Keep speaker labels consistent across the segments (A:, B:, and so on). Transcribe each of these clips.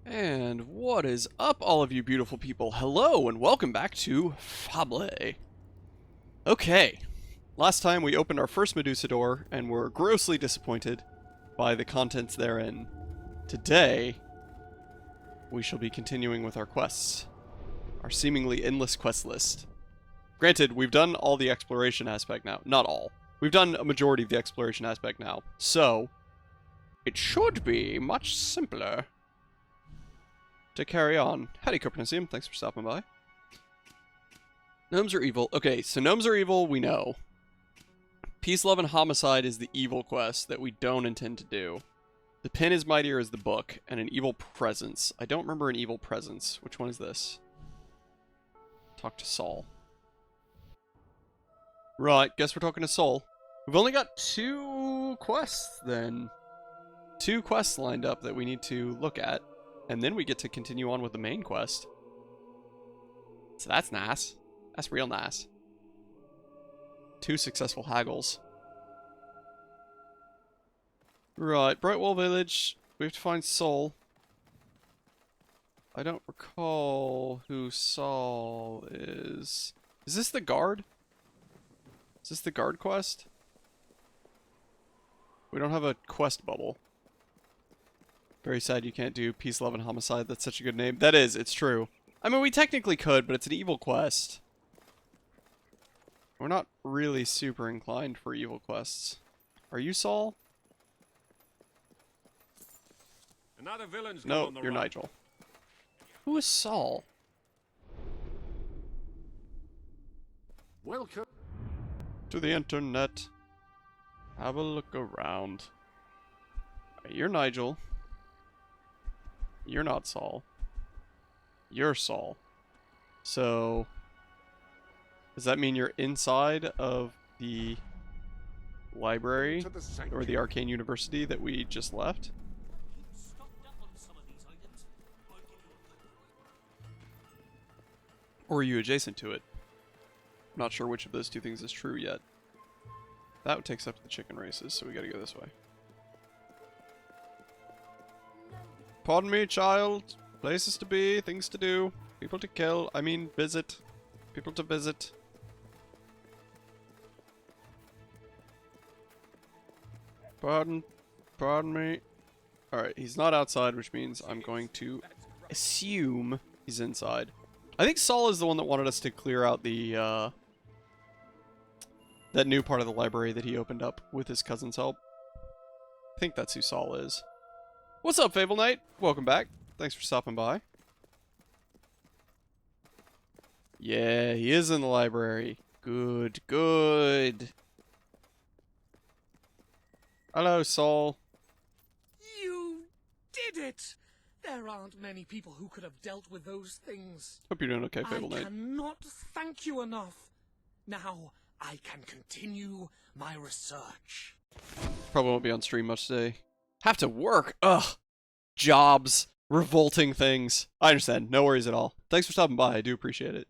A: And what is up, all of you beautiful people? Hello, and welcome back to Fable. Okay, last time we opened our first Medusa door, and were grossly disappointed by the contents therein. Today, we shall be continuing with our quests. Our seemingly endless quest list. Granted, we've done all the exploration aspect now. Not all. We've done a majority of the exploration aspect now. So, it should be much simpler to carry on. Howdy, Copernicum. Thanks for stopping by. Gnomes are evil. Okay, so gnomes are evil, we know. Peace, love, and homicide is the evil quest that we don't intend to do. The pin is mightier as the book, and an evil presence. I don't remember an evil presence. Which one is this? Talk to Saul. Right, guess we're talking to Saul. We've only got 2 quests, then. 2 quests lined up that we need to look at. And then we get to continue on with the main quest. So that's nice. That's real nice. 2 successful haggles. Right, Brightwall Village. We have to find Saul. I don't recall who Saul is. Is this the guard? Is this the guard quest? We don't have a quest bubble. Very sad you can't do Peace, Love, and Homicide. That's such a good name. That is, it's true. I mean, we technically could, but it's an evil quest. We're not really super inclined for evil quests. Are you Saul?
B: Another villain's
A: No,
B: on the
A: you're
B: run.
A: Nigel. Who is Saul?
B: Welcome.
A: To the internet. Have a look around. You're Nigel. You're not Saul. You're Saul. So, does that mean you're inside of the library
B: To the
A: or
B: sanctuary.
A: the arcane university that we just left? Or are you adjacent to it? I'm not sure which of those 2 things is true yet. That takes up the chicken races, so we gotta go this way. Pardon me, child. Places to be, things to do, people to kill, I mean visit. People to visit. Pardon me. Alright, he's not outside, which means I'm going to assume he's inside. I think Saul is the one that wanted us to clear out the, that new part of the library that he opened up with his cousin's help. I think that's who Saul is. What's up, Fable Knight? Welcome back. Thanks for stopping by. Yeah, he is in the library. Good, good. Hello, Saul.
C: You did it! There aren't many people who could have dealt with those things.
A: Hope you're doing okay, Fable
C: I
A: Knight.
C: cannot thank you enough. Now I can continue my research.
A: Probably won't be on stream much today. Have to work. Ugh. Jobs. Revolting things. I understand. No worries at all. Thanks for stopping by. I do appreciate it.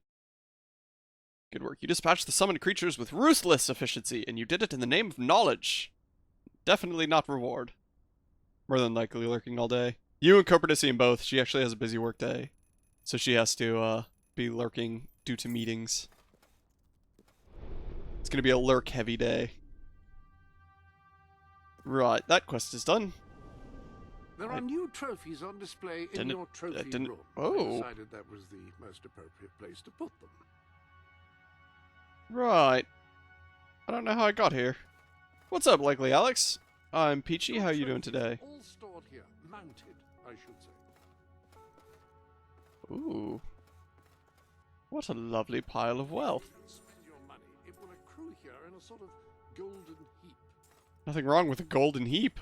A: Good work. You dispatched the summoned creatures with ruthless efficiency, and you did it in the name of knowledge. Definitely not reward. More than likely lurking all day. You and Copernicum both. She actually has a busy work day. So she has to be lurking due to meetings. It's gonna be a lurk-heavy day. Right, that quest is done.
B: There are new trophies on display in
A: Didn't-
B: your trophy
A: didn't-
B: room.
A: oh.
B: I decided that was the most appropriate place to put them.
A: Right. I don't know how I got here. What's up, Likely Alex? I'm Peachy.
B: Your
A: How you doing
B: trophies
A: today?
B: All stored here, mounted, I should say.
A: Ooh. What a lovely pile of wealth.
B: If you spend your money, it will accrue here in a sort of golden heap.
A: Nothing wrong with a golden heap.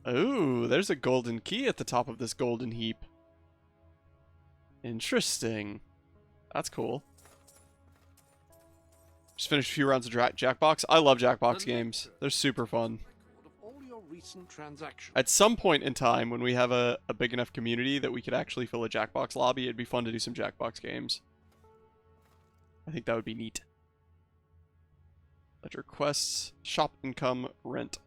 A: Ooh, there's a golden key at the top of this golden heap. Interesting. That's cool. Just finished a few rounds of Jackbox. I love Jackbox
B: The
A: games.
B: lecture
A: They're super fun.
B: Record of all your recent transactions.
A: At some point in time, when we have a big enough community that we could actually fill a Jackbox lobby, it'd be fun to do some Jackbox games. I think that would be neat. Ledger quests, shop income, rent.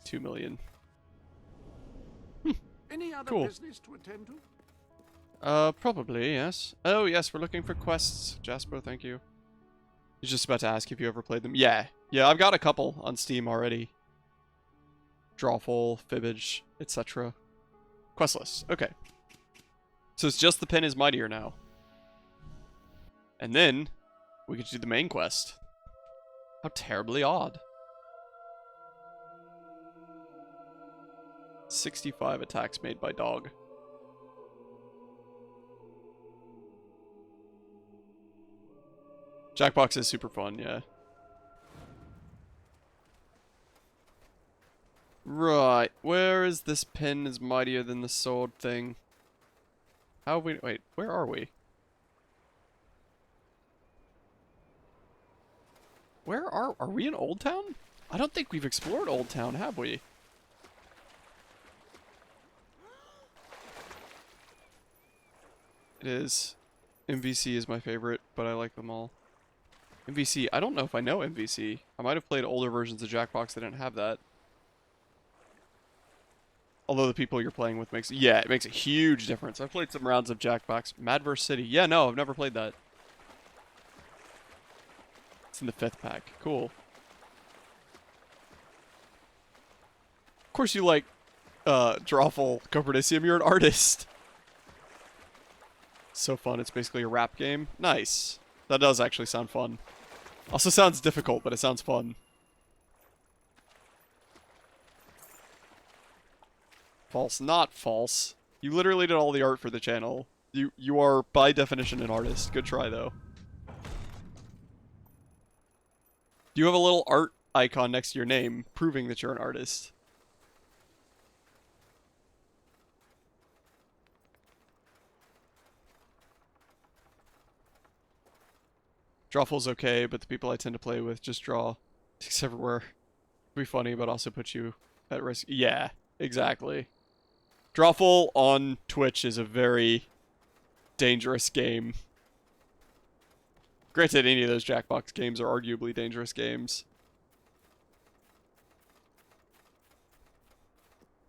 A: 2 million.
B: Any other
A: Cool.
B: business to attend to?
A: Probably, yes. Oh, yes, we're looking for quests. Jasper, thank you. He's just about to ask if you ever played them. Yeah. Yeah, I've got a couple on Steam already. Drawful, Fibbage, etc. Quest list. Okay. So it's just the pen is mightier now. And then, we could do the main quest. How terribly odd. 65 attacks made by dog. Jackbox is super fun, yeah. Right, where is this pen is mightier than the sword thing? How have we... Wait, where are we? Where are we in Old Town? I don't think we've explored Old Town, have we? It is. MVC is my favorite, but I like them all. MVC, I don't know if I know MVC. I might have played older versions of Jackbox that didn't have that. Although the people you're playing with makes... Yeah, it makes a huge difference. I've played some rounds of Jackbox. Madverse City. Yeah, no, I've never played that. It's in the 5th pack. Cool. Of course you like Drawful Copernicium. You're an artist. So fun. It's basically a rap game. Nice. That does actually sound fun. Also sounds difficult, but it sounds fun. False. Not false. You literally did all the art for the channel. You are, by definition, an artist. Good try, though. You have a little art icon next to your name, proving that you're an artist. Drawful's okay, but the people I tend to play with just draw ticks everywhere. Be funny, but also put you at risk. Yeah, exactly. Drawful on Twitch is a very dangerous game. Granted, any of those Jackbox games are arguably dangerous games.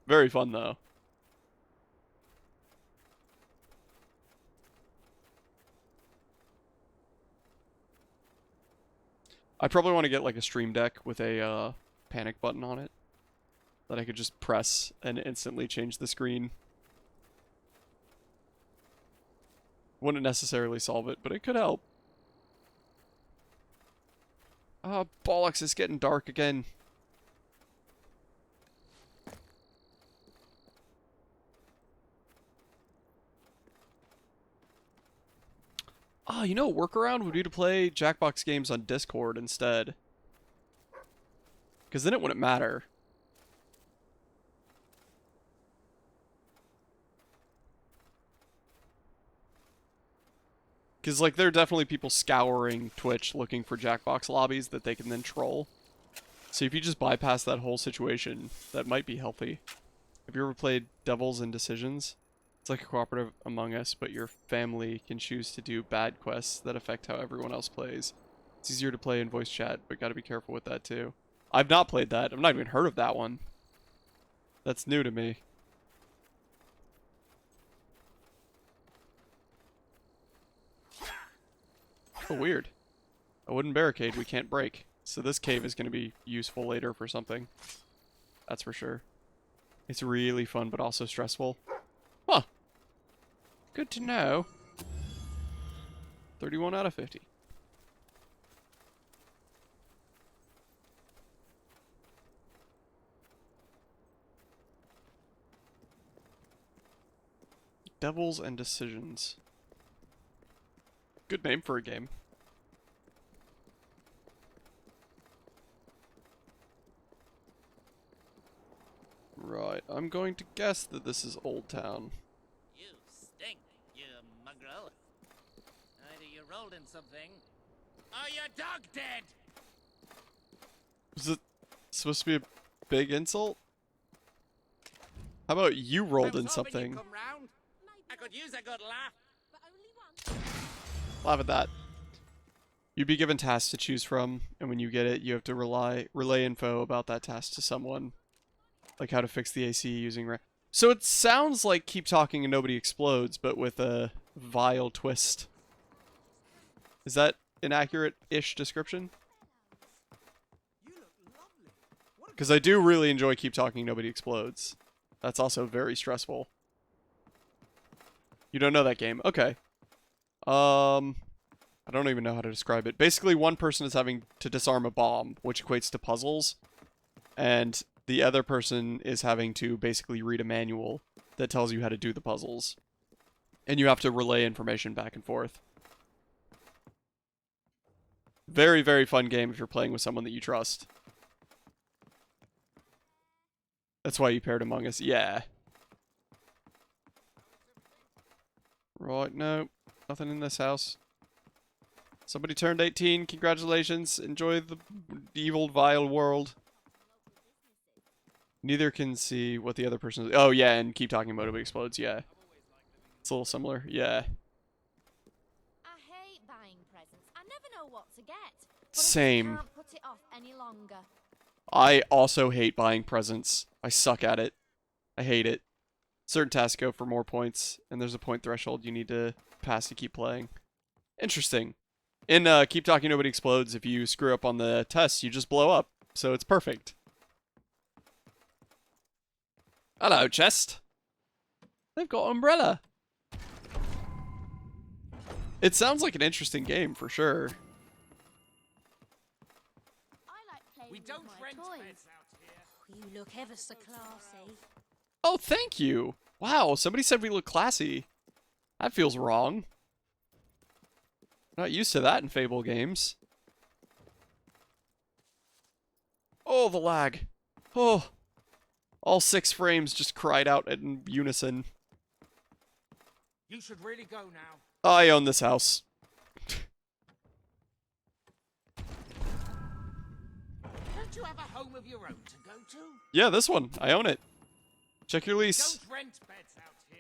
A: Very fun, though. I probably want to get like a stream deck with a panic button on it that I could just press and instantly change the screen. Wouldn't necessarily solve it, but it could help. Ah, bollocks, it's getting dark again. Ah, you know, a workaround would be to play Jackbox games on Discord instead. Because then it wouldn't matter. Because, like, there are definitely people scouring Twitch looking for Jackbox lobbies that they can then troll. So if you just bypass that whole situation, that might be healthy. Have you ever played Devils and Decisions? It's like a cooperative Among Us, but your family can choose to do bad quests that affect how everyone else plays. It's easier to play in voice chat, but gotta be careful with that too. I've not played that. I've not even heard of that one. That's new to me. Oh, weird. A wooden barricade we can't break. So this cave is going to be useful later for something. That's for sure. It's really fun, but also stressful. Huh. Good to know. 31 out of 50. Devils and Decisions. Good name for a game. Right, I'm going to guess that this is Old Town.
D: You stink, you mongrel. Either you rolled in something, or your dog dead!
A: Was it supposed to be a big insult? How about you rolled in something?
D: Come round. I could use a good laugh.
A: Laugh at that. You'd be given tasks to choose from, and when you get it, you have to relay info about that task to someone. Like how to fix the AC using So it sounds like Keep Talking and Nobody Explodes, but with a vile twist. Is that an accurate-ish description? Because I do really enjoy Keep Talking, Nobody Explodes. That's also very stressful. You don't know that game? Okay. I don't even know how to describe it. Basically, one person is having to disarm a bomb, which equates to puzzles. And the other person is having to basically read a manual that tells you how to do the puzzles. And you have to relay information back and forth. Very, very fun game if you're playing with someone that you trust. That's why you paired Among Us. Yeah. Right, no. Nothing in this house. Somebody turned 18. Congratulations. Enjoy the evil, vile world. Neither can see what the other person is. Oh, yeah, and Keep Talking About It Explodes. Yeah. It's a little similar. Yeah.
E: I hate buying presents. I never know what to get.
A: Same.
E: I can't put it off any longer.
A: I also hate buying presents. I suck at it. I hate it. Certain tasks go for more points, and there's a point threshold you need to pass to keep playing. Interesting. In Keep Talking Nobody Explodes, if you screw up on the test, you just blow up. So it's perfect. Hello, chest. They've got umbrella. It sounds like an interesting game, for sure.
E: I like playing
D: We
E: with
D: don't
E: my
D: rent
E: toys.
D: beds out here.
E: You look ever so classy.
A: Oh, thank you. Wow, somebody said we look classy. That feels wrong. Not used to that in Fable games. Oh, the lag. Oh. All 6 frames just cried out in unison.
D: You should really go now.
A: I own this house.
D: Don't you have a home of your own to go to?
A: Yeah, this one. I own it. Check your lease.
D: Don't rent beds out here.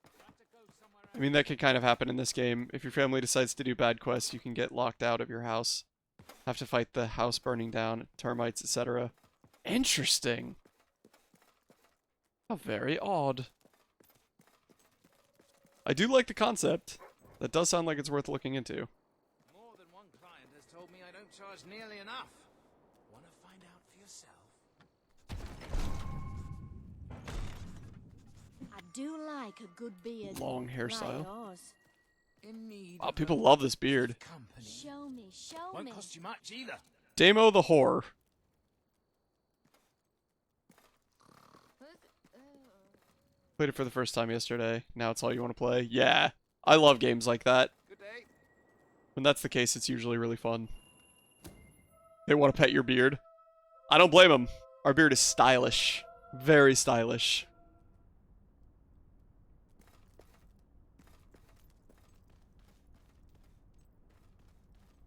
D: You have to go somewhere else.
A: I mean, that could kind of happen in this game. If your family decides to do bad quests, you can get locked out of your house. Have to fight the house burning down, termites, etc. Interesting. How very odd. I do like the concept. That does sound like it's worth looking into.
D: More than one client has told me I don't charge nearly enough. Want to find out for yourself?
E: I do like a good beard.
A: Long
E: like
A: hairstyle.
E: yours.
D: In need.
A: Wow,
D: of
A: people
D: a
A: love this beard.
D: company.
E: Show me, show
D: Won't
E: me.
D: cost you much either.
A: Damo the Whore. Played it for the first time yesterday. Now it's all you want to play. Yeah. I love games like that.
D: Good day.
A: When that's the case, it's usually really fun. They want to pet your beard. I don't blame them. Our beard is stylish. Very stylish.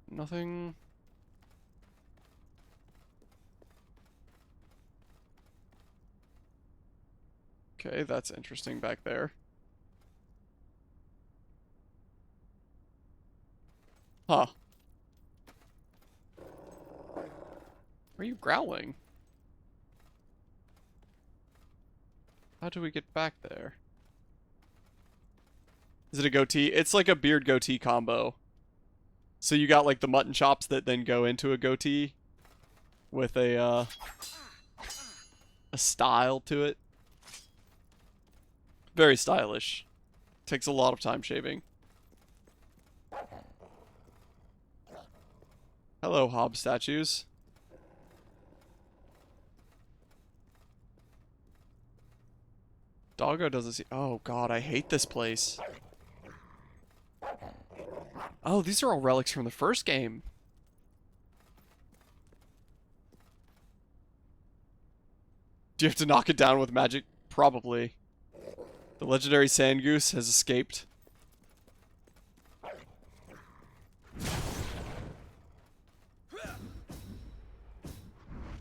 A: Nothing. Okay, that's interesting back there. Huh. Are you growling? How do we get back there? Is it a goatee? It's like a beard goatee combo. So you got like the mutton chops that then go into a goatee with a style to it. Very stylish. Takes a lot of time shaving. Hello, Hob statues. Doggo doesn't see. Oh god, I hate this place. Oh, these are all relics from the first game. Do you have to knock it down with magic? Probably. The legendary sand goose has escaped.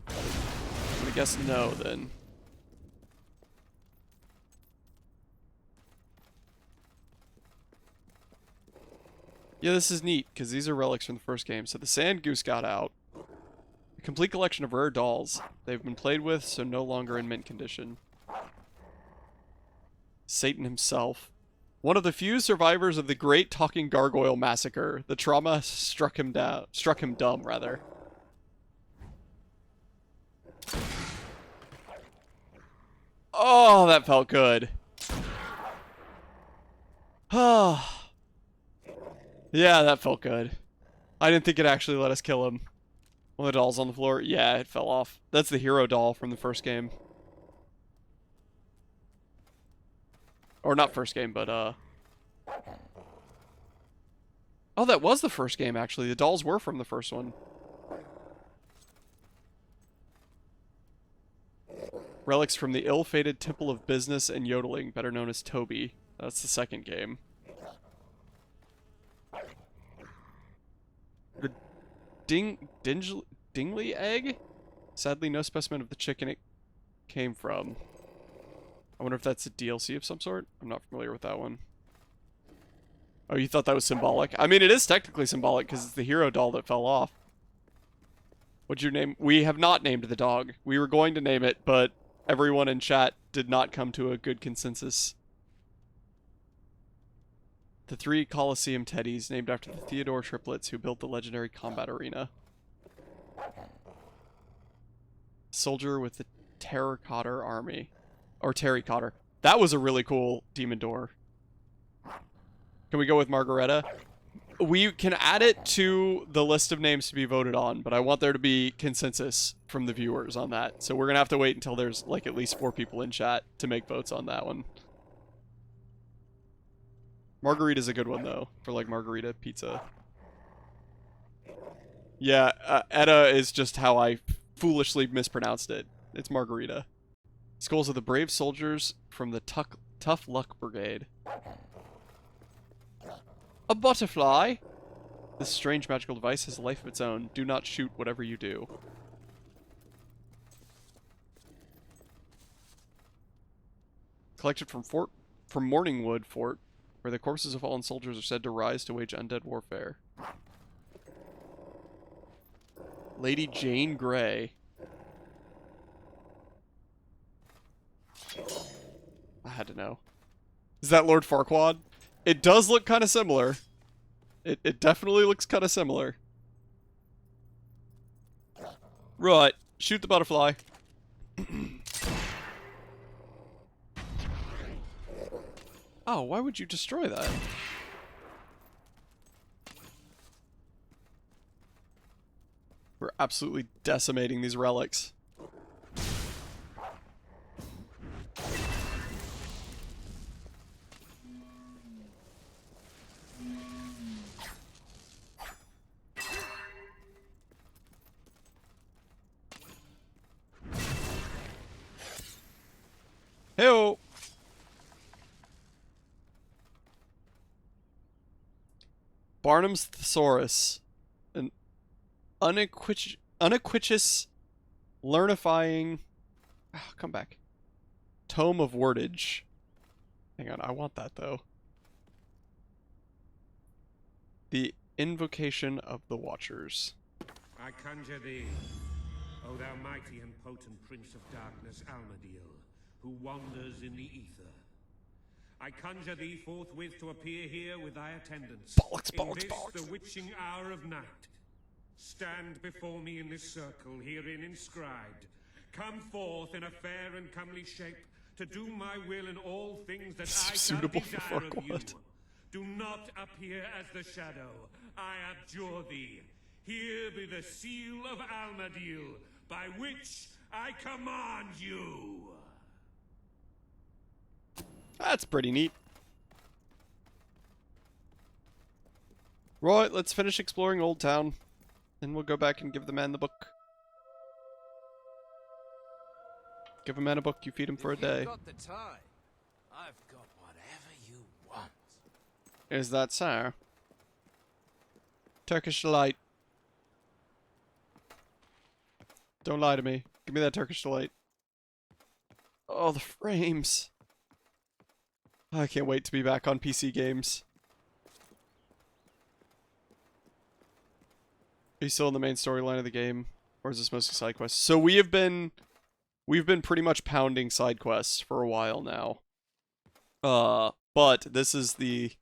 A: I guess no, then. Yeah, this is neat, because these are relics from the first game. So the sand goose got out. A complete collection of rare dolls. They've been played with, so no longer in mint condition. Satan himself. One of the few survivors of the Great Talking Gargoyle Massacre. The trauma struck him dumb, rather. Oh, that felt good. Oh. Yeah, that felt good. I didn't think it actually let us kill him. One of the dolls on the floor. Yeah, it fell off. That's the hero doll from the first game. Or not first game, but oh, that was the first game, actually. The dolls were from the first one. Relics from the ill-fated Temple of Business and Yodeling, better known as Toby. That's the second game. The Dingley egg? Sadly, no specimen of the chicken it came from. I wonder if that's a DLC of some sort? I'm not familiar with that one. Oh, you thought that was symbolic? I mean, it is technically symbolic because it's the hero doll that fell off. What'd you name? We have not named the dog. We were going to name it, but everyone in chat did not come to a good consensus. The 3 Colosseum teddies, named after the Theodore triplets who built the legendary combat arena. Soldier with the Terracotta army. Or Terracotta. That was a really cool demon door. Can we go with Margareta? We can add it to the list of names to be voted on, but I want there to be consensus from the viewers on that. So we're going to have to wait until there's like at least 4 people in chat to make votes on that one. Margarita's a good one, though, for, like, margarita pizza. Yeah, Etta is just how I foolishly mispronounced it. It's Margarita. Skulls of the brave soldiers from the Tough Luck Brigade. A butterfly! This strange magical device has a life of its own. Do not shoot whatever you do. Collected from Morningwood Fort, where the corpses of fallen soldiers are said to rise to wage undead warfare. Lady Jane Grey. I had to know. Is that Lord Farquaad? It does look kind of similar. It definitely looks kind of similar. Right. Shoot the butterfly. Oh, why would you destroy that? We're absolutely decimating these relics. Hey-oh! Barnum's Thesaurus. An unequitous, learnifying... Oh, come back. Tome of wordage. Hang on, I want that, though. The Invocation of the Watchers.
F: I conjure thee, O thou mighty and potent Prince of Darkness, Almadil, who wanders in the ether. I conjure thee forthwith to appear here with thy attendants. In this, the witching hour of night. Stand before me in this circle, herein inscribed. Come forth in a fair and comely shape, to do my will in all things that I shall desire of you. Do not appear as the shadow. I abjure thee. Here be the seal of Almadil, by which I command you.
A: That's pretty neat. Right, let's finish exploring Old Town. Then we'll go back and give the man the book. Give a man a book, you feed him for a day.
B: You've got the time. I've got whatever you want.
A: Is that so? Turkish delight. Don't lie to me. Give me that Turkish delight. Oh, the frames. I can't wait to be back on PC games. Are you still in the main storyline of the game? Or is this mostly side quests? So we've been pretty much pounding side quests for a while now. But this is the...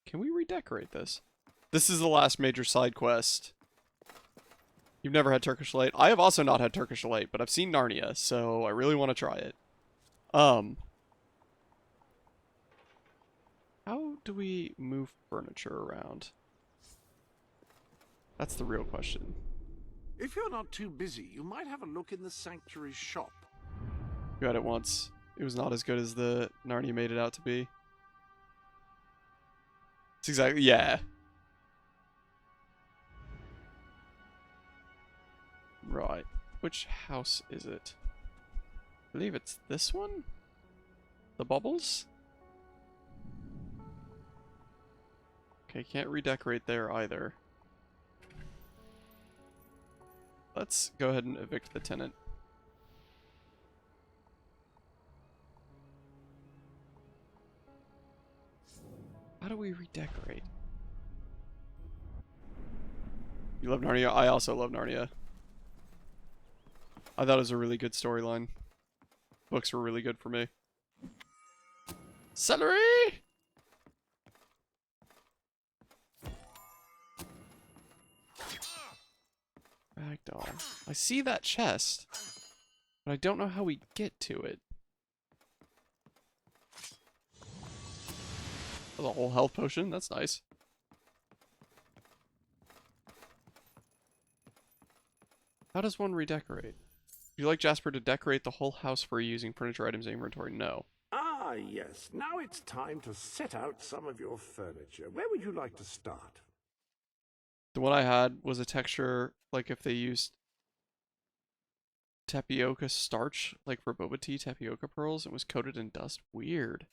A: Can we redecorate this? This is the last major side quest. You've never had Turkish Delight? I have also not had Turkish Delight, but I've seen Narnia, so I really want to try it. How do we move furniture around? That's the real question.
B: If you're not too busy, you might have a look in the sanctuary shop.
A: You had it once. It was not as good as the Narnia made it out to be. It's exactly... Yeah. Right. Which house is it? I believe it's this one? The bubbles? Okay, can't redecorate there either. Let's go ahead and evict the tenant. How do we redecorate? You love Narnia? I also love Narnia. I thought it was a really good storyline. Books were really good for me. Celery! Ragdoll. I see that chest, but I don't know how we get to it. There's a whole health potion. That's nice. How does one redecorate? Would you like Jasper to decorate the whole house for you using furniture items in inventory? No.
B: Ah, yes. Now it's time to set out some of your furniture. Where would you like to start?
A: The one I had was a texture like if they used tapioca starch, like for boba tea, tapioca pearls, and was coated in dust. Weird.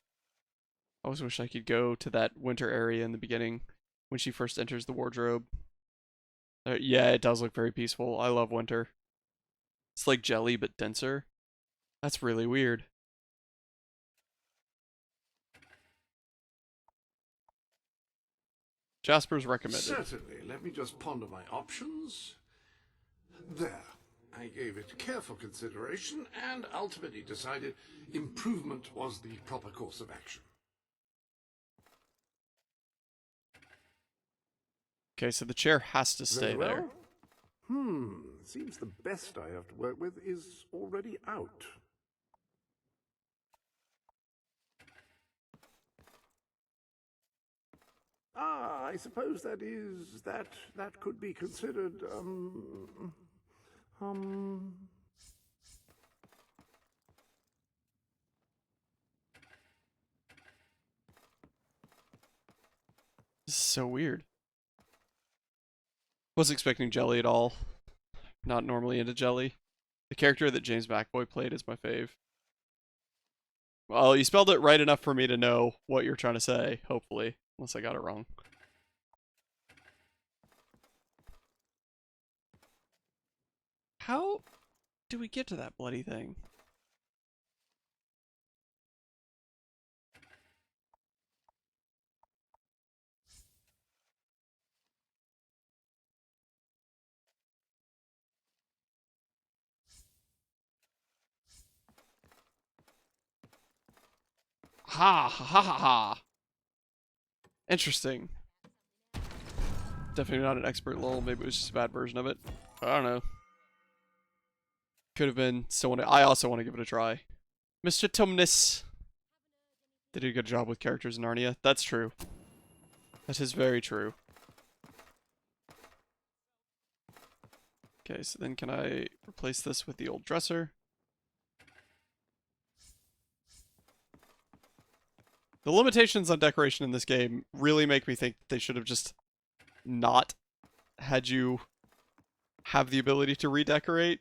A: I always wish I could go to that winter area in the beginning when she first enters the wardrobe. Yeah, it does look very peaceful. I love winter. It's like jelly, but denser. That's really weird. Jasper's recommended.
B: Certainly. Let me just ponder my options. There. I gave it careful consideration and ultimately decided improvement was the proper course of action.
A: Okay, so the chair has to stay
B: Very well.
A: there.
B: Seems the best I have to work with is already out. Ah, I suppose that could be considered,
A: This is so weird. Wasn't expecting jelly at all. Not normally into jelly. The character that James McAvoy played is my fave. Well, you spelled it right enough for me to know what you're trying to say, hopefully. Unless I got it wrong. How do we get to that bloody thing? Ha ha ha ha ha. Interesting. Definitely not an expert lol. Maybe it was just a bad version of it. I don't know. Could have been. I also want to give it a try. Mr. Tumnus. They did a good job with characters in Narnia. That's true. That is very true. Okay, so then can I replace this with the old dresser? The limitations on decoration in this game really make me think they should have just not had you have the ability to redecorate.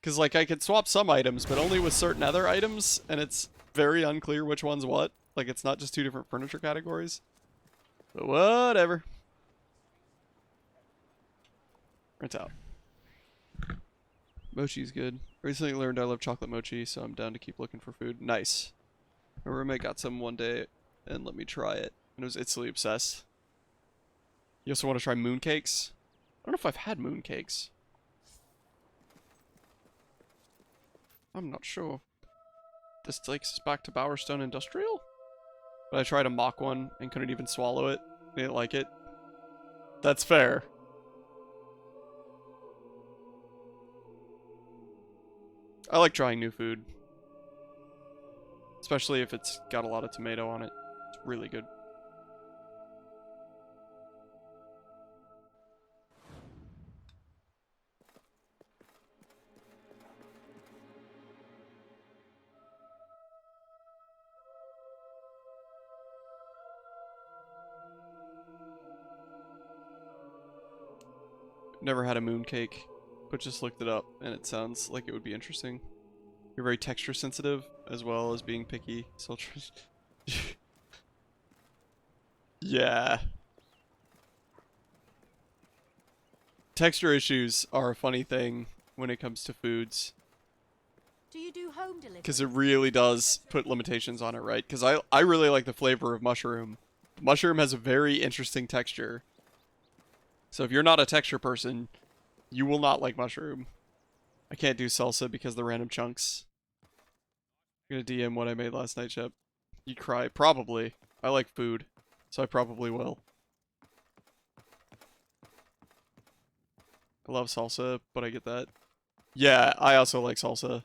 A: Because, like, I could swap some items, but only with certain other items, and it's very unclear which one's what. Like, it's not just two different furniture categories. But whatever. Rinse out. Mochi's good. Recently learned I love chocolate mochi, so I'm down to keep looking for food. Nice. My roommate got some one day and let me try it, and was instantly obsessed. You also want to try mooncakes? I don't know if I've had mooncakes. I'm not sure. This takes us back to Bowerstone Industrial? But I tried a mock one and couldn't even swallow it. I didn't like it. That's fair. I like trying new food. Especially if it's got a lot of tomato on it. It's really good. Never had a mooncake, but just looked it up, and it sounds like it would be interesting. You're very texture sensitive, as well as being picky, so yeah. Texture issues are a funny thing when it comes to foods.
E: Do you do home delivery?
A: Because it really does put limitations on it, right? Because I really like the flavor of mushroom. Mushroom has a very interesting texture. So if you're not a texture person, you will not like mushroom. I can't do salsa because of the random chunks. I'm gonna DM what I made last night, Shep. You cry. Probably. I like food, so I probably will. I love salsa, but I get that. Yeah, I also like salsa.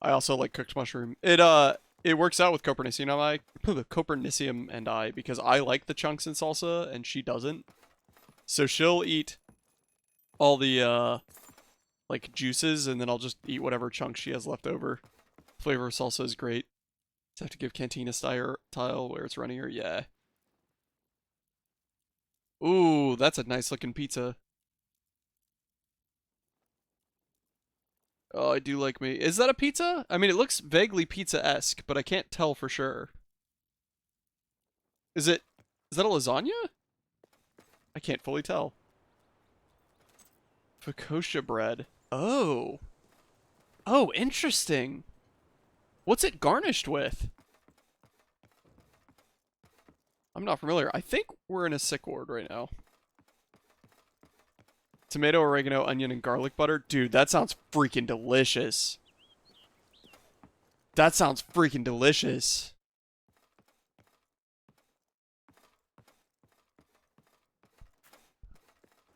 A: I also like cooked mushroom. It works out with Copernicium and I because I like the chunks in salsa and she doesn't. So she'll eat all the like juices and then I'll just eat whatever chunks she has left over. Flavor of salsa is great. Just have to give Cantina style where it's runnier. Yeah. Ooh, that's a nice looking pizza. Oh, I do like me. Is that a pizza? I mean, it looks vaguely pizza-esque, but I can't tell for sure. Is that a lasagna? I can't fully tell. Focaccia bread. Oh. Oh, interesting. What's it garnished with? I'm not familiar. I think we're in a sick ward right now. Tomato, oregano, onion, and garlic butter. Dude, that sounds freaking delicious. That sounds freaking delicious.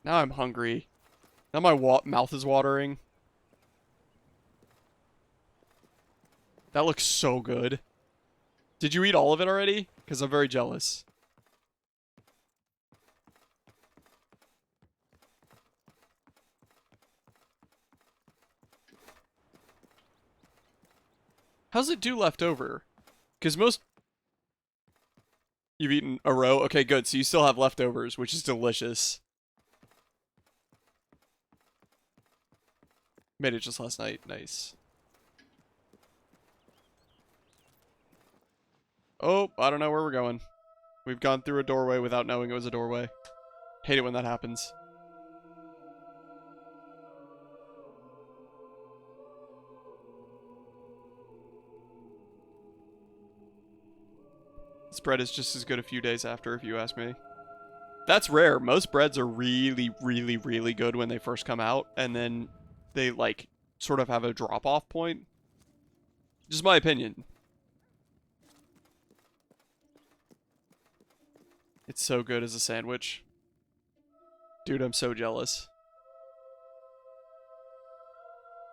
A: Now I'm hungry. Now my mouth is watering. That looks so good. Did you eat all of it already? Because I'm very jealous. How's it do left over? Because most... You've eaten a row? Okay, good. So you still have leftovers, which is delicious. Made it just last night. Nice. Oh, I don't know where we're going. We've gone through a doorway without knowing it was a doorway. Hate it when that happens. This bread is just as good a few days after, if you ask me. That's rare. Most breads are really, really, really good when they first come out, and then they, like, sort of have a drop-off point. Just my opinion. It's so good as a sandwich. Dude, I'm so jealous.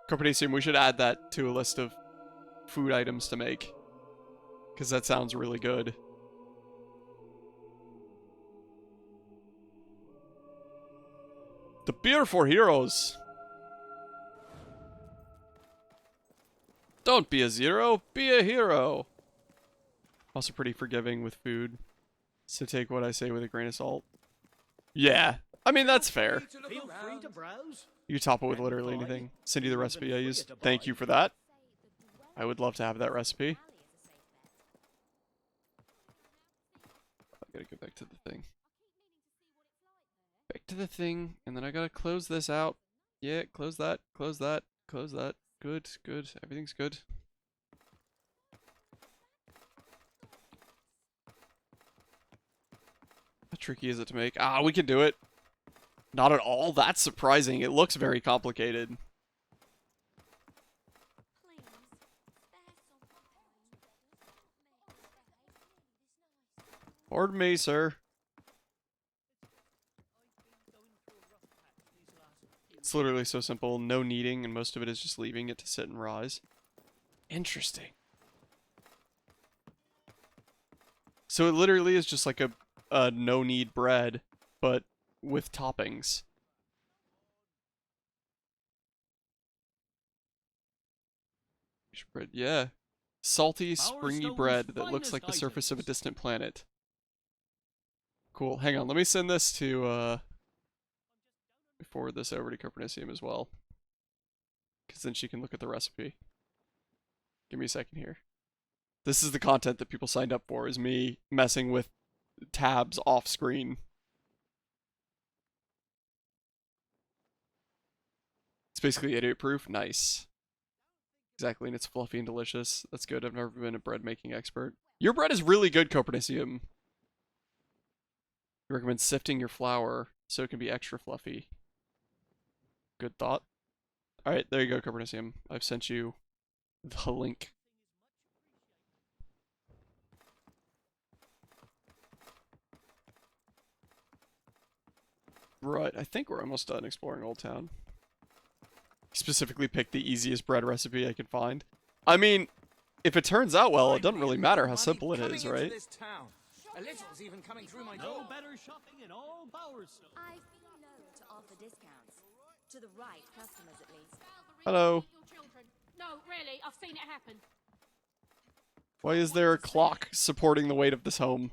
A: Copernicium, we should add that to a list of food items to make. Because that sounds really good. The beer for heroes. Don't be a zero, be a hero. Also pretty forgiving with food. So take what I say with a grain of salt. Yeah, I mean, that's fair.
C: Feel free to browse.
A: You top it with literally anything. Send you the recipe I used. Thank you for that. I would love to have that recipe. I gotta go back to the thing. Back to the thing, and then I gotta close this out. Yeah, close that, close that, close that. Good, good, everything's good. How tricky is it to make? Ah, we can do it. Not at all. That's surprising. It looks very complicated. Pardon me, sir. It's literally so simple. No kneading, and most of it is just leaving it to sit and rise. Interesting. So it literally is just like a no-knead bread, but with toppings. Bread, yeah. Salty, springy bread that looks like the surface of a distant planet. Cool. Hang on, let me send this to, forward this over to Copernicium as well. Because then she can look at the recipe. Give me a second here. This is the content that people signed up for, is me messing with tabs off screen. It's basically idiot proof. Nice. Exactly, and it's fluffy and delicious. That's good. I've never been a bread making expert. Your bread is really good, Copernicium. You recommend sifting your flour so it can be extra fluffy. Good thought. Alright, there you go, Copernicium. I've sent you the link. Right, I think we're almost done exploring Old Town. Specifically picked the easiest bread recipe I could find. I mean, if it turns out well, it doesn't really matter how simple it is, right?
C: A little's even coming through my door.
G: No better shopping in all Bowerstone.
E: I feel known to offer discounts. To the right customers, at least.
A: Hello.
H: No, really, I've seen it happen.
A: Why is there a clock supporting the weight of this home?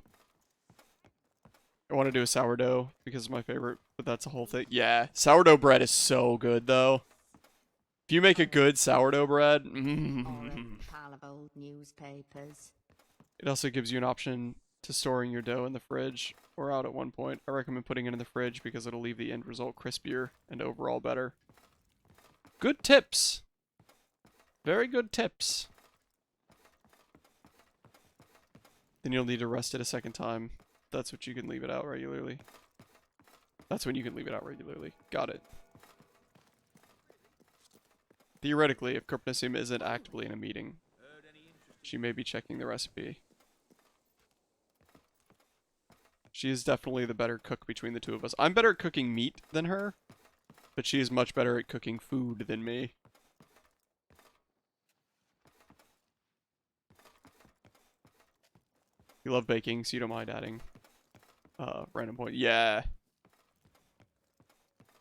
A: I want to do a sourdough because it's my favorite, but that's a whole thing. Yeah, sourdough bread is so good, though. If you make a good sourdough bread,
E: Pile of old newspapers.
A: It also gives you an option to storing your dough in the fridge or out at one point. I recommend putting it in the fridge because it'll leave the end result crispier and overall better. Good tips. Very good tips. Then you'll need to rest it a second time. That's what you can leave it out regularly. That's when you can leave it out regularly. Got it. Theoretically, if Copernicium isn't actively in a meeting, she may be checking the recipe. She is definitely the better cook between the two of us. I'm better at cooking meat than her, but she is much better at cooking food than me. You love baking, so you don't mind adding random point. Yeah.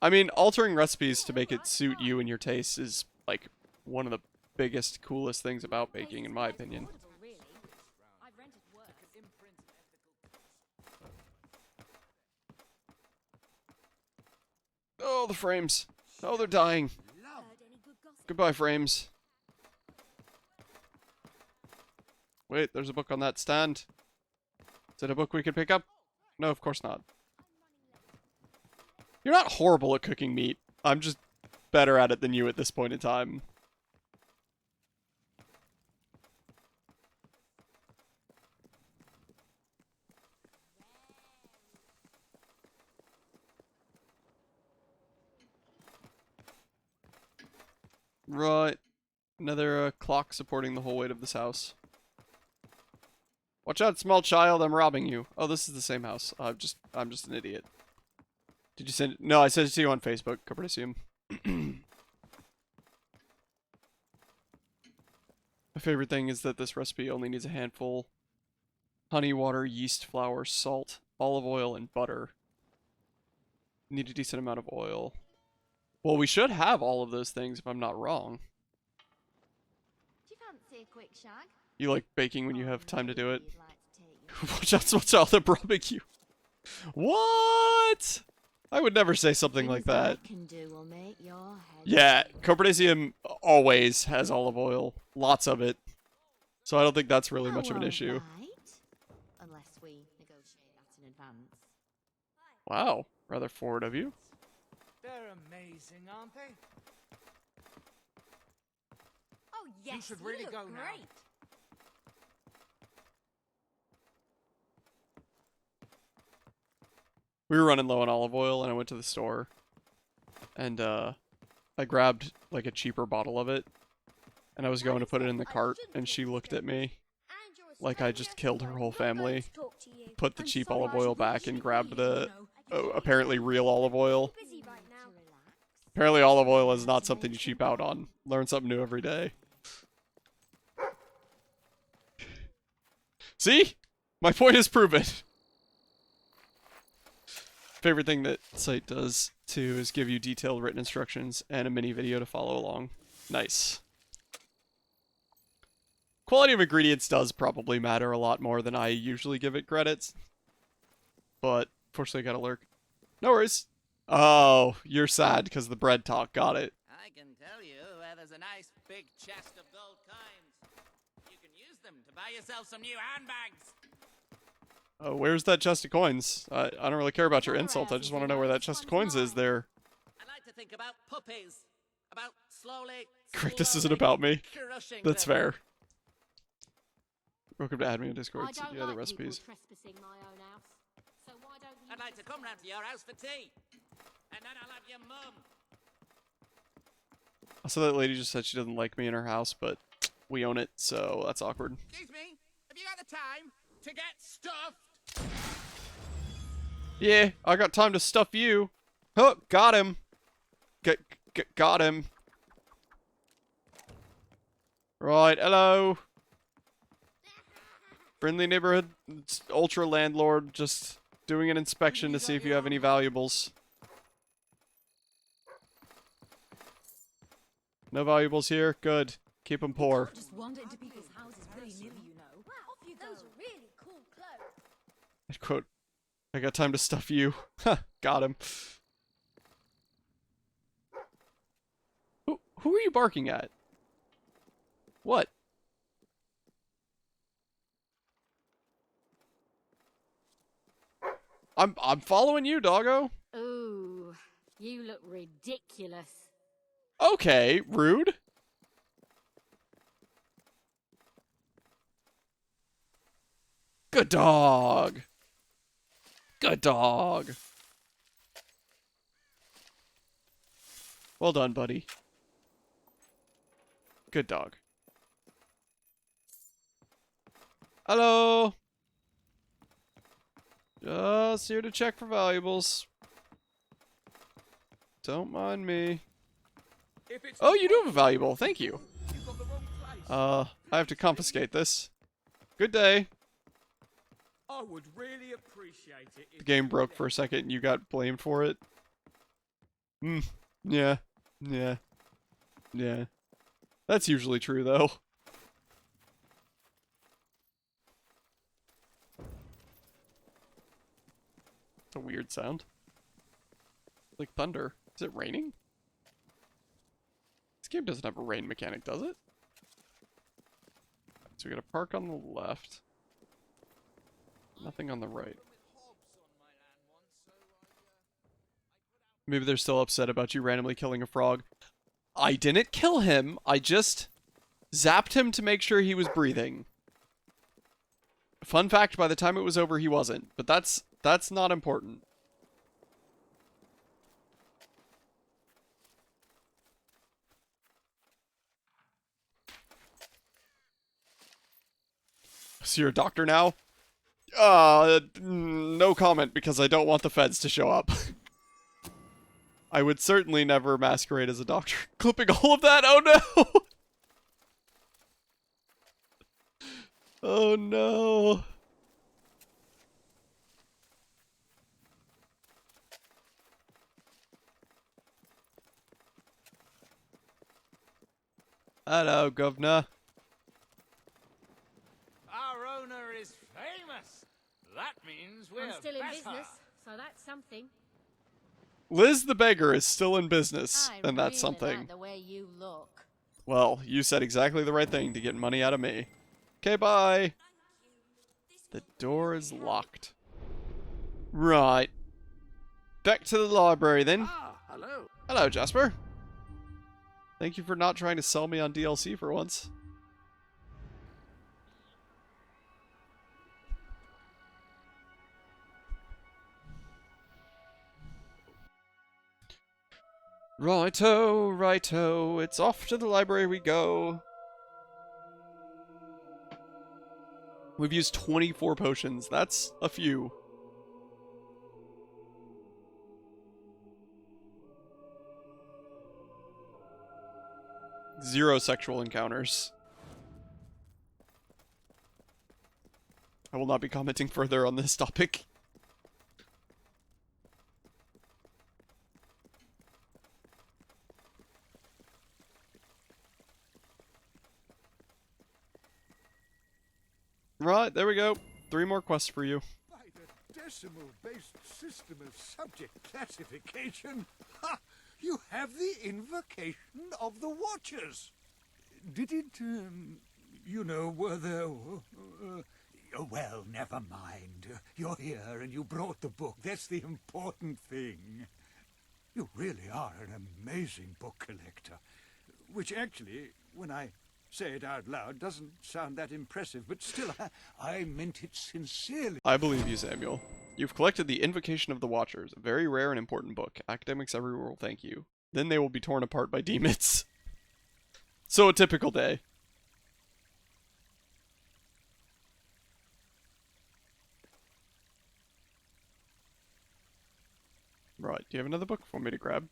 A: I mean, altering recipes to make it suit you and your tastes is, like, one of the biggest, coolest things about baking, in my opinion. Oh, the frames. Oh, they're dying. Goodbye, frames. Wait, there's a book on that stand. Is it a book we could pick up? No, of course not. You're not horrible at cooking meat. I'm just better at it than you at this point in time. Right. Another clock supporting the whole weight of this house. Watch out, small child, I'm robbing you. Oh, this is the same house. I'm just an idiot. Did you send it? No, I sent it to you on Facebook, Copernicium. My favorite thing is that this recipe only needs a handful. Honey, water, yeast, flour, salt, olive oil, and butter. Need a decent amount of oil. Well, we should have all of those things if I'm not wrong.
E: Do you fancy a quick shag?
A: You like baking when you have time to do it? Watch out, small child, I'm robbing you. What? I would never say something like that. Yeah, Copernicium always has olive oil. Lots of it. So I don't think that's really much of an issue.
E: Unless we negotiate that in advance.
A: Wow, rather forward of you.
C: They're amazing, aren't they?
E: Oh yes,
C: You should really
E: look
C: go now.
E: great.
A: We were running low on olive oil, and I went to the store, and I grabbed like a cheaper bottle of it, and I was going to put it in the cart, and she looked at me Like I just killed her whole family, put the cheap olive oil back, and grabbed the apparently real olive oil. Apparently olive oil is not something you cheap out on. Learn something new every day. See? My point is proven. Favorite thing that site does, too, is give you detailed written instructions and a mini video to follow along. Nice. Quality of ingredients does probably matter a lot more than I usually give it credits. But, fortunately, I gotta lurk. No worries. Oh, you're sad because the bread talk. Got it.
D: I can tell you where there's a nice big chest of gold coins. You can use them to buy yourself some new handbags.
A: Oh, where's that chest of coins? I don't really care about your insult. I just want to know where that chest of coins is there.
D: I like to think about puppies. About slowly.
A: Great, this isn't about me.
D: Crushing
A: That's
D: them.
A: fair. Welcome to Add Me on Discord.
H: I
A: See
H: don't
A: the other
H: like people
A: recipes.
H: trespassing my own house. So why don't you
D: I'd like to
H: just
D: come round to your house for tea. And then I'll have your mum.
A: Also, that lady just said she doesn't like me in her house, but we own it, so that's awkward.
D: Excuse me, have you got the time to get stuffed?
A: Yeah, I got time to stuff you. Oh, got him. Got him. Right, hello. Friendly neighborhood ultra landlord, just doing an inspection to see if you have any valuables. No valuables here? Good. Keep them poor.
I: Just wander into people's houses willy-nilly, you know.
E: Wow, those are really cool clothes.
A: I quote, I got time to stuff you. Huh, got him. Who are you barking at? What? I'm following you, doggo.
H: Ooh, you look ridiculous.
A: Okay, rude. Good dog. Good dog. Well done, buddy. Good dog. Hello. Just here to check for valuables. Don't mind me. Oh, you do have a valuable. Thank you. I have to confiscate this. Good day.
G: I would really appreciate it if
A: The game broke for a second and you got blamed for it. Yeah. Yeah. Yeah. That's usually true, though. It's a weird sound. Like thunder. Is it raining? This game doesn't have a rain mechanic, does it? So we gotta park on the left. Nothing on the right. Maybe they're still upset about you randomly killing a frog. I didn't kill him. I just zapped him to make sure he was breathing. Fun fact, by the time it was over, he wasn't. But that's not important. So you're a doctor now? No comment because I don't want the feds to show up. I would certainly never masquerade as a doctor. Clipping all of that? Oh no! Oh no. Hello, governor.
G: Our owner is famous. That means we're
H: I'm still in
G: better.
H: business, so that's something.
A: Liz the beggar is still in business,
H: I
A: and that's
H: really
A: something.
H: like the way you look.
A: Well, you said exactly the right thing to get money out of me. Okay, bye. The door is locked. Right. Back to the library then.
B: Ah, hello.
A: Hello, Jasper. Thank you for not trying to sell me on DLC for once. Righto, righto, it's off to the library we go. We've used 24 potions. That's a few. Zero sexual encounters. I will not be commenting further on this topic. Right, there we go. 3 more quests for you.
J: By the decimal-based system of subject classification, ha! You have the invocation of the Watchers. Did it, you know, were there... oh, well, never mind. You're here and you brought the book. That's the important thing. You really are an amazing book collector. Which actually, when I say it out loud, doesn't sound that impressive, but still, I meant it sincerely.
A: I believe you, Samuel. You've collected the Invocation of the Watchers, a very rare and important book. Academics everywhere will thank you. Then they will be torn apart by demons. So a typical day. Right, do you have another book for me to grab?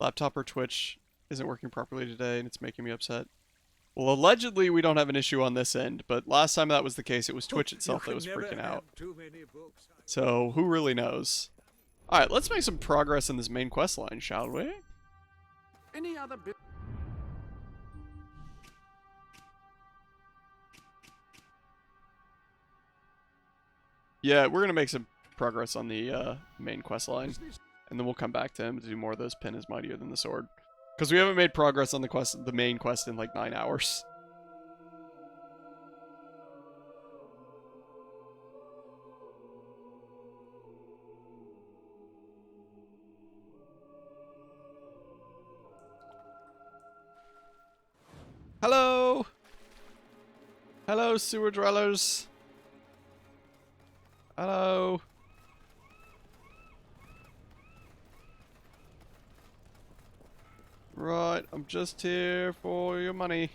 A: Laptop or Twitch isn't working properly today and it's making me upset. Well, allegedly we don't have an issue on this end, but last time that was the case, it was Twitch itself that was freaking out. So, who really knows? Alright, let's make some progress in this main quest line, shall we?
B: Any other bit?
A: Yeah, we're gonna make some progress on the main quest line, and then we'll come back to him to do more of those Pen is Mightier Than the Sword. Because we haven't made progress on the main quest in like 9 hours. Hello! Hello, sewer dwellers. Hello. Right, I'm just here for your money.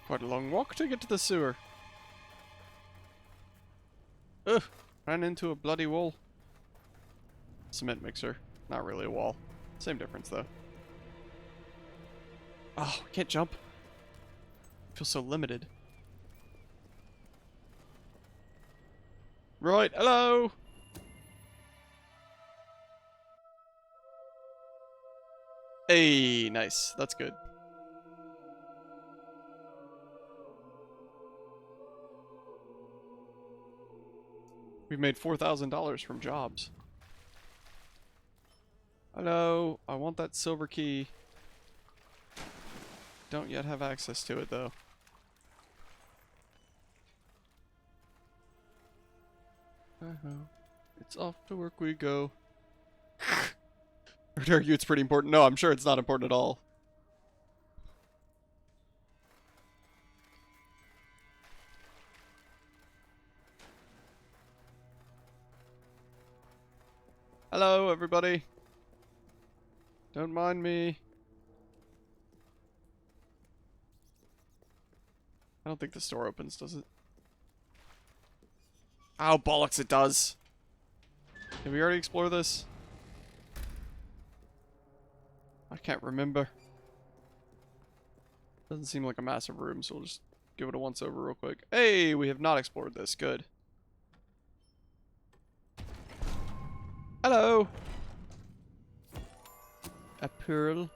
A: Quite a long walk to get to the sewer. Ugh, ran into a bloody wall. Cement mixer. Not really a wall. Same difference, though. Oh, I can't jump. I feel so limited. Right, hello! Hey, nice. That's good. We've made $4,000 from jobs. Hello, I want that silver key. Don't yet have access to it, though. It's off to work we go. I'd argue it's pretty important. No, I'm sure it's not important at all. Hello, everybody. Don't mind me. I don't think the store opens, does it? Ow, bollocks, it does. Did we already explore this? I can't remember. Doesn't seem like a massive room, so we'll just give it a once over real quick. Hey, we have not explored this. Good. Hello. A pearl.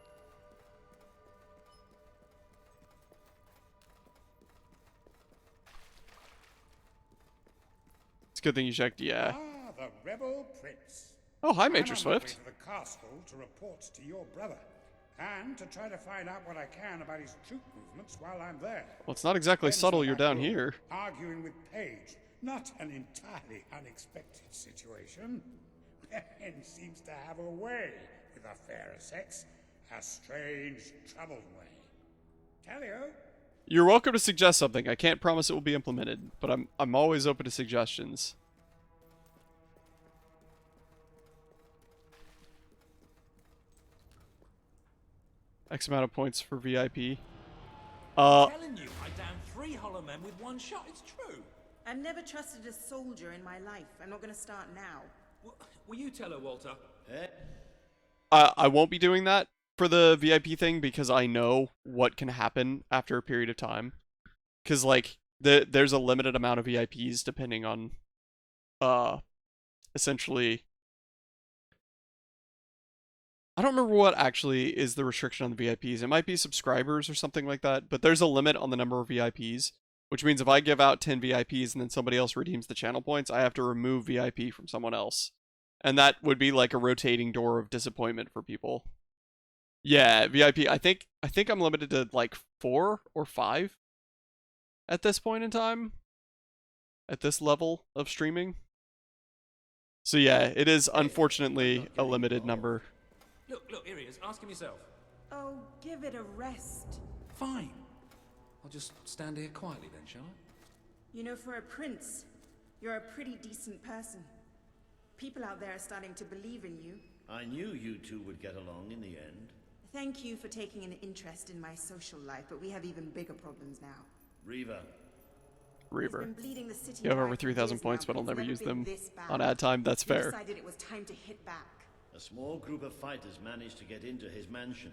A: It's a good thing you checked, yeah.
F: Ah, the rebel prince.
A: Oh, hi, Major
F: I'm
A: Swift.
F: on my way to the castle to report to your brother, and to try to find out what I can about his troop movements while I'm there.
A: Well, it's not exactly
F: Then
A: subtle
F: some
A: you're
F: back
A: down
F: room,
A: here.
F: Arguing with Paige. Not an entirely unexpected situation. And seems to have a way with the fairer sex. A strange, troubled way. Tell you.
A: You're welcome to suggest something. I can't promise it will be implemented, but I'm always open to suggestions. X amount of points for VIP.
G: I'm telling you, I downed 3 hollow men with 1 shot. It's true.
I: I've never trusted a soldier in my life. I'm not going to start now.
G: Will you tell her, Walter?
A: I won't be doing that for the VIP thing because I know what can happen after a period of time. Because, like, there's a limited amount of VIPs depending on, essentially... I don't remember what actually is the restriction on the VIPs. It might be subscribers or something like that, but there's a limit on the number of VIPs, which means if I give out 10 VIPs and then somebody else redeems the channel points, I have to remove VIP from someone else. And that would be like a rotating door of disappointment for people. Yeah, VIP, I think I'm limited to like 4 or 5 at this point in time. At this level of streaming. So yeah, it is unfortunately a limited number.
G: Look, here he is. Ask him yourself.
I: Oh, give it a rest.
G: Fine. I'll just stand here quietly then, shall I?
I: You know, for a prince, you're a pretty decent person. People out there are starting to believe in you.
K: I knew you two would get along in the end.
I: Thank you for taking an interest in my social life, but we have even bigger problems now.
K: Reaver.
A: Reaver.
I: Been bleeding the city
A: You have
I: dry
A: over
I: for
A: 3,000
I: years
A: points,
I: now,
A: but I'll
I: it's
A: never
I: never
A: use
I: been
A: them
I: this bad.
A: on ad time. That's
I: We
A: fair.
I: decided it was time to hit back.
K: A small group of fighters managed to get into his mansion,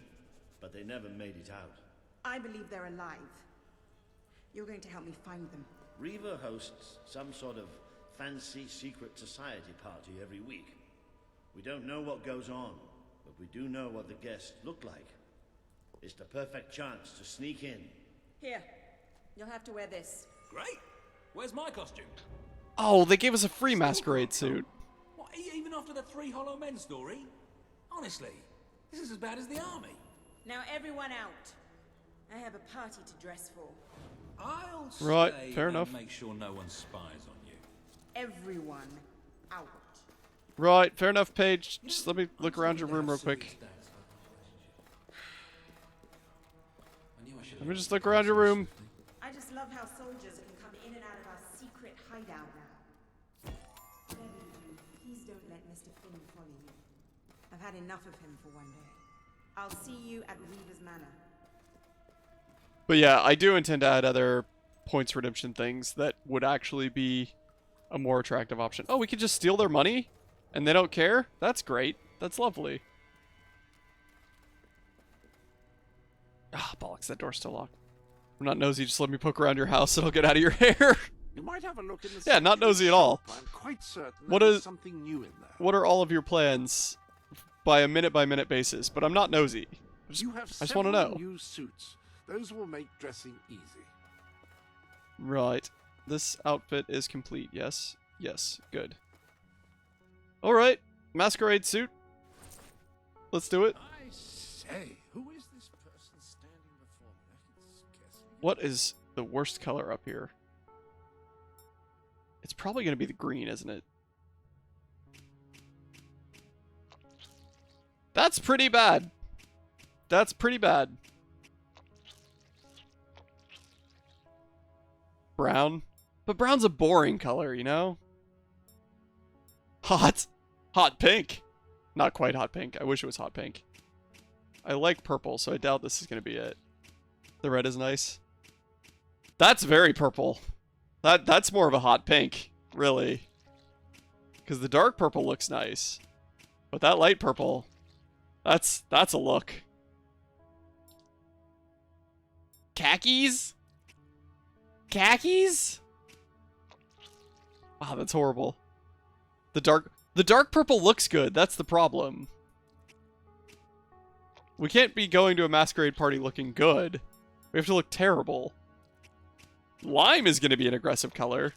K: but they never made it out.
I: I believe they're alive. You're going to help me find them.
K: Reaver hosts some sort of fancy secret society party every week. We don't know what goes on, but we do know what the guests look like. It's the perfect chance to sneak in.
I: Here, you'll have to wear this.
G: Great. Where's my costume?
A: Oh, they gave us a free masquerade suit.
G: What, even after the 3 hollow men story? Honestly, this is as bad as the army.
I: Now everyone out. I have a party to dress for.
G: I'll
A: Right,
G: stay
A: fair
G: and
A: enough.
G: make sure no one spies on you.
I: Everyone out.
A: Right, fair enough, Paige. Just let me look around your room real quick. Let me just look around your room.
I: I just love how soldiers can come in and out of our secret hideout now. Whatever you do, please don't let Mr. Finn follow you. I've had enough of him for one day. I'll see you at Reaver's Manor.
A: But yeah, I do intend to add other points redemption things that would actually be a more attractive option. Oh, we could just steal their money? And they don't care? That's great. That's lovely. Ah, bollocks, that door's still locked. I'm not nosy, just let me poke around your house and I'll get out of your hair.
B: You might have a look in the
A: Yeah, not nosy at all.
B: I'm quite certain
A: What
B: there's
A: is-
B: something new in there.
A: What are all of your plans by a minute-by-minute basis? But I'm not nosy.
B: You have
A: I just want to know.
B: new suits. Those will make dressing easy.
A: Right. This outfit is complete, yes? Yes, good. Alright, masquerade suit. Let's do it.
B: I say, who is this person standing before me? I can scarcely...
A: What is the worst color up here? It's probably going to be the green, isn't it? That's pretty bad. That's pretty bad. Brown. But brown's a boring color, you know? Hot. Hot pink. Not quite hot pink. I wish it was hot pink. I like purple, so I doubt this is going to be it. The red is nice. That's very purple. That's more of a hot pink, really. Because the dark purple looks nice. But that light purple, that's a look. Khakis? Khakis? Wow, that's horrible. The dark purple looks good. That's the problem. We can't be going to a masquerade party looking good. We have to look terrible. Lime is going to be an aggressive color.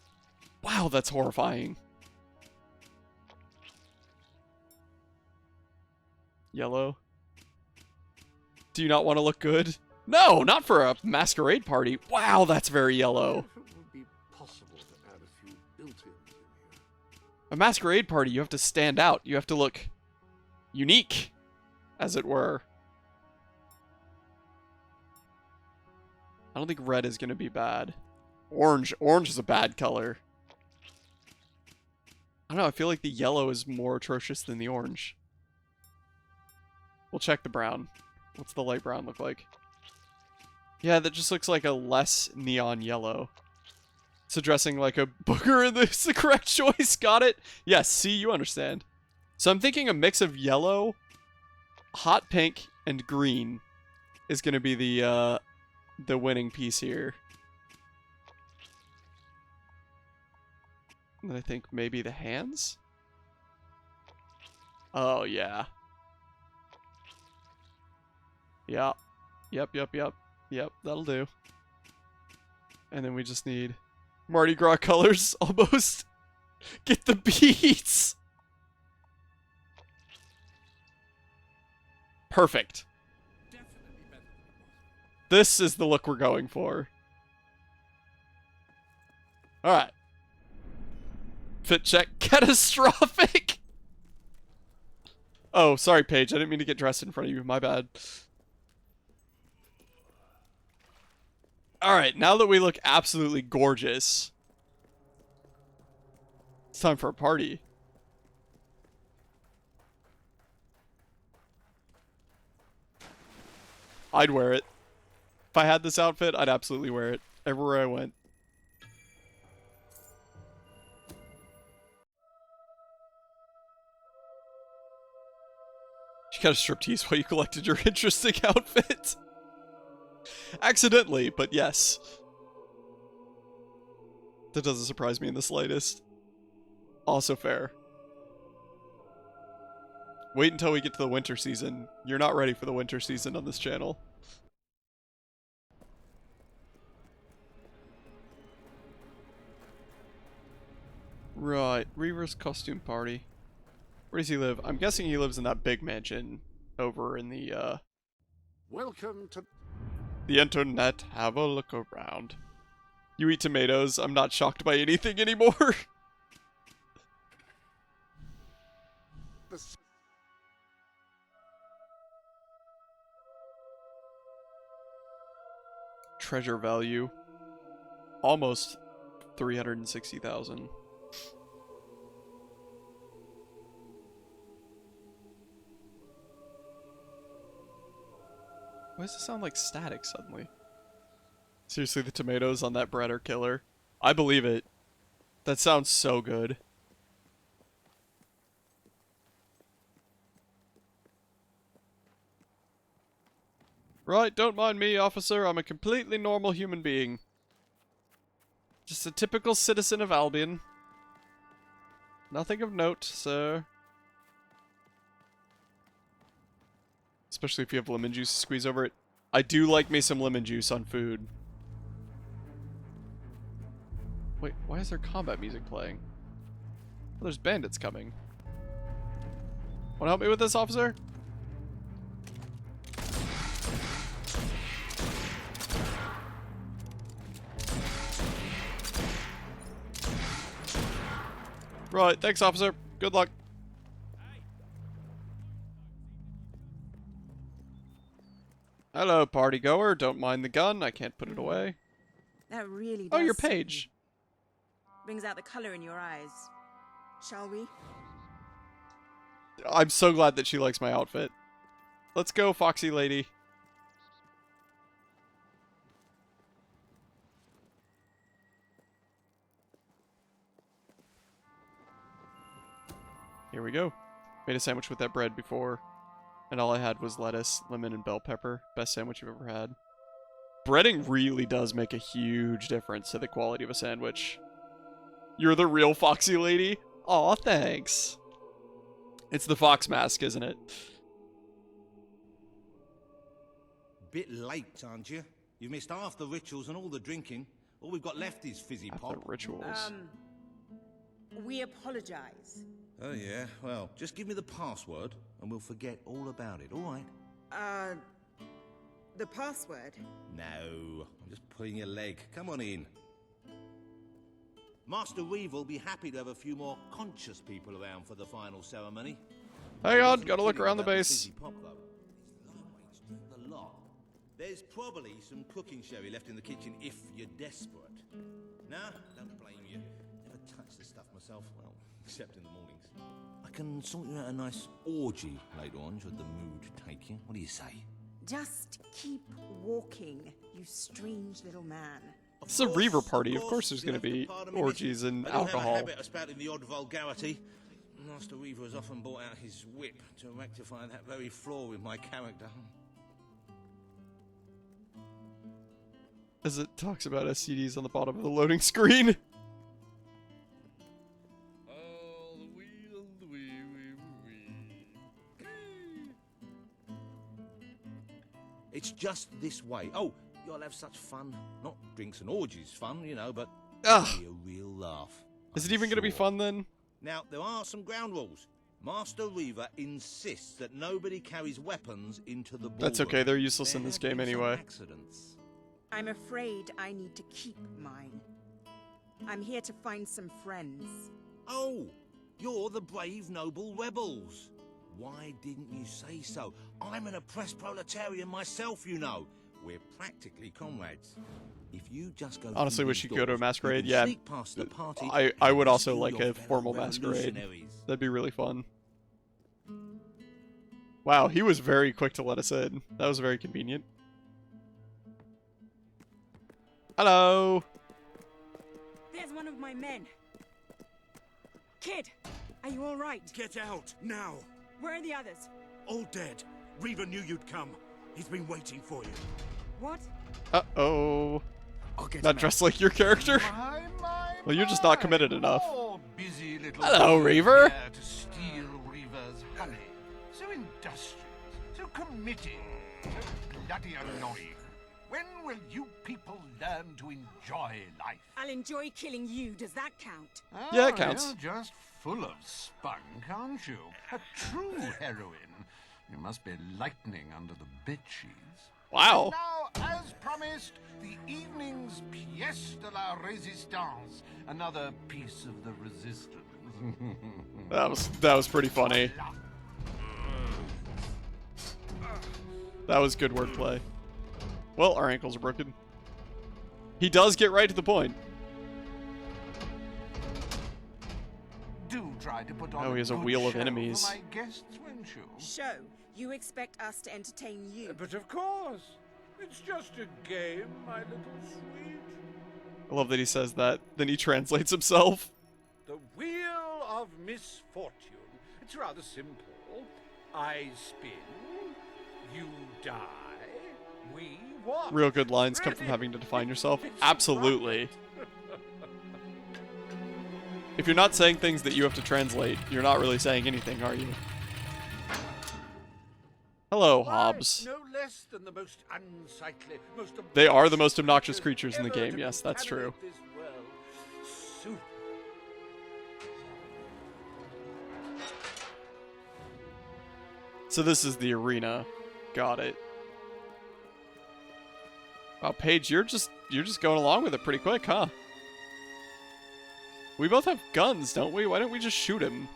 A: Wow, that's horrifying. Yellow. Do you not want to look good? No, not for a masquerade party. Wow, that's very yellow.
B: If it would be possible to add a few built-ins in here.
A: A masquerade party, you have to stand out. You have to look unique, as it were. I don't think red is going to be bad. Orange is a bad color. I don't know, I feel like the yellow is more atrocious than the orange. We'll check the brown. What's the light brown look like? Yeah, that just looks like a less neon yellow. So dressing like a booger is the correct choice. Got it? Yes, see, you understand. So I'm thinking a mix of yellow, hot pink, and green is going to be the winning piece here. And then I think maybe the hands? Oh, yeah. Yeah. Yep, that'll do. And then we just need Mardi Gras colors, almost. Get the beads! Perfect. This is the look we're going for. Alright. Fit check. Catastrophic! Oh, sorry, Paige. I didn't mean to get dressed in front of you. My bad. Alright, now that we look absolutely gorgeous, it's time for a party. I'd wear it. If I had this outfit, I'd absolutely wear it. Everywhere I went. You got a striptease while you collected your interesting outfit. Accidentally, but yes. That doesn't surprise me in the slightest. Also fair. Wait until we get to the winter season. You're not ready for the winter season on this channel. Right, Reaver's costume party. Where does he live? I'm guessing he lives in that big mansion over in the,
B: Welcome to
A: the internet. Have a look around. You eat tomatoes. I'm not shocked by anything anymore.
B: the
A: Treasure value. Almost 360,000. Why does it sound like static suddenly? Seriously, the tomatoes on that bread are killer. I believe it. That sounds so good. Right, don't mind me, officer. I'm a completely normal human being. Just a typical citizen of Albion. Nothing of note, sir. Especially if you have lemon juice to squeeze over it. I do like me some lemon juice on food. Wait, why is there combat music playing? Oh, there's bandits coming. Wanna help me with this, officer? Right, thanks, officer. Good luck. Hello, party goer. Don't mind the gun. I can't put it away.
I: That really
A: Oh,
I: does
A: your
I: suit
A: Paige.
I: you. Brings out the color in your eyes. Shall we?
A: I'm so glad that she likes my outfit. Let's go, foxy lady. Here we go. Made a sandwich with that bread before, and all I had was lettuce, lemon, and bell pepper. Best sandwich you've ever had. Breading really does make a huge difference to the quality of a sandwich. You're the real foxy lady? Aw, thanks. It's the fox mask, isn't it?
L: Bit late, aren't you? You've missed half the rituals and all the drinking. All we've got left is fizzy pop.
A: The rituals.
I: We apologize.
L: Oh yeah, well, just give me the password and we'll forget all about it, all right?
I: The password?
L: No, I'm just pulling your leg. Come on in. Master Reeve will be happy to have a few more conscious people around for the final ceremony.
A: Hang on, gotta look around the base.
L: The lot. There's probably some cooking sherry left in the kitchen if you're desperate. Nah, don't blame you. Never touch this stuff myself, well, except in the mornings. I can sort you out a nice orgy later on, should the mood take you. What do you say?
I: Just keep walking, you strange little man.
A: It's a Reaver party. Of course there's going to be orgies and
L: I don't have a
A: alcohol.
L: habit of spouting the odd vulgarity. Master Reaver has often brought out his whip to rectify that very flaw in my character.
A: As it talks about STDs on the bottom of the loading screen.
L: It's just this way. Oh, you'll have such fun. Not drinks and orgies fun, you know, but
A: Ugh.
L: it'll be a real laugh.
A: Is it even going to be fun then?
L: Now, there are some ground rules. Master Reaver insists that nobody carries weapons into the ballroom.
A: That's okay, they're useless in this
L: There have
A: game
L: been some
A: anyway.
L: accidents.
I: I'm afraid I need to keep mine. I'm here to find some friends.
L: Oh, you're the brave, noble rebels. Why didn't you say so? I'm an oppressed proletarian myself, you know. We're practically comrades. If you just go
A: Honestly,
L: through
A: wish
L: these
A: you could go to a
L: doors,
A: masquerade.
L: you
A: Yeah,
L: can sneak past the party
A: I
L: and
A: would also
L: rescue
A: like
L: your
A: a
L: fellow
A: formal masquerade.
L: revolutionaries.
A: That'd be really fun. Wow, he was very quick to let us in. That was very convenient. Hello.
I: There's one of my men. Kid, are you all right?
M: Get out, now!
I: Where are the others?
M: All dead. Reaver knew you'd come. He's been waiting for you.
I: What?
A: Uh-oh.
M: I'll get
A: Not
M: him
A: dressed
M: out.
A: like your character? Well, you're just not committed enough.
N: Busy little
A: Hello,
N: bees
A: Reaver.
N: here to steal Reaver's honey. So industrious, so committed, so bloody annoying. When will you people learn to enjoy life?
I: I'll enjoy killing you. Does that count?
A: Yeah, it counts.
N: You're just full of spunk, aren't you? A true heroine. You must be lightning under the bed sheets.
A: Wow.
N: And now, as promised, the evening's pièce de la résistance. Another piece of the resistance.
A: That was pretty funny. That was good wordplay. Well, our ankles are broken. He does get right to the point.
N: Do try to put on
A: Oh, he has a
N: good
A: wheel of
N: show
A: enemies.
N: For my guests, won't you?
I: Show. You expect us to entertain you?
J: But of course. It's just a game, my little sweet.
A: I love that he says that. Then he translates himself.
J: The wheel of misfortune. It's rather simple. I spin, you die, we walk.
A: Real good lines come from having to define yourself. Absolutely. If you're not saying things that you have to translate, you're not really saying anything, are you? Hello, Hobbs.
J: No less than the most unsightly, most
A: They are the most obnoxious creatures in the game, yes, that's true.
J: this world. Super.
A: So this is the arena. Got it. Wow, Paige, you're just going along with it pretty quick, huh? We both have guns, don't we? Why don't we just shoot him?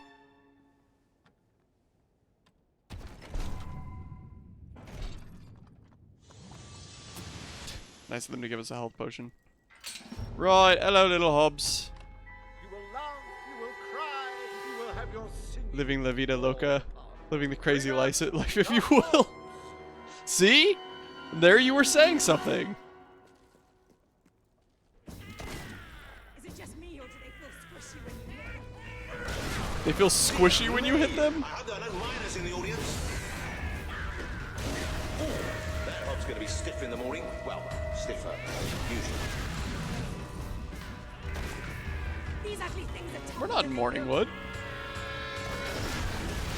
A: Nice of them to give us a health potion. Right, hello little Hobbs.
J: You will laugh, you will cry, you will have your singing.
A: Living la vida loca. Living the crazy life if you will. See? There you were saying something.
I: Is it just me, or do they feel squishy when you hit them?
A: They feel squishy when you hit them?
L: I hope there are no miners in the audience. Oh, that hob's going to be stiff in the morning. Well, stiffer, usually.
I: These ugly things are tough.
A: We're not in Morningwood.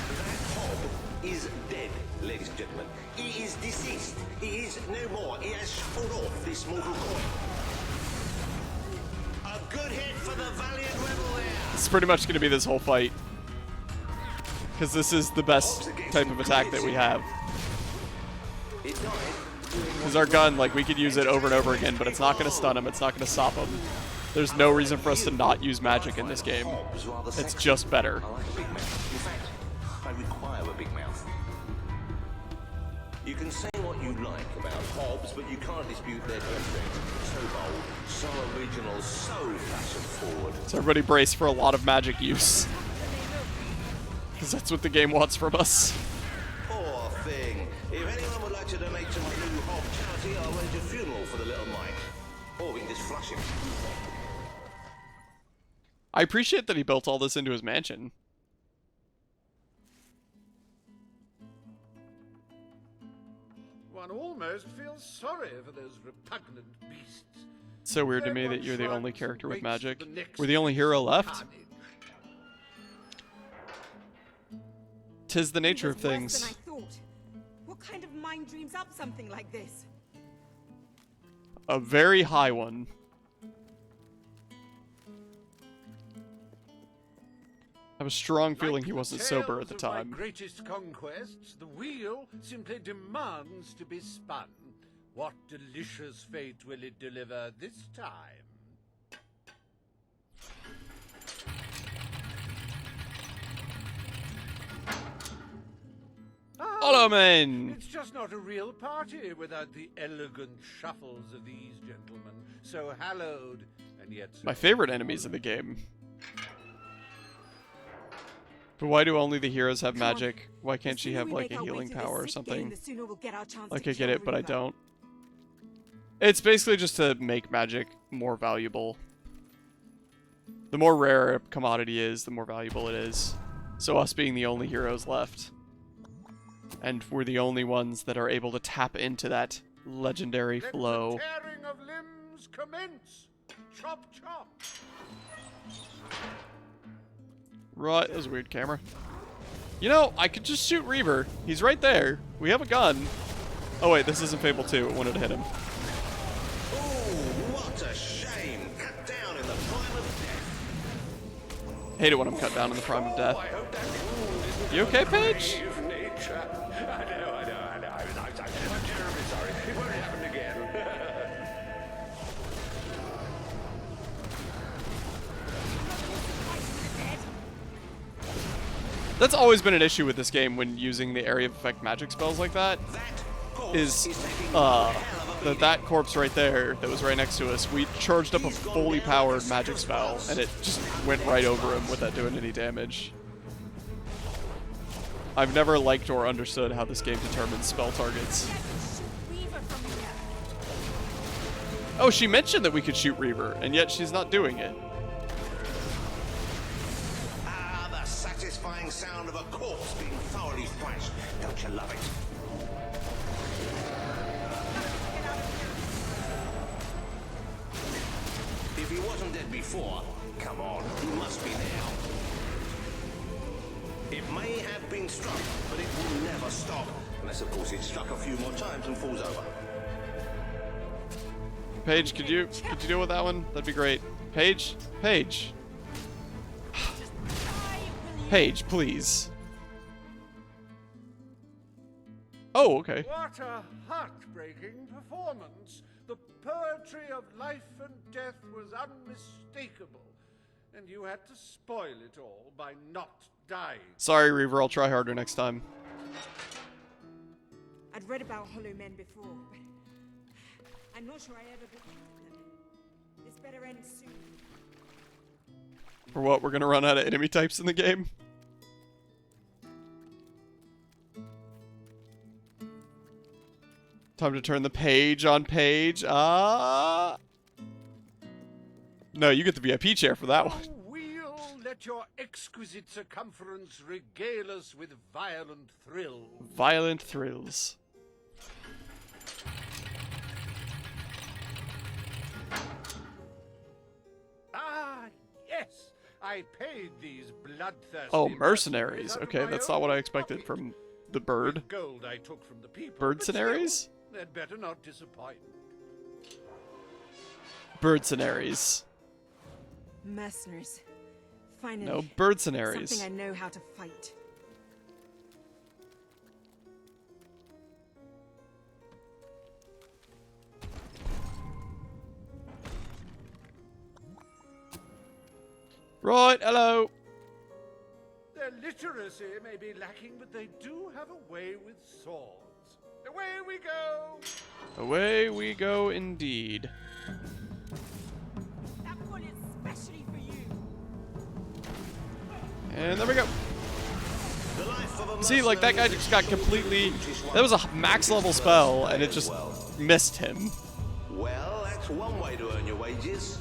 K: That hob is dead, ladies and gentlemen. He is deceased. He is no more. He has fallen off this mortal coil. A good hit for the valiant rebel there.
A: It's pretty much going to be this whole fight. Because this is the best type of attack that we have.
K: It died.
A: Because our gun, like, we could use it over and over again, but it's not going to stun him, it's not going to stop him. There's no reason for us to not use magic in this game. It's just better.
L: I like a big mouth. In fact, I require a big mouth. You can say what you like about Hobbs, but you can't dispute their content. So bold, so original, so fashion forward.
A: So everybody brace for a lot of magic use. Because that's what the game wants from us.
L: Poor thing. If anyone would like to donate to my new Hob charity, I'll arrange a funeral for the little Mike. Or we can just flush him.
A: I appreciate that he built all this into his mansion.
B: One almost feels sorry for those repugnant beasts.
A: It's so weird to me that you're the only character with magic. We're the only hero left. Tis the nature of things.
I: Worse than I thought. What kind of mind dreams up something like this?
A: A very high one. I have a strong feeling he wasn't sober at the time.
B: My greatest conquests, the wheel simply demands to be spun. What delicious fate will it deliver this time?
A: Holoman!
B: It's just not a real party without the elegant shuffles of these gentlemen, so hallowed and yet so
A: My favorite enemies in the game. But why do only the heroes have magic? Why can't she have like a healing power or something? Like I get it, but I don't. It's basically just to make magic more valuable. The more rare a commodity is, the more valuable it is. So us being the only heroes left. And we're the only ones that are able to tap into that legendary flow.
B: Let the tearing of limbs commence. Chop, chop.
A: Right, that was a weird camera. You know, I could just shoot Reaver. He's right there. We have a gun. Oh wait, this isn't Fable 2. It wanted to hit him.
L: Oh, what a shame. Cut down in the prime of death.
A: Hate it when I'm cut down in the prime of death. You okay, Paige?
B: I know. I'm terribly sorry. It won't happen again.
A: That's always been an issue with this game when using the area of effect magic spells like that. Is that corpse right there that was right next to us, we charged up a fully powered magic spell and it just went right over him without doing any damage. I've never liked or understood how this game determines spell targets. Oh, she mentioned that we could shoot Reaver, and yet she's not doing it.
L: Ah, the satisfying sound of a corpse being thoroughly thrashed. Don't you love it? If he wasn't dead before, come on, he must be now. It may have been struck, but it will never stop. Unless, of course, it's struck a few more times and falls over.
A: Paige, could you deal with that one? That'd be great. Paige? Paige. Paige, please. Oh, okay.
B: What a heartbreaking performance. The poetry of life and death was unmistakable, and you had to spoil it all by not dying.
A: Sorry, Reaver, I'll try harder next time.
I: I'd read about hollow men before, but I'm not sure I ever believed them. This better end soon.
A: For what, we're gonna run out of enemy types in the game? Time to turn the page on Paige. No, you get the VIP chair for that one.
B: Wheel, let your exquisite circumference regale us with violent thrills.
A: Violent thrills.
B: Ah, yes. I paid these bloodthirsty
A: Oh, mercenaries. Okay, that's not what I expected from the bird.
B: With gold I took from the people.
A: Birdcenaries?
B: They'd better not disappoint.
A: Birdcenaries.
I: Mercenaries. Finally.
A: No, birdcenaries.
I: Something I know how to fight.
A: Right, hello.
J: Their literacy may be lacking, but they do have a way with swords. Away we go!
A: Away we go indeed.
I: That one is especially for you.
A: And there we go. See, like, that guy just got completely... That was a max level spell, and it just missed him.
L: Well, that's one way to earn your wages.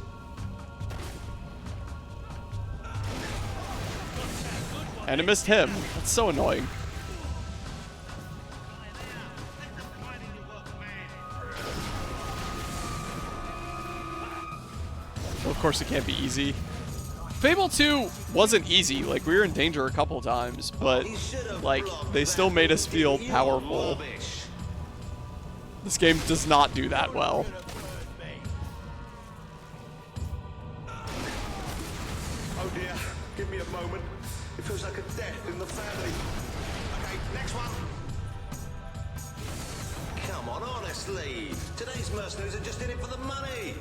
A: And it missed him. That's so annoying. Well, of course it can't be easy. Fable 2 wasn't easy. Like, we were in danger a couple times, but, like, they still made us feel powerful. This game does not do that well.
L: Oh dear, give me a moment. It feels like a death in the family. Okay, next one. Come on, honestly. Today's mercenaries are just in it for the money.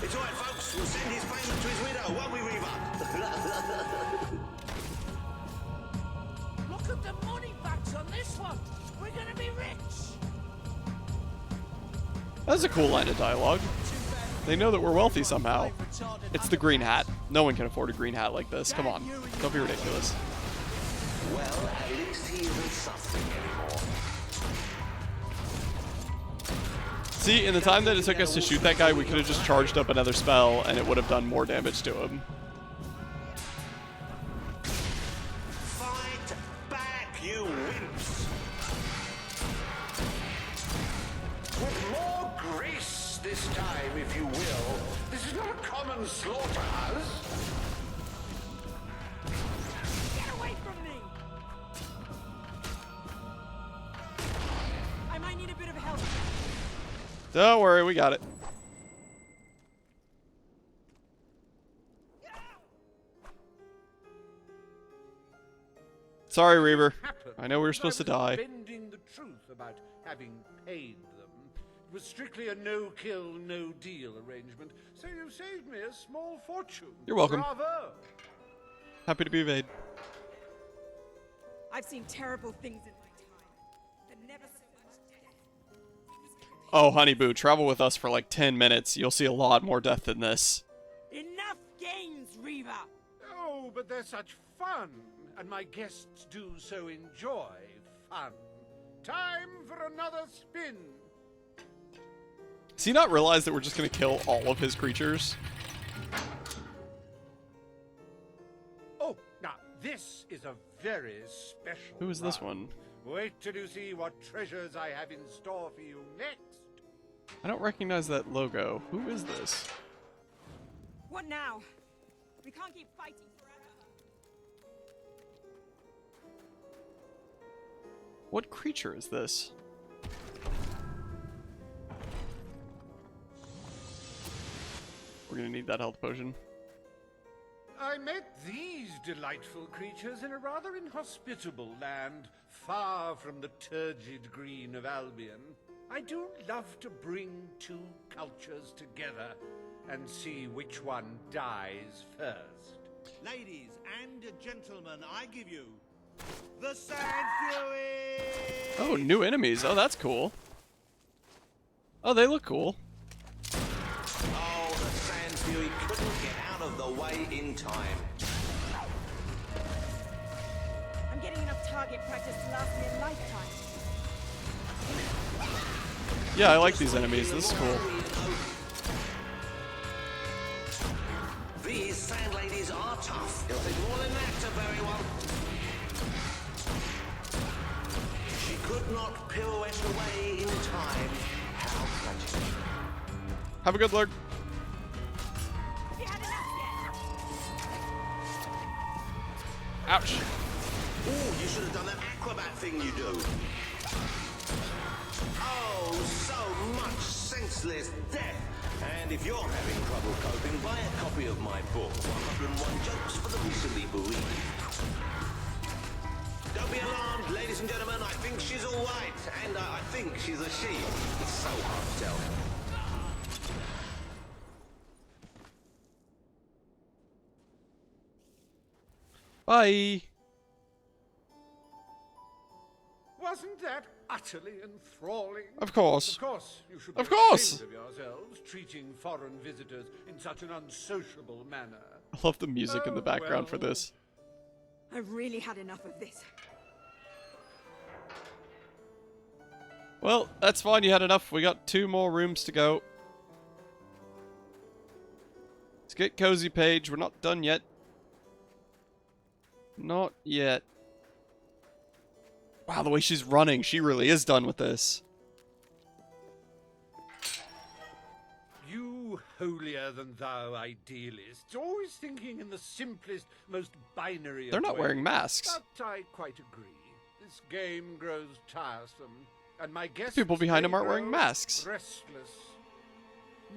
L: It's all right, folks. We'll send his payment to his widow, won't we, Reaver?
C: Look at the money bags on this one. We're gonna be rich.
A: That's a cool line of dialogue. They know that we're wealthy somehow. It's the green hat. No one can afford a green hat like this. Come on. Don't be ridiculous.
L: Well, at least he isn't suffering anymore.
A: See, in the time that it took us to shoot that guy, we could have just charged up another spell, and it would have done more damage to him.
L: Fight back, you wimps!
B: With more grace this time, if you will. This is not a common slaughterhouse.
I: Get away from me! I might need a bit of help.
A: Don't worry, we got it. Sorry, Reaver. I know we were supposed to die.
J: Bending the truth about having paid them. It was strictly a no-kill, no-deal arrangement, so you saved me a small fortune.
A: You're welcome.
J: Bravo!
A: Happy to be evade.
I: I've seen terrible things in my time, but never so much death.
A: Oh, Honeyboo, travel with us for like 10 minutes. You'll see a lot more death than this.
I: Enough games, Reaver!
J: Oh, but they're such fun, and my guests do so enjoy fun. Time for another spin.
A: Does he not realize that we're just going to kill all of his creatures?
J: Oh, now this is a very special
A: Who is this
J: run.
A: one?
J: Wait till you see what treasures I have in store for you next.
A: I don't recognize that logo. Who is this?
I: What now? We can't keep fighting forever.
A: What creature is this? We're gonna need that health potion.
J: I met these delightful creatures in a rather inhospitable land, far from the turgid green of Albion. I do love to bring two cultures together and see which one dies first.
L: Ladies and gentlemen, I give you the Sand Fury!
A: Oh, new enemies. Oh, that's cool. Oh, they look cool.
L: Oh, the Sand Fury couldn't get out of the way in time.
I: I'm getting enough target practice to last me a lifetime.
A: Yeah, I like these enemies. This is cool.
L: These sand ladies are tough. It'll take more than that to bury one. She could not pirouette away in time. How tragic.
A: Have a good look.
I: Have you had enough yet?
A: Ouch.
L: Oh, you should have done that acrobat thing you do. Oh, so much senseless death. And if you're having trouble coping, buy a copy of my book, 101 Jokes for the Recently Bereaved. Don't be alarmed, ladies and gentlemen, I think she's all right. And I think she's a she. It's so hard to tell.
A: Bye.
J: Wasn't that utterly enthralling?
A: Of course.
J: Of course, you should
A: Of
J: be
A: course.
J: ashamed of yourselves, treating foreign visitors in such an unsociable manner.
A: I love the music in the background for
J: well.
A: this.
I: I've really had enough of this.
A: Well, that's fine. You had enough. We got 2 more rooms to go. Let's get cozy, Paige. We're not done yet. Not yet. Wow, the way she's running, she really is done with this.
J: You holier-than-thou idealists, always thinking in the simplest, most binary of
A: They're not
J: ways.
A: wearing masks.
J: But I quite agree. This game grows tiresome, and my guests
A: People behind
J: may
A: him aren't
J: grow
A: wearing masks.
J: restless.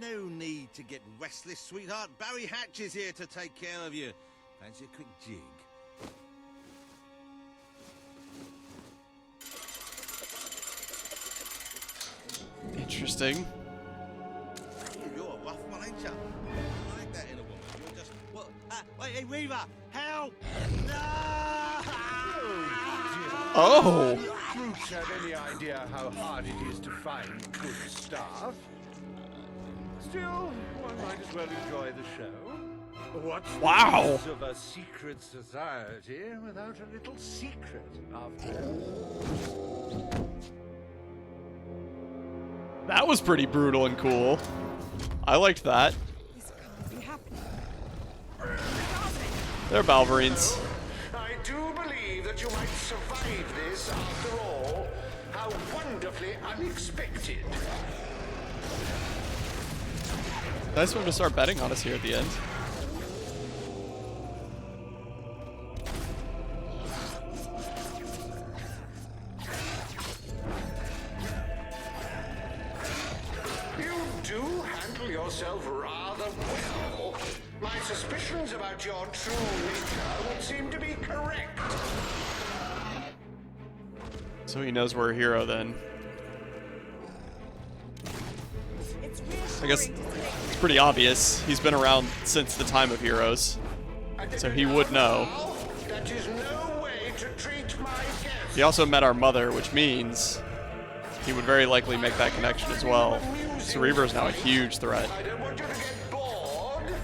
L: No need to get restless, sweetheart. Barry Hatch is here to take care of you. Fancy a quick jig?
A: Interesting.
L: You're a rough one, ain't you? I like that in a woman. You're just... What? Wait, hey, Weaver! Help! No!
A: Oh!
J: Brutes have any idea how hard it is to find good staff? Still, one might as well enjoy the show. What's
A: Wow.
J: the use of a secret society without a little secret, after all?
A: That was pretty brutal and cool. I liked that.
I: This can't be happening.
A: They're Balverines.
N: I do believe that you might survive this after all. How wonderfully unexpected.
A: Nice one to start betting on us here at the end.
N: You do handle yourself rather well. My suspicions about your true nature would seem to be correct.
A: So he knows we're a hero then. I guess it's pretty obvious. He's been around since the time of Heroes. So he would know.
N: That is no way to treat my guests.
A: He also met our mother, which means he would very likely make that connection as well. Cerebro is now a huge threat.
N: I don't want you to get bored.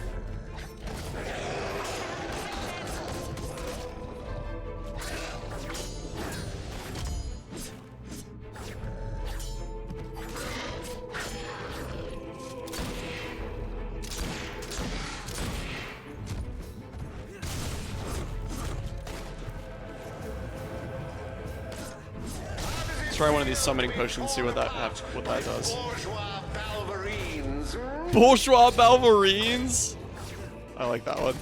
A: Let's try one of these summoning potions, see what that does.
N: Bourgeois balverines. Hmm?
A: Bourgeois Balverines! I like that one.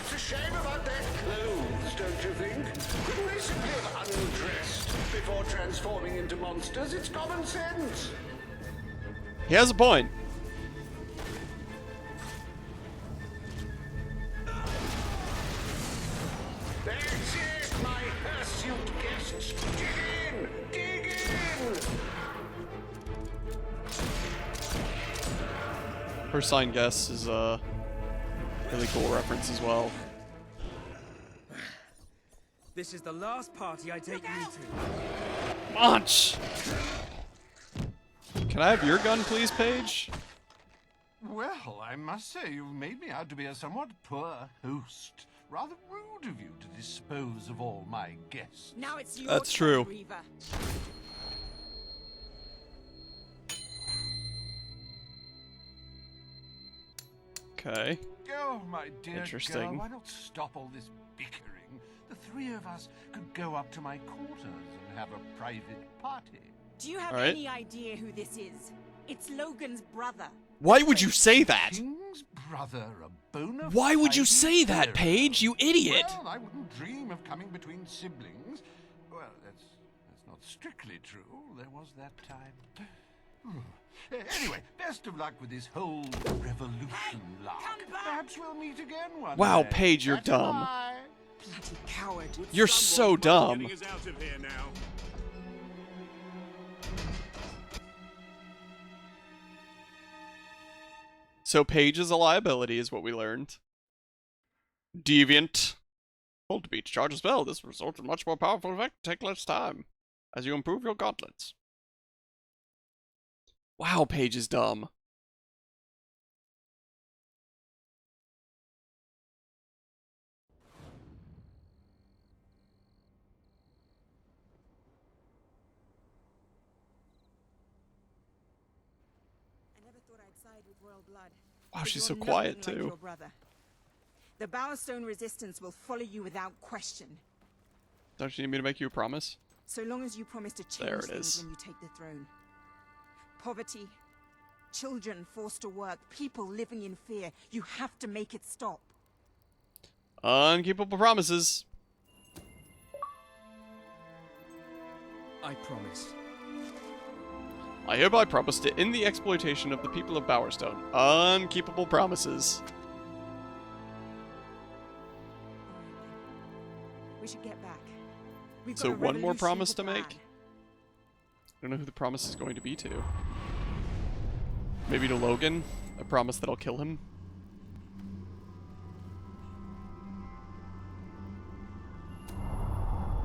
N: It's a shame about their clothes, don't you think? Couldn't they simply have undressed before transforming into monsters? It's common sense.
A: He has a point.
N: That's it, my hirsute guests. Dig in! Dig in!
A: Her sign guess is a really cool reference as well.
G: This is the last party I take you to.
A: Launch! Can I have your gun, please, Paige?
N: Well, I must say you've made me out to be a somewhat poor host. Rather rude of you to dispose of all my guests.
I: Now it's your
A: That's
I: turn,
A: true.
I: Reaver.
A: Okay.
N: Oh, my dear
A: Interesting.
N: girl, why not stop all this bickering? The three of us could go up to my quarters and have a private party.
I: Do you have
A: All right.
I: any idea who this is? It's Logan's brother.
A: Why would you say that?
N: King's brother, a bona
A: Why would you
N: fide
A: say that,
N: hero.
A: Paige? You idiot!
N: Well, I wouldn't dream of coming between siblings. Well, that's not strictly true. There was that time. Anyway, best of luck with this whole revolution lark. Perhaps we'll meet again one
A: Wow,
N: day.
A: Paige, you're
N: That's
A: dumb.
N: why.
I: Bloody coward.
A: You're so dumb.
F: Getting us out of here now.
A: So Paige is a liability, is what we learned. Deviant. Hold to beat charge a spell. This results in much more powerful effect. Take less time as you improve your gauntlets. Wow, Paige is dumb.
I: I never thought I'd side with royal blood.
A: Wow,
I: But
A: she's
I: you're
A: so quiet,
I: nothing like
A: too.
I: your brother. The Bowerstone resistance will follow you without question.
A: Don't you need me to make you a promise?
I: So long as you promise to
A: There
I: change
A: it
I: things
A: is.
I: when you take the throne. Poverty, children forced to work, people living in fear. You have to make it stop.
A: Unkeepable promises.
G: I promise.
A: I hereby promise to end the exploitation of the people of Bowerstone. Unkeepable promises.
I: We should get back. We've
A: So
I: got a
A: one more
I: revolution
A: promise to
I: plan.
A: make? I don't know who the promise is going to be to. Maybe to Logan? A promise that I'll kill him?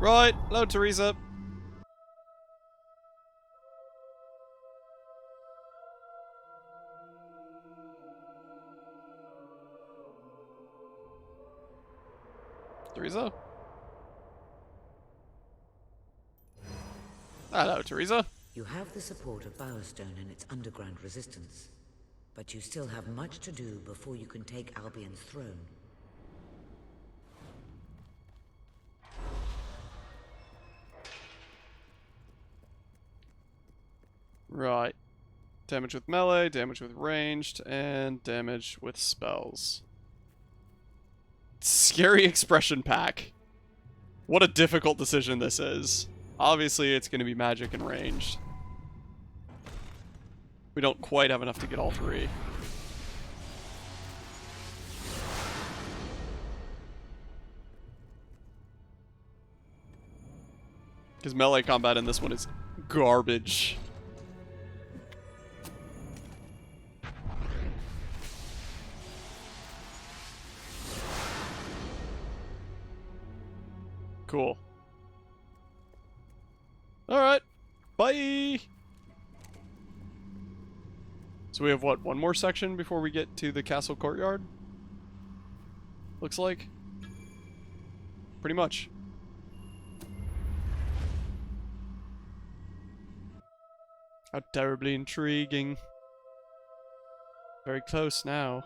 A: Right, hello Teresa. Teresa? Hello, Teresa.
O: You have the support of Bowerstone and its underground resistance, but you still have much to do before you can take Albion's throne.
A: Right. Damage with melee, damage with ranged, and damage with spells. Scary expression pack. What a difficult decision this is. Obviously, it's going to be magic and ranged. We don't quite have enough to get all three. Because melee combat in this one is garbage. Cool. Alright. Bye! So we have, what, one more section before we get to the castle courtyard? Looks like. Pretty much. How terribly intriguing. Very close now.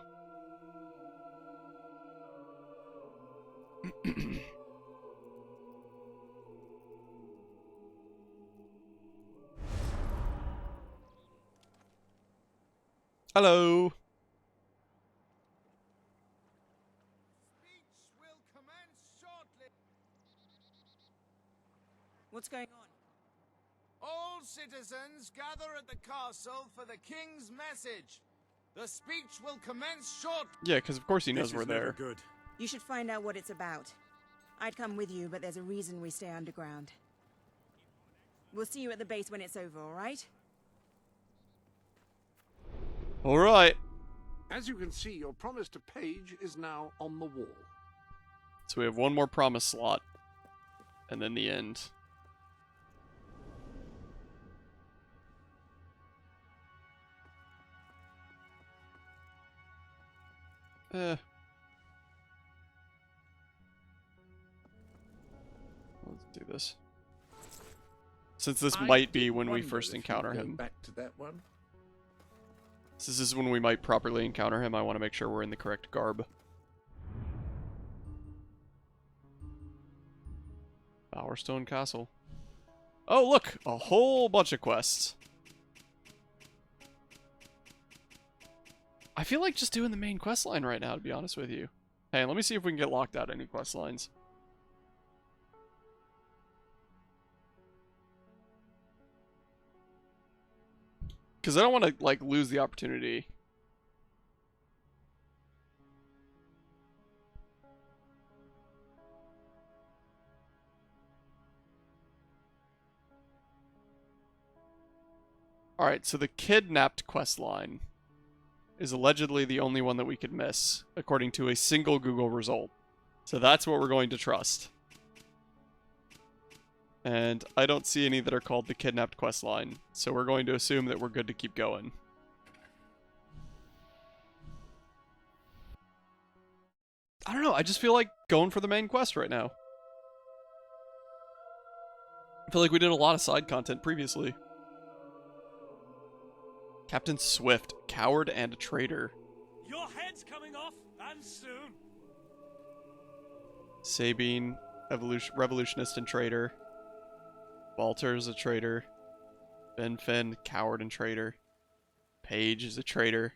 A: Hello.
I: What's going on?
P: All citizens gather at the castle for the king's message. The speech will commence shortly.
A: Yeah, because of course he knows we're there.
J: Good.
I: You should find out what it's about. I'd come with you, but there's a reason we stay underground. We'll see you at the base when it's over, all right?
A: All right.
B: As you can see, your promise to Paige is now on the wall.
A: So we have one more promise slot. And then the end. Let's do this. Since this might be when we first encounter him.
J: Back to that one.
A: Since this is when we might properly encounter him, I want to make sure we're in the correct garb. Bowerstone Castle. Oh, look! A whole bunch of quests. I feel like just doing the main quest line right now, to be honest with you. Hey, let me see if we can get locked out any quest lines. Because I don't want to, like, lose the opportunity. Alright, so the kidnapped quest line is allegedly the only one that we could miss, according to a single Google result. So that's what we're going to trust. And I don't see any that are called the Kidnapped quest line, so we're going to assume that we're good to keep going. I don't know, I just feel like going for the main quest right now. I feel like we did a lot of side content previously. Captain Swift, coward and a traitor.
Q: Your head's coming off, and soon.
A: Sabine, revolutionist and traitor. Walter is a traitor. Ben Finn, coward and traitor. Paige is a traitor.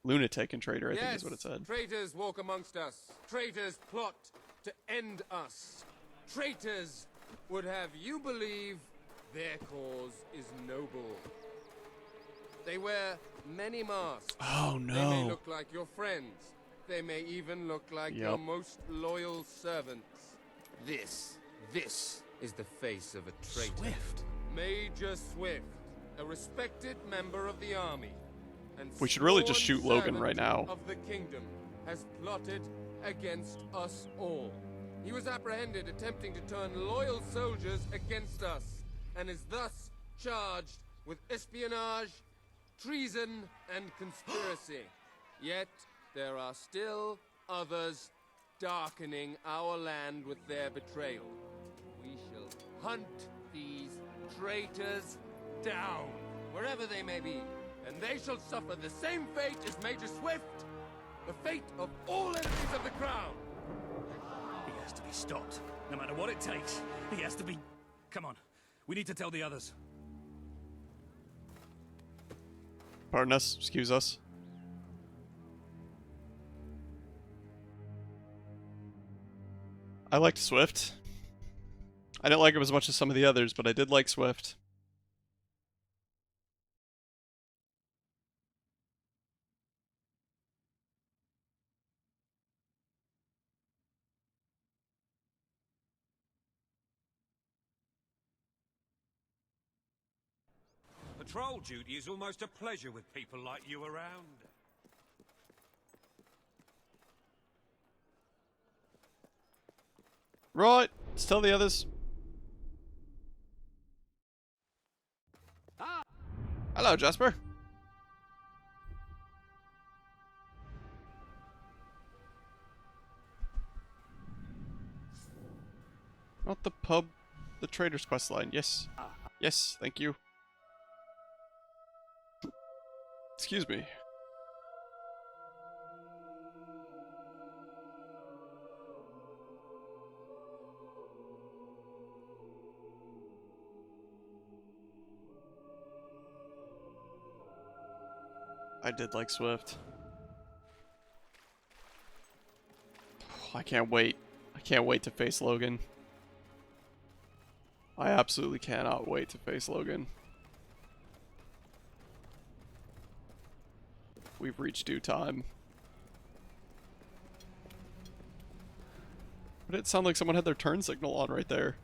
A: Lunatic and traitor, I think is what it said.
R: Traitors walk amongst us. Traitors plot to end us. Traitors would have you believe their cause is noble. They wear many masks.
A: Oh, no.
R: They may look like your friends. They may even look like your most loyal servants. This is the face of a traitor.
A: Swift.
R: Major Swift, a respected member of the army. And
A: We should really just
R: sworn
A: shoot Logan
R: servant
A: right now.
R: Of the kingdom has plotted against us all. He was apprehended attempting to turn loyal soldiers against us, and is thus charged with espionage, treason, and conspiracy. Yet there are still others darkening our land with their betrayal. We shall hunt these traitors down, wherever they may be, and they shall suffer the same fate as Major Swift, the fate of all enemies of the crown.
Q: He has to be stopped, no matter what it takes. He has to be... Come on, we need to tell the others.
A: Pardon us, excuse us. I liked Swift. I didn't like him as much as some of the others, but I did like Swift.
F: Patrol duty is almost a pleasure with people like you around.
A: Right, let's tell the others. Hello, Jasper. Not the pub, the trader's quest line. Yes. Yes, thank you. Excuse me. I did like Swift. Oh, I can't wait. I can't wait to face Logan. I absolutely cannot wait to face Logan. We've reached due time. But it sounded like someone had their turn signal on right there.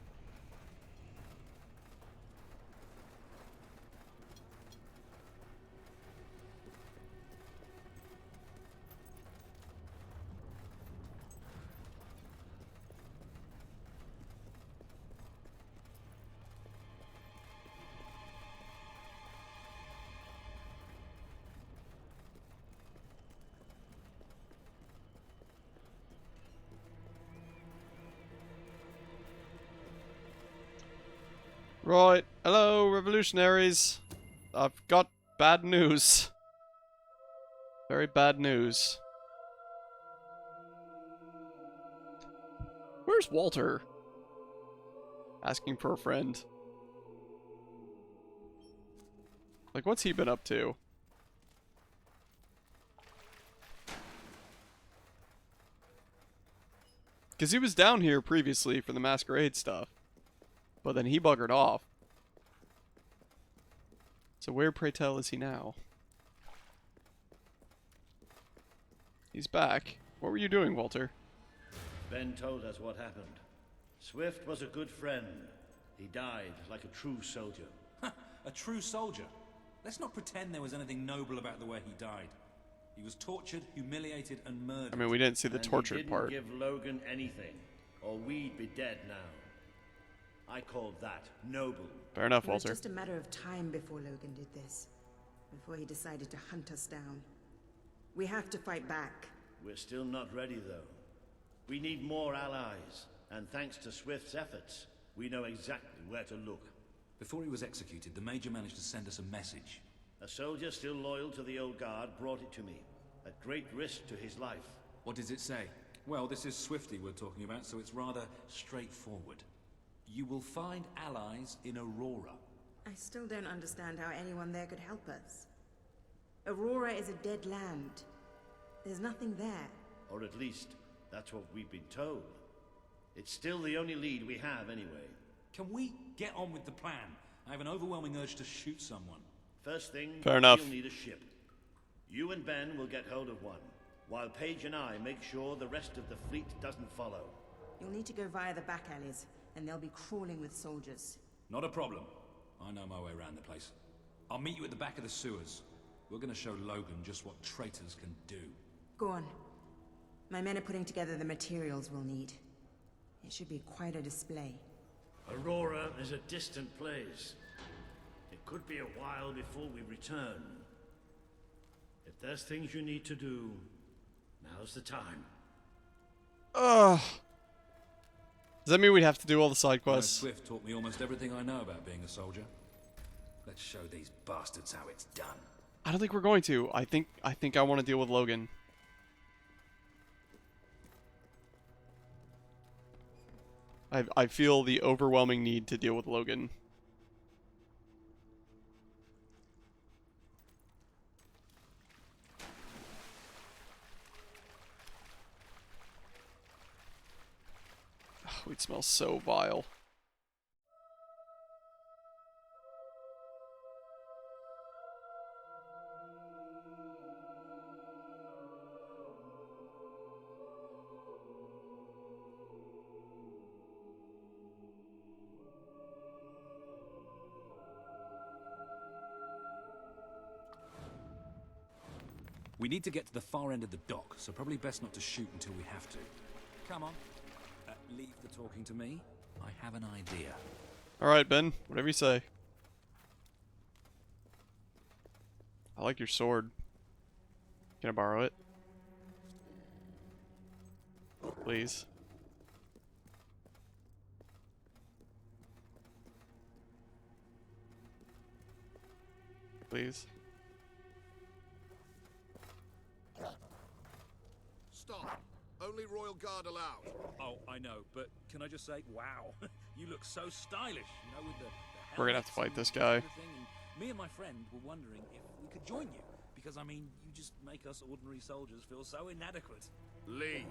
A: Right, hello revolutionaries. I've got bad news. Very bad news. Where's Walter? Asking for a friend. Like, what's he been up to? Because he was down here previously for the masquerade stuff. But then he buggered off. So where, pray tell, is he now? He's back. What were you doing, Walter?
K: Ben told us what happened. Swift was a good friend. He died like a true soldier.
G: A true soldier? Let's not pretend there was anything noble about the way he died. He was tortured, humiliated, and murdered.
A: I mean, we didn't see the
K: And
A: tortured
K: he didn't
A: part.
K: give Logan anything, or we'd be dead now. I called that noble.
A: Fair enough,
I: It was
A: Walter.
I: just a matter of time before Logan did this. Before he decided to hunt us down. We have to fight back.
K: We're still not ready, though. We need more allies, and thanks to Swift's efforts, we know exactly where to look.
G: Before he was executed, the Major managed to send us a message.
K: A soldier still loyal to the old guard brought it to me, at great risk to his life.
G: What does it say? Well, this is Swifty we're talking about, so it's rather straightforward. You will find allies in Aurora.
I: I still don't understand how anyone there could help us. Aurora is a dead land. There's nothing there.
K: Or at least, that's what we've been told. It's still the only lead we have, anyway.
G: Can we get on with the plan? I have an overwhelming urge to shoot someone.
K: First thing,
A: Fair enough.
K: we'll need a ship. You and Ben will get hold of one, while Paige and I make sure the rest of the fleet doesn't follow.
I: You'll need to go via the back alleys, and they'll be crawling with soldiers.
G: Not a problem. I know my way around the place. I'll meet you at the back of the sewers. We're gonna show Logan just what traitors can do.
I: Go on. My men are putting together the materials we'll need. It should be quite a display.
K: Aurora is a distant place. It could be a while before we return. If there's things you need to do, now's the time.
A: Ugh. Does that mean we'd have to do all the side
G: You know,
A: quests?
G: Swift taught me almost everything I know about being a soldier. Let's show these bastards how it's done.
A: I don't think we're going to. I think I want to deal with Logan. I feel the overwhelming need to deal with Logan. Oh, it smells so vile.
G: We need to get to the far end of the dock, so probably best not to shoot until we have to. Come on. Leave the talking to me. I have an idea.
A: Alright, Ben. Whatever you say. I like your sword. Can I borrow it? Please. Please.
P: Stop. Only Royal Guard allowed.
Q: Oh, I know, but can I just say, wow, you look so stylish, you know, with the
A: We're gonna have to fight
Q: helmets
A: this
Q: and
A: guy.
Q: everything, and me and my friend were wondering if we could join you, because, I mean, you just make us ordinary soldiers feel so inadequate.
P: Leave.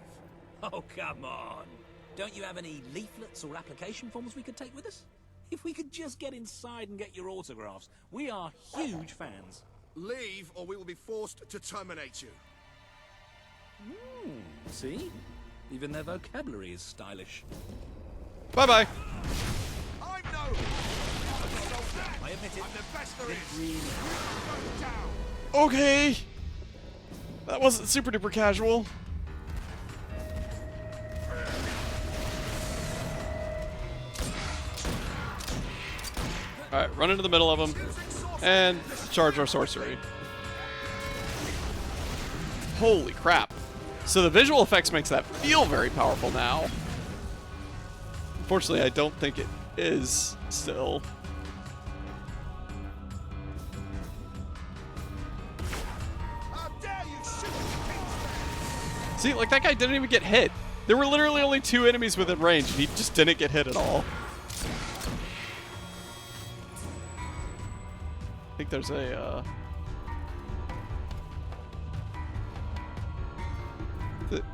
Q: Oh, come on. Don't you have any leaflets or application forms we could take with us? If we could just get inside and get your autographs. We are huge fans.
P: Leave, or we will be forced to terminate you.
Q: See? Even their vocabulary is stylish.
A: Bye-bye.
P: I'm no...
Q: I admit it.
P: I'm the best there is.
Q: Really?
P: Go down.
A: Okay. That wasn't super duper casual. Alright, run into the middle of them and charge our sorcery. Holy crap. So the visual effects makes that feel very powerful now. Unfortunately, I don't think it is still.
P: How dare you shoot the King's Men?
A: See, like that guy didn't even get hit. There were literally only 2 enemies within range, and he just didn't get hit at all. I think there's a,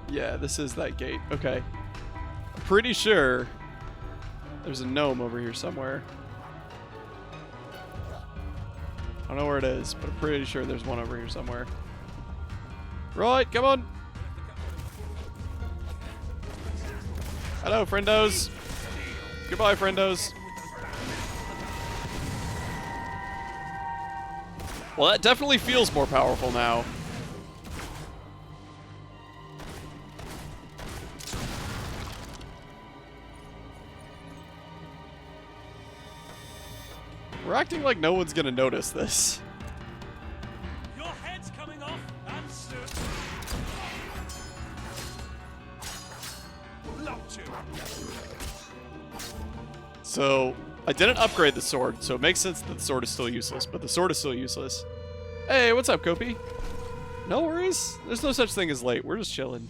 A: yeah, this is that gate. Okay. I'm pretty sure there's a gnome over here somewhere. I don't know where it is, but I'm pretty sure there's one over here somewhere. Right, come on. Hello, friendos. Goodbye, friendos. Well, that definitely feels more powerful now. We're acting like no one's gonna notice this.
Q: Your head's coming off, and soon.
M: Locked you.
A: So, I didn't upgrade the sword, so it makes sense that the sword is still useless, but the sword is still useless. Hey, what's up, Kopi? No worries. There's no such thing as late. We're just chilling.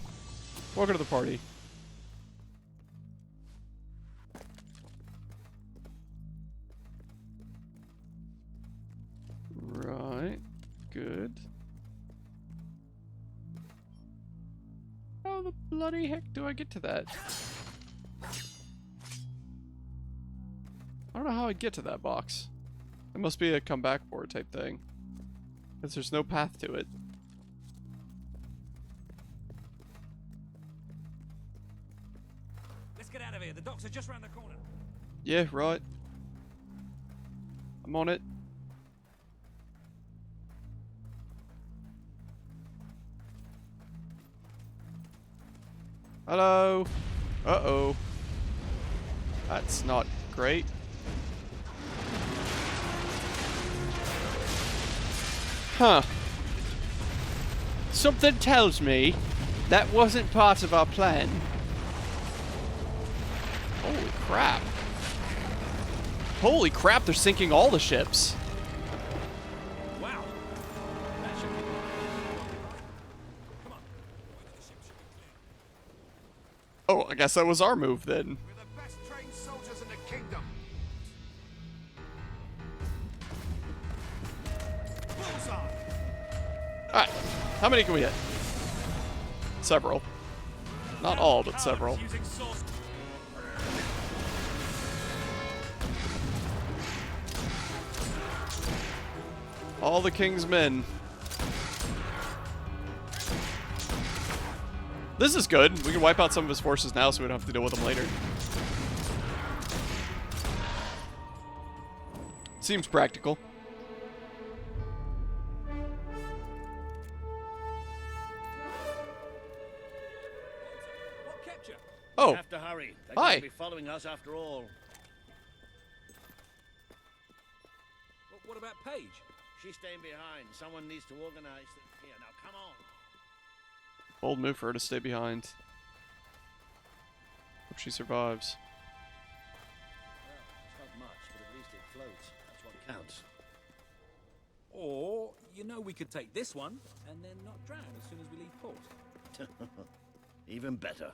A: Welcome to the party. Right. Good. How the bloody heck do I get to that? I don't know how I'd get to that box. It must be a come back for type thing. Because there's no path to it.
Q: Let's get out of here. The docks are just round the corner.
A: Yeah, right. I'm on it. Hello. Uh-oh. That's not great. Huh. Something tells me that wasn't part of our plan. Holy crap. Holy crap, they're sinking all the ships.
Q: Wow. That should be... Come on.
A: Oh, I guess that was our move then.
M: We're the best trained soldiers in the kingdom. Bullseye.
A: Alright, how many can we hit? Several. Not all, but several. All the king's men. This is good. We can wipe out some of his forces now so we don't have to deal with them later. Seems practical.
Q: What kept you?
A: Oh.
K: We have to hurry. They're
A: Hi.
K: going to be following us after all.
Q: What about Paige?
K: She's staying behind. Someone needs to organize things here. Now, come on.
A: Bold move for her to stay behind. Hope she survives.
K: Well, it's not much, but at least it floats. That's what counts.
Q: Or, you know, we could take this one and then not drown as soon as we leave port.
K: Even better.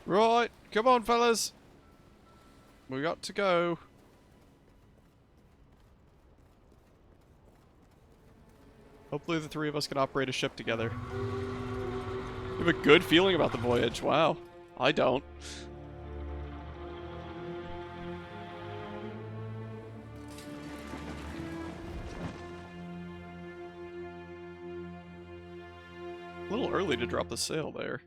A: Right, come on, fellas. We got to go. Hopefully the three of us can operate a ship together. You have a good feeling about the voyage. Wow. I don't. A little early to drop the sail there.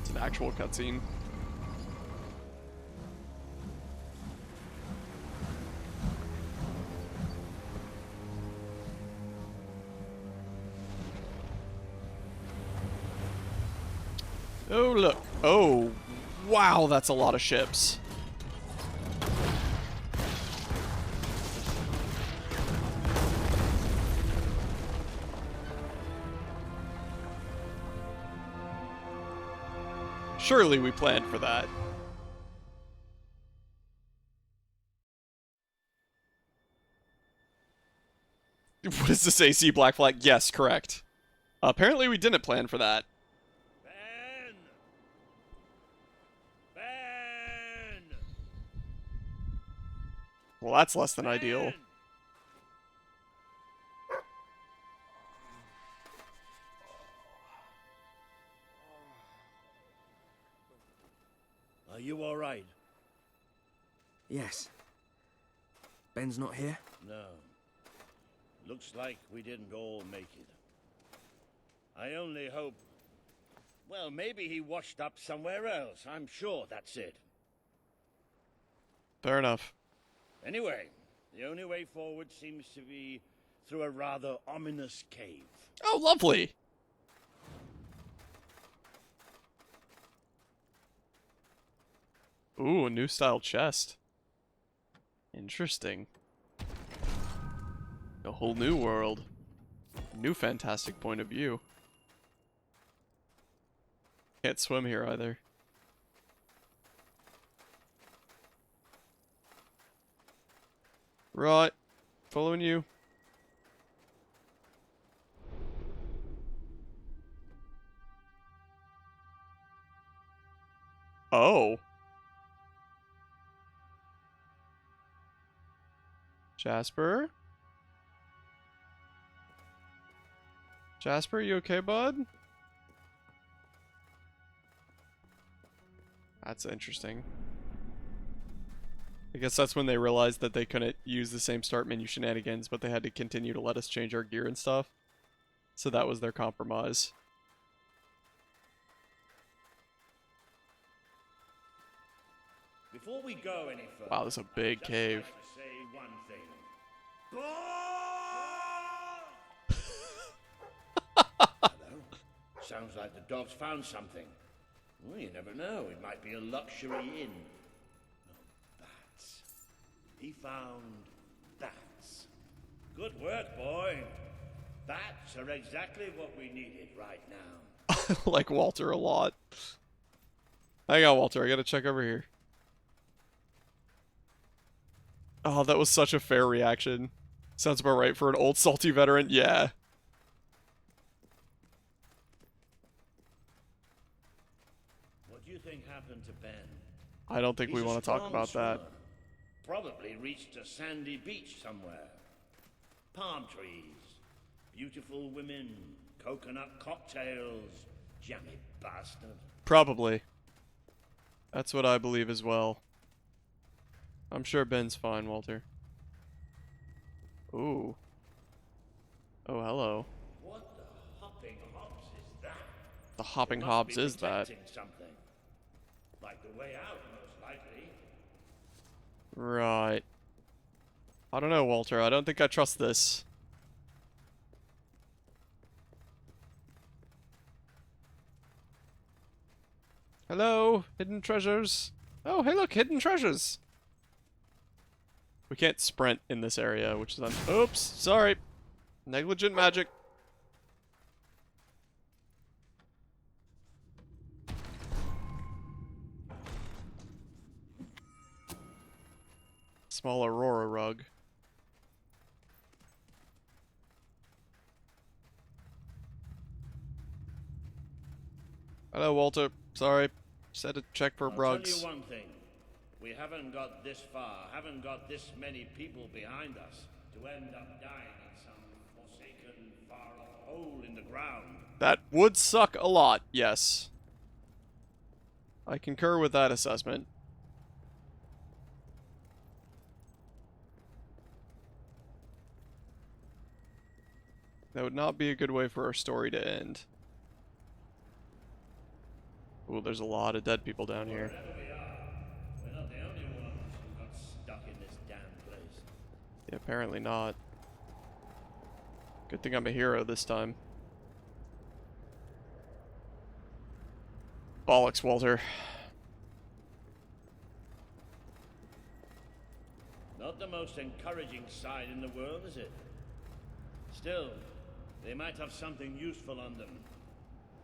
A: It's an actual cutscene. Oh, look. Oh, wow, that's a lot of ships. Surely we planned for that. What does this say? See Black Flag? Yes, correct. Apparently we didn't plan for that. Well, that's less than ideal.
K: Are you all right?
S: Yes. Ben's not here?
K: No. Looks like we didn't all make it. I only hope... Well, maybe he washed up somewhere else. I'm sure that's it.
A: Fair enough.
K: Anyway, the only way forward seems to be through a rather ominous cave.
A: Oh, lovely! Ooh, a new style chest. Interesting. A whole new world. New fantastic point of view. Can't swim here either. Right. Following you. Oh. Jasper? Jasper, you okay, bud? That's interesting. I guess that's when they realized that they couldn't use the same start menu shenanigans, but they had to continue to let us change our gear and stuff. So that was their compromise.
K: Before we go any further,
A: Wow, this is a big cave.
K: I'd like to say one thing. Hello? Sounds like the dog's found something. Well, you never know. It might be a luxury inn. No, bats. He found bats. Good work, boy. Bats are exactly what we needed right now.
A: Like Walter a lot. Hang on, Walter. I gotta check over here. Oh, that was such a fair reaction. Sounds about right for an old salty veteran. Yeah.
K: What do you think happened to Ben?
A: I don't think we want to talk about that.
K: Probably reached a sandy beach somewhere. Palm trees, beautiful women, coconut cocktails, jammy bastard.
A: Probably. That's what I believe as well. I'm sure Ben's fine, Walter. Ooh. Oh, hello.
K: What the hopping hops is that?
A: The hopping
K: It must
A: hobs
K: be
A: is that.
K: protecting something. Like the way out, most likely.
A: Right. I don't know, Walter. I don't think I trust this. Hello, hidden treasures. Oh, hey look, hidden treasures. We can't sprint in this area, which is oops, sorry. Negligent magic. Small Aurora rug. Hello, Walter. Sorry. Just had to check for rugs.
K: I'll tell you one thing. We haven't got this far, haven't got this many people behind us to end up dying in some forsaken, far-off hole in the ground.
A: That would suck a lot, yes. I concur with that assessment. That would not be a good way for our story to end. Ooh, there's a lot of dead people down here.
K: We're not the only ones who got stuck in this damn place.
A: Yeah, apparently not. Good thing I'm a hero this time. Bollocks, Walter.
K: Not the most encouraging sight in the world, is it? Still, they might have something useful on them.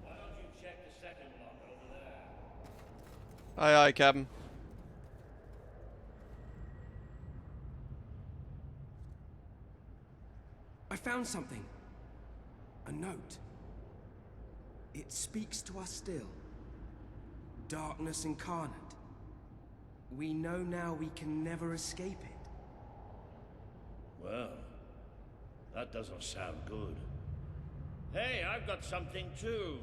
K: Why don't you check the second lock over there?
A: Aye, aye, Captain.
S: I found something. A note. It speaks to us still. Darkness incarnate. We know now we can never escape it.
K: Well, that doesn't sound good. Hey, I've got something too.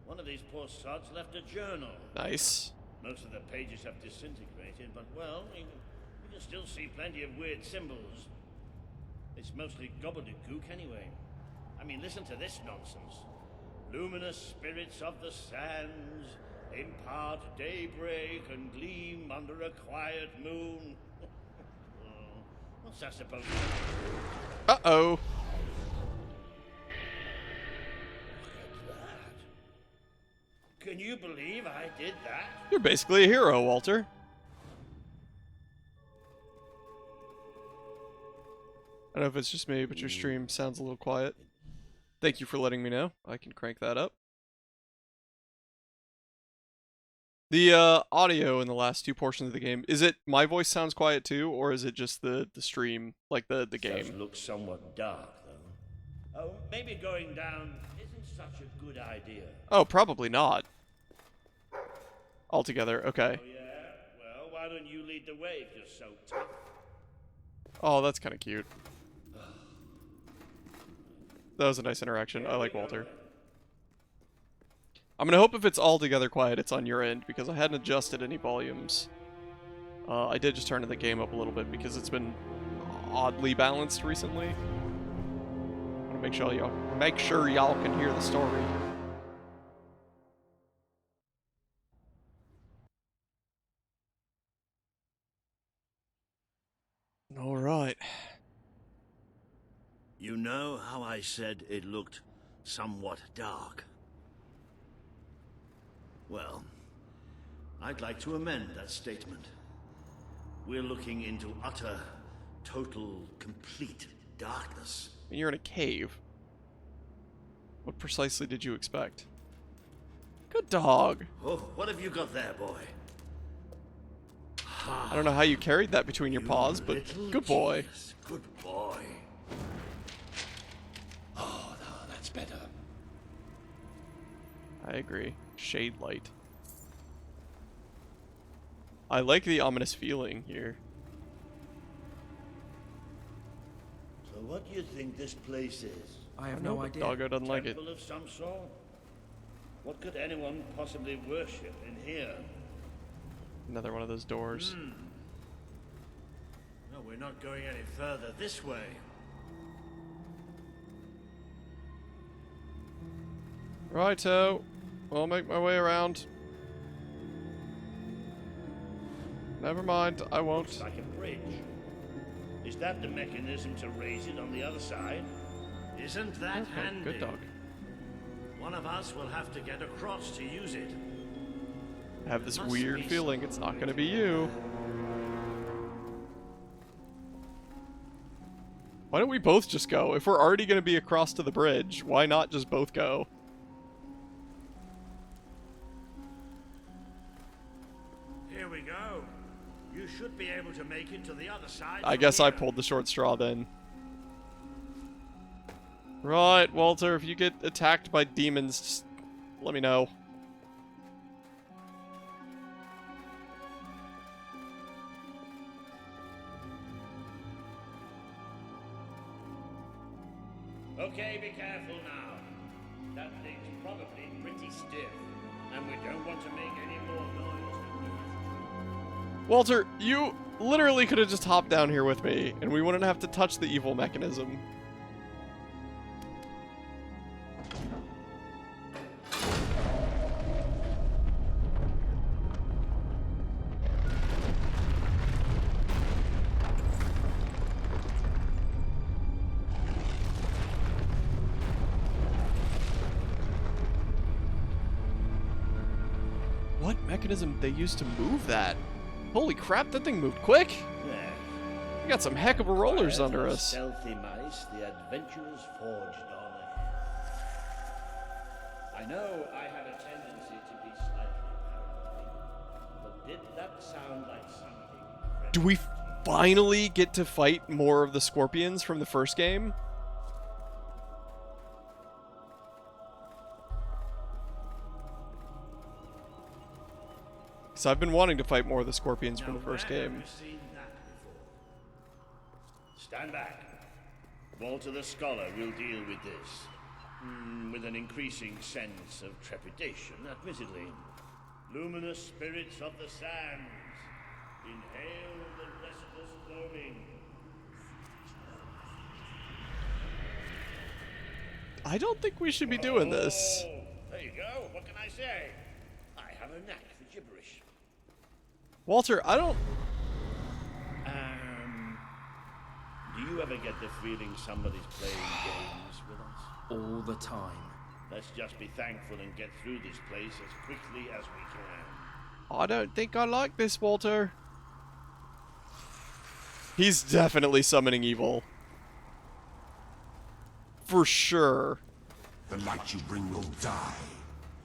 K: One of these poor sods left a journal.
A: Nice.
K: Most of the pages have disintegrated, but well, you can still see plenty of weird symbols. It's mostly gobbledygook anyway. I mean, listen to this nonsense. Luminous spirits of the sands, impart daybreak and gleam under a quiet moon. What's that supposed to be?
A: Uh-oh.
K: Can you believe I did that?
A: You're basically a hero, Walter. I don't know if it's just me, but your stream sounds a little quiet. Thank you for letting me know. I can crank that up. The audio in the last two portions of the game, is it my voice sounds quiet too, or is it just the stream, like the game?
K: It does look somewhat dark, though. Oh, maybe going down isn't such a good idea.
A: Oh, probably not. Altogether, okay.
K: Oh, yeah? Well, why don't you lead the way if you're so tough?
A: Oh, that's kind of cute. That was a nice interaction. I like Walter. I'm gonna hope if it's altogether quiet, it's on your end, because I hadn't adjusted any volumes. I did just turn the game up a little bit because it's been oddly balanced recently. I want to make sure y'all can hear the story. All right.
K: You know how I said it looked somewhat dark? Well, I'd like to amend that statement. We're looking into utter, total, complete darkness.
A: You're in a cave. What precisely did you expect? Good dog.
K: Oh, what have you got there, boy?
A: I don't know how you carried that between your paws, but good boy.
K: Genius. Good boy. Oh, no, that's better.
A: I agree. Shade light. I like the ominous feeling here.
K: So what do you think this place is?
S: I have no idea.
A: Doggo doesn't like it.
K: Temple of some sort? What could anyone possibly worship in here?
A: Another one of those doors.
K: No, we're not going any further this way.
A: Righto. I'll make my way around. Never mind, I won't.
K: Looks like a bridge. Is that the mechanism to raise it on the other side? Isn't that handy?
A: Good dog.
K: One of us will have to get across to use it.
A: I have this weird feeling it's not gonna be you. Why don't we both just go? If we're already gonna be across to the bridge, why not just both go?
K: Here we go. You should be able to make it to the other side.
A: I guess I pulled the short straw then. Right, Walter, if you get attacked by demons, just let me know.
K: Okay, be careful now. That thing's probably pretty stiff, and we don't want to make any more noise.
A: Walter, you literally could have just hopped down here with me, and we wouldn't have to touch the evil mechanism. What mechanism did they use to move that? Holy crap, that thing moved quick! We got some heck of a rollers under us.
K: Stealthy mice, the adventurers forged on ahead. I know I had a tendency to be slightly paranoid, but did that sound like something?
A: Do we finally get to fight more of the scorpions from the first game? So I've been wanting to fight more of the scorpions from the first game.
K: Stand back. Walter the Scholar will deal with this. With an increasing sense of trepidation, admittedly. Luminous spirits of the sands, inhale the restless gloaming.
A: I don't think we should be doing this.
K: There you go. What can I say? I have a knack for gibberish.
A: Walter, I don't...
K: Do you ever get the feeling somebody's playing games with us?
S: All the time.
K: Let's just be thankful and get through this place as quickly as we can.
A: I don't think I like this, Walter. He's definitely summoning evil. For sure.
T: The light you bring will die.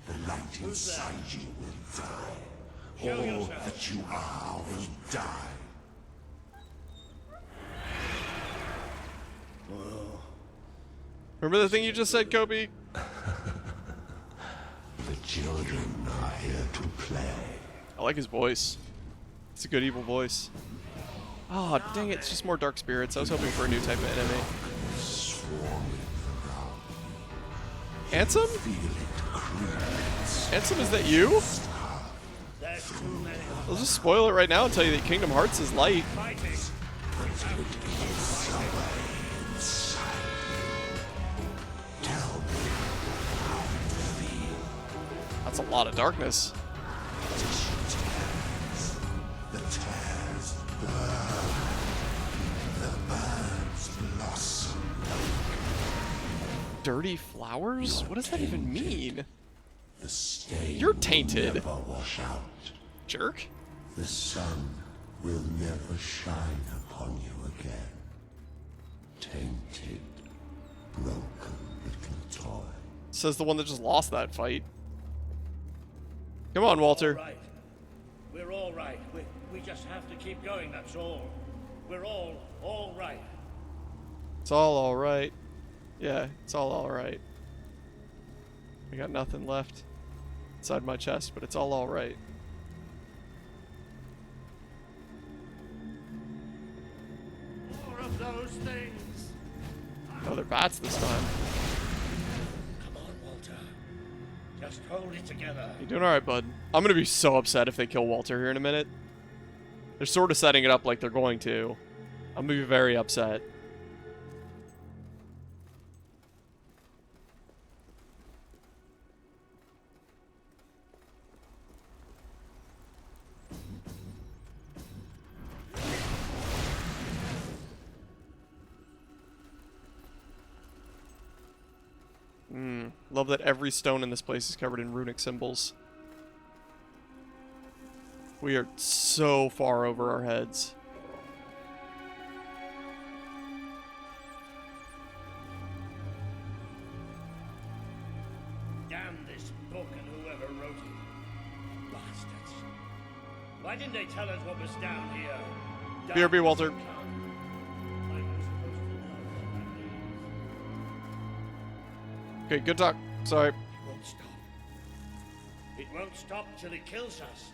T: The light inside you will die. All that you are will die.
A: Remember the thing you just said, Kobe?
T: The children are here to play.
A: I like his voice. It's a good evil voice. Oh, dang it, it's just more dark spirits. I was hoping for a new type of enemy. Ansem? Ansem, is that you? I'll just spoil it right now and tell you that Kingdom Hearts is light. That's a lot of darkness.
T: The tares burn. The birds blossom.
A: Dirty flowers? What does that even mean?
T: The stain
A: You're tainted.
T: will never wash out.
A: Jerk.
T: The sun will never shine upon you again. Tainted, broken little toy.
A: Says the one that just lost that fight. Come on, Walter.
K: All right. We're all right. We just have to keep going, that's all. We're all right.
A: It's all alright. Yeah, it's all alright. I got nothing left inside my chest, but it's all alright.
K: More of those things.
A: Oh, they're bats this time.
K: Come on, Walter. Just hold it together.
A: You're doing alright, bud. I'm gonna be so upset if they kill Walter here in a minute. They're sort of setting it up like they're going to. I'm gonna be very upset. Love that every stone in this place is covered in runic symbols. We are so far over our heads.
K: Damn this book and whoever wrote it. Bastards. Why didn't they tell us what was down here?
A: BRB, Walter. Okay, good talk. Sorry.
K: It won't stop. It won't stop till it kills us.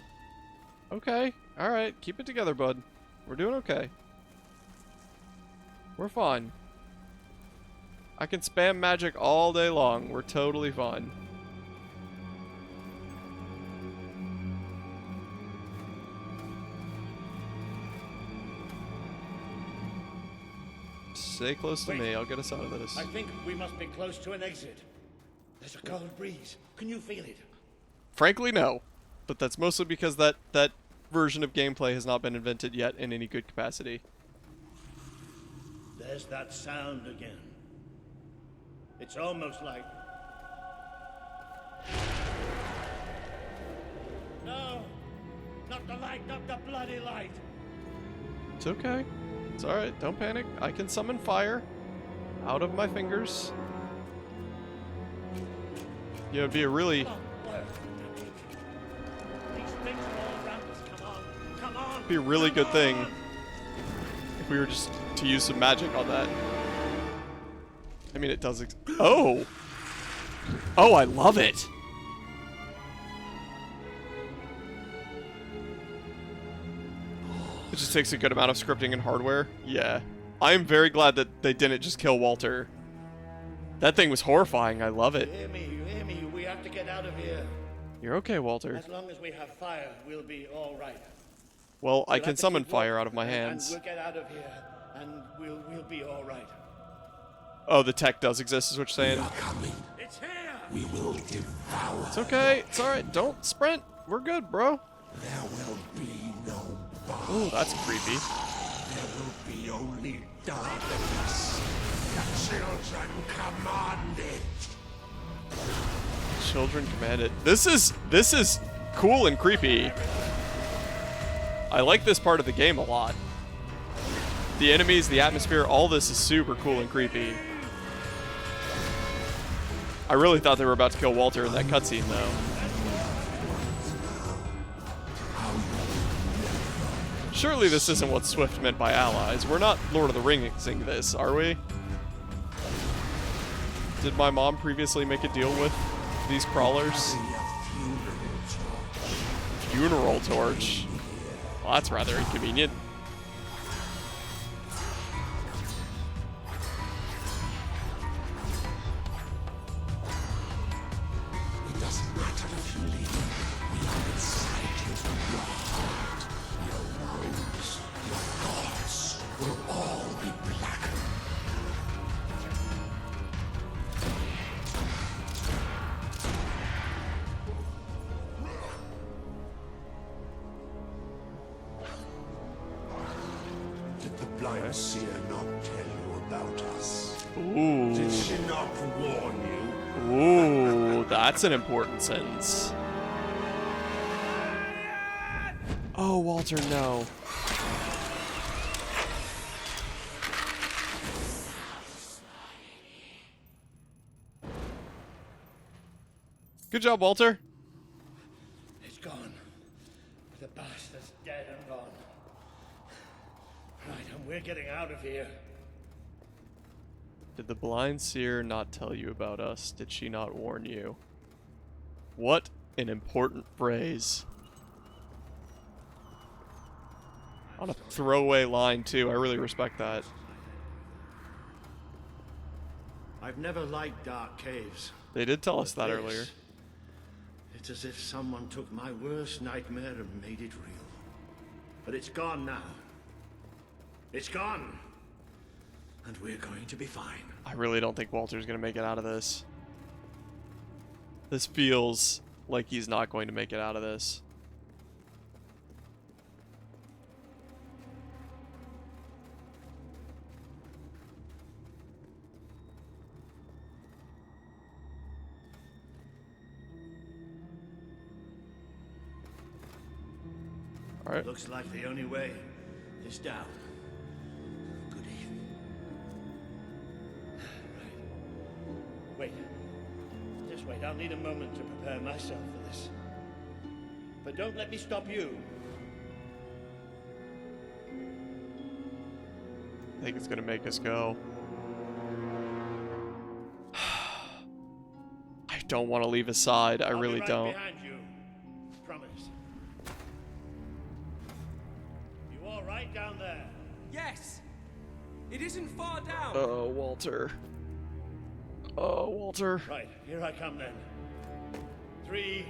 A: Okay. Alright. Keep it together, bud. We're doing okay. We're fine. I can spam magic all day long. We're totally fine. Stay close to me. I'll get us out of this.
K: I think we must be close to an exit. There's a cold breeze. Can you feel it?
A: Frankly, no. But that's mostly because that version of gameplay has not been invented yet in any good capacity.
K: There's that sound again. It's almost like... No! Not the light, not the bloody light!
A: It's okay. It's alright. Don't panic. I can summon fire out of my fingers. Yeah, it'd be a really... be a really good thing if we were just to use some magic on that. I mean, it does. Oh! Oh, I love it! It just takes a good amount of scripting and hardware. Yeah. I'm very glad that they didn't just kill Walter. That thing was horrifying. I love it.
K: You hear me, we have to get out of here.
A: You're okay, Walter.
K: As long as we have fire, we'll be all right.
A: Well, I can summon fire out of my hands.
K: And we'll get out of here, and we'll be all right.
A: Oh, the tech does exist, is what you're saying?
K: It's here!
T: We will devour.
A: It's okay. It's alright. Don't sprint. We're good, bro.
T: There will be no bar.
A: Oh, that's creepy.
T: There will be only darkness. The children command it.
A: Children command it. This is cool and creepy. I like this part of the game a lot. The enemies, the atmosphere, all this is super cool and creepy. I really thought they were about to kill Walter in that cutscene, though. Surely this isn't what Swift meant by allies. We're not Lord of the Ringsing this, are we? Did my mom previously make a deal with these crawlers? Funeral torch. Well, that's rather inconvenient.
T: It doesn't matter if you leave. We are inside you. Your heart, your wounds, your thoughts will all be blackened. Did the blind seer not tell you about us?
A: Ooh.
T: Did she not warn you?
A: Ooh, that's an important sentence. Oh, Walter, no. Good job, Walter.
K: It's gone. The bastard's dead and gone. Right, and we're getting out of here.
A: Did the blind seer not tell you about us? Did she not warn you? What an important phrase. On a throwaway line, too. I really respect that.
K: I've never liked dark caves.
A: They did tell us
K: But
A: that
K: this,
A: earlier.
K: It's as if someone took my worst nightmare and made it real. But it's gone now. It's gone. And we're going to be fine.
A: I really don't think Walter's going to make it out of this. This feels like he's not going to make it out of this. All right.
K: Looks like the only way is down. Goody. Right. Wait. Just wait. I'll need a moment to prepare myself for this. But don't let me stop you.
A: I think it's going to make us go. I don't want to leave his side. I really
K: I'll be right
A: don't.
K: behind you. Promise. You all right down there?
S: Yes! It isn't far down!
A: Oh, Walter. Oh, Walter.
K: Right, here I come then. 3,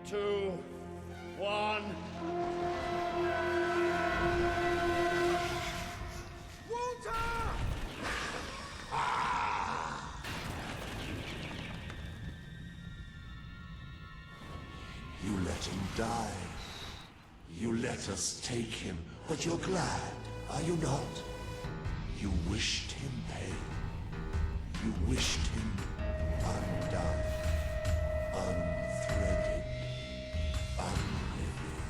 K: 2, 1.
S: Walter!
T: You let him die. You let us take him, but you're glad, are you not? You wished him pain. You wished him undone, unthreaded, unliving.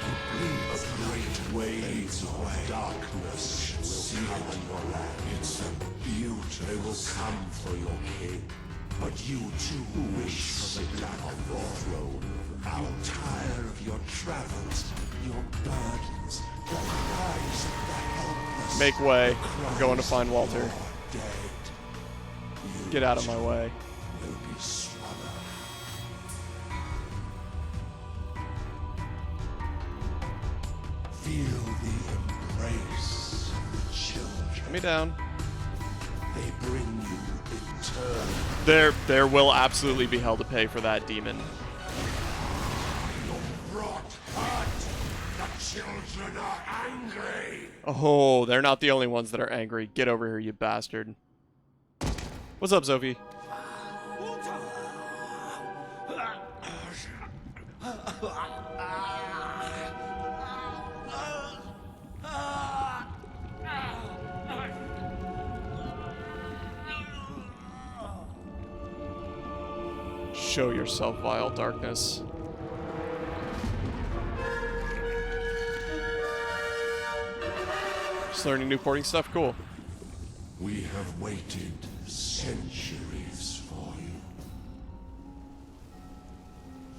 T: You bleed great waves of darkness will come on your land. It's a beauty. They will come for your king. But you too wish for the blood of your throne. You tire of your travels, your burdens, the cries of the helpless.
A: Make way.
T: the
A: I'm going to
T: cries
A: find
T: of
A: Walter.
T: your dead. You
A: Get out of my way.
T: will be swallowed. Feel the embrace of the children.
A: Put me down.
T: They bring you eternal.
A: There will absolutely be hell to pay for that demon.
T: Brought hurt. The children are angry.
A: Oh, they're not the only ones that are angry. Get over here, you bastard. What's up, Sophie? Show yourself, vile darkness. Just learning new porting stuff? Cool.
T: We have waited centuries for you.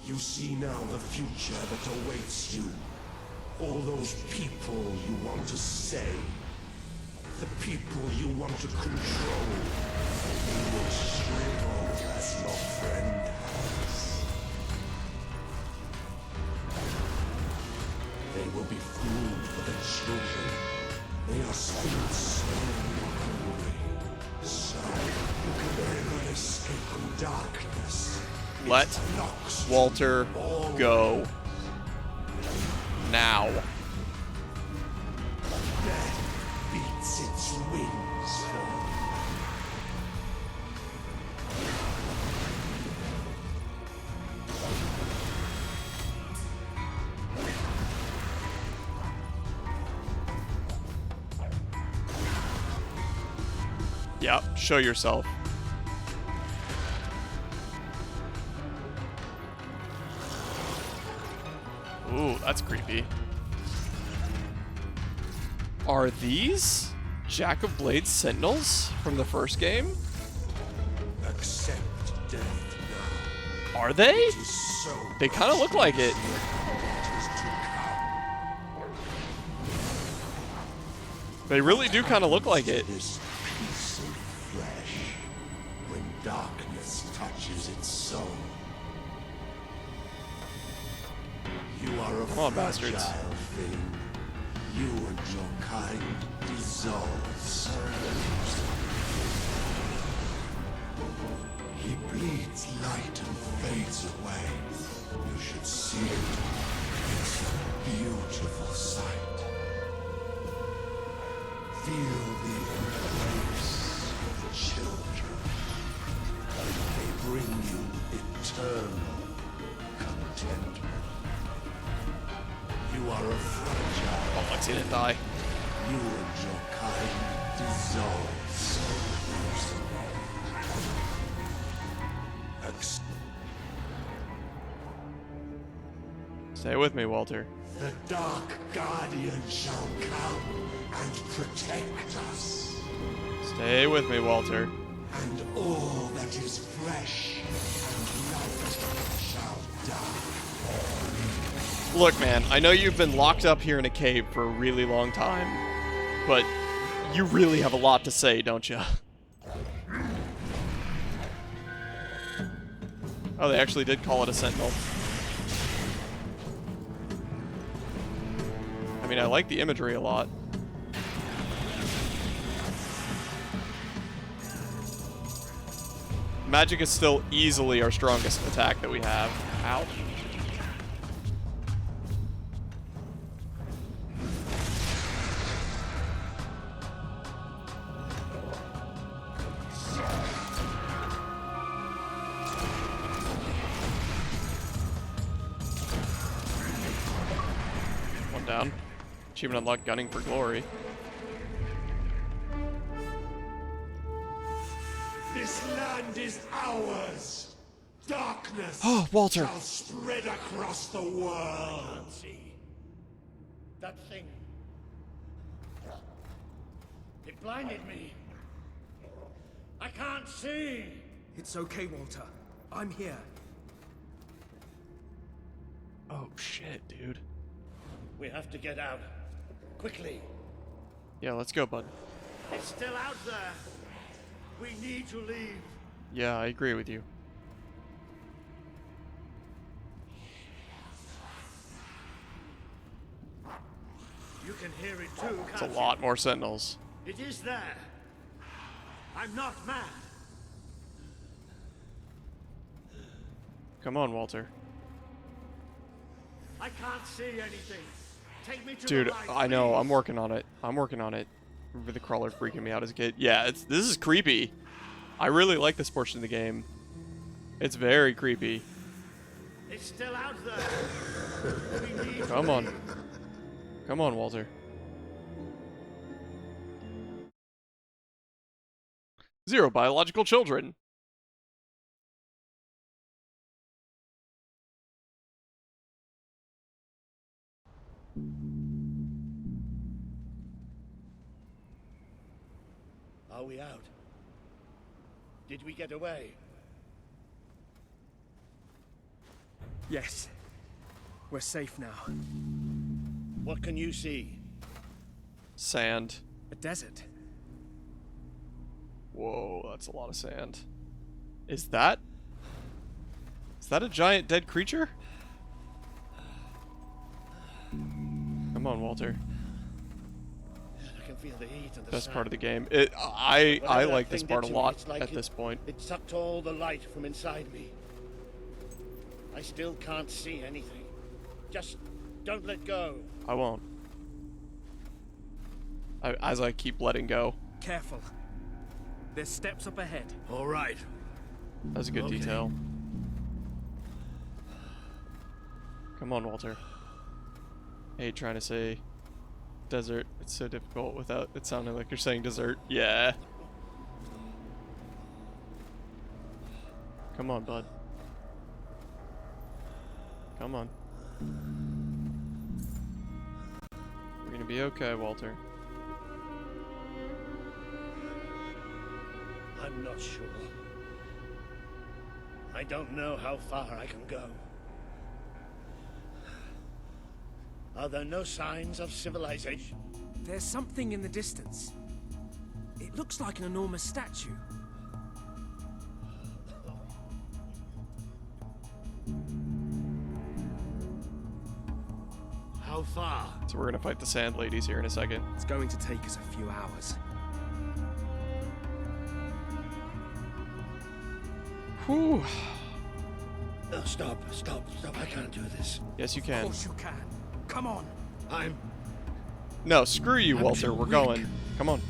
T: You see now the future that awaits you. All those people you want to save. The people you want to control. You will shrivel as your friend has. They will be food for the children. They are still so hungry. So you can never escape from darkness.
A: Let Walter go. Now.
T: Death beats its wings for you.
A: Yep, show yourself. Ooh, that's creepy. Are these Jack of Blades Sentinels from the first game?
T: Accept death now.
A: Are they?
T: It is so
A: They kind of look like it. They really do kind of look like it.
T: This piece of flesh, when darkness touches its soul. You are a
A: Come on,
T: fragile
A: bastards.
T: thing. You and your kind dissolve souls. He bleeds light and fades away. You should see it. It's a beautiful sight. Feel the embrace of the children. They bring you eternal contentment. You are a fragile.
A: Oh, Lexi didn't die.
T: You and your kind dissolve souls.
A: Stay with me, Walter.
T: The Dark Guardian shall come and protect us.
A: Stay with me, Walter.
T: And all that is flesh and light shall die.
A: Look, man, I know you've been locked up here in a cave for a really long time, but you really have a lot to say, don't you? Oh, they actually did call it a sentinel. I mean, I like the imagery a lot. Magic is still easily our strongest attack that we have. Ow. One down. Achievement unlocked, gunning for glory.
T: This land is ours. Darkness
A: Oh, Walter.
T: shall spread across the world.
K: That thing. It blinded me. I can't see.
S: It's okay, Walter. I'm here.
A: Oh, shit, dude.
K: We have to get out. Quickly.
A: Yeah, let's go, bud.
K: It's still out there. We need to leave.
A: Yeah, I agree with you.
K: You can hear it too,
A: It's a
K: can't
A: lot more sentinels.
K: you? It is there. I'm not mad.
A: Come on, Walter.
K: I can't see anything. Take me to
A: Dude,
K: the light,
A: I know.
K: please.
A: I'm working on it. I'm working on it. Remember the crawler freaking me out as a kid? Yeah, this is creepy. I really like this portion of the game. It's very creepy.
K: It's still out there. We need
A: Come
K: to
A: on.
K: leave.
A: Come on, Walter. Zero biological children.
K: Are we out? Did we get away?
S: Yes. We're safe now.
K: What can you see?
A: Sand.
S: A desert.
A: Whoa, that's a lot of sand. Is that a giant dead creature? Come on, Walter.
K: I can feel the heat and the
A: Best
K: sand.
A: part of the game. I
K: Whatever that
A: like this
K: thing
A: part a
K: did to me,
A: lot
K: it's like
A: at this point.
K: It sucked all the light from inside me. I still can't see anything. Just don't let go.
A: I won't. As I keep letting go.
S: Careful. There's steps up ahead.
K: All right.
A: That's a good
K: Okay.
A: detail. Come on, Walter. I hate trying to say desert. It's so difficult without it sounding like you're saying dessert. Yeah. Come on, bud. Come on. We're gonna be okay, Walter.
K: I'm not sure. I don't know how far I can go. Are there no signs of civilization?
S: There's something in the distance. It looks like an enormous statue.
K: How far?
A: So we're gonna fight the sand ladies here in a second.
S: It's going to take us a few hours.
A: Whew.
K: No, stop. I can't do this.
A: Yes, you
S: Of
A: can.
S: course you can. Come on.
A: No, screw you,
K: I'm
A: Walter.
K: too
A: We're
K: weak.
A: going. Come on.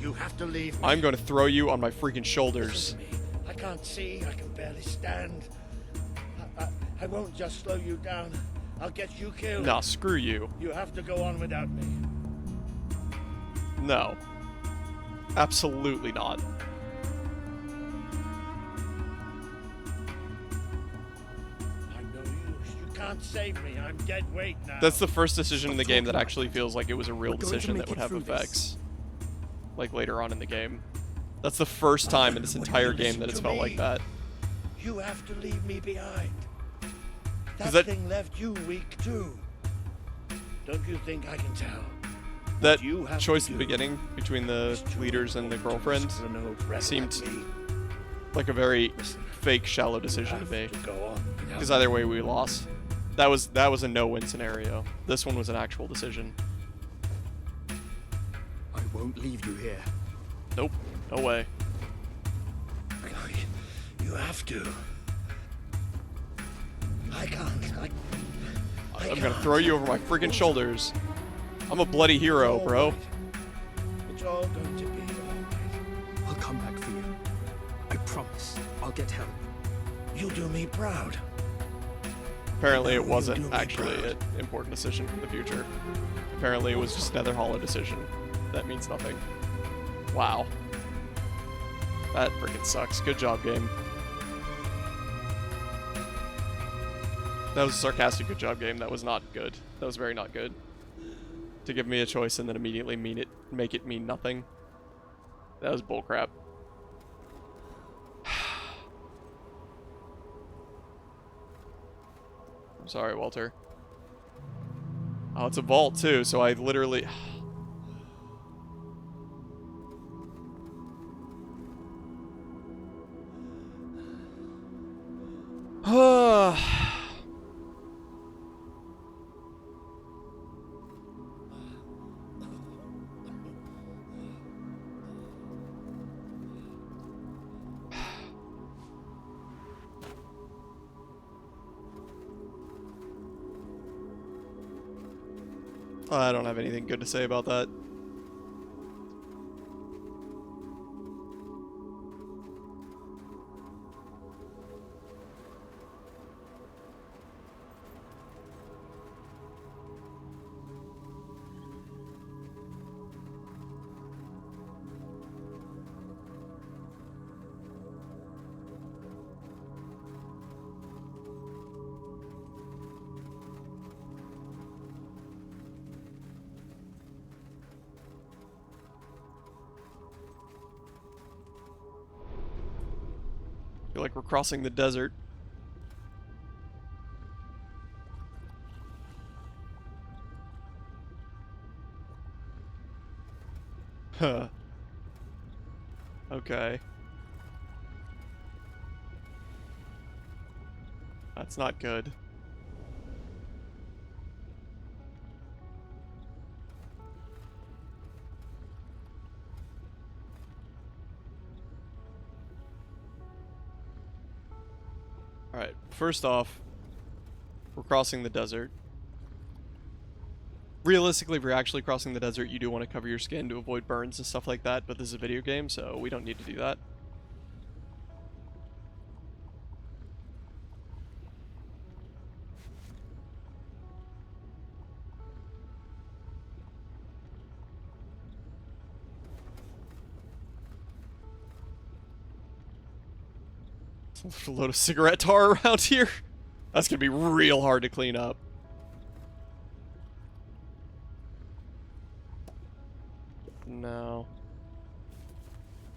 K: You have to leave me.
A: I'm going to throw you on my freaking shoulders.
K: I can't see. I can barely stand. I won't just slow you down. I'll get you killed.
A: Nah, screw you.
K: You have to go on without me.
A: No. Absolutely not.
K: I'm no use. You can't save me. I'm dead weight now.
A: That's the first decision in the game that actually feels like it was a real
S: We're going to
A: decision that
S: make
A: would
S: it
A: have
S: through this.
A: effects. Like later on in the game. That's the first time in this entire game that it's felt like that.
K: You have to leave me behind. That,
A: that-
K: thing left you weak too. Don't you think I can tell?
A: That
K: You have
A: choice
K: to
A: in the
K: do
A: beginning between the leaders and the girlfriend
K: rebel
A: seemed
K: like me.
A: like a very fake, shallow decision to me.
K: Go on.
A: Because either way, we lost. That was a no-win scenario. This one was an actual decision.
S: I won't leave you here.
A: Nope. No way.
K: You have to. I can't.
A: I'm gonna throw you over my freaking shoulders. I'm a bloody hero, bro.
K: It's all going to be all
S: I'll come back for you. I promise. I'll get help.
K: right. You do me proud.
A: Apparently it wasn't actually an important decision for the future. Apparently it was just another hollow decision. That means nothing. Wow. That freaking sucks. Good job, game. That was a sarcastic good job, game. That was not good. That was very not good. To give me a choice and then immediately make it mean nothing. That was bullcrap. I'm sorry, Walter. Oh, it's a vault too, so I literally... I don't have anything good to say about that. I feel like we're crossing the desert. Huh. Okay. That's not good. Alright, first off, we're crossing the desert. Realistically, if you're actually crossing the desert, you do want to cover your skin to avoid burns and stuff like that, but this is a video game, so we don't need to do that. A load of cigarette tar around here. That's gonna be real hard to clean up. No.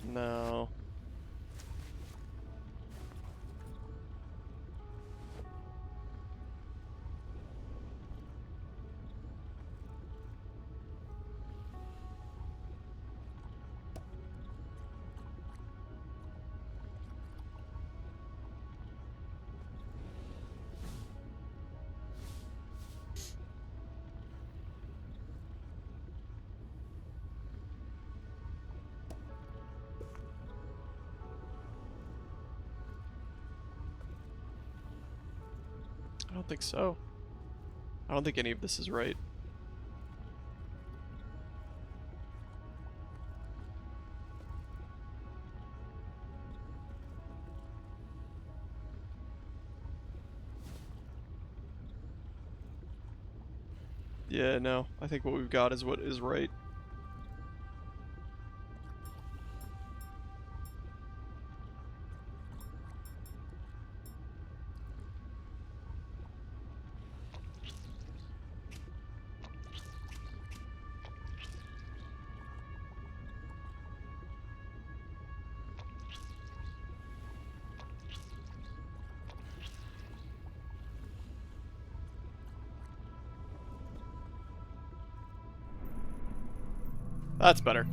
A: No. I don't think so. I don't think any of this is right. Yeah, no. I think what we've got is what is right. That's better.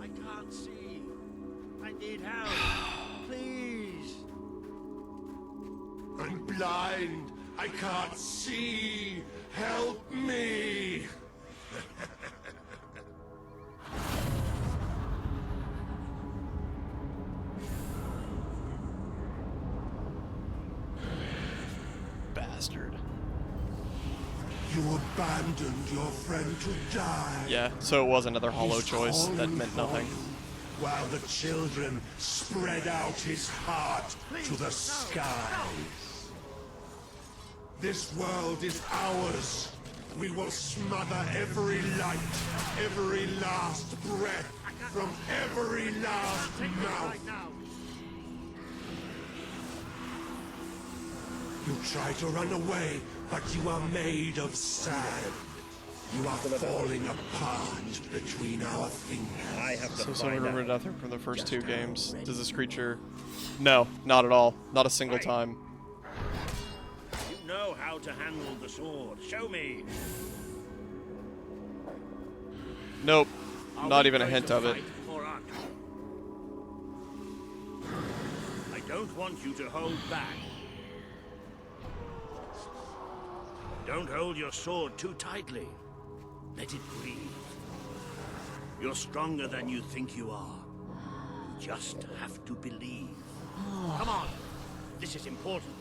K: I can't see. I need help. Please.
T: I'm blind. I can't see. Help me.
A: Bastard.
T: You abandoned your friend to die.
A: Yeah, so it was another hollow
T: He's
A: choice that
T: calling
A: meant
T: for
A: nothing.
T: you, while the children spread out his heart to the skies. This world is ours. We will smother every light, every last breath, from every last mouth. You try to run away, but you are made of sand. You are falling apart between our fingers.
K: I have to
A: So
K: find
A: remember
K: out.
A: nothing from the first two games. Does this creature... No, not at all. Not a single time.
K: You know how to handle the sword. Show me.
A: Nope.
K: Are
A: Not
K: we
A: even a
K: going
A: hint
K: to
A: of it.
K: fight or aren't we? I don't want you to hold back. Don't hold your sword too tightly. Let it breathe. You're stronger than you think you are. You just have to believe. Come on. This is important.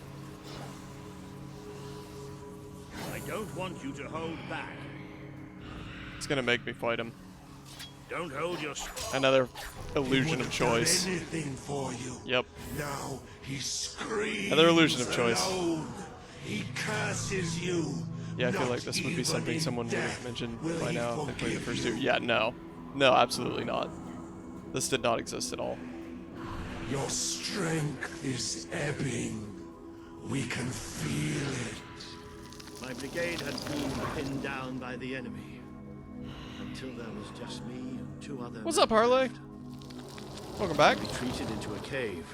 K: I don't want you to hold back.
A: It's gonna make me fight him.
K: Don't hold your...
A: Another illusion of choice.
T: Anything for you.
A: Yep.
T: Now he screams.
A: Another illusion of choice.
T: Alone. He curses you.
A: Yeah, I feel like this would be something someone would have mentioned by now if they played the first two. Yeah, no. No, absolutely not. This did not exist at all.
T: Your strength is ebbing. We can feel it.
K: My brigade had been pinned down by the enemy. Until there was just me and two other...
A: What's up, Harley? Welcome back.
K: We retreated into a cave.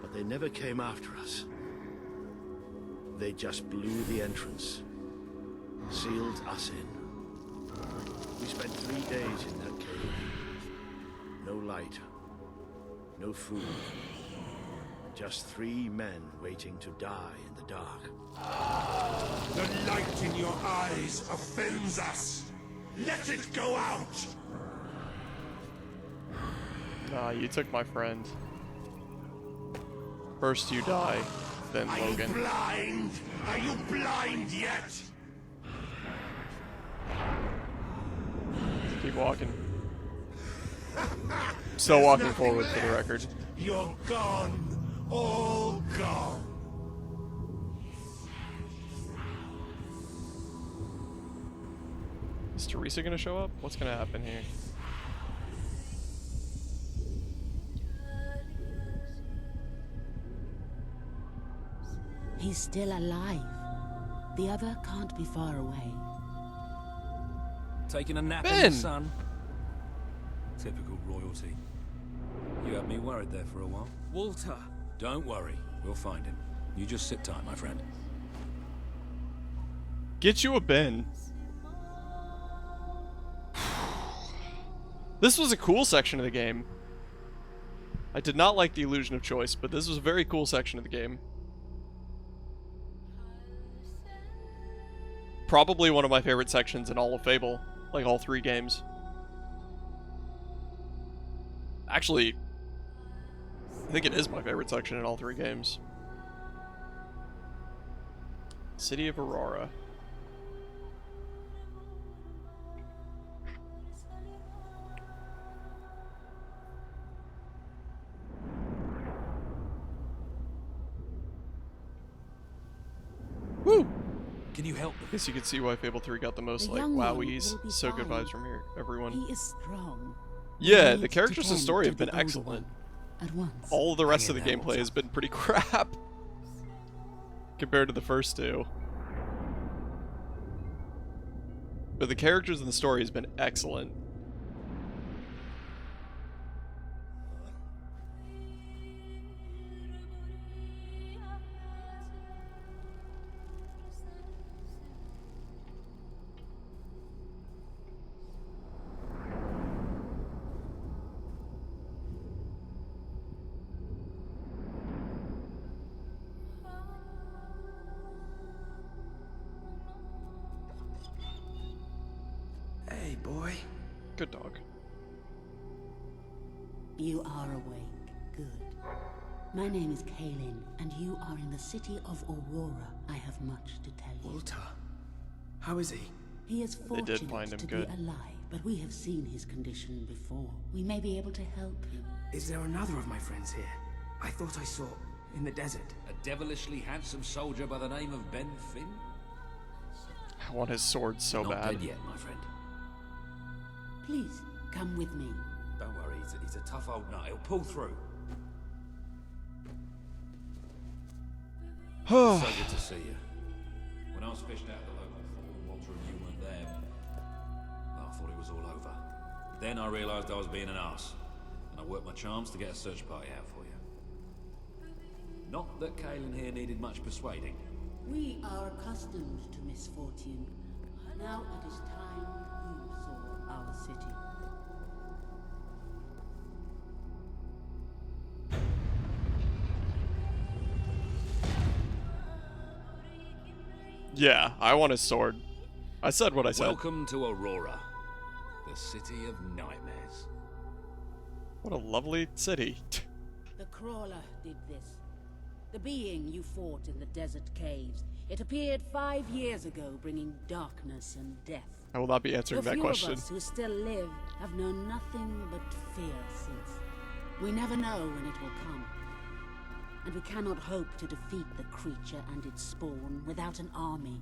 K: But they never came after us. They just blew the entrance. Sealed us in. We spent 3 days in that cave. No light. No food. Just 3 men waiting to die in the dark.
T: The light in your eyes offends us. Let it go out.
A: Nah, you took my friend. First you die, then Logan.
T: Are you blind? Are you blind yet?
A: Keep walking. Still walking forward for the record.
T: You're gone. All gone.
A: Is Teresa gonna show up? What's gonna happen here?
U: He's still alive. The other can't be far away.
G: Taking a nap in
A: Ben!
G: the sun. Typical royalty. You had me worried there for a while.
S: Walter!
G: Don't worry, we'll find him. You just sit tight, my friend.
A: Get you a bin. This was a cool section of the game. I did not like the illusion of choice, but this was a very cool section of the game. Probably one of my favorite sections in all of Fable. Like all 3 games. Actually, I think it is my favorite section in all 3 games. City of Aurora. Woo!
G: Can you help?
A: I guess you could see why Fable 3 got the most,
U: The
A: like,
U: young one
A: wowies.
U: will be
A: So good
U: fine.
A: vibes from here, everyone.
U: He is strong.
A: Yeah,
U: He
A: the
U: needs
A: characters
U: to
A: and
U: tend
A: story
U: to
A: have been
U: the older
A: excellent.
U: one at once.
A: All of the rest of
U: Hang
A: the
U: in there,
A: gameplay has been pretty crap compared to the first 2. But the characters and the story has been excellent.
S: Hey, boy.
A: Good dog.
U: You are awake. Good. My name is Kaelin, and you are in the city of Aurora. I have much to tell you.
S: Walter. How is he?
U: He is
A: They did
U: fortunate
A: find him
U: to
A: good.
U: be alive, but we have seen his condition before. We may be able to help him.
S: Is there another of my friends here? I thought I saw in the desert.
G: A devilishly handsome soldier by the name of Ben Finn?
A: I want his sword so
G: Not
A: bad.
G: dead yet, my friend.
U: Please, come with me.
G: Don't worry, he's a tough old nut. He'll pull through. So good to see you. When I was fished out of the local pool, Walter and you weren't there. Well, I thought it was all over. Then I realised I was being an arse, and I worked my charms to get a search party out for you. Not that Kaelin here needed much persuading.
U: We are accustomed to misfortune. Now it is time you saw. city.
A: Yeah, I want his sword. I said what I said.
Q: Welcome to Aurora, the city of nightmares.
A: What a lovely city.
U: The Crawler did this. The being you fought in the desert caves. It appeared 5 years ago, bringing darkness and death.
A: I will not be answering that question.
U: The few of us who still live have known nothing but fear since. We never know when it will come. And we cannot hope to defeat the creature and its spawn without an army.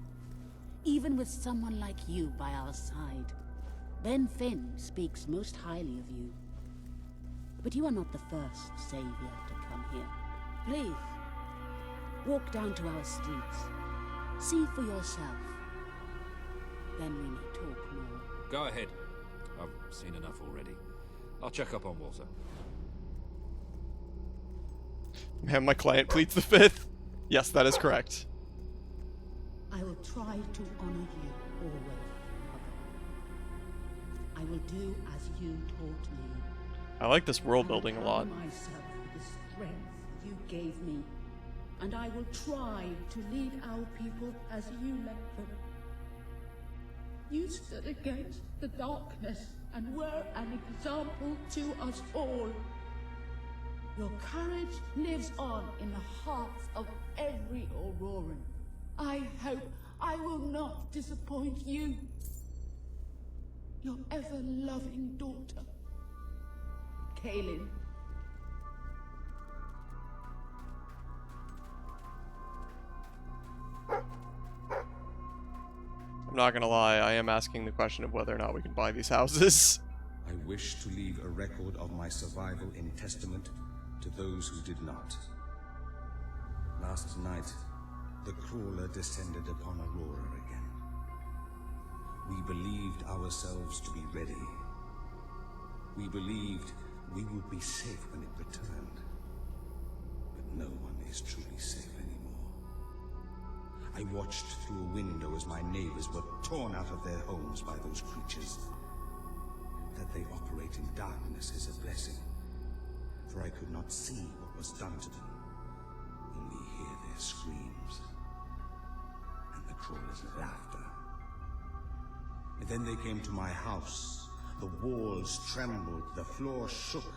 U: Even with someone like you by our side. Ben Finn speaks most highly of you. But you are not the first savior to come here. Please, walk down to our streets. See for yourself. Then we may talk more.
G: Go ahead. I've seen enough already. I'll check up on Walter.
A: Man, my client pleads the fifth. Yes, that is correct.
U: I will try to honor you always, Mother. I will do as you taught me.
A: I like this world building a lot.
U: I myself with the strength you gave me, and I will try to lead our people as you led them. You stood against the darkness and were an example to us all. Your courage lives on in the hearts of every Auroran. I hope I will not disappoint you. Your ever-loving daughter, Kaylin.
A: I'm not gonna lie, I am asking the question of whether or not we can buy these houses.
D: I wish to leave a record of my survival in testament to those who did not. Last night, the Crawler descended upon Aurora again. We believed ourselves to be ready. We believed we would be safe when it returned. But no one is truly safe anymore. I watched through a window as my neighbors were torn out of their homes by those creatures. That they operate in darkness is a blessing, for I could not see what was done to them, only hear their screams and the Crawler's laughter. And then they came to my house. The walls trembled, the floor shook.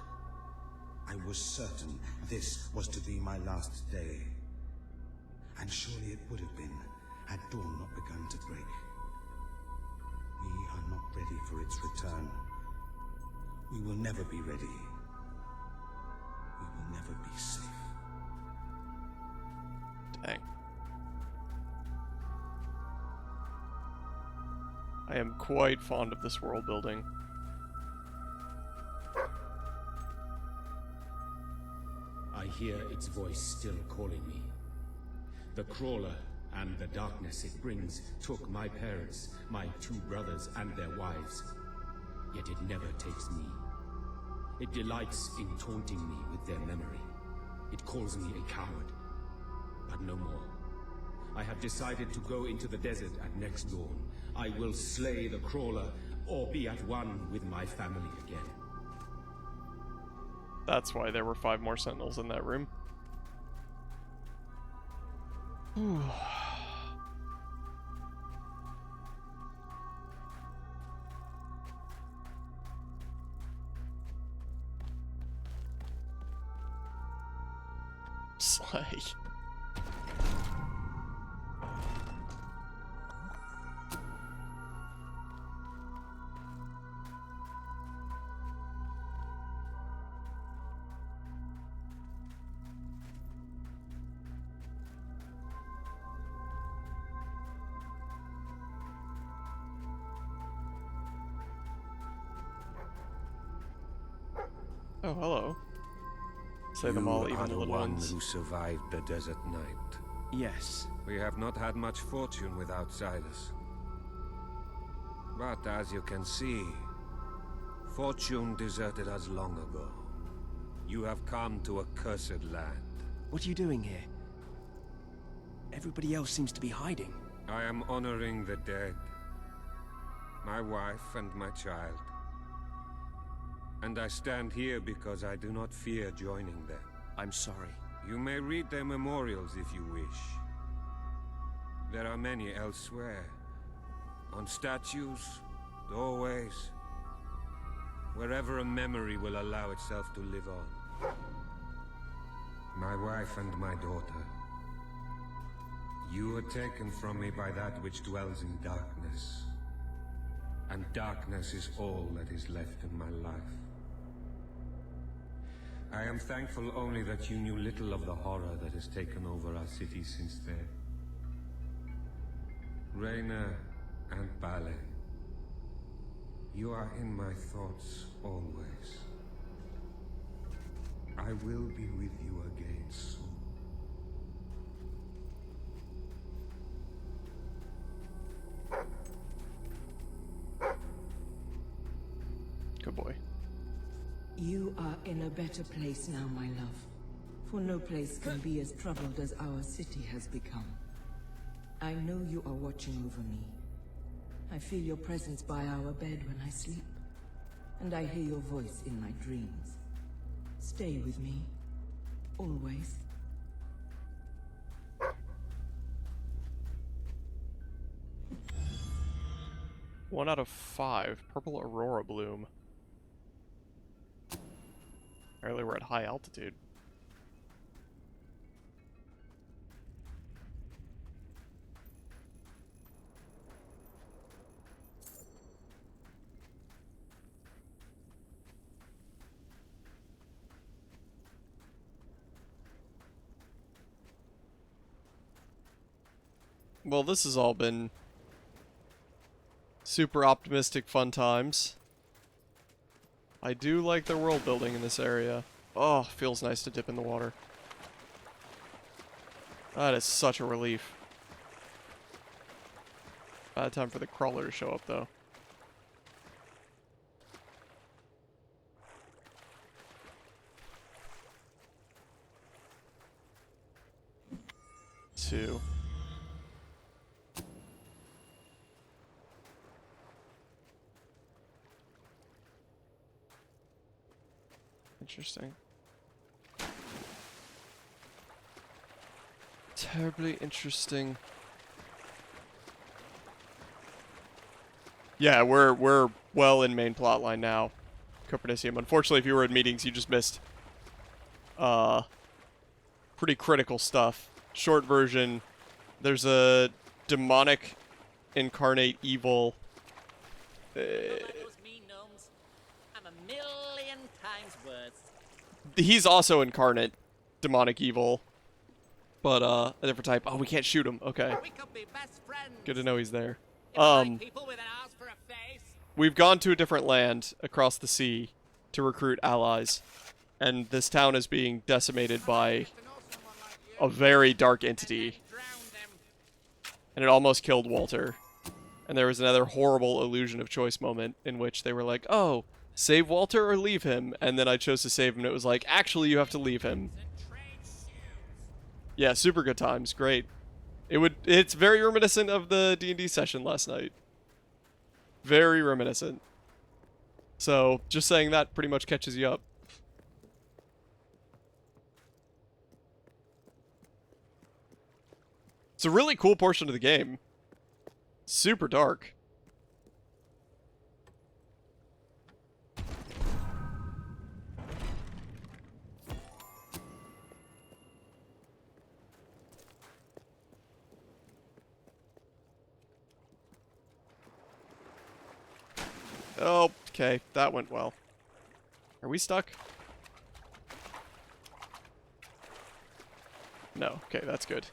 D: I was certain this was to be my last day. And surely it would have been, had dawn not begun to break. We are not ready for its return. We will never be ready. We will never be safe.
A: Dang. I am quite fond of this world building.
V: I hear its voice still calling me. The Crawler and the darkness it brings took my parents, my 2 brothers and their wives. Yet it never takes me. It delights in taunting me with their memory. It calls me a coward. But no more. I have decided to go into the desert at next dawn. I will slay the Crawler, or be at one with my family again.
A: That's why there were 5 more sentinels in that room. Slay. Oh, hello. Say them all, even the little ones.
F: Who survived the desert night.
S: Yes.
F: We have not had much fortune with outsiders. But as you can see, fortune deserted us long ago. You have come to a cursed land.
S: What are you doing here? Everybody else seems to be hiding.
F: I am honoring the dead. My wife and my child. And I stand here because I do not fear joining them.
S: I'm sorry.
F: You may read their memorials if you wish. There are many elsewhere. On statues, doorways, wherever a memory will allow itself to live on. My wife and my daughter. You were taken from me by that which dwells in darkness. And darkness is all that is left in my life. I am thankful only that you knew little of the horror that has taken over our city since then. Reyna and Balen, you are in my thoughts always. I will be with you again soon.
A: Good boy.
E: You are in a better place now, my love. For no place can be as troubled as our city has become. I know you are watching over me. I feel your presence by our bed when I sleep. And I hear your voice in my dreams. Stay with me. Always.
A: One out of 5. Purple Aurora Bloom. Apparently we're at high altitude. Well, this has all been super optimistic fun times. I do like the world building in this area. Oh, feels nice to dip in the water. That is such a relief. Bad time for the crawler to show up, though. Two. Interesting. Terribly interesting. Yeah, we're well in main plotline now. Copernicium. Unfortunately, if you were in meetings, you just missed pretty critical stuff. Short version, there's a demonic incarnate evil. He's also incarnate demonic evil, but a different type. Oh, we can't shoot him. Okay. Good to know he's there. We've gone to a different land across the sea to recruit allies, and this town is being decimated by a very dark entity, and it almost killed Walter. And there was another horrible illusion of choice moment in which they were like, oh, save Walter or leave him? And then I chose to save him, and it was like, actually, you have to leave him. Yeah, super good times. Great. It's very reminiscent of the D&D session last night. Very reminiscent. So, just saying that pretty much catches you up. It's a really cool portion of the game. Super dark. Oh, okay. That went well. Are we stuck? No. Okay, that's good.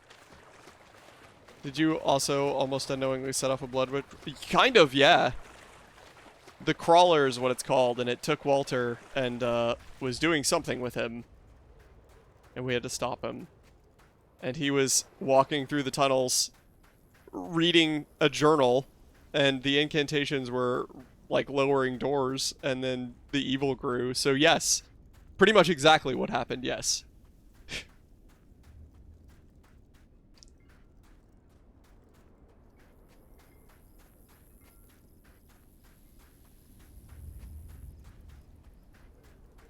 A: Did you also almost unknowingly set off a blood witch? Kind of, yeah. The crawler is what it's called, and it took Walter and was doing something with him. And we had to stop him. And he was walking through the tunnels, reading a journal, and the incantations were like lowering doors, and then the evil grew. So yes, pretty much exactly what happened, yes.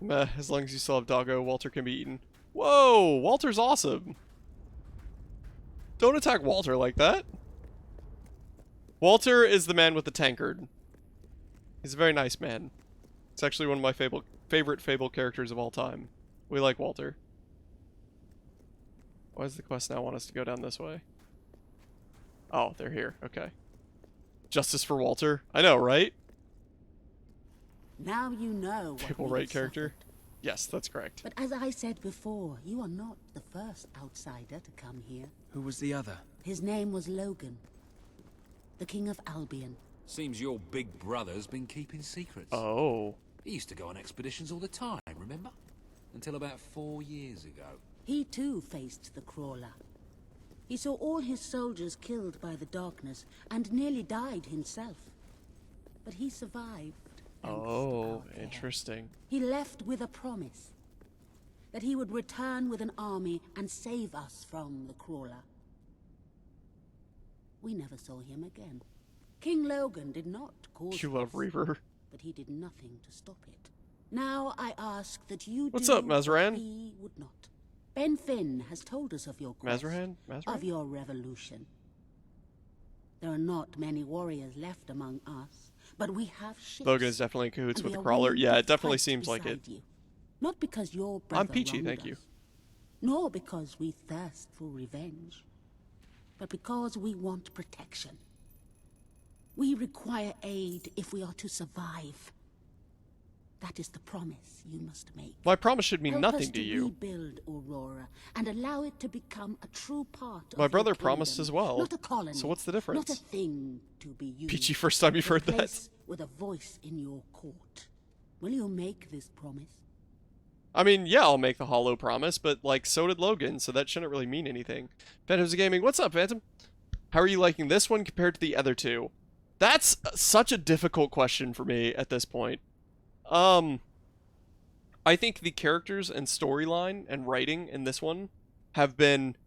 A: Meh, as long as you still have Doggo, Walter can be eaten. Whoa, Walter's awesome. Don't attack Walter like that. Walter is the man with the tankard. He's a very nice man. It's actually one of my favorite Fable characters of all time. We like Walter. Why does the quest now want us to go down this way? Oh, they're here. Okay. Justice for Walter. I know, right?
C: Now you know what
A: Fable
C: we
A: right
C: have
A: character.
C: suffered.
A: Yes, that's correct.
C: But as I said before, you are not the first outsider to come here.
S: Who was the other?
C: His name was Logan, the King of Albion.
G: Seems your big brother's been keeping secrets.
A: Oh.
G: He used to go on expeditions all the time, remember? Until about 4 years ago.
C: He too faced the Crawler. He saw all his soldiers killed by the darkness and nearly died himself. But he survived.
A: Oh, interesting.
C: He left with a promise that he would return with an army and save us from the Crawler. We never saw him again. King Logan did not cause
A: You love Reaver.
C: but he did nothing to stop it. Now I ask that you
A: What's
C: do
A: up, Mazran?
C: what he would not. Ben Finn has told us of your quest,
A: Mazran?
C: of your revolution. There are not many warriors left among us, but we have ships.
A: Logan is definitely in cahoots
C: and
A: with
C: we
A: the
C: are
A: Crawler.
C: willing
A: Yeah,
C: to
A: it definitely
C: fight
A: seems like it.
C: beside you. Not because your brother
A: I'm peachy,
C: wronged
A: thank you.
C: us, nor because we thirst for revenge, but because we want protection. We require aid if we are to survive. That is the promise you must make.
A: My promise should mean
C: Help
A: nothing
C: us
A: to you.
C: Rebuild Aurora and allow it to become a true part
A: My
C: of
A: brother
C: your
A: promised
C: kingdom.
A: as well.
C: Not a colony.
A: So what's the difference?
C: Not a thing to be used.
A: Peachy, first time you've
C: but a
A: heard that.
C: place with a voice in your court. Will you make this promise?
A: I mean, yeah, I'll make the hollow promise, but, like, so did Logan, so that shouldn't really mean anything. Phantoms Gaming, what's up, Phantom? How are you liking this one compared to the other two? That's such a difficult question for me at this point. I think the characters and storyline and writing in this one have been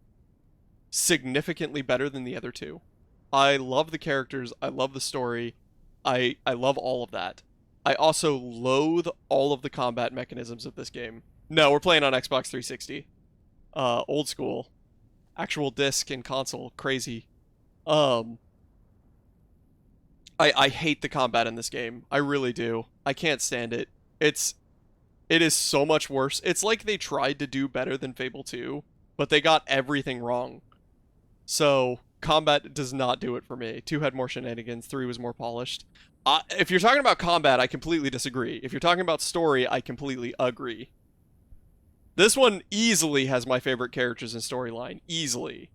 A: significantly better than the other two. I love the characters, I love the story, I love all of that. I also loathe all of the combat mechanisms of this game. No, we're playing on Xbox 360. Old school. Actual disc and console. Crazy. I hate the combat in this game. I really do. I can't stand it. It is so much worse. It's like they tried to do better than Fable 2, but they got everything wrong. So, combat does not do it for me. 2 had more shenanigans, 3 was more polished. If you're talking about combat, I completely disagree. If you're talking about story, I completely agree. This one easily has my favorite characters and storyline. Easily.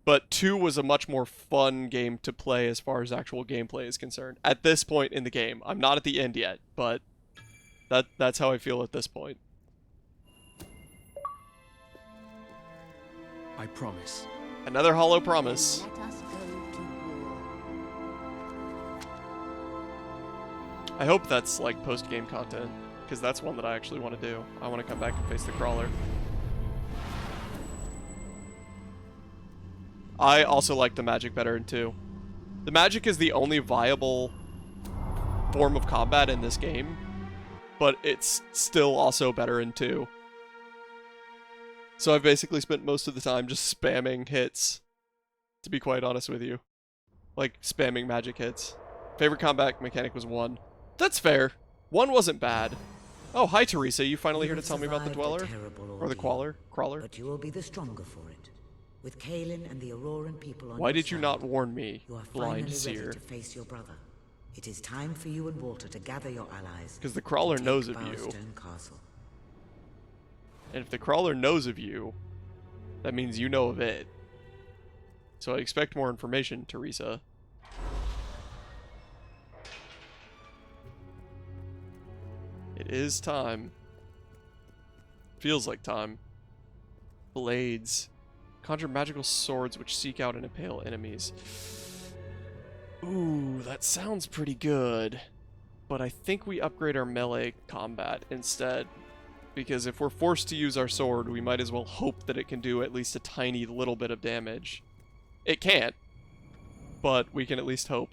A: But 2 was a much more fun game to play as far as actual gameplay is concerned. At this point in the game. I'm not at the end yet, but that's how I feel at this point.
S: I promise.
A: Another hollow promise.
C: Let us go to war.
A: I hope that's like post-game content, because that's one that I actually want to do. I want to come back and face the Crawler. I also like the magic better in 2. The magic is the only viable form of combat in this game, but it's still also better in 2. So I've basically spent most of the time just spamming hits, to be quite honest with you. Like, spamming magic hits. Favorite combat mechanic was 1. That's fair. 1 wasn't bad. Oh, hi Teresa, you finally here to tell me about the Dweller? Or the Crawler?
O: But you will be the stronger for it. With Kaelin and the Auroran people on
A: Why
O: your
A: did you
O: side,
A: not warn me,
O: you are
A: blind
O: finally
A: seer?
O: ready to face your brother. It is time for you and Walter to gather your allies.
A: Because the Crawler
O: and
A: knows
O: take
A: of you.
O: Bowerstone Castle.
A: And if the Crawler knows of you, that means you know of it. So I expect more information, Teresa. It is time. Feels like time. Blades. Conjure magical swords which seek out and impale enemies. Ooh, that sounds pretty good. But I think we upgrade our melee combat instead. Because if we're forced to use our sword, we might as well hope that it can do at least a tiny little bit of damage. It can't, but we can at least hope.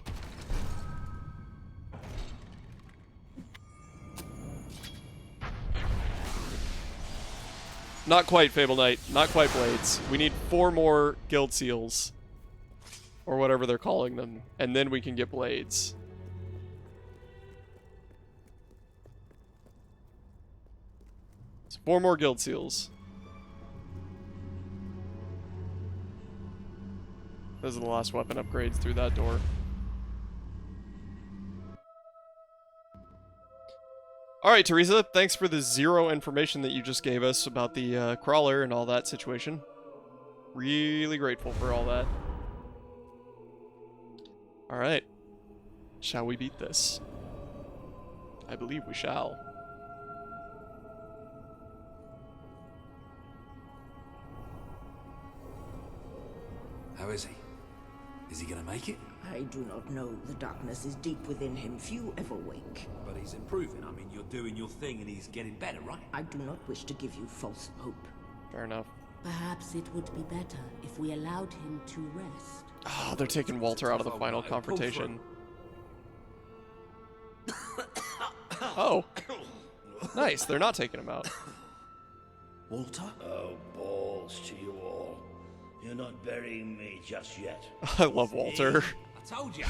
A: Not quite, Fable Knight. Not quite blades. We need 4 more guild seals. Or whatever they're calling them. And then we can get blades. So 4 more guild seals. Those are the last weapon upgrades through that door. Alright, Teresa, thanks for the 0 information that you just gave us about the crawler and all that situation. Really grateful for all that. Alright. Shall we beat this? I believe we shall.
G: How is he? Is he gonna make it?
E: I do not know. The darkness is deep within him. Few ever wake.
G: But he's improving. I mean, you're doing your thing and he's getting better, right?
E: I do not wish to give you false hope.
A: Fair enough.
C: Perhaps it would be better if we allowed him to rest.
A: Oh, they're taking Walter out of the final confrontation. Oh. Nice, they're not taking him out.
K: Walter? Oh, balls to you all. You're not burying me just yet.
A: I love Walter.
G: I told you.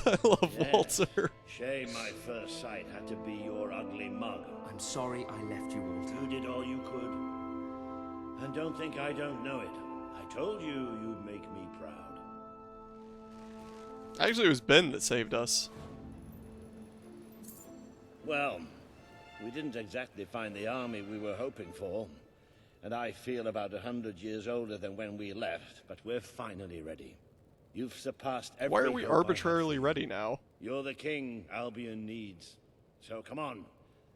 A: I love Walter.
K: Shame my first sight had to be your ugly mug.
S: I'm sorry I left you, Walter.
K: You did all you could. And don't think I don't know it. I told you you'd make me proud.
A: Actually, it was Ben that saved us.
K: Well, we didn't exactly find the army we were hoping for. And I feel about 100 years older than when we left, but we're finally ready. You've surpassed every
A: Why are we
K: hope I had.
A: arbitrarily ready now?
K: You're the king Albion needs. So come on.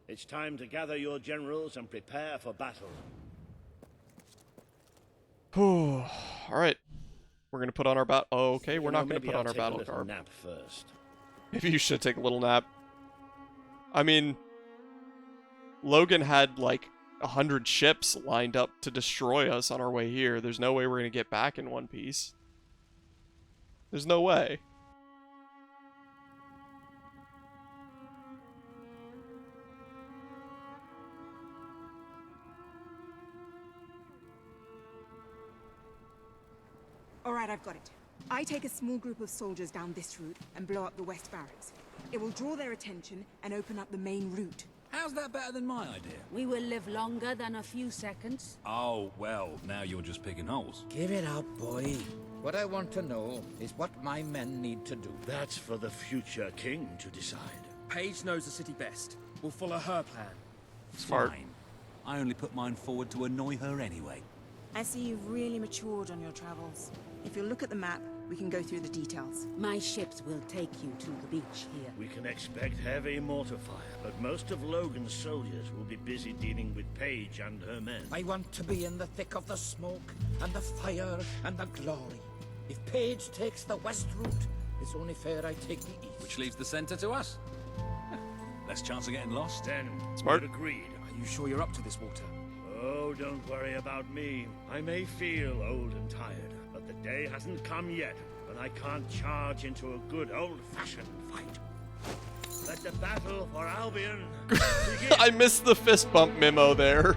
K: It's time to gather your generals and prepare for battle.
A: Alright. We're gonna put on our battle. Oh, okay, we're not gonna put on our battle
K: garb.
A: garb.
K: Nap first.
A: Maybe you should take a little nap. I mean, Logan had like 100 ships lined up to destroy us on our way here. There's no way we're gonna get back in one piece. There's no way.
H: Alright, I've got it. I take a small group of soldiers down this route and blow up the west barracks. It will draw their attention and open up the main route.
Q: How's that better than my idea?
C: We will live longer than a few seconds.
Q: Oh, well, now you're just picking holes.
L: Give it up, boy. What I want to know is what my men need to do.
K: That's for the future king to decide.
S: Paige knows the city best. We'll follow her plan.
A: Smart.
Q: Fine. I only put mine forward to annoy her anyway.
I: I see you've really matured on your travels. If you look at the map, we can go through the details.
C: My ships will take you to the beach here.
K: We can expect heavy mortar fire, but most of Logan's soldiers will be busy dealing with Paige and her men.
L: I want to be in the thick of the smoke, and the fire, and the glory. If Paige takes the west route, it's only fair I take the east.
Q: Which leaves the center to us. Less chance of getting lost.
K: Then,
A: Smart.
K: we're agreed.
S: Are you sure you're up to this, Walter?
K: Oh, don't worry about me. I may feel old and tired, but the day hasn't come yet when I can't charge into a good old-fashioned fight. Let the battle for Albion begin.
A: I missed the fist bump memo there.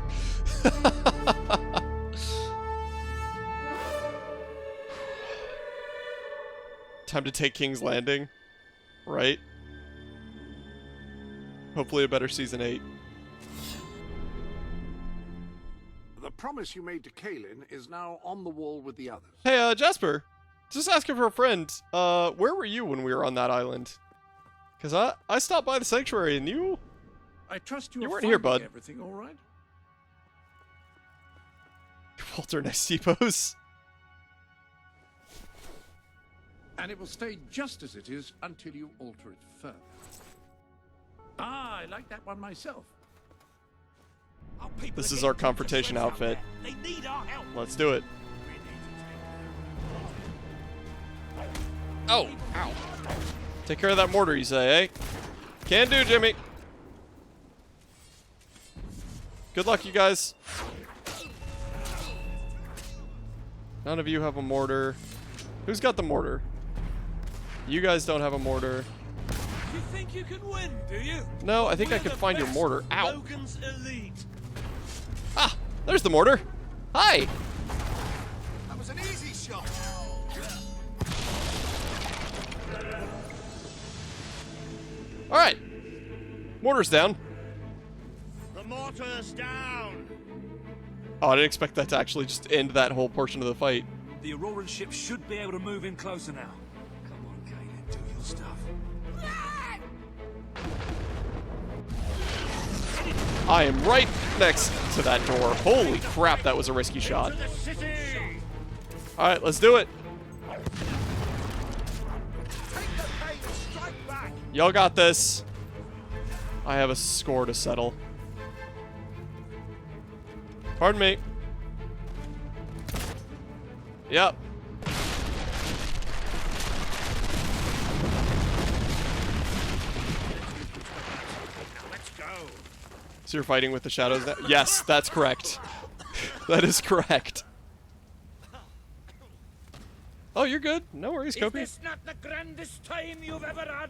A: Time to take King's Landing, right? Hopefully a better Season 8.
B: The promise you made to Kaelin is now on the wall with the others.
A: Hey, Jasper, just asking for a friend. Where were you when we were on that island? Because I stopped by the sanctuary and you
N: I trust
A: You
N: you're
A: weren't here,
N: finding
A: bud.
N: everything all right?
A: Walter Nestipos.
N: And it will stay just as it is until you alter it further. Ah, I like that one myself.
A: This is our confrontation outfit.
Q: They need our help.
A: Let's do it. Oh, ow. Take care of that mortar, you say, eh? Can do, Jimmy. Good luck, you guys. None of you have a mortar. Who's got the mortar? You guys don't have a mortar.
Q: You think you can win, do you?
A: No, I think I can find your mortar. Ow.
Q: Logan's elite.
A: Ah! There's the mortar. Hi.
P: That was an easy shot.
A: All right. Mortar's down.
K: The mortar's down.
A: Oh, I didn't expect that to actually just end that whole portion of the fight.
Q: The Auroran ship should be able to move in closer now. Come on, Kaden, do your stuff.
A: I am right next to that door. Holy crap, that was a risky shot. All right, let's do it. Y'all got this. I have a score to settle. Pardon me. Yep.
K: Let's go.
A: So you're fighting with the shadows now? Yes, that's correct. That is correct. Oh, you're good. No worries, Kopi.
L: Is this not the grandest time you've ever had?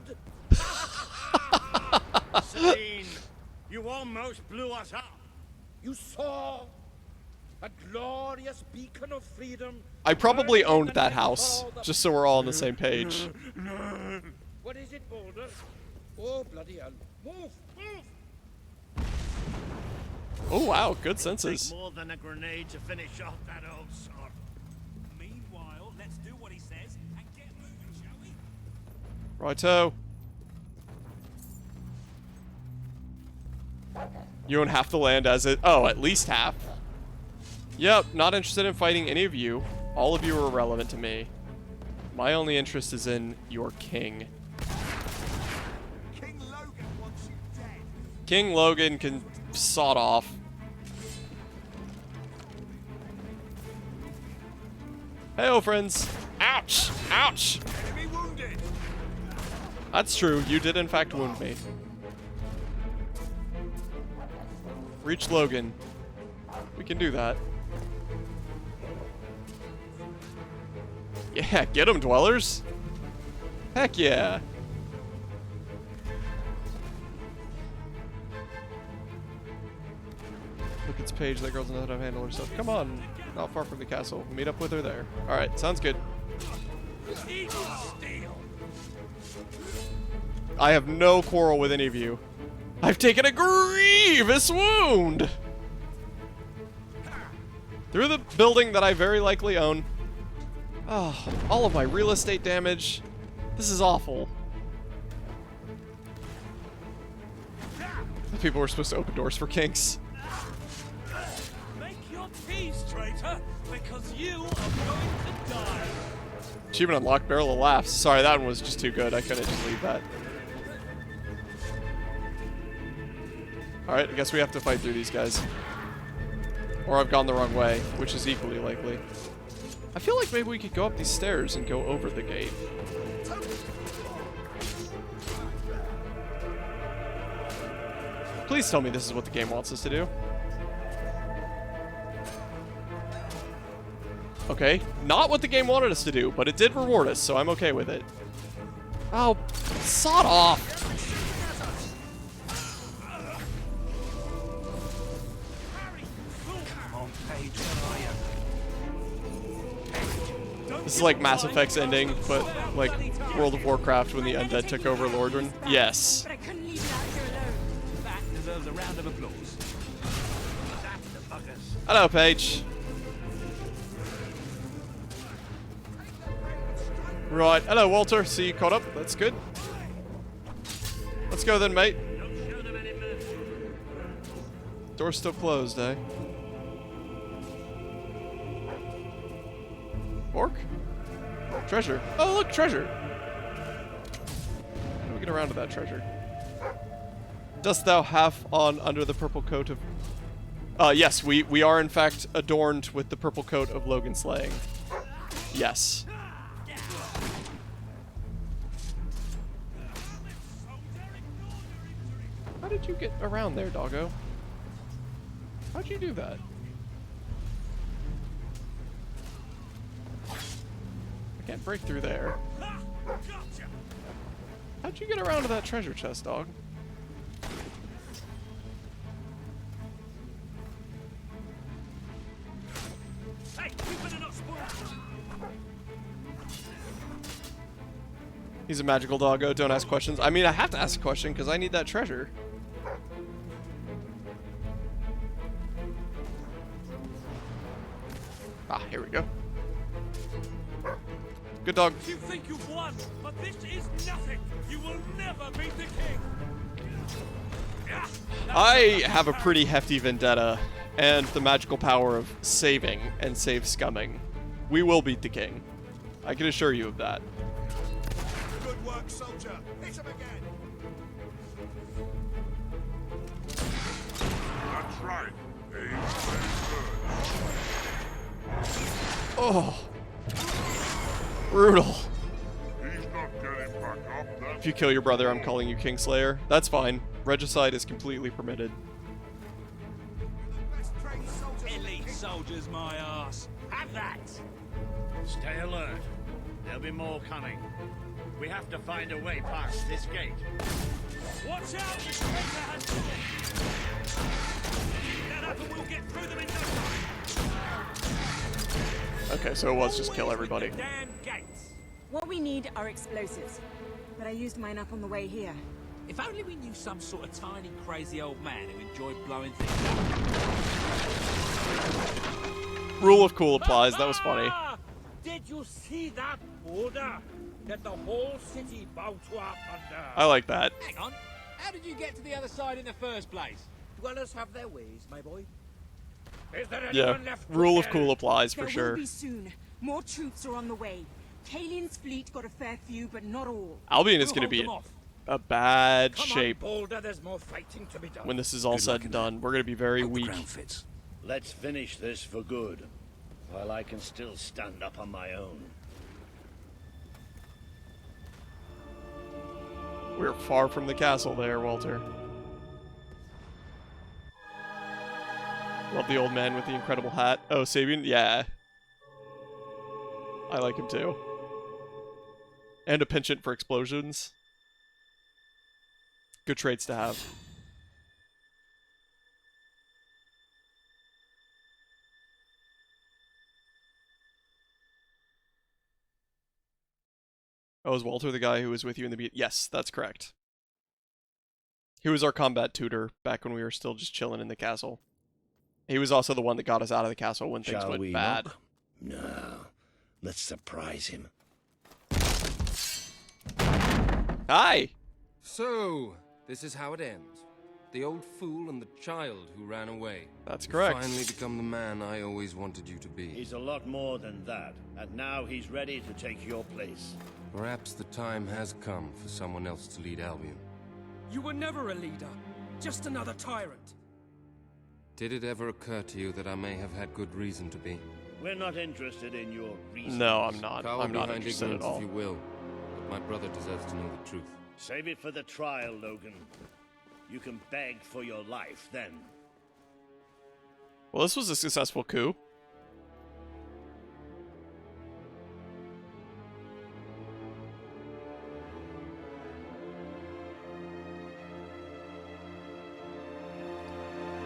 K: Celine, you almost blew us up.
L: You saw a glorious beacon of freedom.
A: I probably owned that house, just so we're all on the same page.
L: What is it, Boulder? Oh, bloody hell. Move, move!
A: Oh, wow, good
K: Take
A: senses.
K: more than a grenade to finish off that old sod.
Q: Meanwhile, let's do what he says and get moving, shall we?
A: Righto. You own half the land as it... Oh, at least half. Yep, not interested in fighting any of you. All of you are irrelevant to me. My only interest is in your king.
P: King Logan wants you dead.
A: King Logan can sod off. Hey-o, friends. Ouch! Ouch!
P: Enemy wounded.
A: That's true. You did, in fact, wound me. Reach Logan. We can do that. Yeah, get him, dwellers. Heck yeah. Look, it's Paige. That girl doesn't know how to handle herself. Come on. Not far from the castle. Meet up with her there. Alright, sounds good. I have no quarrel with any of you. I've taken a grievous wound! Through the building that I very likely own. Oh, all of my real estate damage. This is awful. The people were supposed to open doors for kinks.
Q: Make your peace, traitor, because you are going to die.
A: Achievement unlocked, Barrel of Laughs. Sorry, that one was just too good. I couldn't just leave that. Alright, I guess we have to fight through these guys. Or I've gone the wrong way, which is equally likely. I feel like maybe we could go up these stairs and go over the gate. Please tell me this is what the game wants us to do. Okay, not what the game wanted us to do, but it did reward us, so I'm okay with it. Oh, sod off! This is like Mass Effect's ending, but like World of Warcraft when the undead took over Lordran. Yes.
Q: But I couldn't leave you out here alone. That deserves a round of applause.
A: Hello, Paige. Right. Hello, Walter. See you caught up. That's good. Let's go then, mate. Door's still closed, eh? Orc? Treasure. Oh, look, treasure. How do we get around to that treasure? Dost thou have on under the purple coat of... yes, we are in fact adorned with the purple coat of Logan slaying. Yes. How did you get around there, doggo? How'd you do that? I can't break through there. How'd you get around to that treasure chest, dog? He's a magical doggo. Don't ask questions. I mean, I have to ask a question because I need that treasure. Ah, here we go. Good dog.
F: You think you've won, but this is nothing. You will never beat the king.
A: I have a pretty hefty vendetta and the magical power of saving and save scumming. We will beat the king. I can assure you of that.
P: Good work, soldier. Hit him again.
T: That's right.
A: Oh. Brutal.
T: He's not getting back up.
A: If you kill your brother, I'm calling you Kingslayer. That's fine. Regicide is completely permitted.
Q: Elite soldiers, my ass. Have that.
K: Stay alert. There'll be more coming. We have to find a way past this gate.
F: Watch out! The traitor has that up and we'll get through them in no time.
A: Okay, so it was just kill everybody.
F: Damn gates.
H: What we need are explosives. But I used mine up on the way here.
Q: If only we knew some sort of tiny, crazy old man who enjoyed blowing things up.
A: Rule of cool applies. That was funny.
L: Did you see that border that the whole city bowed to up under?
A: I like that.
Q: Hang on. How did you get to the other side in the first place?
L: Dwellers have their ways, my boy. Is there
A: Yeah,
L: anyone left to
A: rule of
L: kill?
A: cool applies for
H: There
A: sure.
H: will be soon. More troops are on the way. Kalian's fleet got a fair few, but not all.
A: Albion is
H: We'll
A: going to
H: hold
A: be
H: them
A: in
H: off.
A: a bad
L: Come
A: shape
L: on, Boulder, there's more fighting to be done.
A: when this is all said and done. We're going to be very weak.
K: Let's finish this for good, while I can still stand up on my own.
A: We're far from the castle there, Walter. Love the old man with the incredible hat. Oh, Sabian? Yeah. I like him too. And a penchant for explosions. Good traits to have. Oh, is Walter the guy who was with you in the beat? Yes, that's correct. He was our combat tutor back when we were still just chilling in the castle. He was also the one that got us out of the castle when things
K: Shall
A: went
K: we
A: bad.
K: knock? No. Let's surprise him.
A: Hi!
S: So, this is how it ends. The old fool and the child who ran away.
A: That's
S: You
A: correct.
S: finally become the man I always wanted you to be.
K: He's a lot more than that, and now he's ready to take your place.
S: Perhaps the time has come for someone else to lead Albion.
L: You were never a leader, just another tyrant.
S: Did it ever occur to you that I may have had good reason to be?
K: We're not interested in your reasons.
A: No, I'm not.
S: Cower
A: I'm not
S: behind
A: interested at
S: ignorance
A: all.
S: if you will, but my brother deserves to know the truth.
K: Save it for the trial, Logan. You can beg for your life then.
A: Well, this was a successful coup.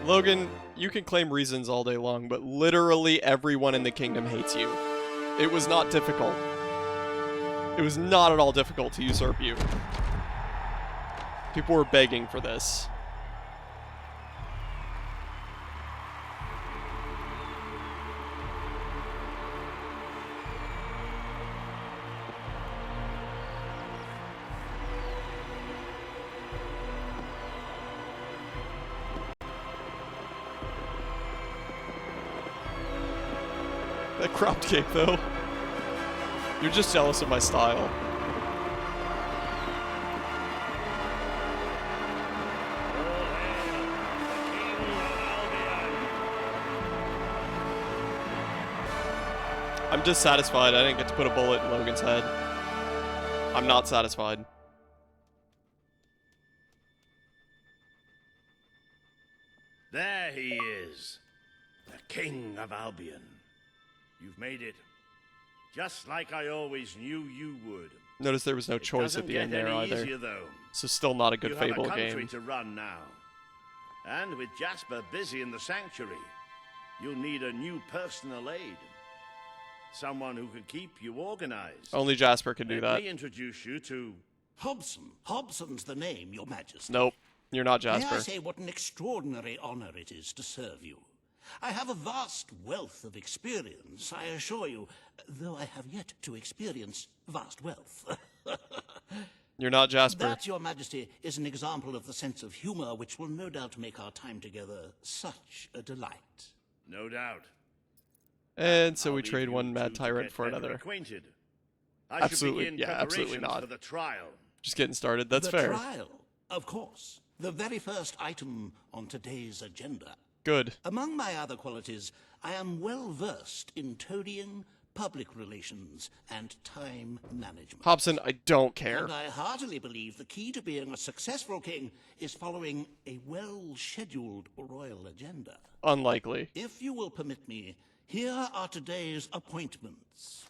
A: Logan, you can claim reasons all day long, but literally everyone in the kingdom hates you. It was not difficult. It was not at all difficult to usurp you. People were begging for this. That cropped cape, though. You're just jealous of my style. I'm dissatisfied I didn't get to put a bullet in Logan's head. I'm not satisfied.
K: There he is, the King of Albion. You've made it, just like I always knew you would.
A: Notice there was no choice at the end there either.
K: Easier, though.
A: So still not a good
K: You have
A: Fable
K: a country
A: game.
K: to run now, and with Jasper busy in the sanctuary, you'll need a new personal aid. Someone who can keep you organized.
A: Only Jasper can do that.
K: Let me introduce you to...
J: Hobson. Hobson's the name, Your Majesty.
A: Nope, you're not
J: May I
A: Jasper.
J: say what an extraordinary honor it is to serve you? I have a vast wealth of experience, I assure you, though I have yet to experience vast wealth.
A: You're not Jasper.
J: That, Your Majesty, is an example of the sense of humor which will no doubt make our time together such a delight.
K: No doubt.
A: And so
K: I'll
A: we
K: leave
A: trade
K: you
A: one
K: two
A: mad
K: to
A: tyrant
K: get
A: for
K: better
A: another.
K: Acquainted. I
A: Absolutely,
K: should begin
A: yeah, absolutely
K: preparations
A: not.
K: for the trial.
A: Just getting started, that's
J: the
A: fair.
J: Trial, of course. The very first item on today's agenda.
A: Good.
J: Among my other qualities, I am well versed in toadying, public relations, and time management.
A: Hobson, I don't care.
J: And I heartily believe the key to being a successful king is following a well-scheduled royal agenda.
A: Unlikely.
J: If you will permit me, here are today's appointments.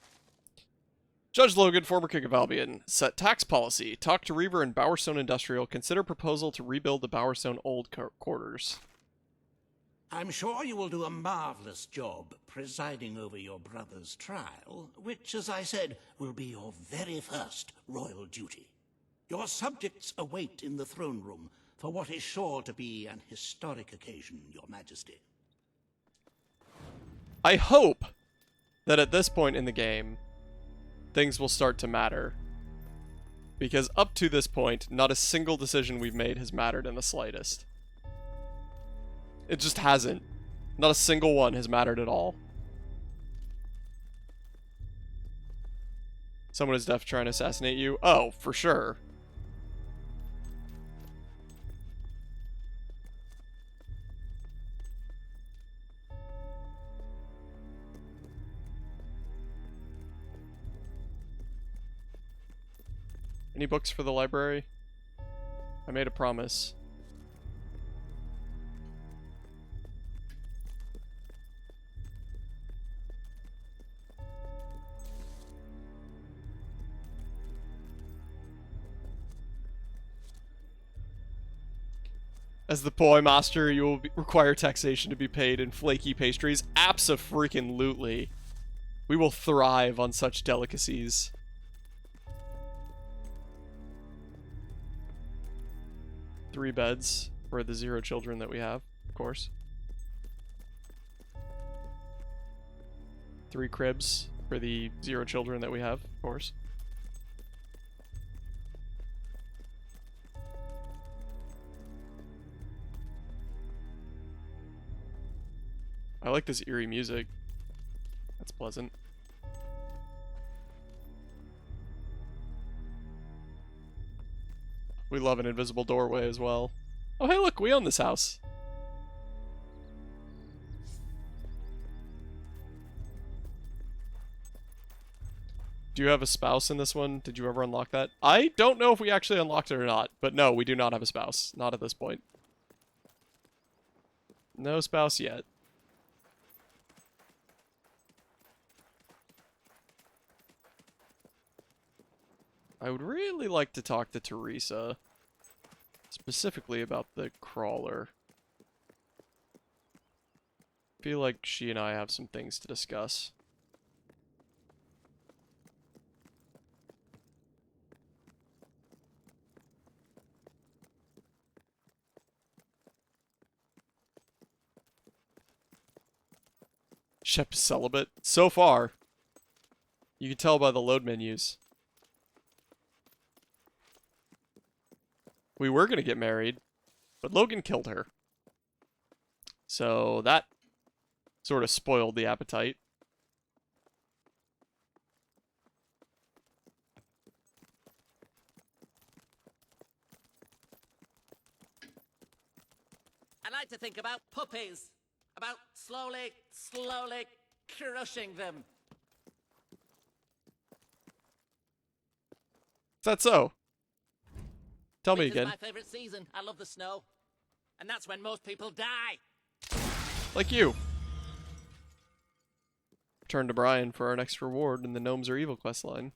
A: Judge Logan, former King of Albion, set tax policy. Talk to Reaver and Bowerstone Industrial. Consider proposal to rebuild the Bowerstone Old Quarters.
J: I'm sure you will do a marvelous job presiding over your brother's trial, which, as I said, will be your very first royal duty. Your subjects await in the throne room for what is sure to be an historic occasion, Your Majesty.
A: I hope that at this point in the game, things will start to matter. Because up to this point, not a single decision we've made has mattered in the slightest. It just hasn't. Not a single one has mattered at all. Someone is deaf trying to assassinate you? Oh, for sure. Any books for the library? I made a promise. As the poi master, you will require taxation to be paid in flaky pastries. Abso-freaking-lutely. We will thrive on such delicacies. Three beds for the 0 children that we have, of course. 3 cribs for the 0 children that we have, of course. I like this eerie music. That's pleasant. We love an invisible doorway as well. Oh, hey, look, we own this house. Do you have a spouse in this one? Did you ever unlock that? I don't know if we actually unlocked it or not, but no, we do not have a spouse. Not at this point. No spouse yet. I would really like to talk to Teresa, specifically about the crawler. I feel like she and I have some things to discuss. Shep is celibate. So far. You can tell by the load menus. We were going to get married, but Logan killed her. So that sort of spoiled the appetite.
R: I like to think about puppies. About slowly crushing them.
A: Is that so? Tell me
R: Winter's
A: again.
R: my favorite season. I love the snow. And that's when most people die.
A: Like you. Turn to Brian for our next reward in the Gnomes Are Evil questline.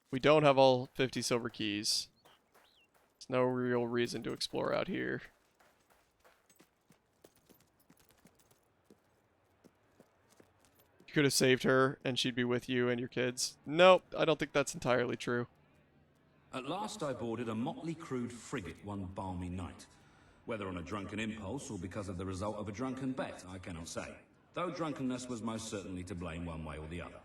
A: We don't have all 50 silver keys. There's no real reason to explore out here. You could have saved her, and she'd be with you and your kids. Nope, I don't think that's entirely true.
M: At last I boarded a motley crewed frigate one balmy night. Whether on a drunken impulse or because of the result of a drunken bet, I cannot say. Though drunkenness was most certainly to blame one way or the other.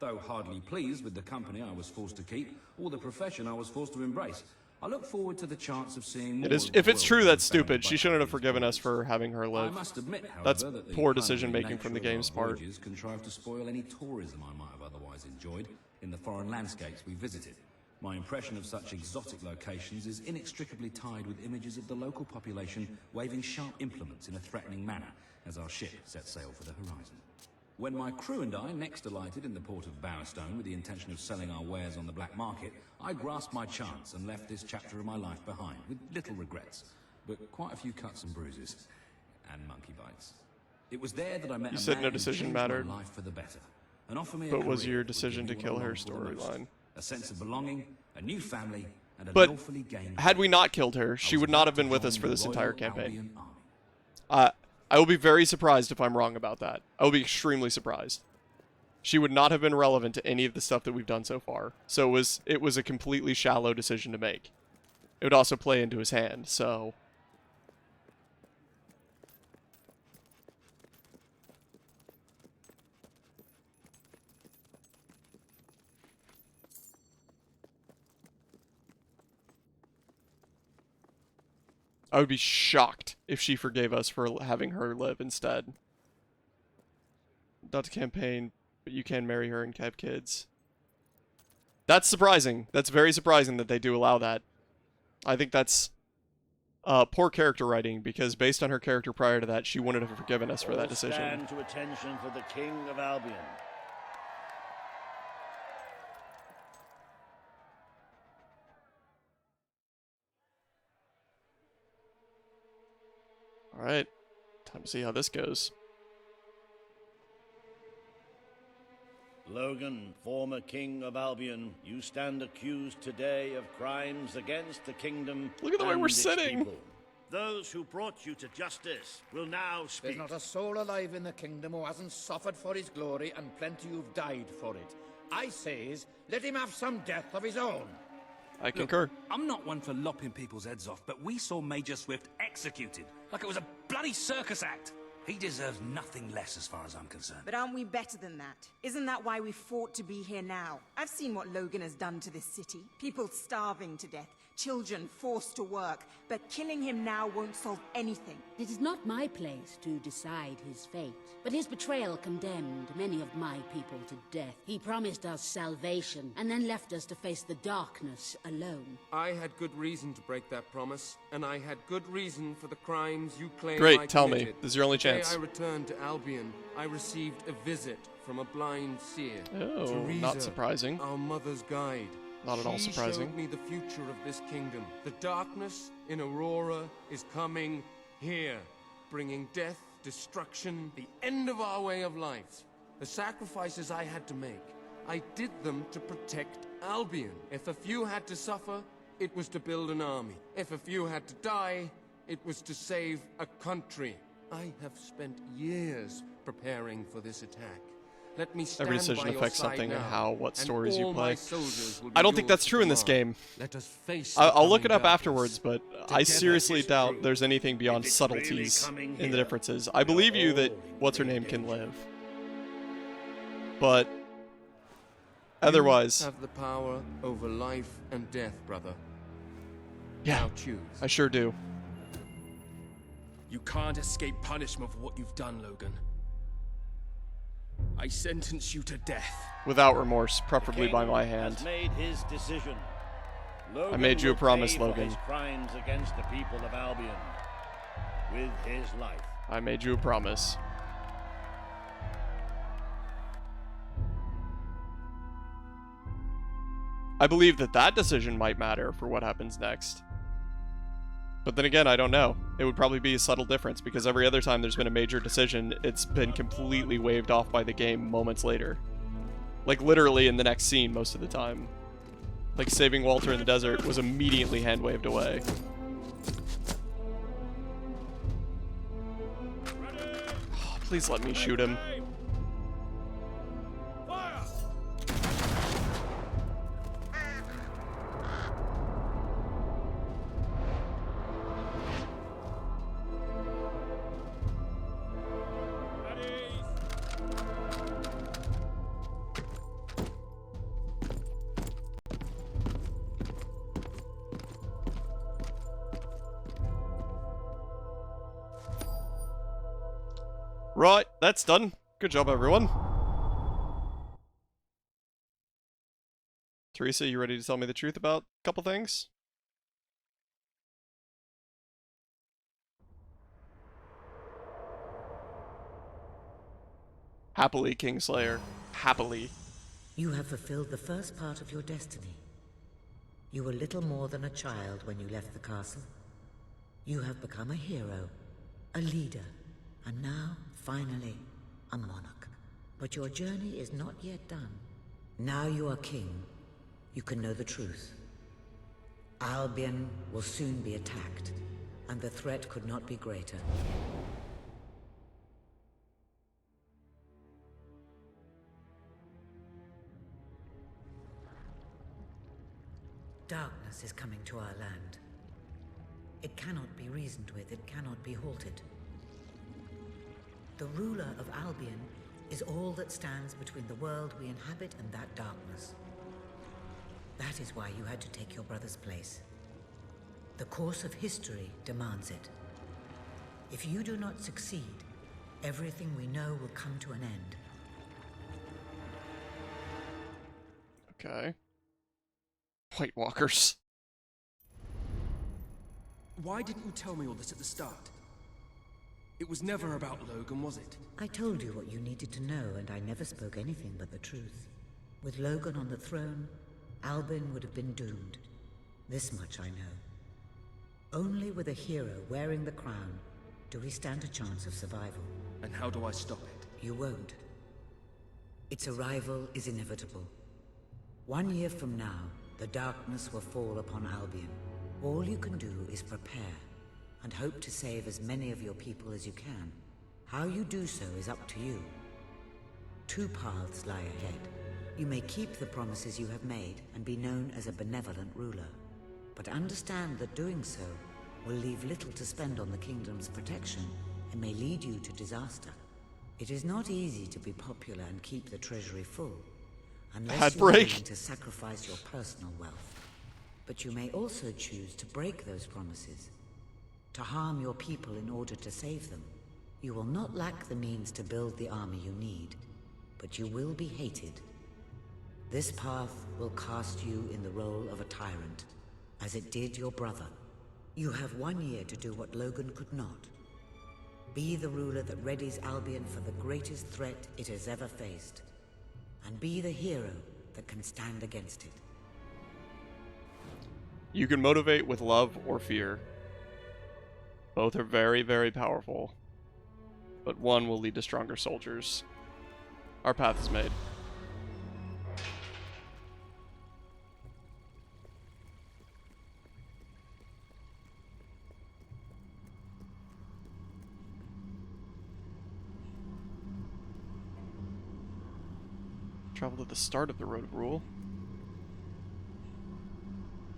M: Though hardly pleased with the company I was forced to keep, or the profession I was forced to embrace, I look forward to the chance of seeing more
A: It is.
M: of the
A: If it's
M: world
A: true,
M: than
A: that's
M: found
A: stupid.
M: by
A: She shouldn't have forgiven us for having her
M: I
A: live.
M: must admit, however,
A: That's
M: that the
A: poor
M: culinary
A: decision making from the
M: nature of
A: game's
M: our
A: part.
M: voyages contrived to spoil any tourism I might have otherwise enjoyed in the foreign landscapes we visited. My impression of such exotic locations is inextricably tied with images of the local population waving sharp implements in a threatening manner as our ship set sail for the horizon. When my crew and I next alighted in the port of Bowerstone with the intention of selling our wares on the black market, I grasped my chance and left this chapter of my life behind, with little regrets, but quite a few cuts and bruises, and monkey bites. It was there that I met
A: You
M: a
A: said
M: man
A: no
M: who
A: decision
M: changed
A: mattered.
M: my life for the better, and offered me a
A: But was
M: career
A: your
M: that would
A: decision
M: give
A: to
M: me what
A: kill
M: I
A: her
M: longed for the most.
A: storyline?
M: A sense of belonging, a new family, and a
A: But
M: lawfully gained
A: had we not killed her, she would not have been with us for this entire campaign. I will be very surprised if I'm wrong about that. I will be extremely surprised. She would not have been relevant to any of the stuff that we've done so far. So it was a completely shallow decision to make. It would also play into his hand, so... I would be shocked if she forgave us for having her live instead. Not to campaign, but you can marry her and have kids. That's surprising. That's very surprising that they do allow that. I think that's poor character writing, because based on her character prior to that, she wouldn't have forgiven us for that decision.
K: Stand to attention for the King of Albion.
A: Alright, time to see how this goes.
K: Logan, former King of Albion, you stand accused today of crimes against the kingdom.
A: Look at the way
K: and
A: we're
K: its
A: sitting.
K: people. Those who brought you to justice will now speak.
L: There's not a soul alive in the kingdom who hasn't suffered for his glory, and plenty who've died for it. I says, let him have some death of his own.
A: I concur.
Q: I'm not one for lopping people's heads off, but we saw Major Swift executed like it was a bloody circus act. He deserves nothing less as far as I'm concerned.
H: But aren't we better than that? Isn't that why we fought to be here now? I've seen what Logan has done to this city. People starving to death, children forced to work. But killing him now won't solve anything.
C: It is not my place to decide his fate, but his betrayal condemned many of my people to death. He promised us salvation, and then left us to face the darkness alone.
S: I had good reason to break that promise, and I had good reason for the crimes you claim
A: Great,
S: I
A: tell me.
S: committed.
A: This is your only
S: The day
A: chance.
S: I returned to Albion, I received a visit from a blind seer.
A: Oh,
S: Teresa,
A: not surprising.
S: Our mother's guide.
A: Not at all
S: She
A: surprising.
S: showed me the future of this kingdom. The darkness in Aurora is coming here, bringing death, destruction, the end of our way of life. The sacrifices I had to make, I did them to protect Albion. If a few had to suffer, it was to build an army. If a few had to die, it was to save a country. I have spent years preparing for this attack. Let me stand
A: Every decision
S: by your
A: affects
S: side
A: something and
S: now,
A: how, what
S: and
A: stories you
S: all
A: play.
S: my soldiers will be
A: I don't think
S: yours
A: that's true in this
S: tomorrow.
A: game.
S: Let us face the
A: I'll look it
S: coming
A: up
S: darkness.
A: afterwards, but I
S: Together
A: seriously
S: is
A: doubt
S: true.
A: there's anything beyond
K: it's really
A: subtleties
K: coming
A: in the
K: here,
A: differences. I believe you that what's-her-name can live. But otherwise,
S: You have the power over life and death, brother.
A: yeah,
S: Now choose.
A: I sure do.
U: You can't escape punishment for what you've done, Logan. I sentence you to death.
A: Without remorse, preferably
K: King
A: by my hand.
K: has made his decision. Logan
A: I made you a
K: will
A: promise,
K: pay for
A: Logan.
K: his crimes against the people of Albion with his life.
A: I made you a promise. I believe that that decision might matter for what happens next. But then again, I don't know. It would probably be a subtle difference, because every other time there's been a major decision, it's been completely waved off by the game moments later. Like, literally in the next scene most of the time. Like, saving Walter in the desert was immediately hand-waved away. Please let me shoot him. Right, that's done. Good job, everyone. Teresa, you ready to tell me the truth about a couple things? Happily, Kingslayer. Happily.
O: You have fulfilled the first part of your destiny. You were little more than a child when you left the castle. You have become a hero, a leader, and now, finally, a monarch. But your journey is not yet done. Now you are king. You can know the truth. Albion will soon be attacked, and the threat could not be greater. Darkness is coming to our land. It cannot be reasoned with, it cannot be halted. The ruler of Albion is all that stands between the world we inhabit and that darkness. That is why you had to take your brother's place. The course of history demands it. If you do not succeed, everything we know will come to an end.
A: Okay. White Walkers.
S: Why didn't you tell me all this at the start? It was never about Logan, was it?
O: I told you what you needed to know, and I never spoke anything but the truth. With Logan on the throne, Albion would have been doomed. This much I know. Only with a hero wearing the crown do we stand a chance of survival.
S: And how do I stop it?
O: You won't. Its arrival is inevitable. 1 year from now, the darkness will fall upon Albion. All you can do is prepare, and hope to save as many of your people as you can. How you do so is up to you. 2 paths lie ahead. You may keep the promises you have made and be known as a benevolent ruler. But understand that doing so will leave little to spend on the kingdom's protection and may lead you to disaster. It is not easy to be popular and keep the treasury full, unless you're willing to sacrifice your personal wealth. But you may also choose to break those promises, to harm your people in order to save them. You will not lack the means to build the army you need, but you will be hated. This path will cast you in the role of a tyrant, as it did your brother. You have 1 year to do what Logan could not. Be the ruler that readies Albion for the greatest threat it has ever faced, and be the hero that can stand against it.
A: You can motivate with love or fear. Both are very, very powerful, but one will lead to stronger soldiers. Our path is made. Travel to the start of the Road of Rule.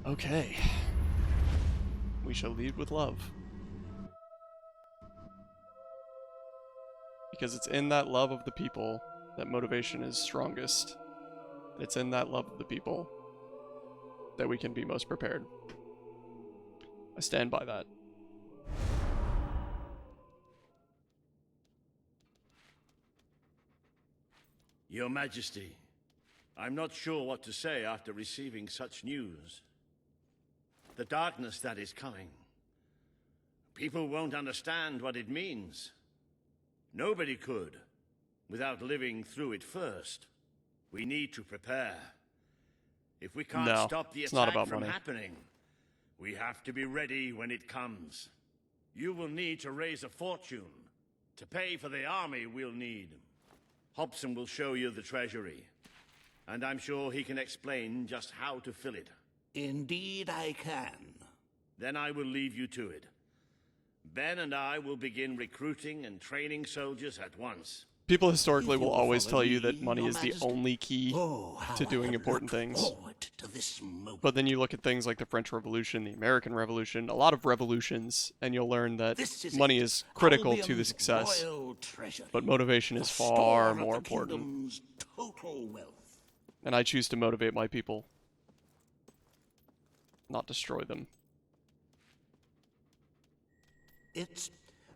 A: Okay. We shall lead with love. Because it's in that love of the people that motivation is strongest. It's in that love of the people that we can be most prepared. I stand by that.
K: Your Majesty, I'm not sure what to say after receiving such news. The darkness that is coming. People won't understand what it means. Nobody could, without living through it first. We need to prepare. If we can't stop the attack from happening, we have to be ready when it comes. You will need to raise a fortune to pay for the army we'll need. Hobson will show you the treasury, and I'm sure he can explain just how to fill it.
J: Indeed I can.
K: Then I will leave you to it. Ben and I will begin recruiting and training soldiers at once.
A: People historically will always tell you that money is the only key to doing important things. But then you look at things like the French Revolution, the American Revolution, a lot of revolutions, and you'll learn that money is critical to the success. But motivation is far more important. And I choose to motivate my people, not destroy them.
J: It's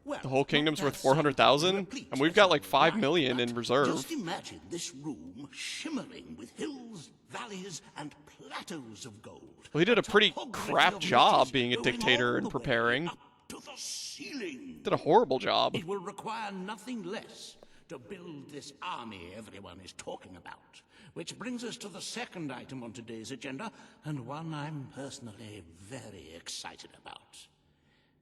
J: Well,
A: The whole kingdom's
J: not
A: worth
J: that
A: 400,000,
J: complete
A: and we've got like
J: specimen,
A: 5 million in reserve.
J: Just imagine this room shimmering with hills, valleys, and plateaus of gold.
A: Well, he did a pretty
J: Topography
A: crap
J: of
A: job
J: ledges
A: being a
J: going
A: dictator
J: all
A: and
J: the way
A: preparing.
J: up to the ceiling.
A: Did a horrible job.
J: It will require nothing less to build this army everyone is talking about. Which brings us to the second item on today's agenda, and one I'm personally very excited about.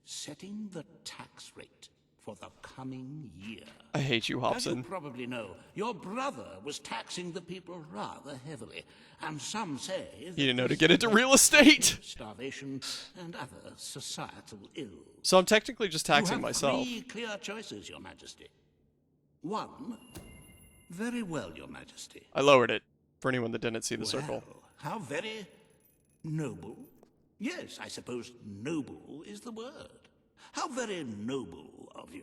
J: Setting the tax rate for the coming year.
A: I hate you,
J: As
A: Hobson.
J: you probably know, your brother was taxing the people rather heavily, and some say
A: He didn't know to get into real estate.
J: starvation and other societal ills.
A: So I'm technically just taxing
J: you have
A: myself.
J: 3 clear choices, Your Majesty. 1, very well, Your Majesty.
A: I lowered it for anyone that didn't see the circle.
J: Well, how very noble. Yes, I suppose noble is the word. How very noble of you.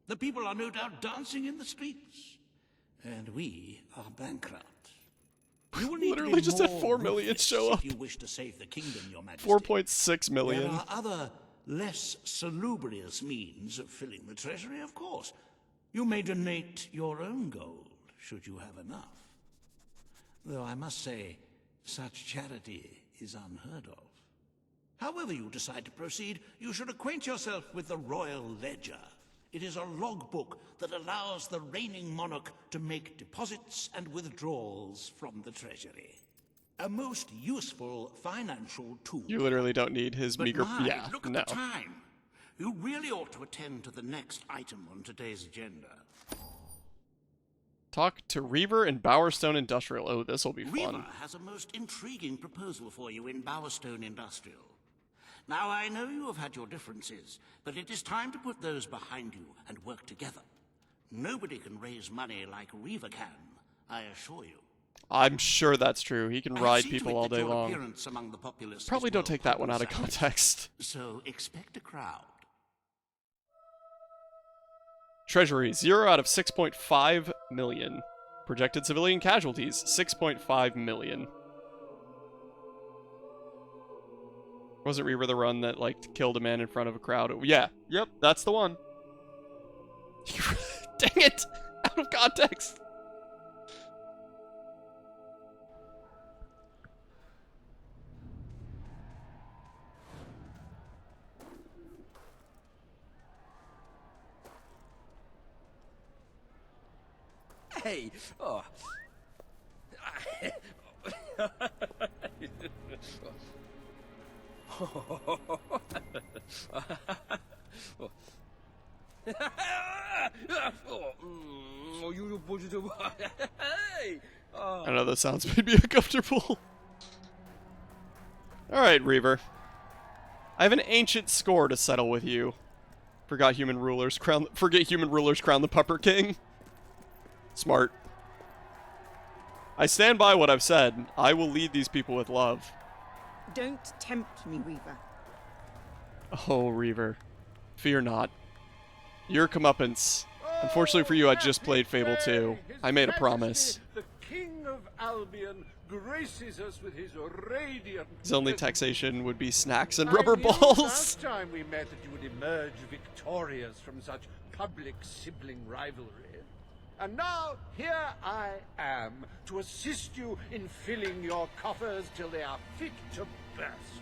J: The people are no doubt dancing in the streets. And we are bankrupt. You will need to
A: Literally
J: be
A: just had
J: more
A: 4 million
J: ruthless
A: show up.
J: if you wish to save the kingdom, Your Majesty.
A: 4.6 million.
J: There are other, less salubrious means of filling the treasury, of course. You may donate your own gold, should you have enough. Though I must say, such charity is unheard of. However you decide to proceed, you should acquaint yourself with the Royal Ledger. It is a logbook that allows the reigning monarch to make deposits and withdrawals from the treasury. A most useful financial tool.
A: You literally don't need his
J: But
A: meager.
J: my,
A: Yeah,
J: look at
A: no.
J: the time. You really ought to attend to the next item on today's agenda.
A: Talk to Reaver and Bowerstone Industrial. Oh, this will be fun.
J: Reaver has a most intriguing proposal for you in Bowerstone Industrial. Now, I know you have had your differences, but it is time to put those behind you and work together. Nobody can raise money like Reaver can, I assure you.
A: I'm sure that's true. He can
J: I
A: ride
J: see to
A: people
J: it
A: all
J: that
A: day
J: your
A: long.
J: appearance among the populace
A: Probably
J: is
A: don't
J: well
A: take that one out of
J: publicized.
A: context.
J: So expect a crowd.
A: Treasury, 0 out of 6.5 million. Projected civilian casualties, 6.5 million. Wasn't Reaver the run that, like, killed a man in front of a crowd? Yeah, yep, that's the one. Dang it! Out of context!
Q: Hey! Oh.
A: I know that sounds made me uncomfortable. Alright, Reaver. I have an ancient score to settle with you. Forget human rulers crown the Pupper King. Smart. I stand by what I've said. I will lead these people with love.
H: Don't tempt me, Reaver.
A: Oh, Reaver. Fear not. Your comeuppance. Unfortunately for you, I just played Fable 2. I made a promise.
D: The King of Albion graces us with his radiant...
A: His only taxation would be snacks and
D: I
A: rubber
D: knew
A: balls.
D: Last time we met that you would emerge victorious from such public sibling rivalry. And now, here I am, to assist you in filling your coffers till they are fit to burst.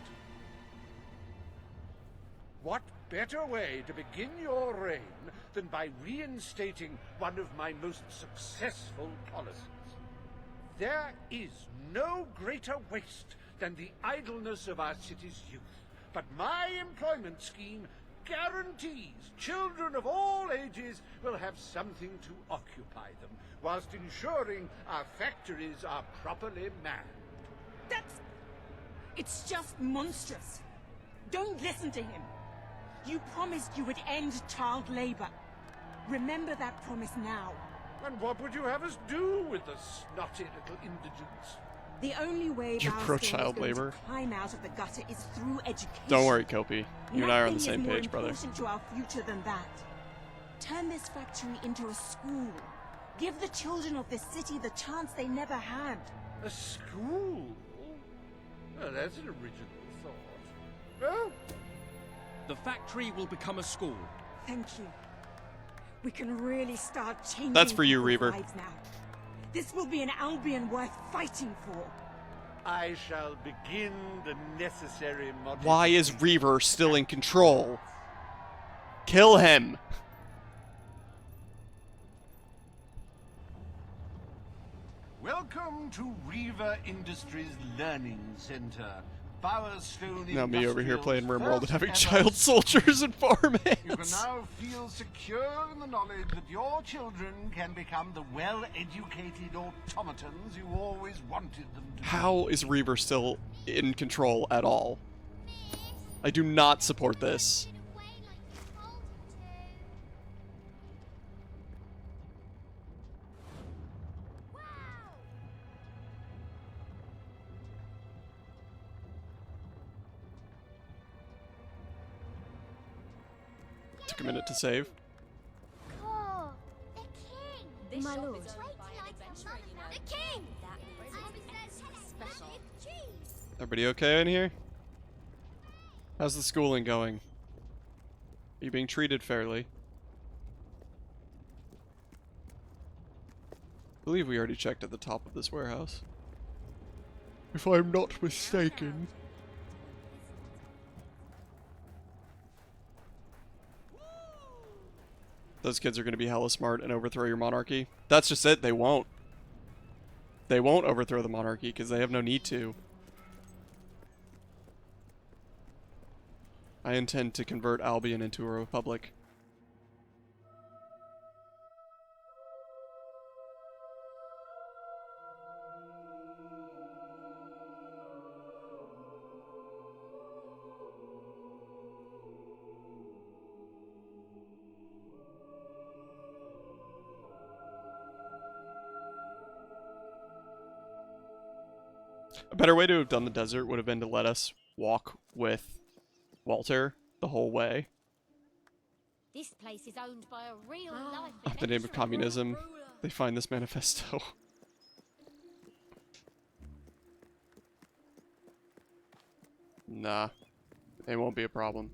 D: What better way to begin your reign than by reinstating one of my most successful policies? There is no greater waste than the idleness of our city's youth, but my employment scheme guarantees children of all ages will have something to occupy them, whilst ensuring our factories are properly manned.
H: It's just monstrous. Don't listen to him. You promised you would end child labor. Remember that promise now.
D: And what would you have us do with the snotty little indigents?
H: The only way
A: You're
H: Bowerstone is
A: pro-child
H: going
A: labor.
H: to climb out of the gutter is through education.
A: Don't worry, Kopi. You and I are on the
H: Nothing
A: same
H: is more
A: page, brother.
H: important to our future than that. Turn this factory into a school. Give the children of this city the chance they never had.
D: A school? Well, that's an original thought. Well,
V: The factory will become a school,
H: Thank you. We can really start changing
A: That's for you,
H: people's
A: Reaver.
H: lives now. This will be an Albion worth fighting for.
D: I shall begin the necessary modifications.
A: Why is Reaver still in control? Kill him!
N: Welcome to Reaver Industries Learning Center. Bowerstone
A: Now me over here
N: Industrial's
A: playing RimWorld and
N: first
A: having
N: ever-
A: child soldiers and farm
N: You can
A: hands.
N: now feel secure in the knowledge that your children can become the well-educated automatons you always wanted them to be.
A: How is Reaver still in control at all? I do not support this. Took a minute to save.
E: My lord.
V: The king!
A: Everybody okay in here? How's the schooling going? Are you being treated fairly? I believe we already checked at the top of this warehouse. If I'm not mistaken. Those kids are going to be hella smart and overthrow your monarchy. That's just it, they won't. They won't overthrow the monarchy because they have no need to. I intend to convert Albion into a republic. A better way to have done the desert would have been to let us walk with Walter the whole way.
V: This place is owned by a real life
A: In the name of communism, they find this manifesto. Nah, it won't be a problem.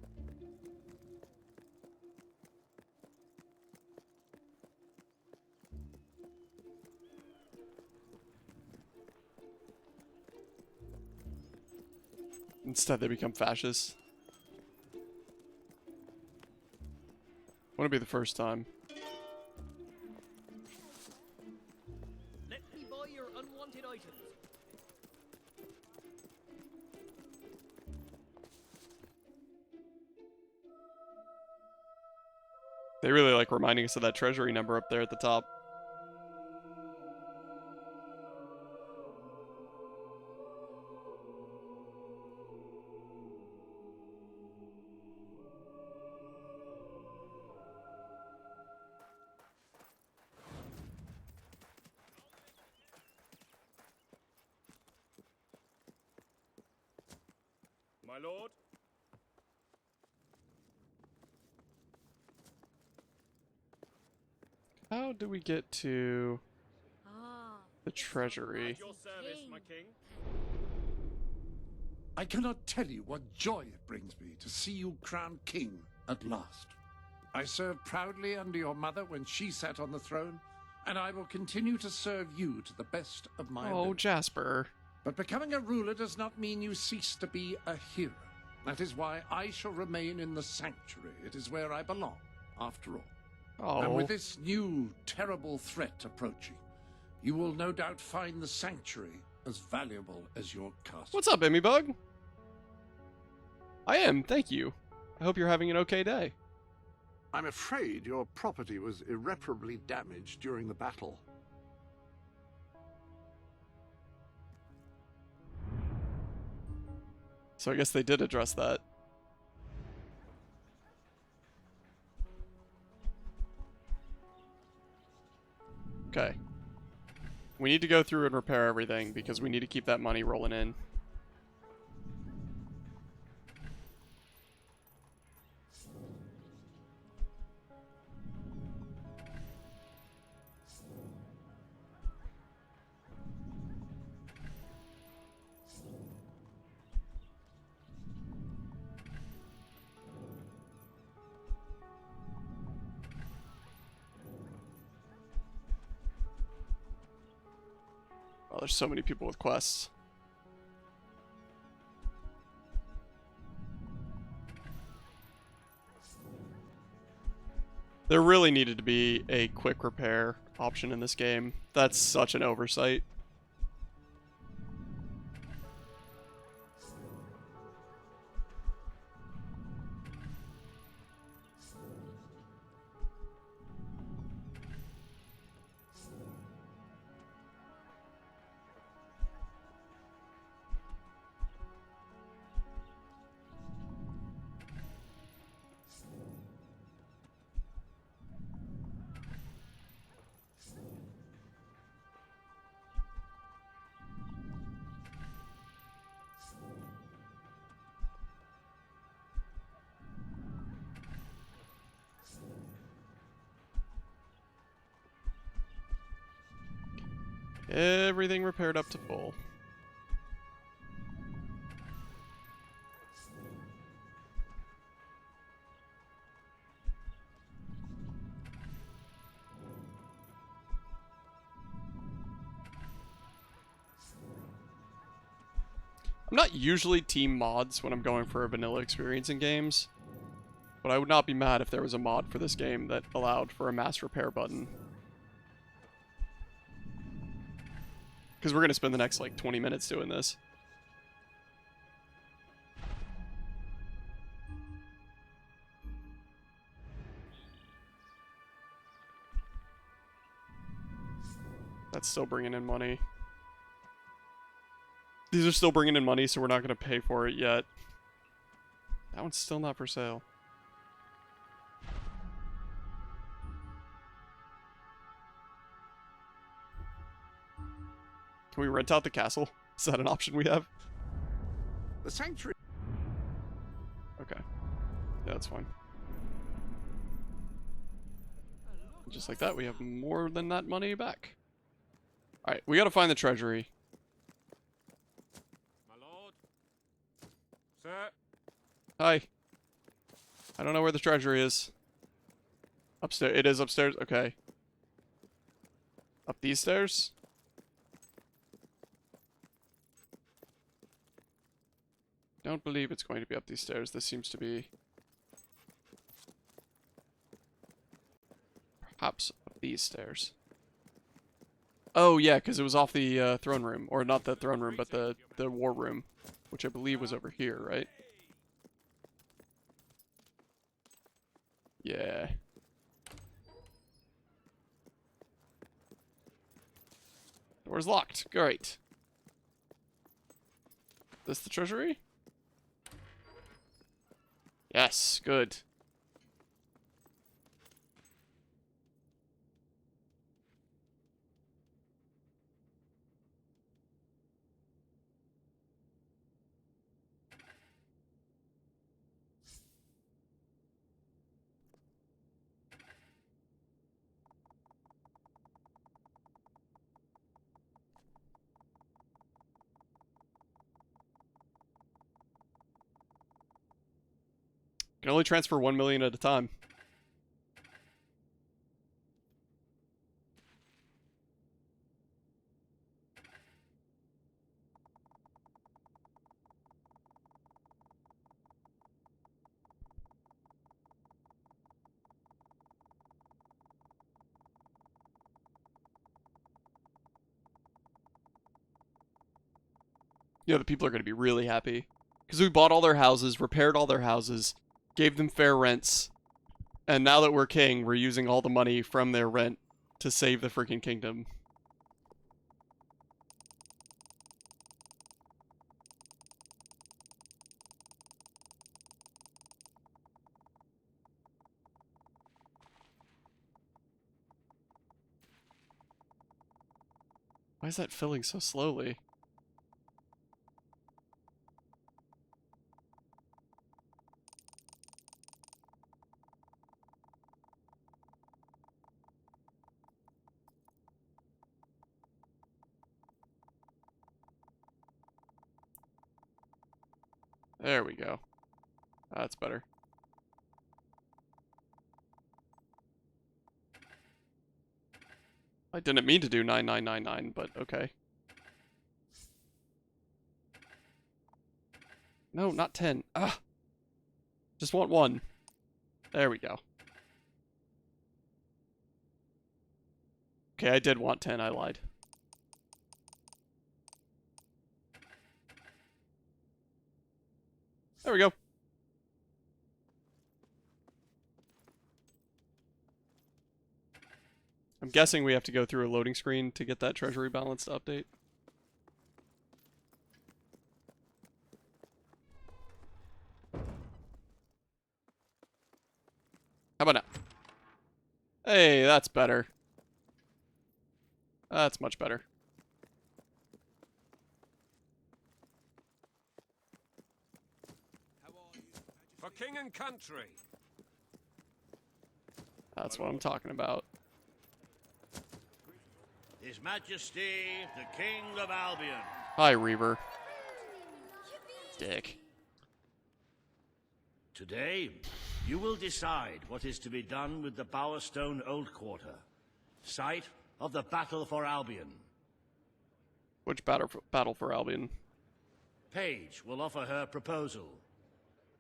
A: Instead, they become fascists. Wouldn't be the first time.
W: Let me buy your unwanted items.
A: They really like reminding us of that treasury number up there at the top.
F: My lord?
A: How do we get to the treasury?
F: At your service, my king.
J: I cannot tell you what joy it brings me to see you crowned king at last. I served proudly under your mother when she sat on the throne, and I will continue to serve you to the best of my
A: Oh,
J: ability.
A: Jasper.
J: But becoming a ruler does not mean you cease to be a hero. That is why I shall remain in the sanctuary. It is where I belong, after all.
A: Oh.
J: And with this new, terrible threat approaching, you will no doubt find the sanctuary as valuable as your castle.
A: What's up, Emmy Bug? I am, thank you. I hope you're having an okay day.
B: I'm afraid your property was irreparably damaged during the battle.
A: So I guess they did address that. Okay. We need to go through and repair everything because we need to keep that money rolling in. Oh, there's so many people with quests. There really needed to be a quick repair option in this game. That's such an oversight. Everything repaired up to full. I'm not usually team mods when I'm going for a vanilla experience in games, but I would not be mad if there was a mod for this game that allowed for a mass repair button. Because we're going to spend the next, like, 20 minutes doing this. That's still bringing in money. These are still bringing in money, so we're not going to pay for it yet. That one's still not for sale. Can we rent out the castle? Is that an option we have?
N: The sanctuary.
A: Okay. Yeah, that's fine. Just like that, we have more than that money back. Alright, we gotta find the treasury.
F: My lord. Sir.
A: Hi. I don't know where the treasury is. Upstairs. It is upstairs? Okay. Up these stairs? Don't believe it's going to be up these stairs. This seems to be... perhaps up these stairs. Oh, yeah, because it was off the throne room. Or not the throne room, but the war room. Which I believe was over here, right? Yeah. Door's locked. Great. This the treasury? Yes, good. Can only transfer 1 million at a time. Yeah, the people are going to be really happy. Because we bought all their houses, repaired all their houses, gave them fair rents, and now that we're king, we're using all the money from their rent to save the freaking kingdom. Why is that filling so slowly? There we go. That's better. I didn't mean to do 9999, but okay. No, not 10. Ugh. Just want 1. There we go. Okay, I did want 10. I lied. There we go. I'm guessing we have to go through a loading screen to get that treasury balance to update. How about now? Hey, that's better. That's much better.
F: For king and country.
A: That's what I'm talking about.
K: His Majesty, the King of Albion.
A: Hi, Reaver. Dick.
K: Today, you will decide what is to be done with the Bowerstone Old Quarter, site of the Battle for Albion.
A: Which battle for Albion?
K: Paige will offer her proposal.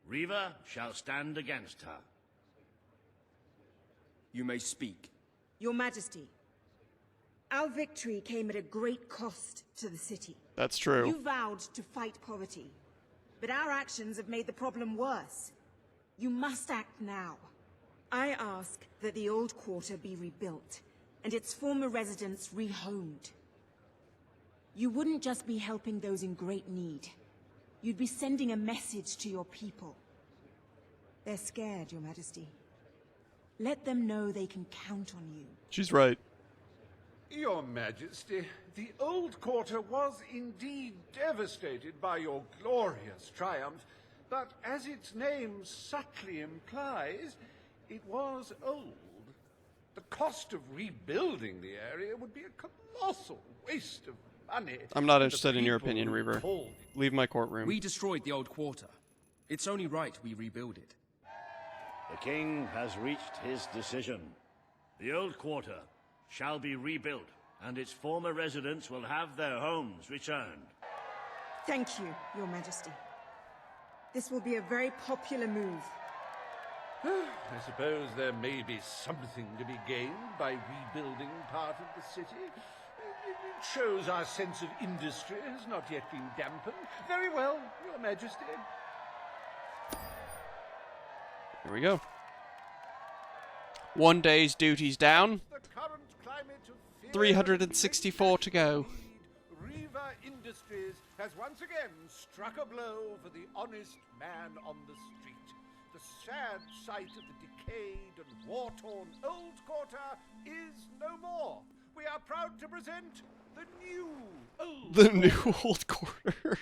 K: Reaver shall stand against her.
S: You may speak.
H: Your Majesty, our victory came at a great cost to the city.
A: That's true.
H: You vowed to fight poverty, but our actions have made the problem worse. You must act now. I ask that the old quarter be rebuilt, and its former residents rehomed. You wouldn't just be helping those in great need. You'd be sending a message to your people. They're scared, Your Majesty. Let them know they can count on you.
A: She's right.
D: Your Majesty, the old quarter was indeed devastated by your glorious triumph, but as its name subtly implies, it was old. The cost of rebuilding the area would be a colossal waste of money.
A: I'm not interested in your opinion, Reaver. Leave my courtroom.
S: We destroyed the old quarter. It's only right we rebuild it.
K: The king has reached his decision. The old quarter shall be rebuilt, and its former residents will have their homes returned.
H: Thank you, Your Majesty. This will be a very popular move.
D: I suppose there may be something to be gained by rebuilding part of the city. It shows our sense of industry has not yet been dampened. Very well, Your Majesty.
A: Here we go. 1 day's duties down. 364 to go.
D: Reaver Industries has once again struck a blow for the honest man on the street. The sad sight of the decayed and war-torn old quarter is no more. We are proud to present the new old
A: The new old quarter.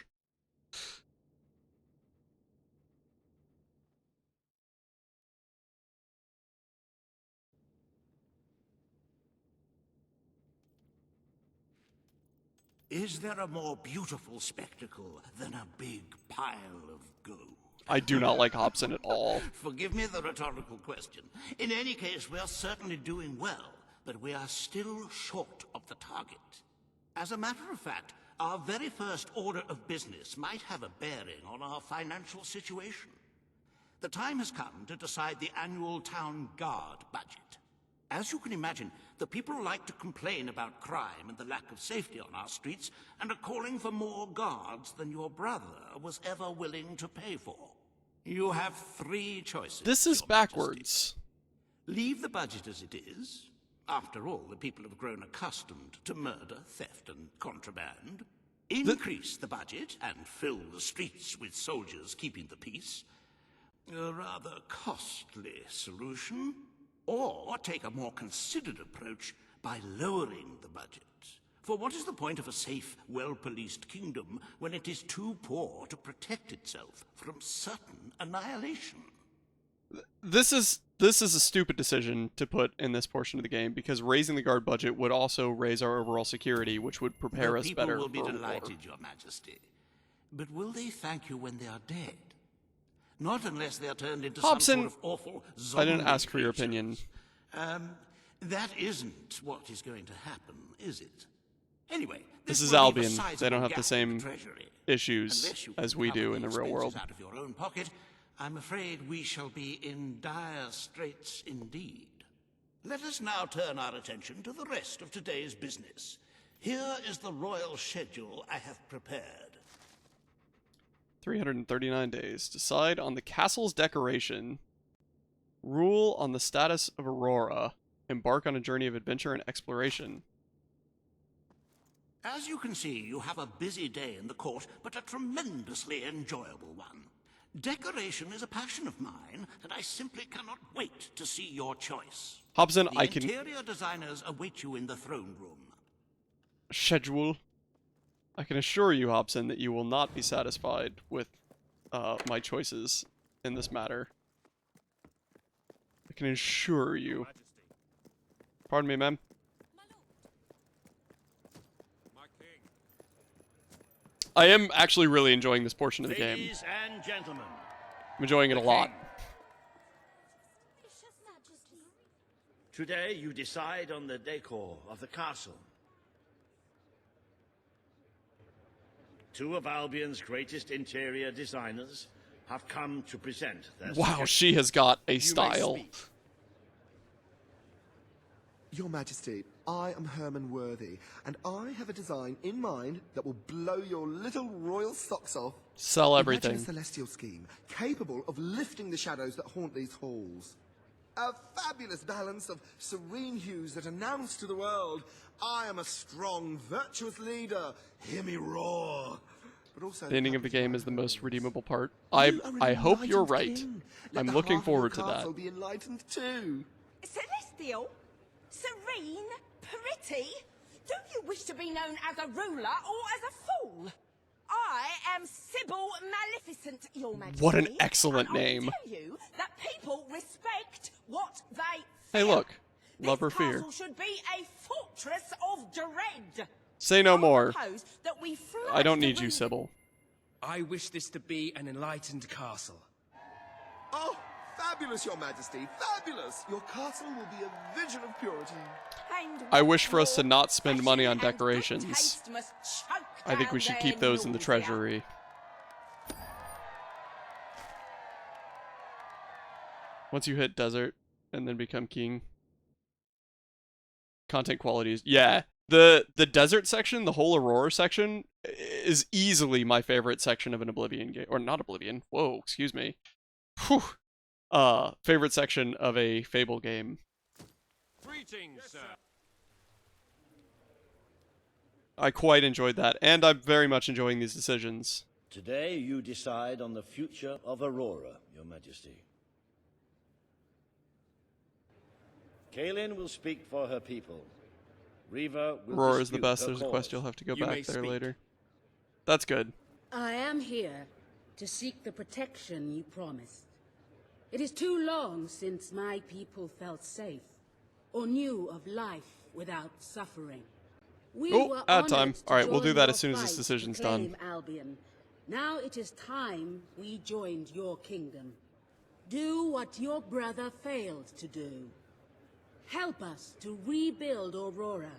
J: Is there a more beautiful spectacle than a big pile of gold?
A: I do not like Hobson at all.
J: Forgive me the rhetorical question. In any case, we are certainly doing well, but we are still short of the target. As a matter of fact, our very first order of business might have a bearing on our financial situation. The time has come to decide the annual town guard budget. As you can imagine, the people like to complain about crime and the lack of safety on our streets, and are calling for more guards than your brother was ever willing to pay for. You have 3 choices.
A: This is backwards.
J: Leave the budget as it is. After all, the people have grown accustomed to murder, theft, and contraband. Increase the budget and fill the streets with soldiers keeping the peace. A rather costly solution. Or take a more considered approach by lowering the budget. For what is the point of a safe, well-policed kingdom when it is too poor to protect itself from certain annihilation?
A: This is a stupid decision to put in this portion of the game, because raising the guard budget would also raise our overall security, which would prepare us better
J: The people will
A: for
J: be
A: war.
J: delighted, Your Majesty. But will they thank you when they are dead? Not unless they are turned into
A: Hobson,
J: some sort of awful zombie
A: I didn't ask for your opinion.
J: That isn't what is going to happen, is it? Anyway,
A: This is
J: will leave a
A: Albion. They
J: sizable
A: don't have
J: gap
A: the
J: in
A: same
J: treasury.
A: issues
J: Unless you
A: as
J: can
A: we
J: cover
A: do in the real
J: expenses
A: world.
J: out of your own pocket, I'm afraid we shall be in dire straits indeed. Let us now turn our attention to the rest of today's business. Here is the royal schedule I have prepared.
A: 339 days. Decide on the castle's decoration. Rule on the status of Aurora. Embark on a journey of adventure and exploration.
J: As you can see, you have a busy day in the court, but a tremendously enjoyable one. Decoration is a passion of mine, and I simply cannot wait to see your choice.
A: Hobson,
J: The
A: I can...
J: interior designers await you in the throne room.
A: Schedule. I can assure you, Hobson, that you will not be satisfied with my choices in this matter. I can assure you. Pardon me, ma'am. I am actually really enjoying this portion of the game.
K: Ladies and gentlemen,
A: I'm enjoying it a lot.
K: today you decide on the decor of the castle. Two of Albion's greatest interior designers have come to present their
A: Wow,
K: suggestions.
A: she has got a
K: You may
A: style.
K: speak.
G: Your Majesty, I am Herman Worthy, and I have a design in mind that will blow your little royal socks off.
A: Sell everything.
G: Imagine a celestial scheme, capable of lifting the shadows that haunt these halls. A fabulous balance of serene hues that announce to the world, I am a strong, virtuous leader. Hear me roar. But also,
A: The ending of the game is the most redeemable part. I hope you're right. I'm looking forward to that.
G: Castle be enlightened too.
H: Celestial? Serene? Pretty? Do you wish to be known as a ruler or as a fool? I am Sybil Maleficent, Your Majesty.
A: What an excellent
H: and
A: name.
H: I tell you that people respect what they
A: Hey,
H: fear.
A: look. Love or fear.
H: Castle should be a fortress of dread.
A: Say no more.
H: Propose that we flood
A: I don't
H: the
A: need you,
H: room-
A: Sybil.
S: I wish this to be an enlightened castle.
G: Oh, fabulous, Your Majesty, fabulous! Your castle will be a vision of purity.
H: And
A: I wish for us to not spend money on
H: and good
A: decorations.
H: taste must choke
A: I think we
H: down
A: should
H: their
A: keep those in the
H: nausea.
A: treasury. Once you hit desert and then become king. Content qualities. Yeah. The desert section, the whole Aurora section, is easily my favorite section of an Oblivion game. Or not Oblivion. Whoa, excuse me. Whew. Favorite section of a Fable game.
F: Greetings, sir.
A: I quite enjoyed that, and I'm very much enjoying these decisions.
K: Today you decide on the future of Aurora, Your Majesty. Kaelin will speak for her people. Reva will
A: Aurora is the
K: dispute
A: best.
K: her
A: There's a
K: cause.
A: quest you'll have to go
K: You may
A: back there
K: speak.
A: later. That's good.
C: I am here to seek the protection you promised. It is too long since my people felt safe, or knew of life without suffering. We
A: Oh,
C: were
A: out of time.
C: honored to
A: Alright, we'll
C: join
A: do that
C: your
A: as soon as this
C: fight to
A: decision's
C: claim
A: done.
C: Albion. Now it is time we joined your kingdom. Do what your brother failed to do. Help us to rebuild Aurora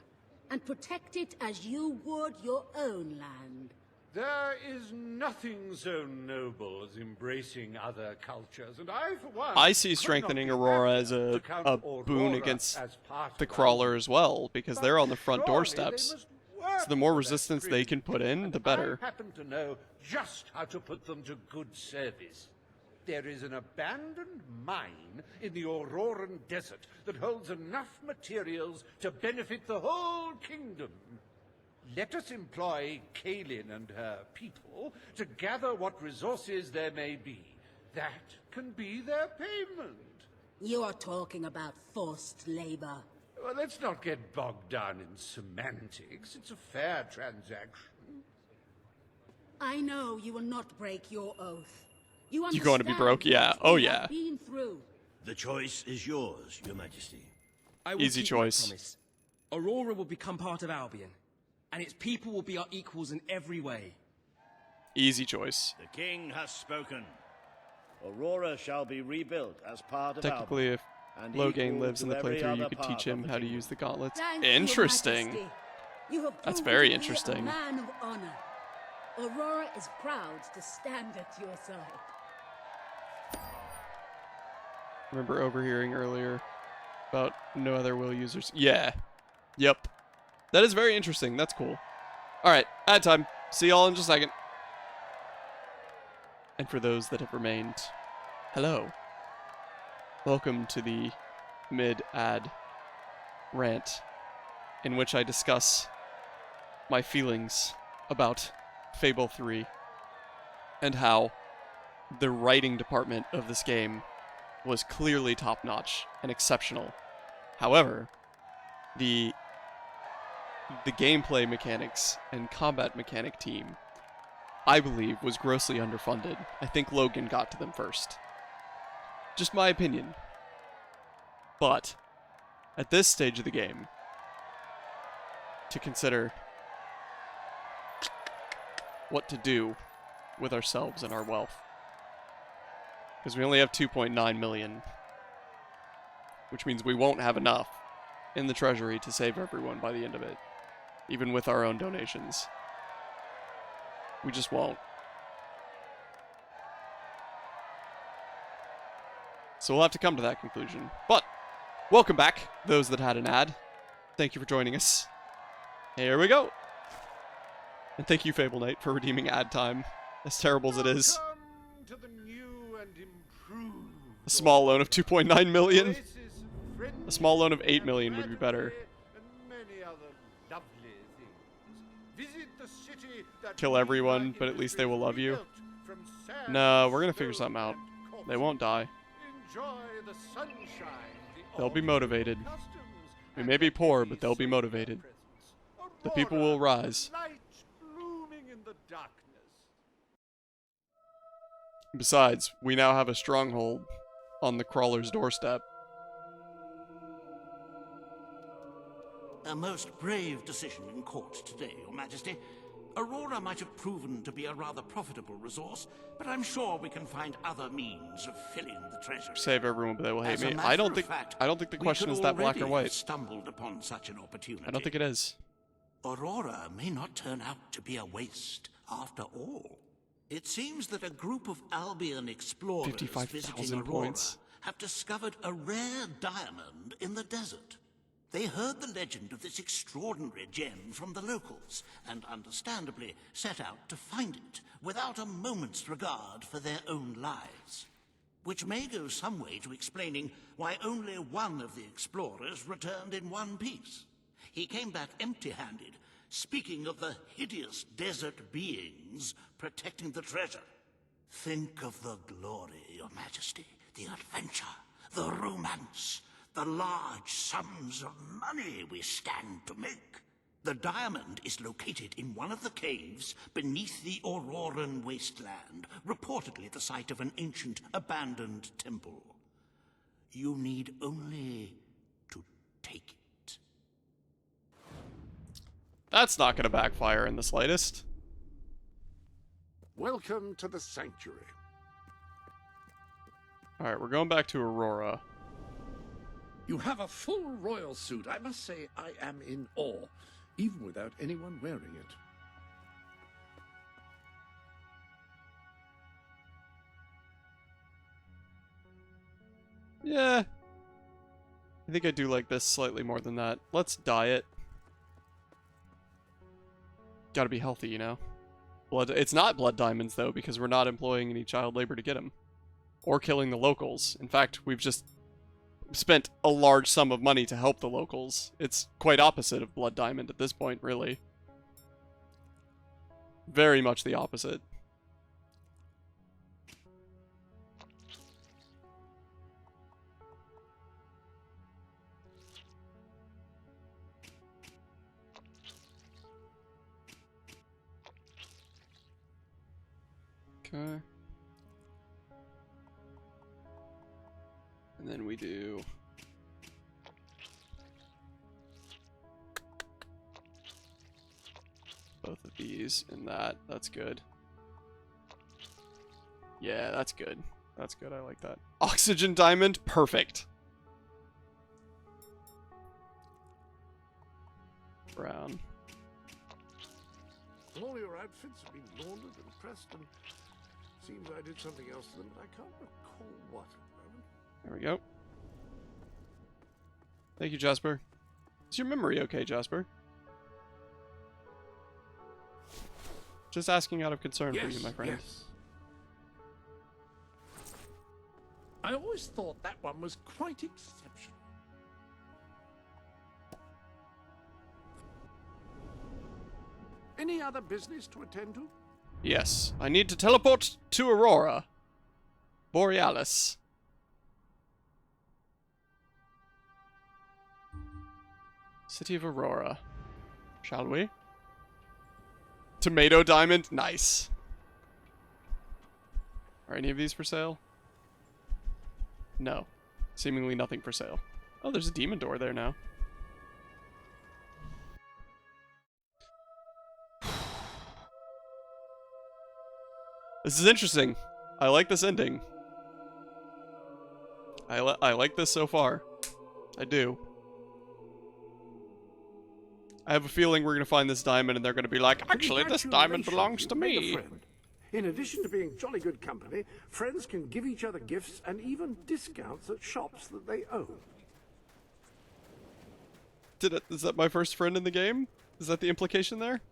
C: and protect it as you would your own land.
D: There is nothing so noble as embracing other cultures, and I, for one,
A: I see
D: could not
A: strengthening
D: be
A: Aurora
D: happier
A: as a
D: to count
A: boon
D: Aurora
A: against
D: as part
A: the
D: of
A: crawler
D: our-
A: as well, because they're on the front
D: Surely
A: doorsteps.
D: they must work
A: So the more
D: for that
A: resistance they
D: freedom,
A: can put in, the better.
D: I happen to know just how to put them to good service. There is an abandoned mine in the Auroran desert that holds enough materials to benefit the whole kingdom. Let us employ Kaelin and her people to gather what resources there may be. That can be their payment.
C: You are talking about forced labor.
D: Well, let's not get bogged down in semantics. It's a fair transaction.
C: I know you will not break your oath. You
A: You going to be
C: understand
A: broke? Yeah.
C: what
A: Oh,
C: we
A: yeah.
C: have been through.
K: The choice is yours, Your Majesty.
S: I will
A: Easy
S: keep my
A: choice.
S: promise. Aurora will become part of Albion, and its people will be our equals in every way.
A: Easy choice.
K: The king has spoken. Aurora shall be rebuilt as part of
A: Technically, if
K: Albion, and
A: Logain
K: equal
A: lives in
K: to
A: the
K: every
A: playthrough, you
K: other
A: could
K: part
A: teach
K: of
A: him
K: the
A: how to
K: kingdom.
A: use the gauntlets.
C: Thank you,
A: Interesting.
C: Majesty. You have
A: That's
C: proven
A: very
C: to be
A: interesting.
C: A man of honor. Aurora is proud to stand at your side.
A: Remember overhearing earlier about no other will users. Yeah. Yep. That is very interesting. That's cool. Alright, ad time. See y'all in just a second. And for those that have remained, hello. Welcome to the mid-ad rant, in which I discuss my feelings about Fable 3 and how the writing department of this game was clearly top-notch and exceptional. However, the gameplay mechanics and combat mechanic team, I believe, was grossly underfunded. I think Logan got to them first. Just my opinion. But, at this stage of the game, to consider what to do with ourselves and our wealth. Because we only have 2.9 million. Which means we won't have enough in the treasury to save everyone by the end of it. Even with our own donations. We just won't. So we'll have to come to that conclusion. But, welcome back, those that had an ad. Thank you for joining us. Here we go! And thank you, Fable Knight, for redeeming ad time. As terrible as it is.
D: To the new and improved
A: A small loan of 2.9 million? A small loan of 8 million would be better.
D: many other lovely things. Visit the city that
A: Kill everyone, but at least they will love you. No, we're gonna figure something out. They won't die.
D: Enjoy the sunshine,
A: They'll be motivated. We may be poor, but they'll be motivated. The people will rise.
D: light blooming in the darkness.
A: Besides, we now have a stronghold on the crawler's doorstep.
J: A most brave decision in court today, Your Majesty. Aurora might have proven to be a rather profitable resource, but I'm sure we can find other means of filling the treasury.
A: Save everyone, but they will hate
J: As a
A: me.
J: matter
A: I don't
J: of
A: think.
J: fact,
A: I don't think the
J: we
A: question
J: could
A: is that black or
J: already
A: white.
J: have stumbled upon such an opportunity.
A: I don't think it is.
J: Aurora may not turn out to be a waste after all. It seems that a group of Albion explorers
A: 55,000
J: visiting Aurora
A: points.
J: have discovered a rare diamond in the desert. They heard the legend of this extraordinary gem from the locals, and understandably set out to find it, without a moment's regard for their own lives. Which may go some way to explaining why only one of the explorers returned in one piece. He came back empty-handed, speaking of the hideous desert beings protecting the treasure. Think of the glory, Your Majesty, the adventure, the romance, the large sums of money we stand to make. The diamond is located in one of the caves beneath the Auroran wasteland, reportedly the site of an ancient abandoned temple. You need only to take it.
A: That's not going to backfire in the slightest.
B: Welcome to the sanctuary.
A: Alright, we're going back to Aurora.
N: You have a full royal suit. I must say I am in awe, even without anyone wearing it.
A: Yeah. I think I do like this slightly more than that. Let's dye it. Gotta be healthy, you know? Blood. It's not blood diamonds, though, because we're not employing any child labor to get them. Or killing the locals. In fact, we've just spent a large sum of money to help the locals. It's quite opposite of blood diamond at this point, really. Very much the opposite. Okay. And then we do both of these and that. That's good. Yeah, that's good. That's good. I like that. Oxygen diamond. Perfect. Brown.
B: All your outfits have been laundered and pressed, and seems I did something else to them, but I can't recall what at the moment.
A: There we go. Thank you, Jasper. Is your memory okay, Jasper? Just asking out of concern for you, my friend.
N: Yes. I always thought that one was quite exceptional. Any other business to attend to?
A: Yes, I need to teleport to Aurora Borealis. City of Aurora. Shall we? Tomato diamond? Nice. Are any of these for sale? No. Seemingly nothing for sale. Oh, there's a demon door there now. This is interesting. I like this ending. I like this so far. I do. I have a feeling we're going to find this diamond and they're going to be like, actually, this diamond belongs to me.
B: In addition to being jolly good company, friends can give each other gifts and even discounts at shops that they own.
A: Is that my first friend in the game? Is that the implication there?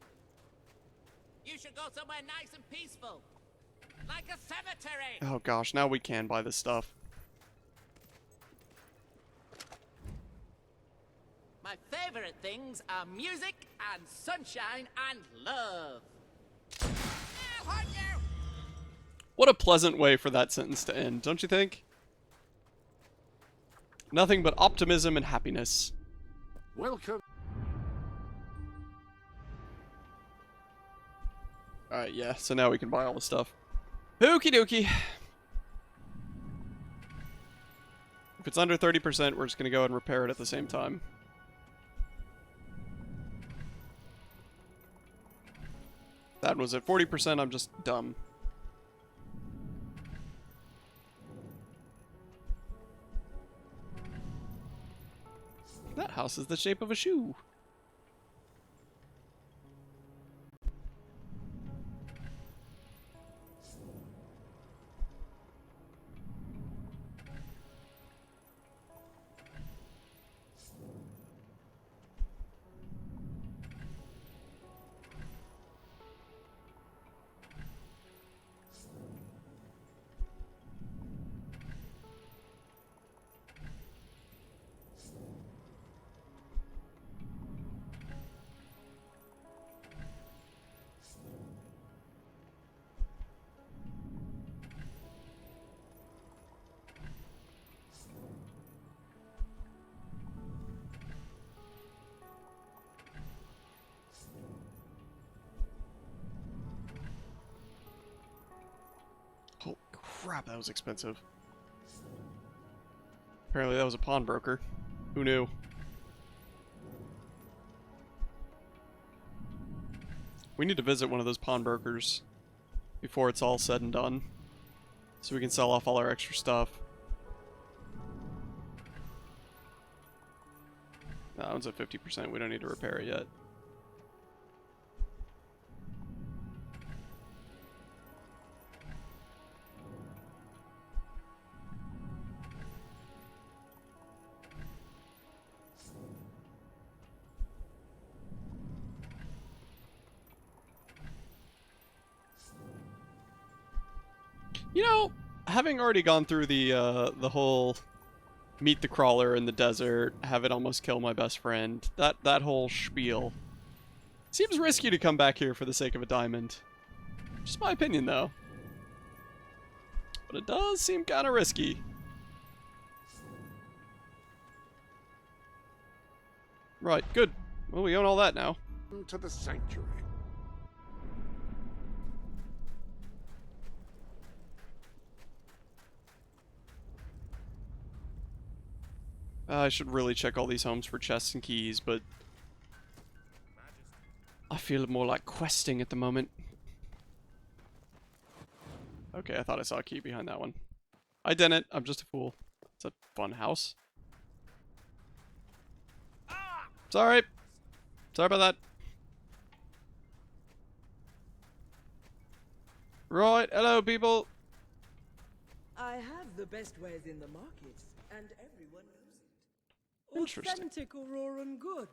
R: You should go somewhere nice and peaceful. Like a cemetery.
A: Oh gosh, now we can buy this stuff.
R: My favorite things are music and sunshine and love. I'll hunt you.
A: What a pleasant way for that sentence to end, don't you think? Nothing but optimism and happiness.
B: Welcome.
A: Alright, yeah, so now we can buy all the stuff. Okie dokie. If it's under 30%, we're just gonna go ahead and repair it at the same time. That was at 40%, I'm just dumb. That house is the shape of a shoe. Holy crap, that was expensive. Apparently that was a pawnbroker. Who knew? We need to visit one of those pawnbrokers before it's all said and done, so we can sell off all our extra stuff. That one's at 50%, we don't need to repair it yet. You know, having already gone through the whole meet the crawler in the desert, have it almost kill my best friend, that whole spiel, seems risky to come back here for the sake of a diamond. Just my opinion, though. But it does seem kind of risky. Right, good. Well, we own all that now.
B: To the sanctuary.
A: I should really check all these homes for chests and keys, but I feel more like questing at the moment. Okay, I thought I saw a key behind that one. I didn't. I'm just a fool. It's a fun house. Sorry. Sorry about that. Right, hello people.
I: I have the best wares in the market, and everyone knows it.
A: Interesting.
I: Authentic Auroran goods.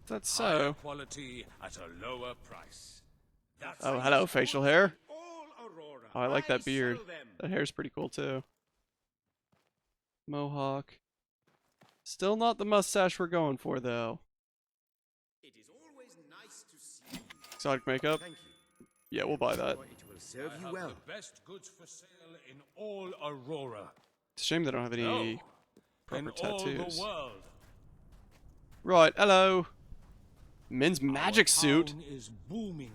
A: That's
F: Higher
A: so.
F: quality at a lower price. That's
A: Oh, hello, facial hair.
F: all Aurora.
A: Oh, I like that beard.
F: sell them.
A: That hair's pretty cool too. Mohawk. Still not the mustache we're going for though.
L: It is always nice to see you.
A: Exotic makeup.
L: Thank you.
A: Yeah, we'll buy that.
L: It will serve
F: I
L: you
F: have
L: well.
F: the best goods for sale in all Aurora.
A: It's a shame they don't have any
F: No,
A: proper
F: in all
A: tattoos.
F: the world.
A: Right, hello. Men's magic
F: Our
A: suit.
F: town is booming,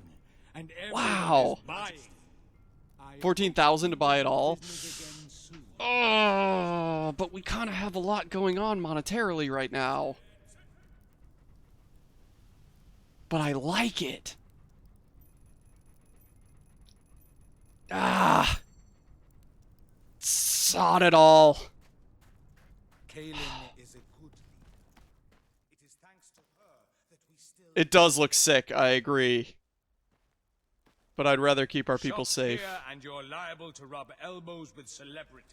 F: and
A: Wow.
F: everyone is buying.
A: 14,000 to buy it all. Oh, but we kind of have a lot going on monetarily right now. But I like it. Ah. Sod it all.
F: Kaelin is a good leader. It is thanks to her that we still
A: It does look sick, I agree. But I'd rather keep our people
F: shop
A: safe.
F: here and you're liable to rub elbows with celebrities.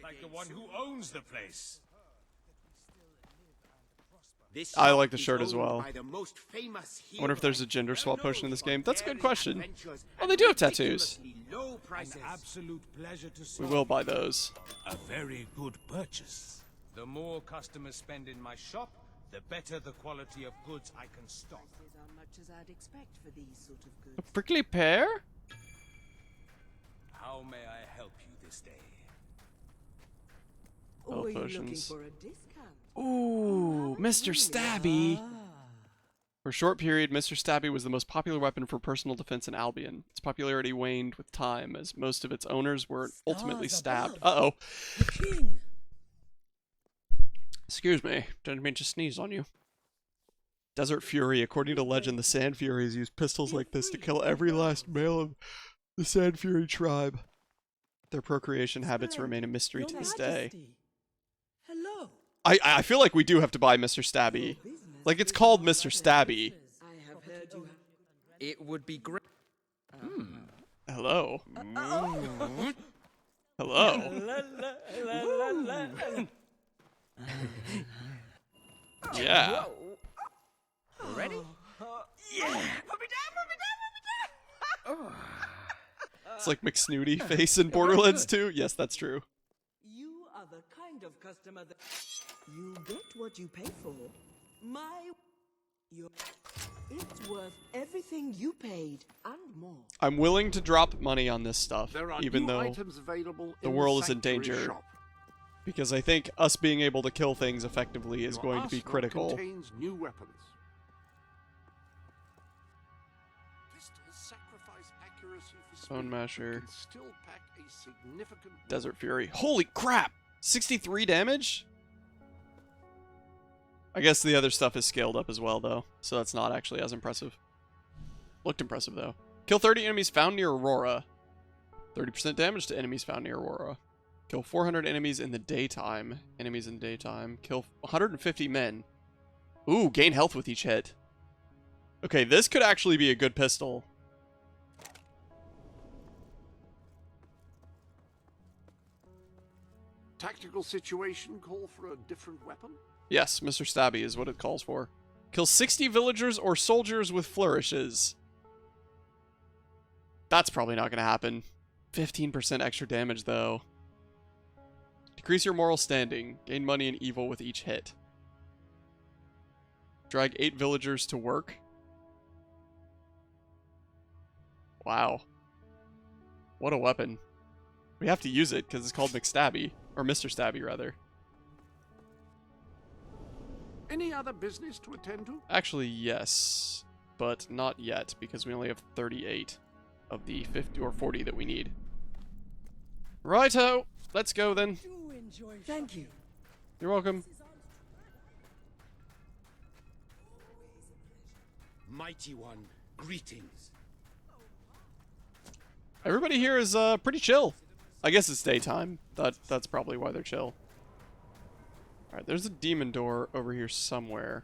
F: Like the one who owns the place.
L: This
A: I
L: shop
A: like the
L: is
A: shirt as
L: owned
A: well.
L: by the most famous
A: I wonder if there's a
L: hero
A: gender swap potion in this game. That's a good question.
L: adventures
A: Oh, they do have tattoos.
L: ridiculously low
F: An
L: prices.
F: absolute pleasure to
A: We
F: serve.
A: will buy those.
F: A very good purchase. The more customers spend in my shop, the better the quality of goods I can stock.
I: Prices are much as I'd expect for these sort of goods.
A: A prickly pear?
F: How may I help you this day?
A: Oh,
I: Or are you looking
A: potions.
I: for a discount?
A: Ooh, Mr. Stabby. For a short period, Mr. Stabby was the most popular weapon for personal defense in Albion. Its popularity waned with time, as most of its owners were ultimately stabbed. Uh-oh.
I: King.
A: Excuse me, didn't mean to sneeze on you. Desert Fury. According to legend, the Sand Furies used pistols like this to kill every last male of the Sand Fury tribe. Their procreation habits remain a mystery to this day.
I: Hello.
A: I feel like we do have to buy Mr. Stabby. Like, it's called Mr. Stabby.
I: I have heard you.
S: It would be great.
A: Hello.
I: Oh.
A: Hello. Yeah.
S: Ready?
I: Yeah.
A: It's like McSnooty face in Borderlands 2. Yes, that's true.
I: You are the kind of customer that you get what you pay for. It's worth everything you paid and more.
A: I'm willing to drop money on this stuff,
B: There are
A: even
B: new
A: though
B: items available
A: the
B: in
A: world is in
B: Sanctuary
A: danger.
B: shop.
A: Because I think us being able to kill things effectively is
B: Your
A: going to be
B: arsenal
A: critical.
B: Contains new weapons. Pistols sacrifice accuracy for speed,
A: Bone Masher.
B: but can still pack a significant
A: Desert Fury. Holy crap! 63 damage? I guess the other stuff is scaled up as well, though, so that's not actually as impressive. Looked impressive, though. Kill 30 enemies found near Aurora. 30% damage to enemies found near Aurora. Kill 400 enemies in the daytime. Enemies in daytime. Kill 150 men. Ooh, gain health with each hit. Okay, this could actually be a good pistol.
B: tactical situation call for a different weapon?
A: Yes, Mr. Stabby is what it calls for. Kill 60 villagers or soldiers with flourishes. That's probably not going to happen. 15% extra damage, though. Decrease your moral standing. Gain money and evil with each hit. Drag 8 villagers to work. Wow. What a weapon. We have to use it because it's called McStabby. Or Mr. Stabby, rather.
B: Any other business to attend to?
A: Actually, yes. But not yet, because we only have 38 of the 50 or 40 that we need. Righto! Let's go then.
I: Thank you.
A: You're welcome.
L: Mighty One, greetings.
A: Everybody here is pretty chill. I guess it's daytime. That's probably why they're chill. Alright, there's a demon door over here somewhere.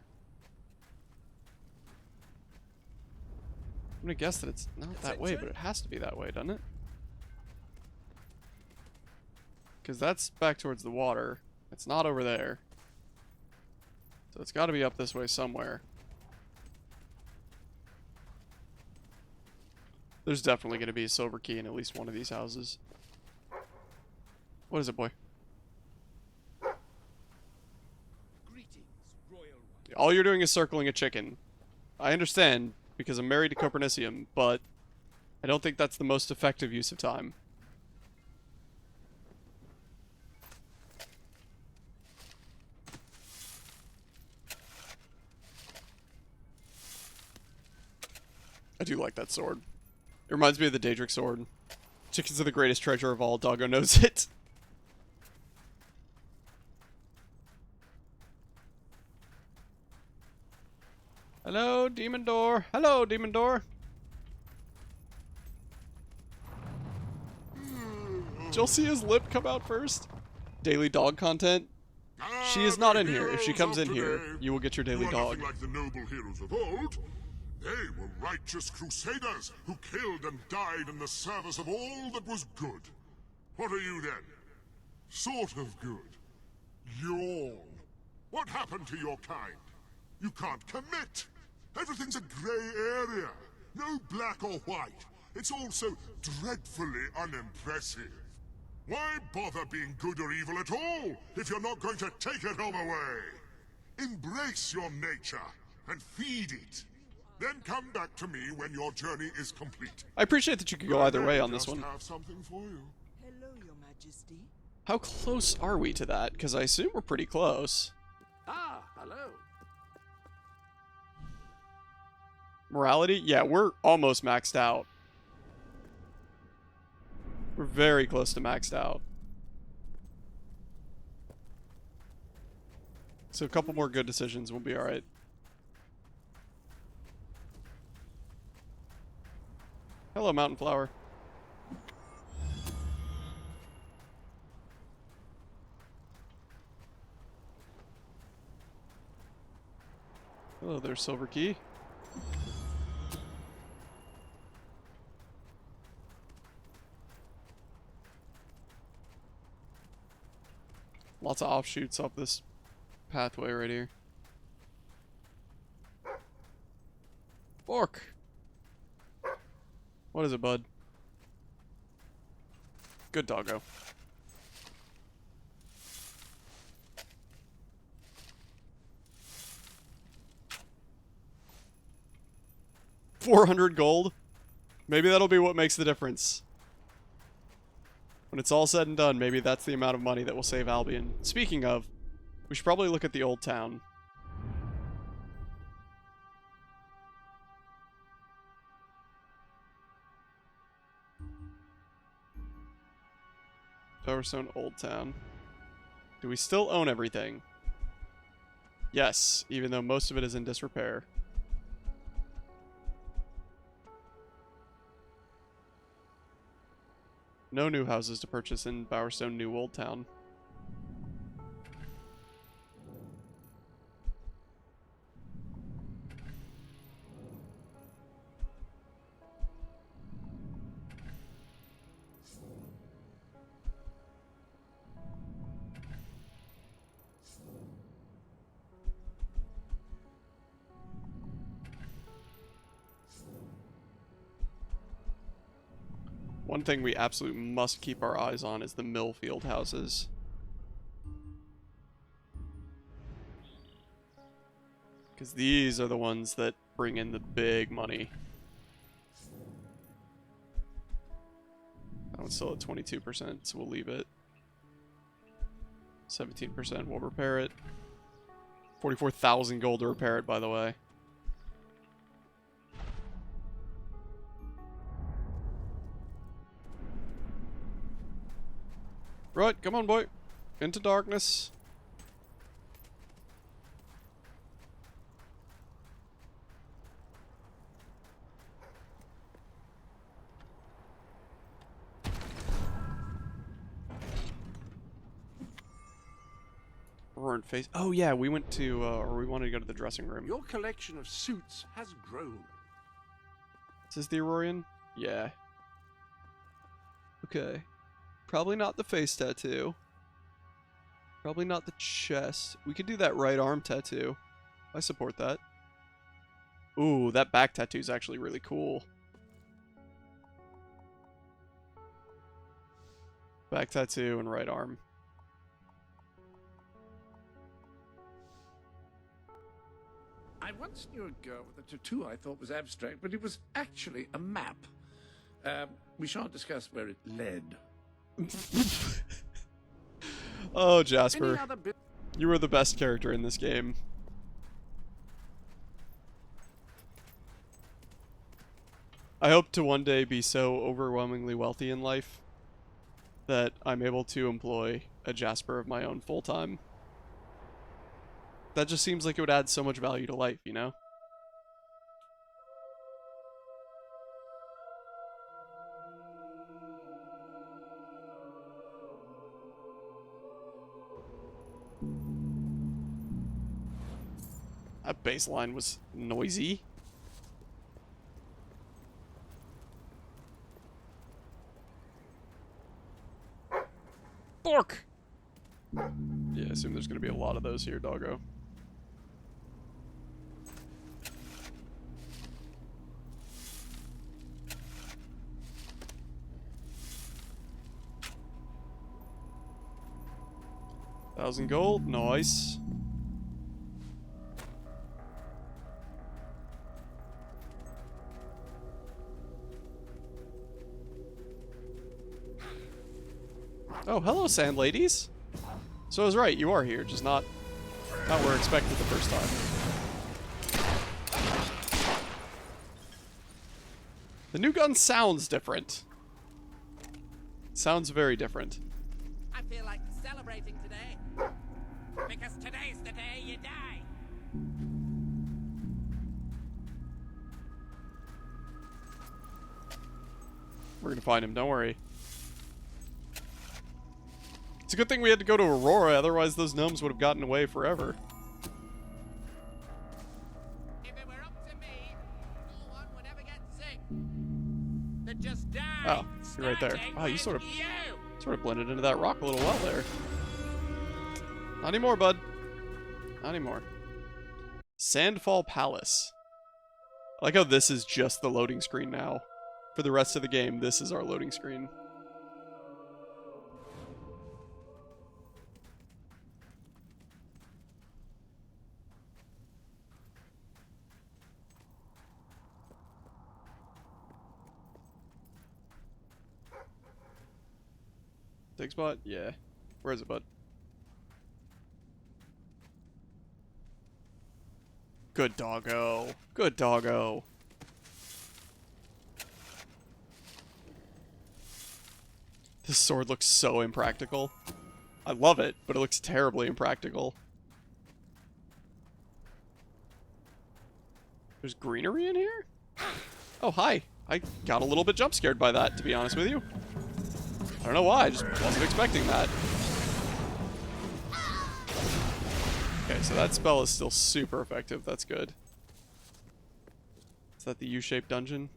A: gonna guess that it's not that way, but it has to be that way, doesn't it? Because that's back towards the water. It's not over there. So it's got to be up this way somewhere. There's definitely going to be a silver key in at least one of these houses. What is it, boy? All you're doing is circling a chicken. I understand, because I'm married to Copernicium, but I don't think that's the most effective use of time. I do like that sword. It reminds me of the Daedric sword. Chickens are the greatest treasure of all. Doggo knows it. Hello, demon door. Hello, demon door. Did y'all see his lip come out first? Daily dog content. She is not in here. If she comes in here, you will get your daily dog.
M: Like the noble heroes of old. They were righteous crusaders who killed and died in the service of all that was good. What are you then? Sort of good. Yawn. What happened to your kind? You can't commit. Everything's a grey area. No black or white. It's all so dreadfully unimpressive. Why bother being good or evil at all if you're not going to take it all away? Embrace your nature and feed it. Then come back to me when your journey is complete.
A: I appreciate that you could go either way on this one.
M: Have something for you.
I: Hello, Your Majesty.
A: How close are we to that? Because I assume we're pretty close.
B: Ah, hello.
A: Morality? Yeah, we're almost maxed out. We're very close to maxed out. So a couple more good decisions, we'll be alright. Hello, Mountain Flower. Hello there, Silver Key. Lots of offshoots up this pathway right here. Fork! What is it, bud? Good doggo. $400 gold? Maybe that'll be what makes the difference. When it's all said and done, maybe that's the amount of money that will save Albion. Speaking of, we should probably look at the old town. Powerstone Old Town. Do we still own everything? Yes, even though most of it is in disrepair. No new houses to purchase in Bowerstone New Old Town. One thing we absolutely must keep our eyes on is the Millfield houses. Because these are the ones that bring in the big money. That one's still at 22%, so we'll leave it. 17%, we'll repair it. 44,000 gold to repair it, by the way. Right, come on, boy. Into darkness. Ruined face. Oh yeah, we went to, or we wanted to go to the dressing room.
B: Your collection of suits has grown.
A: Is this the Aurorian? Yeah. Okay. Probably not the face tattoo. Probably not the chest. We could do that right arm tattoo. I support that. Ooh, that back tattoo is actually really cool. Back tattoo and right arm.
N: I once knew a girl with a tattoo I thought was abstract, but it was actually a map. We shan't discuss where it led.
A: Oh, Jasper. You were the best character in this game. I hope to one day be so overwhelmingly wealthy in life that I'm able to employ a Jasper of my own full-time. That just seems like it would add so much value to life, you know? That baseline was noisy. Bork! Yeah, I assume there's gonna be a lot of those here, doggo. $1,000 gold, nice. Oh, hello, sand ladies. So I was right, you are here, just not where expected the first time. The new gun sounds different. Sounds very different.
R: I feel like celebrating today. Because today's the day you die.
A: We're gonna find him, don't worry. It's a good thing we had to go to Aurora, otherwise those gnomes would have gotten away forever.
R: If it were up to me, no one would ever get sick. They'd just die.
A: Oh, you're right there. Wow, you sort of blended into that rock a little well there. Not anymore, bud. Not anymore. Sandfall Palace. I like how this is just the loading screen now. For the rest of the game, this is our loading screen. Dig spot? Yeah. Where is it, bud? Good doggo. Good doggo. This sword looks so impractical. I love it, but it looks terribly impractical. There's greenery in here? Oh, hi. I got a little bit jump scared by that, to be honest with you. I don't know why, I just wasn't expecting that. Okay, so that spell is still super effective. That's good. Is that the U-shaped dungeon?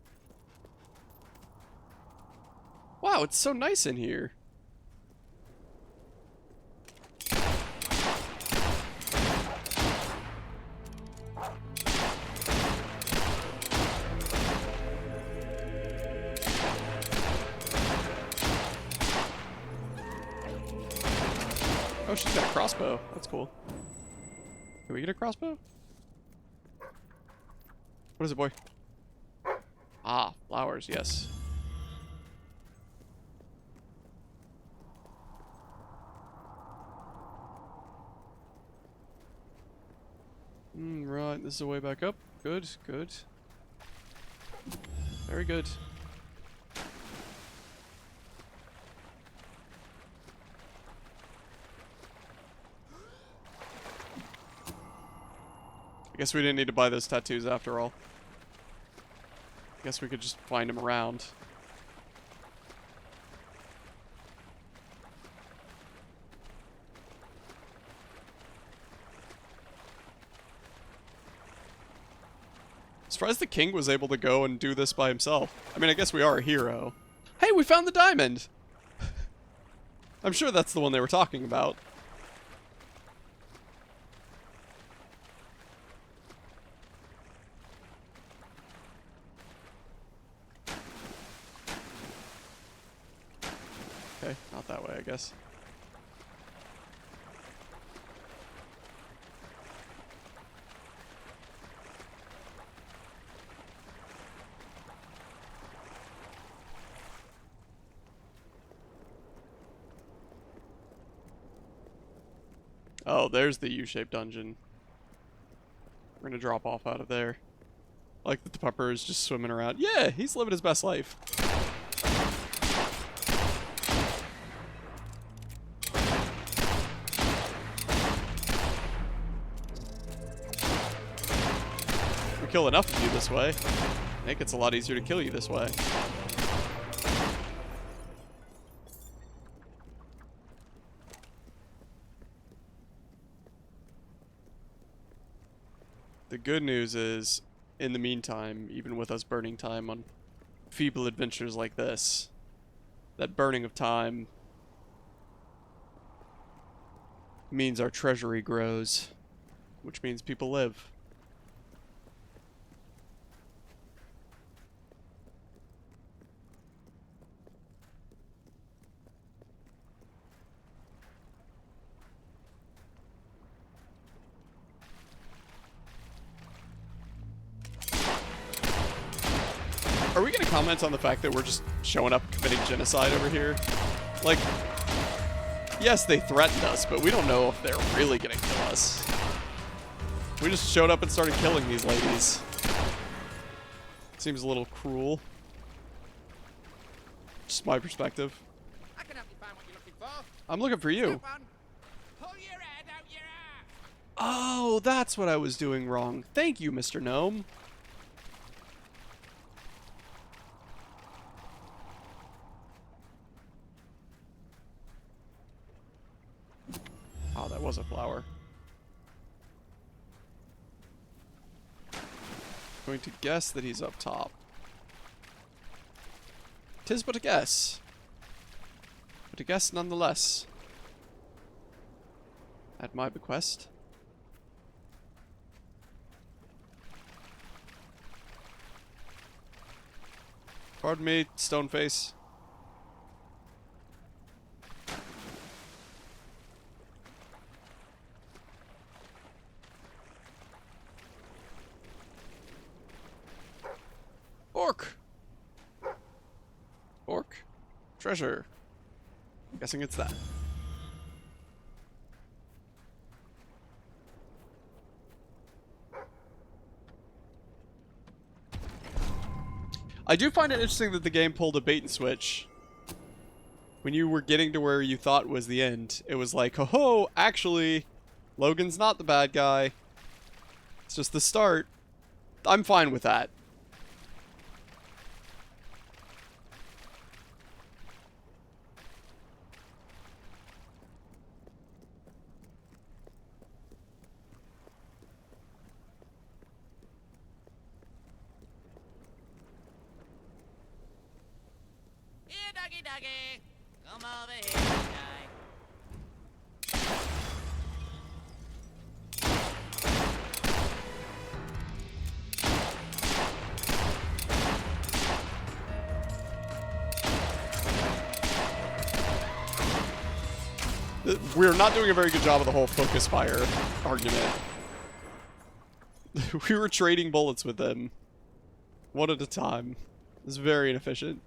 A: Wow, it's so nice in here. Oh, she's got a crossbow. That's cool. Can we get a crossbow? What is it, boy? Ah, flowers, yes. Right, this is a way back up. Good, good. Very good. I guess we didn't need to buy those tattoos after all. I guess we could just find them around. Surprised the king was able to go and do this by himself. I mean, I guess we are a hero. Hey, we found the diamond! I'm sure that's the one they were talking about. Okay, not that way, I guess. Oh, there's the U-shaped dungeon. We're gonna drop off out of there. I like that the pupper is just swimming around. Yeah, he's living his best life. We kill enough of you this way. I think it's a lot easier to kill you this way. The good news is, in the meantime, even with us burning time on feeble adventures like this, that burning of time means our treasury grows, which means people live. Are we going to comment on the fact that we're just showing up committing genocide over here? Like, yes, they threatened us, but we don't know if they're really going to kill us. We just showed up and started killing these ladies. Seems a little cruel. Just my perspective.
R: I can help you find what you're looking for.
A: I'm looking for you.
R: Pull your head out your ass.
A: Oh, that's what I was doing wrong. Thank you, Mr. Gnome. Oh, that was a flower. Going to guess that he's up top. 'Tis but a guess. But a guess nonetheless. At my bequest. Pardon me, Stoneface. Orc! Orc. Treasure. Guessing it's that. I do find it interesting that the game pulled a bait and switch. When you were getting to where you thought was the end, it was like, ho, actually, Logan's not the bad guy. It's just the start. I'm fine with that.
R: Here, doggy doggy. Come over here, guy.
A: We're not doing a very good job of the whole focus fire argument. We were trading bullets with them. One at a time. It's very inefficient.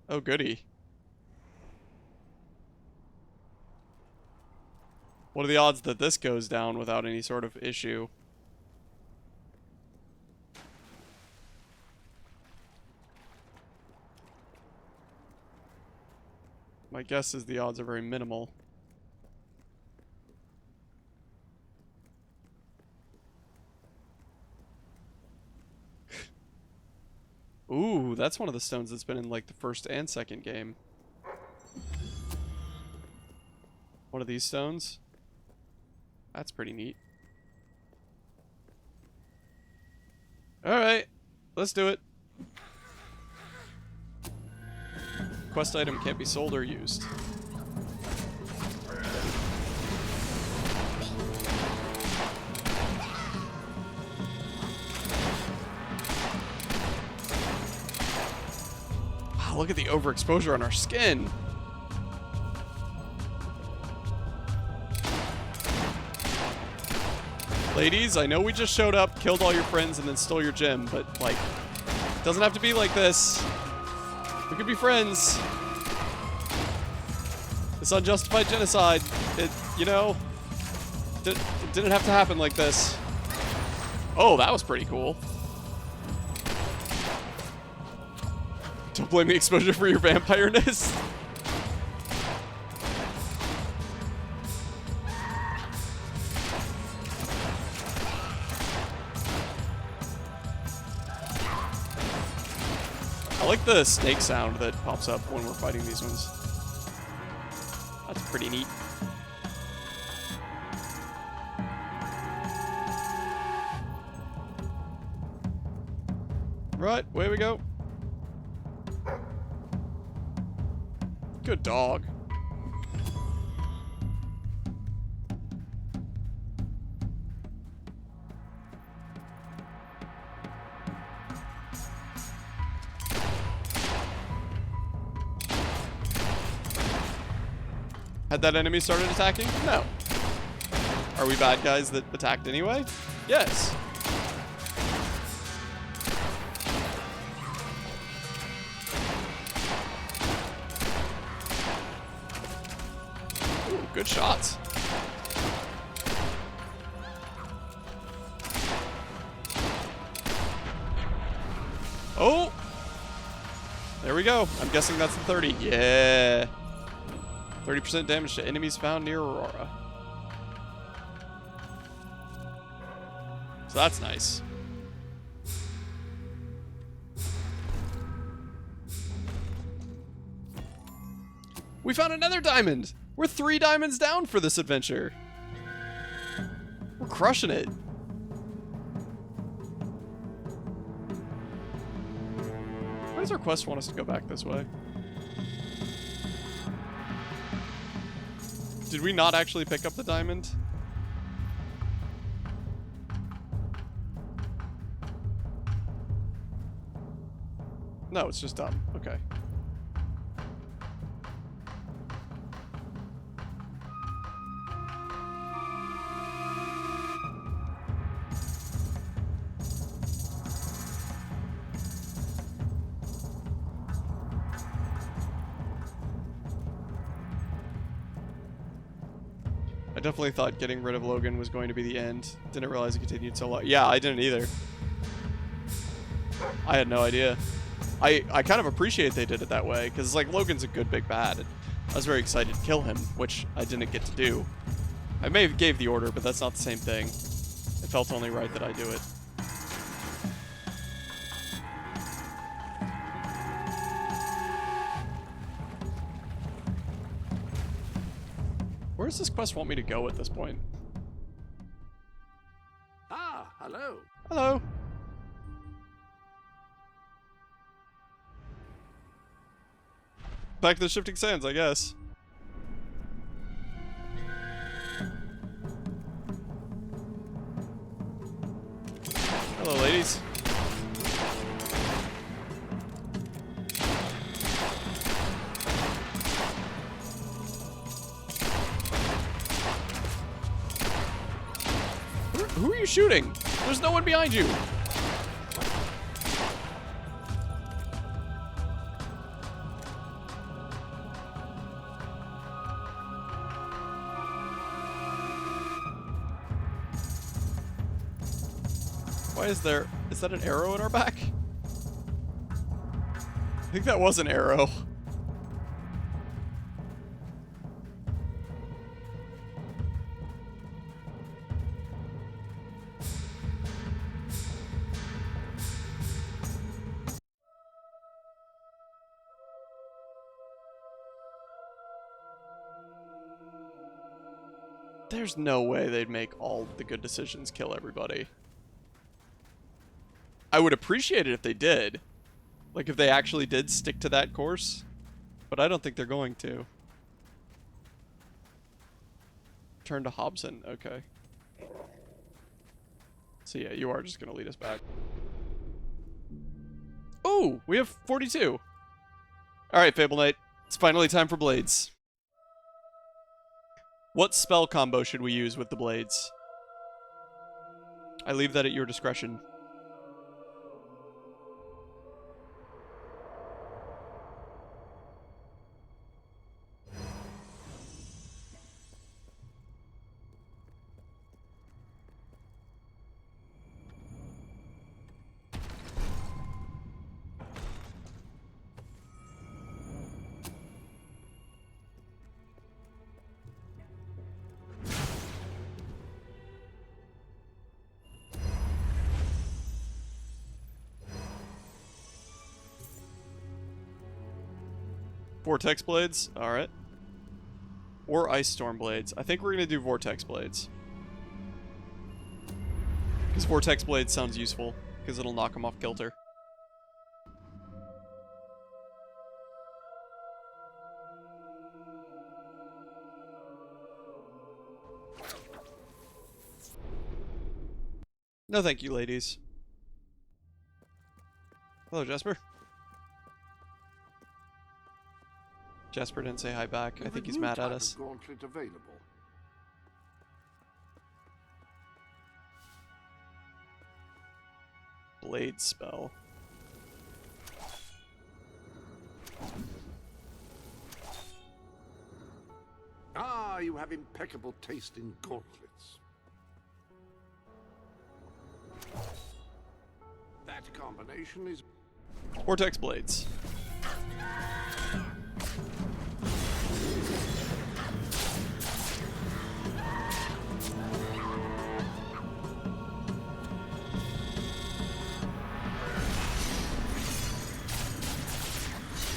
A: Oh, goody. What are the odds that this goes down without any sort of issue? My guess is the odds are very minimal. Ooh, that's one of the stones that's been in like the first and second game. One of these stones? That's pretty neat. Alright, let's do it. Quest item can't be sold or used. Wow, look at the overexposure on our skin. Ladies, I know we just showed up, killed all your friends, and then stole your gem, but, like, it doesn't have to be like this. We could be friends. This unjustified genocide, it, you know, it didn't have to happen like this. Oh, that was pretty cool. Don't blame the exposure for your vampireness. I like the snake sound that pops up when we're fighting these ones. That's pretty neat. Right, away we go. Good dog. Had that enemy started attacking? No. Are we bad guys that attacked anyway? Yes. Ooh, good shots. Oh! There we go. I'm guessing that's the 30. Yeah. 30% damage to enemies found near Aurora. So that's nice. We found another diamond! We're 3 diamonds down for this adventure. We're crushing it. Why does our quest want us to go back this way? Did we not actually pick up the diamond? No, it's just dumb. Okay. I definitely thought getting rid of Logan was going to be the end. Didn't realize it continued so long. Yeah, I didn't either. I had no idea. I kind of appreciate they did it that way, because, like, Logan's a good big bad. I was very excited to kill him, which I didn't get to do. I may have gave the order, but that's not the same thing. It felt only right that I do it. Where does this quest want me to go at this point?
B: Ah, hello.
A: Hello. Back to the Shifting Sands, I guess. Hello, ladies. Who are you shooting? There's no one behind you. Why is there... Is that an arrow in our back? I think that was an arrow. There's no way they'd make all the good decisions kill everybody. I would appreciate it if they did. Like, if they actually did stick to that course. But I don't think they're going to. Turn to Hobson. Okay. So yeah, you are just going to lead us back. Oh, we have 42. Alright, Fable Knight. It's finally time for blades. What spell combo should we use with the blades? I leave that at your discretion. Vortex blades? Alright. Or Ice Storm blades. I think we're going to do Vortex blades. Because Vortex blades sounds useful. Because it'll knock them off kilter. No thank you, ladies. Hello, Jasper. Jasper didn't say hi back. I think he's mad at us.
B: Gauntlet available.
A: Blade spell.
B: Ah, you have impeccable taste in gauntlets. That combination is...
A: Vortex blades.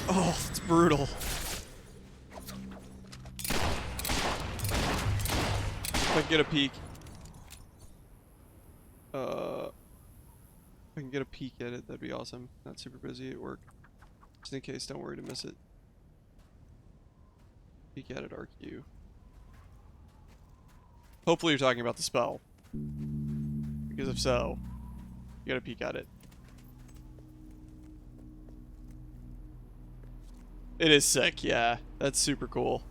A: Oh, it's brutal. If I can get a peek. If I can get a peek at it, that'd be awesome. Not super busy at work. Just in case, don't worry to miss it. Peek at it, RQ. Hopefully you're talking about the spell. Because if so, you gotta peek at it. It is sick, yeah. That's super cool.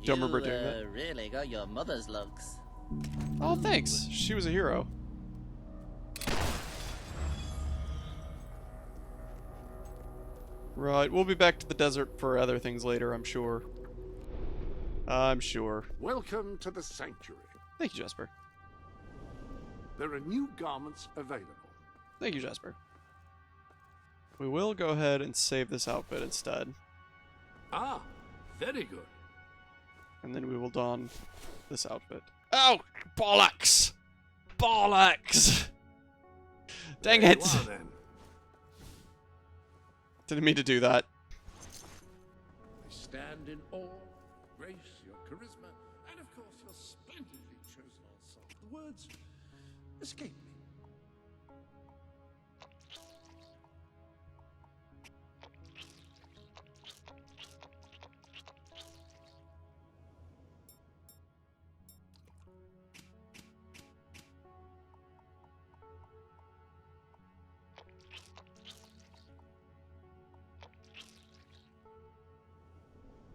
A: Don't remember doing that.
R: Really got your mother's looks.
A: Oh, thanks. She was a hero. Right, we'll be back to the desert for other things later, I'm sure. I'm sure.
B: Welcome to the sanctuary.
A: Thank you, Jasper.
B: There are new garments available.
A: Thank you, Jasper. We will go ahead and save this outfit instead.
B: Ah, very good.
A: And then we will don this outfit. Oh, bollocks! Bollocks! Dang it!
B: Well, then.
A: Didn't mean to do that.
N: I stand in awe, grace, your charisma, and of course your splendidly chosen ensemble. The words escape me.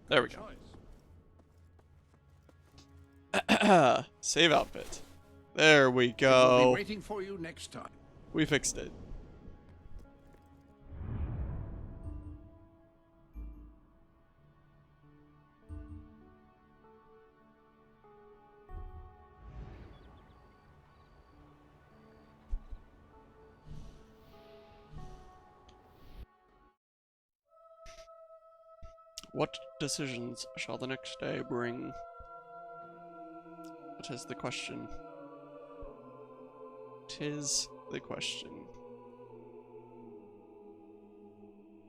A: There we go. Save outfit. There we go.
N: We'll be waiting for you next time.
A: We fixed it. What decisions shall the next day bring? That is the question. 'Tis the question.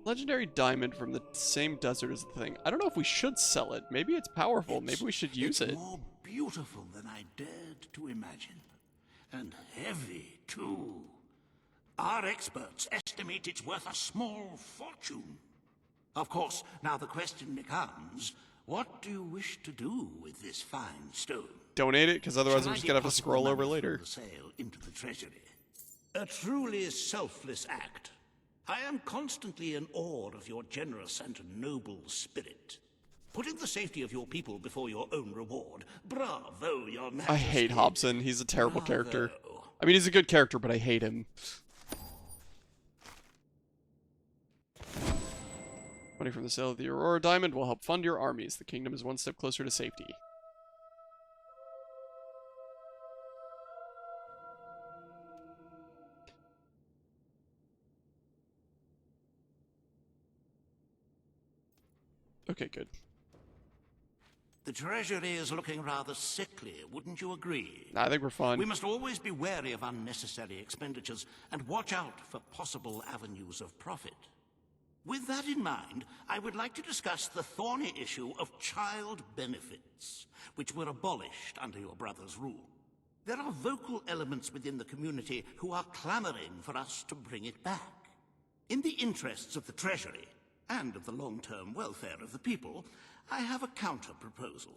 A: Legendary diamond from the same desert as the thing. I don't know if we should sell it. Maybe it's powerful. Maybe we should use it.
J: It's more beautiful than I dared to imagine. And heavy, too. Our experts estimate it's worth a small fortune. Of course, now the question becomes, what do you wish to do with this fine stone?
A: Donate it, because otherwise
J: Shall
A: I'm
J: I
A: just
J: get
A: going to have to
J: possible
A: scroll over
J: money
A: later.
J: from the sale into the treasury? A truly selfless act. I am constantly in awe of your generous and noble spirit. Putting the safety of your people before your own reward. Bravo, your majesty.
A: I hate Hobson. He's a terrible character. I mean, he's a good character, but I hate him. Money from the sale of the Aurora Diamond will help fund your armies. The kingdom is one step closer to safety. Okay, good.
J: The treasury is looking rather sickly, wouldn't you agree?
A: I think we're fine.
J: We must always be wary of unnecessary expenditures and watch out for possible avenues of profit. With that in mind, I would like to discuss the thorny issue of child benefits, which were abolished under your brother's rule. There are vocal elements within the community who are clamoring for us to bring it back. In the interests of the treasury, and of the long-term welfare of the people, I have a counter-proposal.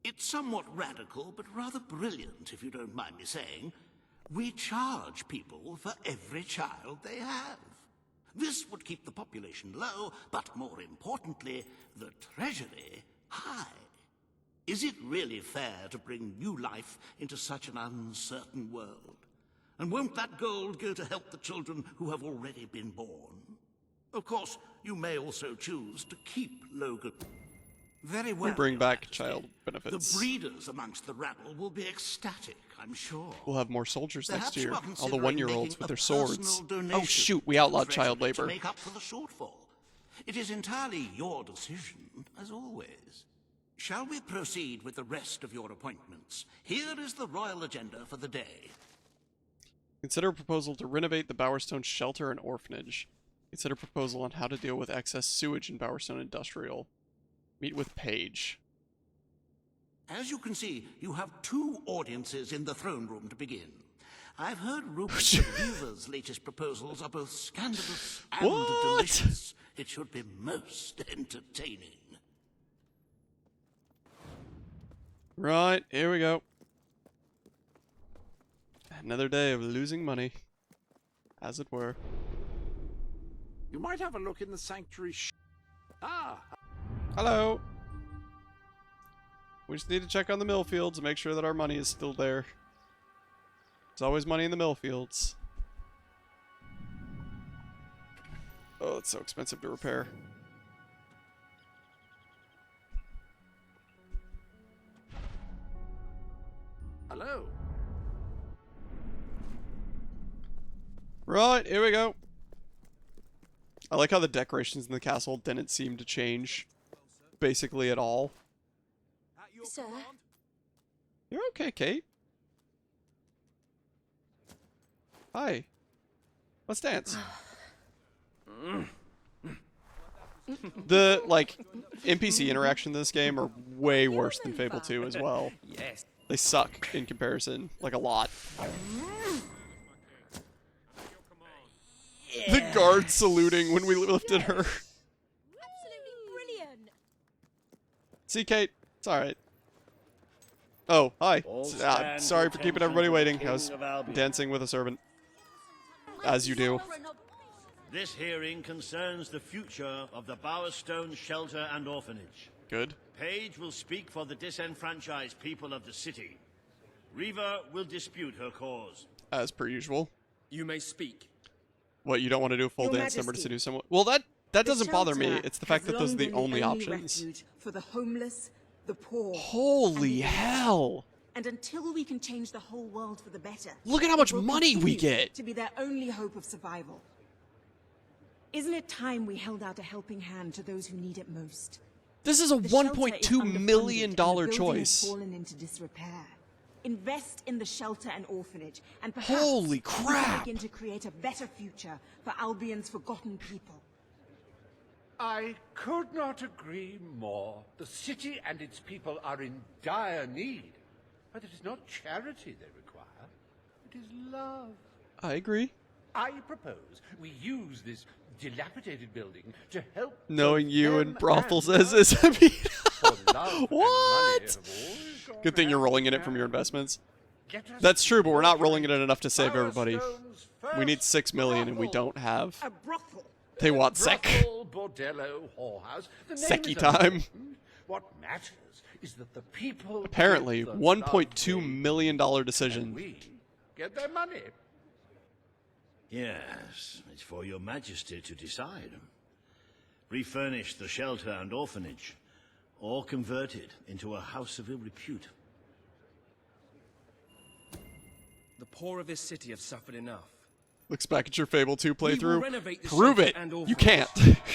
J: It's somewhat radical, but rather brilliant, if you don't mind me saying. We charge people for every child they have. This would keep the population low, but more importantly, the treasury high. Is it really fair to bring new life into such an uncertain world? And won't that gold go to help the children who have already been born? Of course, you may also choose to keep Logan. Very well.
A: We bring back child benefits.
J: The breeders amongst the rabble will be ecstatic, I'm sure.
A: We'll have more soldiers
J: Perhaps
A: next year.
J: you are
A: All the
J: considering
A: one-year-olds
J: making
A: with
J: a
A: their swords.
J: personal
A: Oh
J: donation
A: shoot, we
J: to the
A: outlawed child
J: treasury to
A: labor.
J: make up for the shortfall. It is entirely your decision, as always. Shall we proceed with the rest of your appointments? Here is the royal agenda for the day.
A: Consider a proposal to renovate the Bowerstone Shelter and Orphanage. Consider a proposal on how to deal with excess sewage in Bowerstone Industrial. Meet with Paige.
J: As you can see, you have two audiences in the throne room to begin. I've heard rumors that Weaver's latest proposals are both scandalous and delicious. It should be most entertaining.
A: Right, here we go. Another day of losing money. As it were.
N: You might have a look in the sanctuary.
A: Hello. We just need to check on the mill fields and make sure that our money is still there. There's always money in the mill fields. Oh, it's so expensive to repair.
N: Hello.
A: Right, here we go. I like how the decorations in the castle didn't seem to change basically at all.
C: Sir?
A: You're okay, Kate. Hi. Let's dance. The, like, NPC interaction in this game are way worse than Fable 2 as well.
Q: Yes.
A: They suck in comparison, like a lot. The guard saluting when we lifted her.
W: Absolutely brilliant.
A: See, Kate? It's alright. Oh, hi.
K: All stand
A: Sorry for keeping everybody waiting.
K: King
A: I was
K: of Albion.
A: dancing with a servant. As you do.
K: This hearing concerns the future of the Bowerstone Shelter and Orphanage.
A: Good.
K: Paige will speak for the disenfranchised people of the city. Reva will dispute her cause.
A: As per usual.
S: You may speak.
A: What, you don't want to do a full
H: Your
A: dance number to
H: Majesty,
A: seduce someone? Well, that doesn't bother me.
H: shelter
A: It's the fact
H: has
A: that those are the
H: long been
A: only options.
H: refuge for the homeless, the poor.
A: Holy hell!
H: And until we can change the whole world for the better,
A: Look at how much
H: it will
A: money we
H: continue
A: get!
H: to be their only hope of survival. Isn't it time we held out a helping hand to those who need it most?
A: This is a
H: The shelter is
A: $1.2 million
H: underfunded and the building has
A: choice.
H: fallen into disrepair. Invest in the shelter and orphanage, and perhaps
A: Holy
H: we can
A: crap!
H: begin to create a better future for Albion's forgotten people.
D: I could not agree more. The city and its people are in dire need. But it is not charity they require. It is love.
A: I agree.
D: I propose we use this dilapidated building to help
A: Knowing
D: both
A: you
D: them
A: and brothels
D: and
A: as is, I mean,
D: for love and
A: what?
D: money have always gone
A: Good thing you're
D: hand
A: rolling in
D: in
A: it from your
D: hand.
A: investments.
D: Let us
A: That's true, but we're not rolling it in enough to save
D: Power
A: everybody.
D: Stone's
A: We need
D: first
A: 6 million and we
D: brothel.
A: don't have.
D: A brothel.
A: They want sec.
D: Brothel, bordello, whorehouse. The name
A: Secky
D: is
A: time.
D: unimportant. What matters is that the people
A: Apparently,
D: get the
A: $1.2
D: love
A: million
D: and
A: decision.
D: we get their money.
K: Yes, it's for your majesty to decide. Refurnish the shelter and orphanage, or convert it into a house of ill repute.
S: The poor of this city have suffered enough.
A: Looks back at your Fable 2
S: We will
A: playthrough.
S: renovate the
A: Prove
S: shelter
A: it.
S: and
A: You
S: orphanage.
A: can't.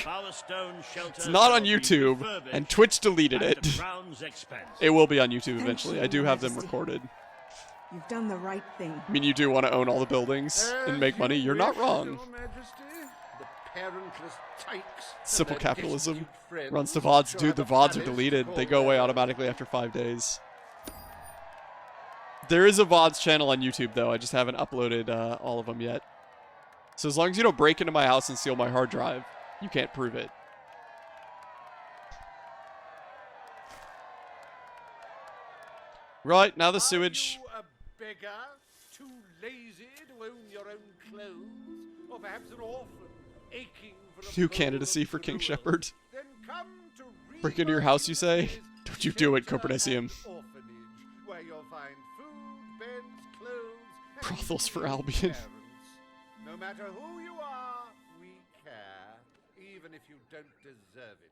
K: Power Stone shelter
A: It's not on
K: shall be
A: YouTube,
K: refurbished
A: and Twitch deleted
K: at
A: it.
K: the Crown's expense.
A: It will be on YouTube
H: Thank
A: eventually.
H: you,
A: I do have them
H: Majesty.
A: recorded.
H: You've done the right thing.
A: I mean, you do want to own all the buildings and make money. You're not wrong.
D: Your Majesty, the parentless tykes and
A: Simple
D: their
A: capitalism
D: destitute friends
A: runs the VODs.
D: shall
A: Dude,
D: have
A: the
D: a
A: VODs are
D: palace
A: deleted. They
D: called
A: go away
D: their
A: automatically after 5 days. There is a VODs channel on YouTube, though. I just haven't uploaded all of them yet. So as long as you don't break into my house and steal my hard drive, you can't prove it. Right, now the sewage.
D: Are you a beggar, too lazy to own your own clothes, or perhaps an orphan aching for a
A: New
D: bowl
A: candidacy
D: of
A: for King
D: gruel?
A: Shepherd.
D: Then come to
A: Break into your house, you say?
D: Reva's
A: Don't you do it,
D: shelter
A: Copernicium.
D: and orphanage, where you'll find food, beds, clothes, and
A: Brothels for
D: even
A: Albion.
D: parents. No matter who you are, we care, even if you don't deserve it.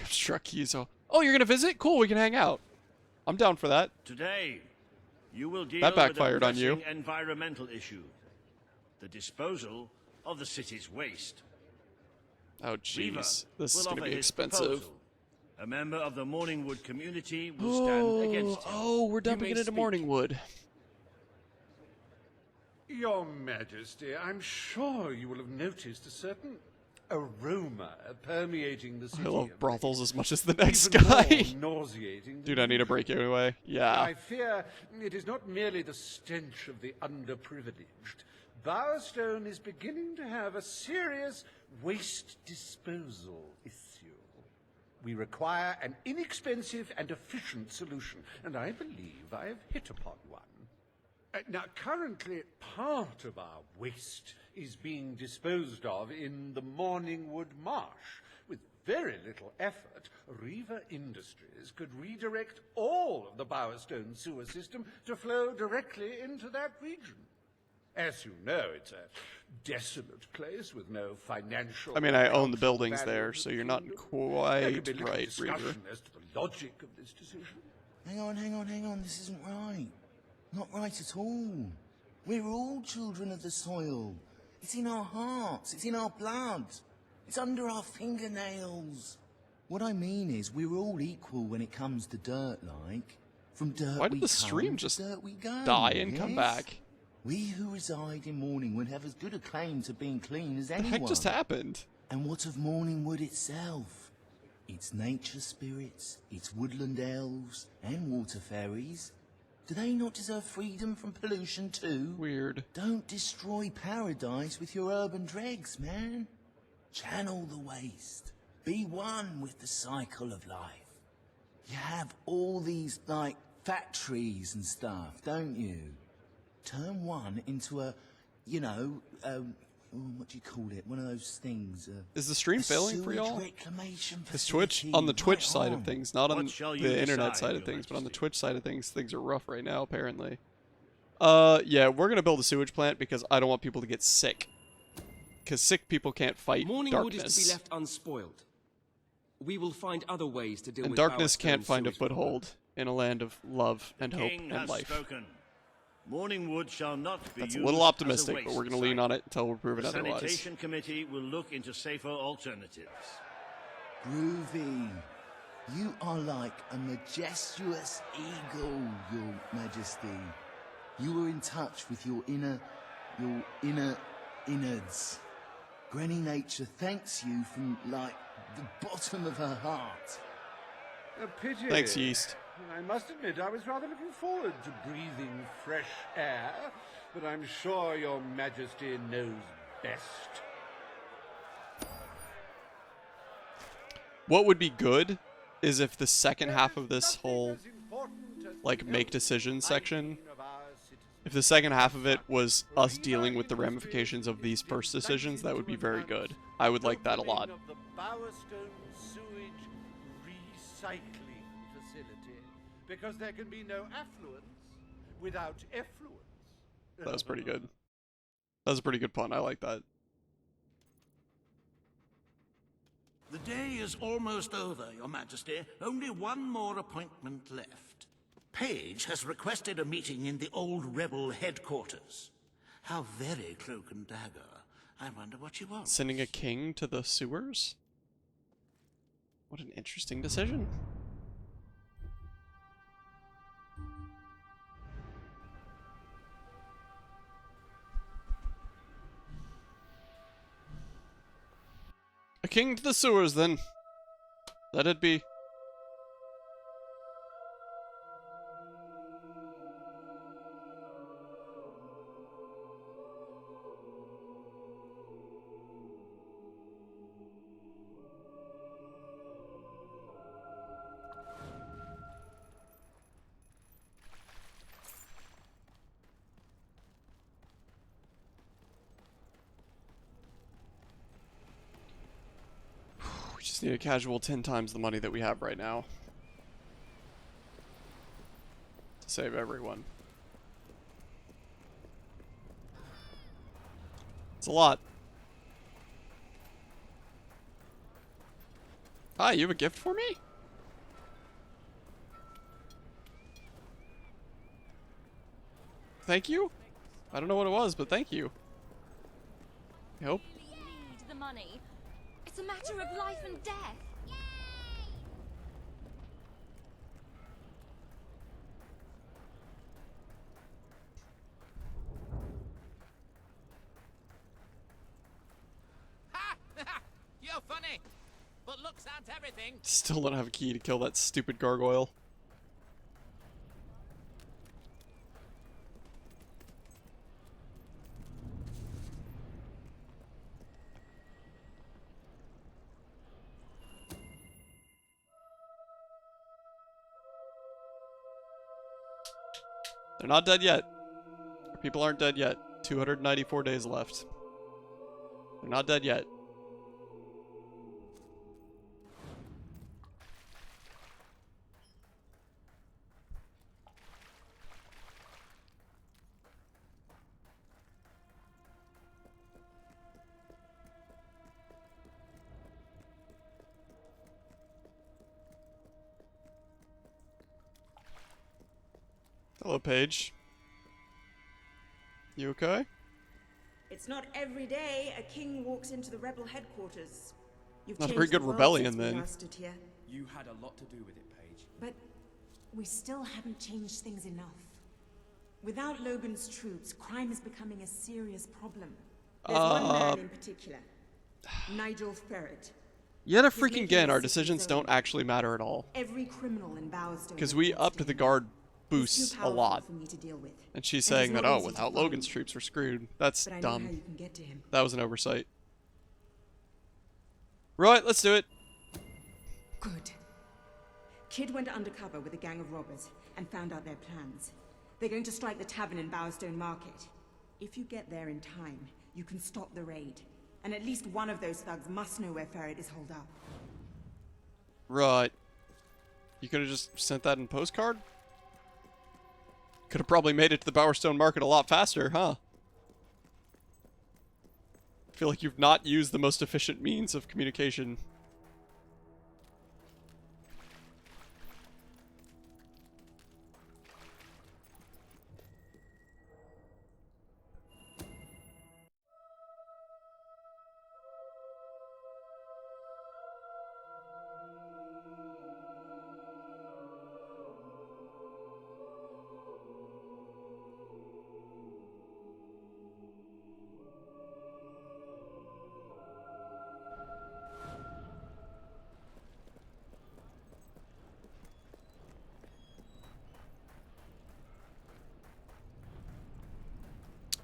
A: Struck keys. Oh, you're gonna visit? Cool, we can hang out. I'm down for that.
K: Today, you will deal
A: That backfired
K: with a
A: on you.
K: pressing environmental issue. The disposal of the city's waste.
A: Oh,
K: Reva
A: jeez. This is
K: will
A: gonna
K: offer
A: be
K: his
A: expensive.
K: proposal. A member of the Morningwood community will stand against him.
A: Oh, we're dumping it into Morningwood.
D: Your Majesty, I'm sure you will have noticed a certain aroma permeating the city.
A: I love
D: of
A: brothels
D: late.
A: as much as the next
D: Even
A: guy.
D: more nauseating
A: Dude,
D: than
A: I need a break anyway. Yeah.
D: I fear it is not merely the stench of the underprivileged. Bowerstone is beginning to have a serious waste disposal issue. We require an inexpensive and efficient solution, and I believe I have hit upon one. Now, currently, part of our waste is being disposed of in the Morningwood Marsh. With very little effort, Reva Industries could redirect all of the Bowerstone sewer system to flow directly into that region. As you know, it's a desolate place with no financial...
A: I mean, I own the
D: cultural
A: buildings
D: value
A: there,
D: to
A: so
D: the
A: you're not
D: kingdom.
A: quite
D: There could be little
A: right,
D: discussion
A: Reaver.
D: as to the logic of this decision.
P: Hang on, this isn't right. Not right at all. We're all children of the soil. It's in our hearts, it's in our blood. It's under our fingernails. What I mean is, we're all equal when it comes to dirt, like. From dirt
A: Why did
P: we
A: the
P: come,
A: stream
P: to
A: just
P: dirt we go,
A: die and come
P: yes?
A: back?
P: We who reside in Morningwood have as good a claim to being clean as
A: The
P: anyone.
A: heck just happened?
P: And what of Morningwood itself? Its nature spirits, its woodland elves, and water fairies. Do they not deserve freedom from pollution too?
A: Weird.
P: Don't destroy paradise with your urban dregs, man. Channel the waste. Be one with the cycle of life. You have all these, like, factories and stuff, don't you? Turn one into a, you know, what do you call it? One of those things.
A: Is the stream
P: a
A: failing for
P: sewage
A: y'all?
P: reclamation
A: Is Twitch
P: facility
A: on the Twitch
P: right
A: side of
P: on.
A: things, not on
K: What shall you
A: the internet
K: decide,
A: side of
K: Your
A: things, but on the
K: Majesty?
A: Twitch side of things are rough right now, apparently. Yeah, we're gonna build a sewage plant because I don't want people to get sick. Because sick people can't fight
S: Morningwood
A: darkness.
S: is to be left unspoiled. We will find other ways to deal
A: And
S: with
A: darkness
S: Bowerstone
A: can't find a
S: sewage problem.
A: foothold in a land of love and hope
K: King
A: and
K: has
A: life.
K: spoken. Morningwood shall not be
A: That's a
K: used
A: little
K: as
A: optimistic, but
K: waste
A: we're gonna lean
K: site.
A: on it until we're proven
K: The
A: otherwise.
K: Sanitation Committee will look into safer alternatives.
P: Groovy. You are like a majestuous eagle, Your Majesty. You are in touch with your inner innards. Granny Nature thanks you from, like, the bottom of her heart.
D: A pity.
A: Thanks, Yeast.
D: I must admit, I was rather looking forward to breathing fresh air, but I'm sure your Majesty knows best.
A: What would be good is if the second half of this whole, like, make decisions section, if the second half of it was us dealing with the ramifications of these first decisions, that would be very good. I would like that a lot.
D: Of the Bowerstone sewage recycling facility, because there can be no affluence without effluence.
A: That was pretty good. That was a pretty good pun. I like that.
J: The day is almost over, Your Majesty. Only one more appointment left. Page has requested a meeting in the old rebel headquarters. How very cloak and dagger. I wonder what she wants.
A: Sending a king to the sewers? What an interesting decision. A king to the sewers, then. Let it be. We just need a casual 10 times the money that we have right now. To save everyone. It's a lot. Hi, you have a gift for me? Thank you? I don't know what it was, but thank you. I hope.
E: Need the money. It's a matter of life and death.
R: Ha! You're funny, but looks aren't everything.
A: Still don't have a key to kill that stupid gargoyle. They're not dead yet. People aren't dead yet. 294 days left. They're not dead yet. Hello, Paige. You okay?
H: It's not every day a king walks into the rebel headquarters. You've
A: Not a
H: changed
A: very good
H: the world
A: rebellion,
H: since we
A: then.
H: last stood here.
S: You had a lot to do with it, Paige.
H: But we still haven't changed things enough. Without Logan's troops, crime is becoming a serious problem. There's one man in particular, Nigel Ferret.
A: Yet
H: He's
A: freaking
H: making
A: again,
H: this
A: our
H: city
A: decisions
H: his
A: don't
H: own.
A: actually matter at all.
H: Every criminal in Bowerstone.
A: Because we upped the guard boosts a lot.
H: for me to deal with.
A: And she's
H: And
A: saying
H: he's
A: that,
H: not
A: oh,
H: easy to
A: without
H: find.
A: Logan's troops, we're screwed. That's
H: But I know how
A: dumb.
H: you can get to him.
A: That was an oversight. Right, let's do it.
H: Good. Kid went undercover with a gang of robbers and found out their plans. They're going to strike the tavern in Bowerstone Market. If you get there in time, you can stop the raid. And at least one of those thugs must know where Ferret is holed up.
A: Right. You could have just sent that in postcard? Could have probably made it to the Bowerstone Market a lot faster, huh? I feel like you've not used the most efficient means of communication.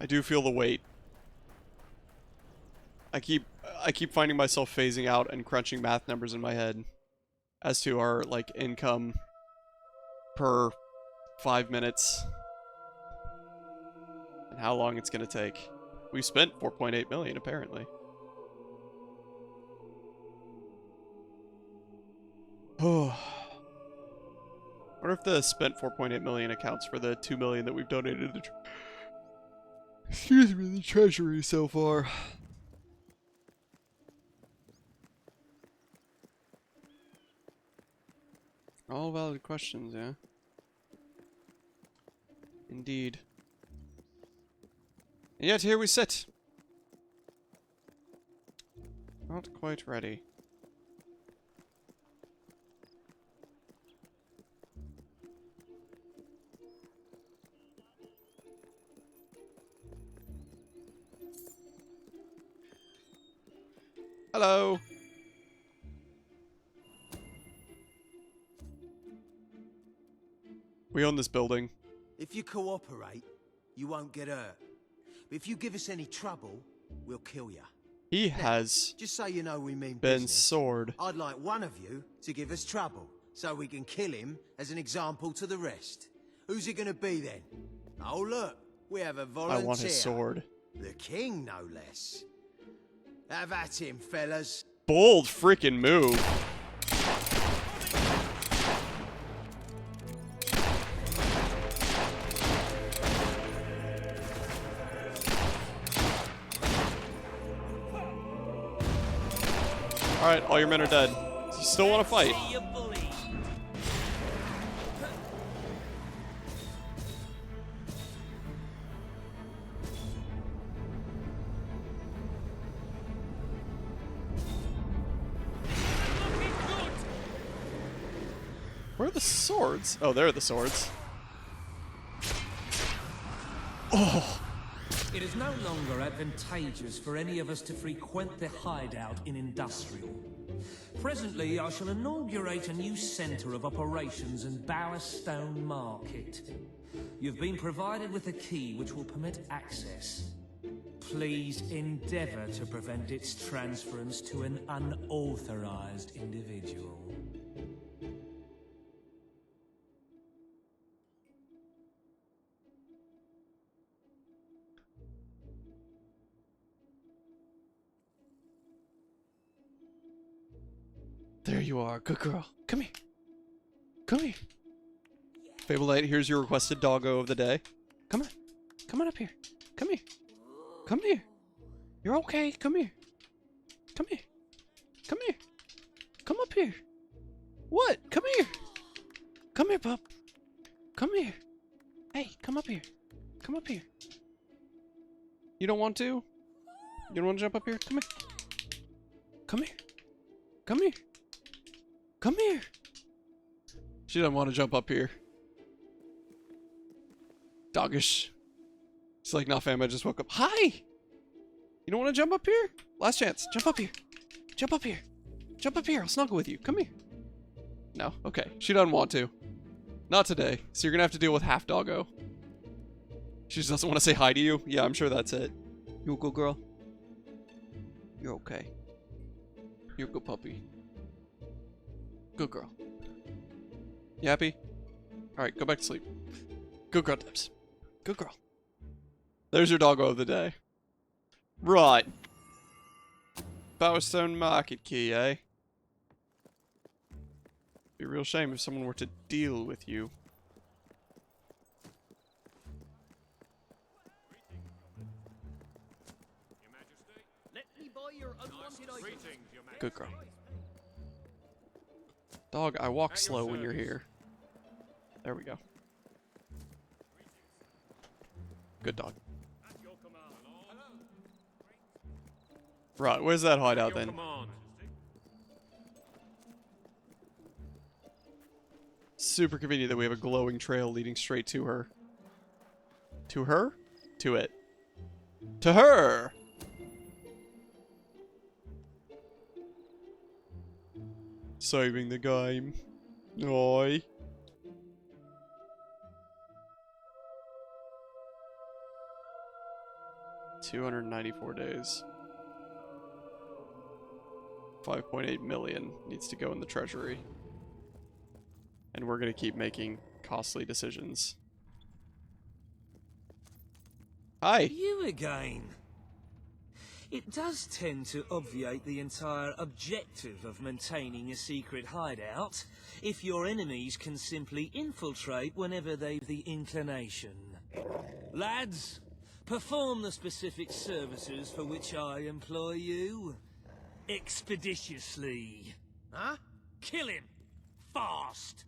A: I do feel the weight. I keep finding myself phasing out and crunching math numbers in my head as to our, like, income per 5 minutes and how long it's gonna take. We spent 4.8 million, apparently. Oh. Wonder if the spent 4.8 million accounts for the 2 million that we've donated to the treasury so far. All valid questions, yeah. Indeed. And yet here we sit. Not quite ready. Hello. We own this building.
O: If you cooperate, you won't get hurt. But if you give us any trouble, we'll kill you.
A: He has
O: just so you know we mean
A: been
O: business,
A: sword.
O: I'd like one of you to give us trouble, so we can kill him as an example to the rest. Who's it gonna be then? Oh look, we have a volunteer.
A: I want his sword.
O: The king, no less. Have at him, fellas.
A: Bold freaking move. Alright, all your men are dead. You still want to fight? Where are the swords? Oh, there are the swords. Oh!
T: It is no longer advantageous for any of us to frequent the hideout in Industrial. Presently, I shall inaugurate a new centre of operations in Bowerstone Market. You've been provided with a key which will permit access. Please endeavour to prevent its transference to an unauthorized individual.
A: There you are, good girl. Come here. Come here. Fable 8, here's your requested doggo of the day. Come on. Come on up here. Come here. Come here. You're okay. Come here. Come here. Come here. Come up here. What? Come here. Come here, pup. Come here. Hey, come up here. Come up here. You don't want to? You don't want to jump up here? Come here. Come here. Come here. Come here. She doesn't want to jump up here. Doggish. She's like, nah, fam, I just woke up. Hi! You don't want to jump up here? Last chance. Jump up here. Jump up here. Jump up here. I'll snuggle with you. Come here. No. Okay. She doesn't want to. Not today. So you're going to have to deal with half doggo. She just doesn't want to say hi to you? Yeah, I'm sure that's it. You a good girl? You're okay. You're a good puppy. Good girl. You happy? Alright, go back to sleep. Good girl, Debs. Good girl. There's your doggo of the day. Right. Bowerstone Market key, eh? Be a real shame if someone were to deal with you.
W: Let me buy your unwanted items.
A: Good girl. Dog, I walk slow when you're here. There we go. Good dog. Right, where's that hideout then? Super convenient that we have a glowing trail leading straight to her. To her? To it. To her! Saving the game. Oi. 294 days. 5.8 million needs to go in the treasury. And we're going to keep making costly decisions. Hi.
T: You again. It does tend to obviate the entire objective of maintaining a secret hideout if your enemies can simply infiltrate whenever they've the inclination. Lads, perform the specific services for which I employ you. Expeditiously.
L: Huh?
T: Kill him. Fast.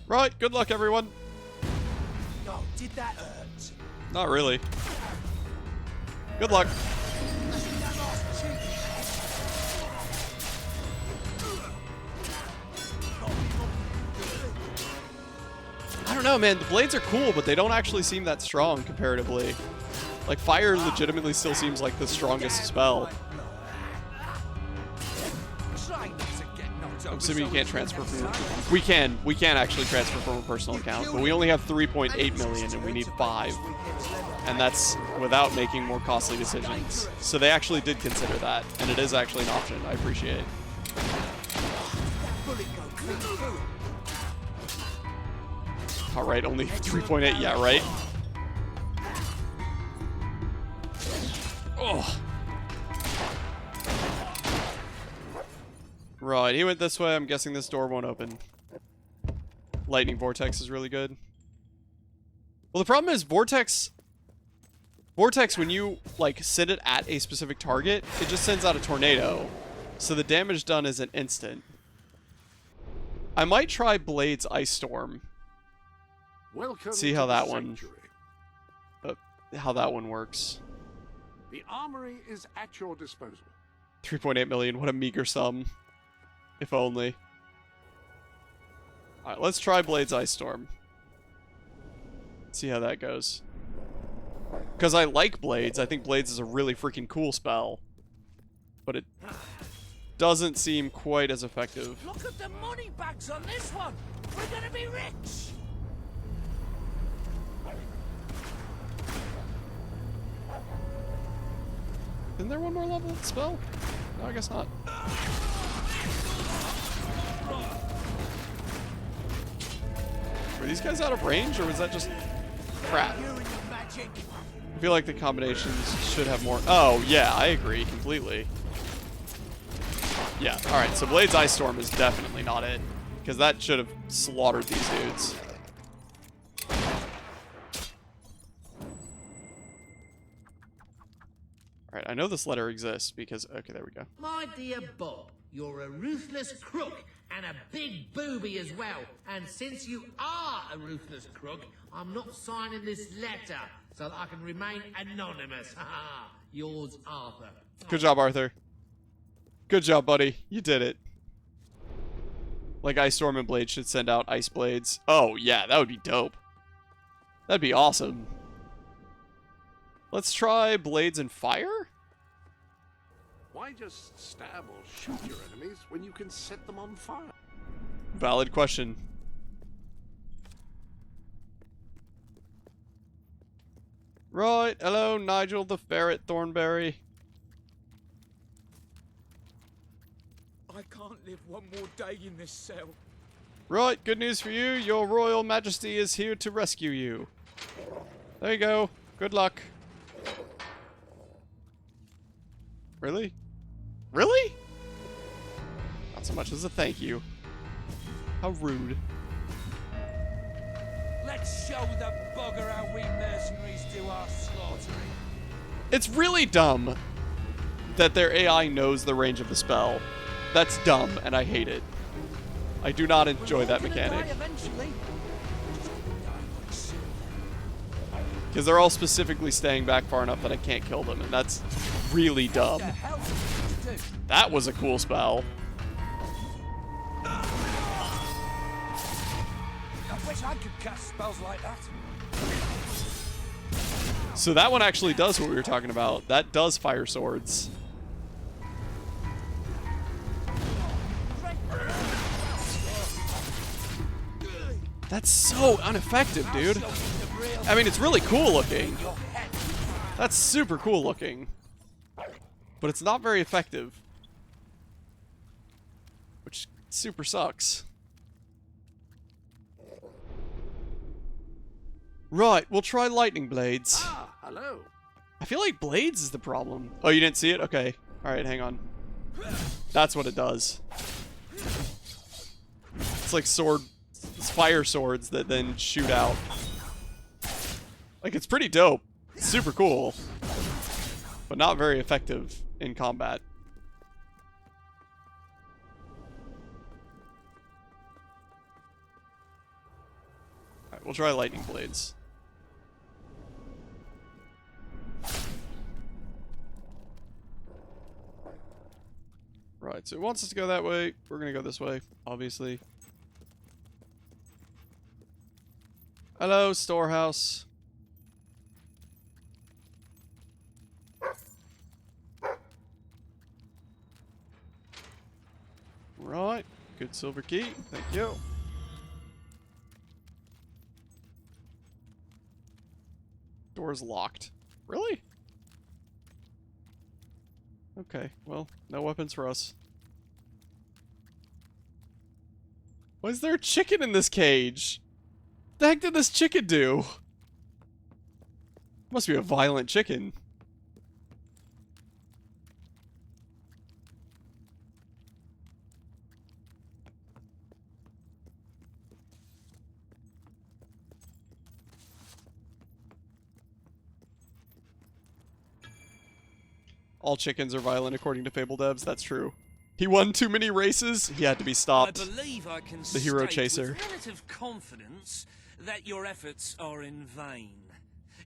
A: Right, good luck everyone.
L: Oh, did that hurt?
A: Not really. Good luck. I don't know, man. The blades are cool, but they don't actually seem that strong comparatively. Like, fire legitimately still seems like the strongest spell. I'm assuming you can't transfer from your... We can actually transfer from a personal account, but we only have 3.8 million and we need 5. And that's without making more costly decisions. So they actually did consider that, and it is actually an option. I appreciate it. Alright, only 3.8, yeah, right? Oh. Right, he went this way. I'm guessing this door won't open. Lightning Vortex is really good. Well, the problem is Vortex, when you, like, send it at a specific target, it just sends out a tornado. So the damage done isn't instant. I might try Blade's Ice Storm.
B: Welcome
A: See how
B: to the
A: that one...
B: sanctuary.
A: how that one works.
B: The armory is at your disposal.
A: 3.8 million, what a meager sum. If only. Alright, let's try Blade's Ice Storm. See how that goes. Because I like Blades. I think Blades is a really freaking cool spell. But it doesn't seem quite as effective.
R: Look at the money bags on this one. We're gonna be rich.
A: Isn't there one more level of the spell? No, I guess not. Were these guys out of range, or was that just crap? I feel like the combinations should have more... Oh, yeah, I agree completely. Yeah, alright, so Blade's Ice Storm is definitely not it. Because that should have slaughtered these dudes. Alright, I know this letter exists because... Okay, there we go.
R: My dear Bob, you're a ruthless crook and a big booby as well. And since you are a ruthless crook, I'm not signing this letter so that I can remain anonymous. Yours, Arthur.
A: Good job, Arthur. Good job, buddy. You did it. Like, Ice Storm and Blade should send out Ice Blades. Oh, yeah, that would be dope. That'd be awesome. Let's try Blades and Fire?
B: Why just stab or shoot your enemies when you can set them on fire?
A: Valid question. Right, hello, Nigel the Ferret Thornberry.
L: I can't live one more day in this cell.
A: Right, good news for you. Your Royal Majesty is here to rescue you. There you go. Good luck. Really? Really? Not so much as a thank you. How rude.
L: Let's show the bugger how we mercenaries do our slaughtering.
A: It's really dumb that their AI knows the range of the spell. That's dumb, and I hate it. I do not enjoy that mechanic. Because they're all specifically staying back far enough that I can't kill them, and that's really dumb. That was a cool spell.
L: I wish I could cast spells like that.
A: So that one actually does what we were talking about. That does fire swords. That's so ineffective, dude. I mean, it's really cool looking. That's super cool looking. But it's not very effective. Which super sucks. Right, we'll try lightning blades.
B: Ah, hello.
A: I feel like blades is the problem. Oh, you didn't see it? Okay. Alright, hang on. That's what it does. It's like it's fire swords that then shoot out. Like, it's pretty dope. It's super cool. But not very effective in combat. Alright, we'll try lightning blades. Right, so it wants us to go that way. We're gonna go this way, obviously. Hello, storehouse. Right, good silver key. Thank you. Door's locked. Really? Okay, well, no weapons for us. Why is there a chicken in this cage? What the heck did this chicken do? Must be a violent chicken. All chickens are violent according to Fable devs, that's true. He won too many races, he had to be stopped.
T: I believe I can
A: The hero
T: state
A: chaser.
T: with relative confidence that your efforts are in vain.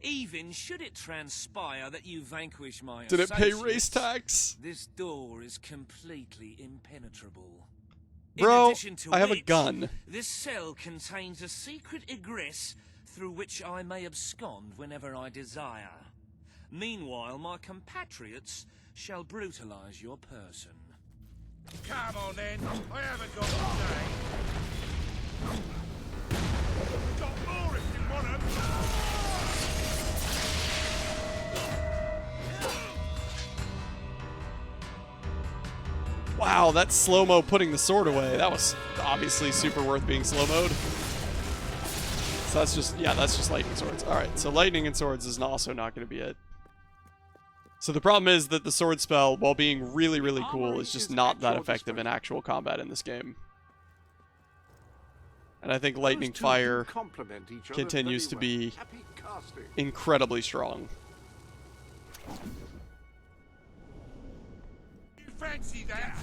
T: Even should it transpire that you vanquish my
A: Did it pay
T: associates,
A: race tax?
T: This door is completely impenetrable.
A: Bro,
T: In addition to
A: I have a
T: which,
A: gun.
T: This cell contains a secret egress through which I may abscond whenever I desire. Meanwhile, my compatriots shall brutalize your person.
D: Come on then, I haven't got all day. Got more if you want 'em.
A: Wow, that's slow-mo putting the sword away. That was obviously super worth being slow-mo'd. So that's just, yeah, that's just lightning swords. Alright, so lightning and swords is also not going to be it. So the problem is that the sword spell, while being really, really cool, is just not that effective in actual combat in this game. And I think lightning fire continues to be incredibly strong.
D: You fancy that?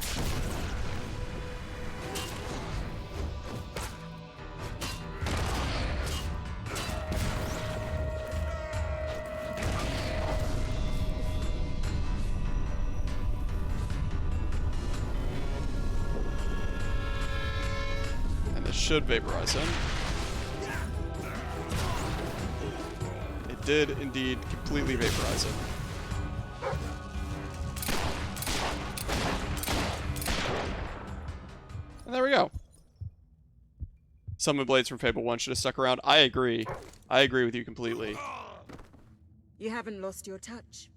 A: Should vaporize him. It did indeed completely vaporize him. And there we go. Summon blades from Fable 1 should have stuck around. I agree. I agree with you completely.
H: You haven't lost your touch.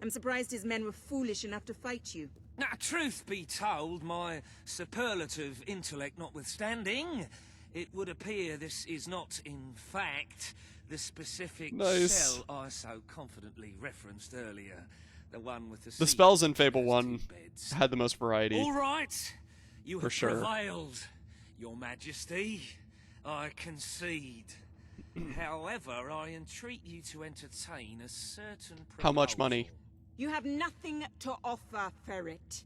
H: I'm surprised his men were foolish enough to fight you.
T: Now, truth be told, my superlative intellect notwithstanding, it would appear this is not, in fact, the specific cell I so confidently referenced earlier. The one with
A: the spells in Fable 1 had the most variety.
T: All right, you have
A: sure.
T: prevailed, Your Majesty. I concede. However, I entreat you to entertain a certain proposal.
A: How much money?
H: You have nothing to offer, Ferret.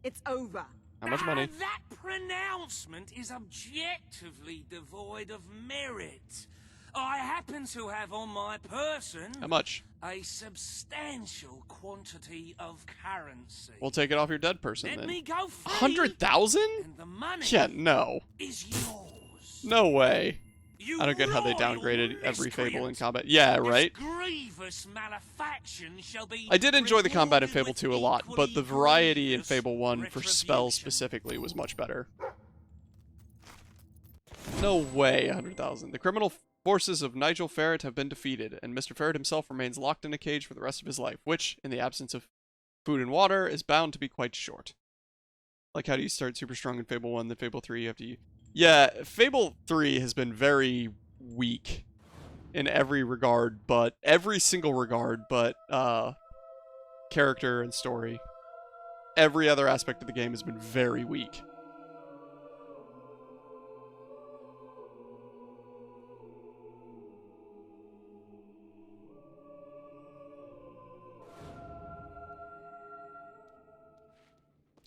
H: It's over.
A: How much money?
T: That pronouncement is objectively devoid of merit. I happen to have on my person
A: How much?
T: A substantial quantity of currency.
A: We'll take it off your dead person
T: Let
A: then.
T: me go free,
A: 100,000?
T: and the money
A: Yeah, no.
T: is yours.
A: No way.
T: You
A: I don't get how they
T: royal
A: downgraded every
T: miscreant.
A: Fable in combat. Yeah, right?
T: This grievous malefaction shall be
A: I did enjoy the combat in Fable 2 a lot, but the variety in
T: grievous
A: Fable 1 for spells specifically was much better. No way, 100,000. The criminal forces of Nigel Ferret have been defeated, and Mr. Ferret himself remains locked in a cage for the rest of his life, which, in the absence of food and water, is bound to be quite short. Like, how do you start super strong in Fable 1, then Fable 3 you have to... Yeah, Fable 3 has been very weak in every regard, but... Every single regard, but, character and story. Every other aspect of the game has been very weak.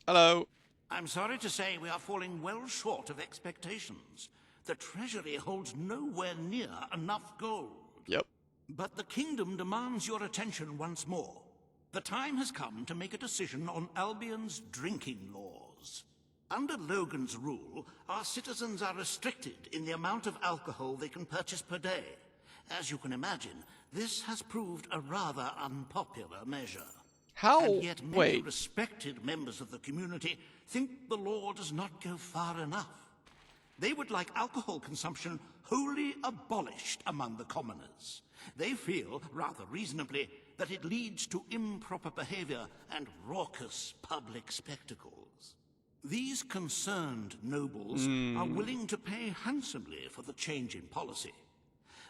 A: Hello.
J: I'm sorry to say we are falling well short of expectations. The treasury holds nowhere near enough gold.
A: Yep.
J: But the kingdom demands your attention once more. The time has come to make a decision on Albion's drinking laws. Under Logan's rule, our citizens are restricted in the amount of alcohol they can purchase per day. As you can imagine, this has proved a rather unpopular measure.
A: How?
J: And yet many respected members of the community think the law does not go far enough. They would like alcohol consumption wholly abolished among the commoners. They feel, rather reasonably, that it leads to improper behavior and raucous public spectacles. These concerned nobles are willing to pay handsomely for the change in policy.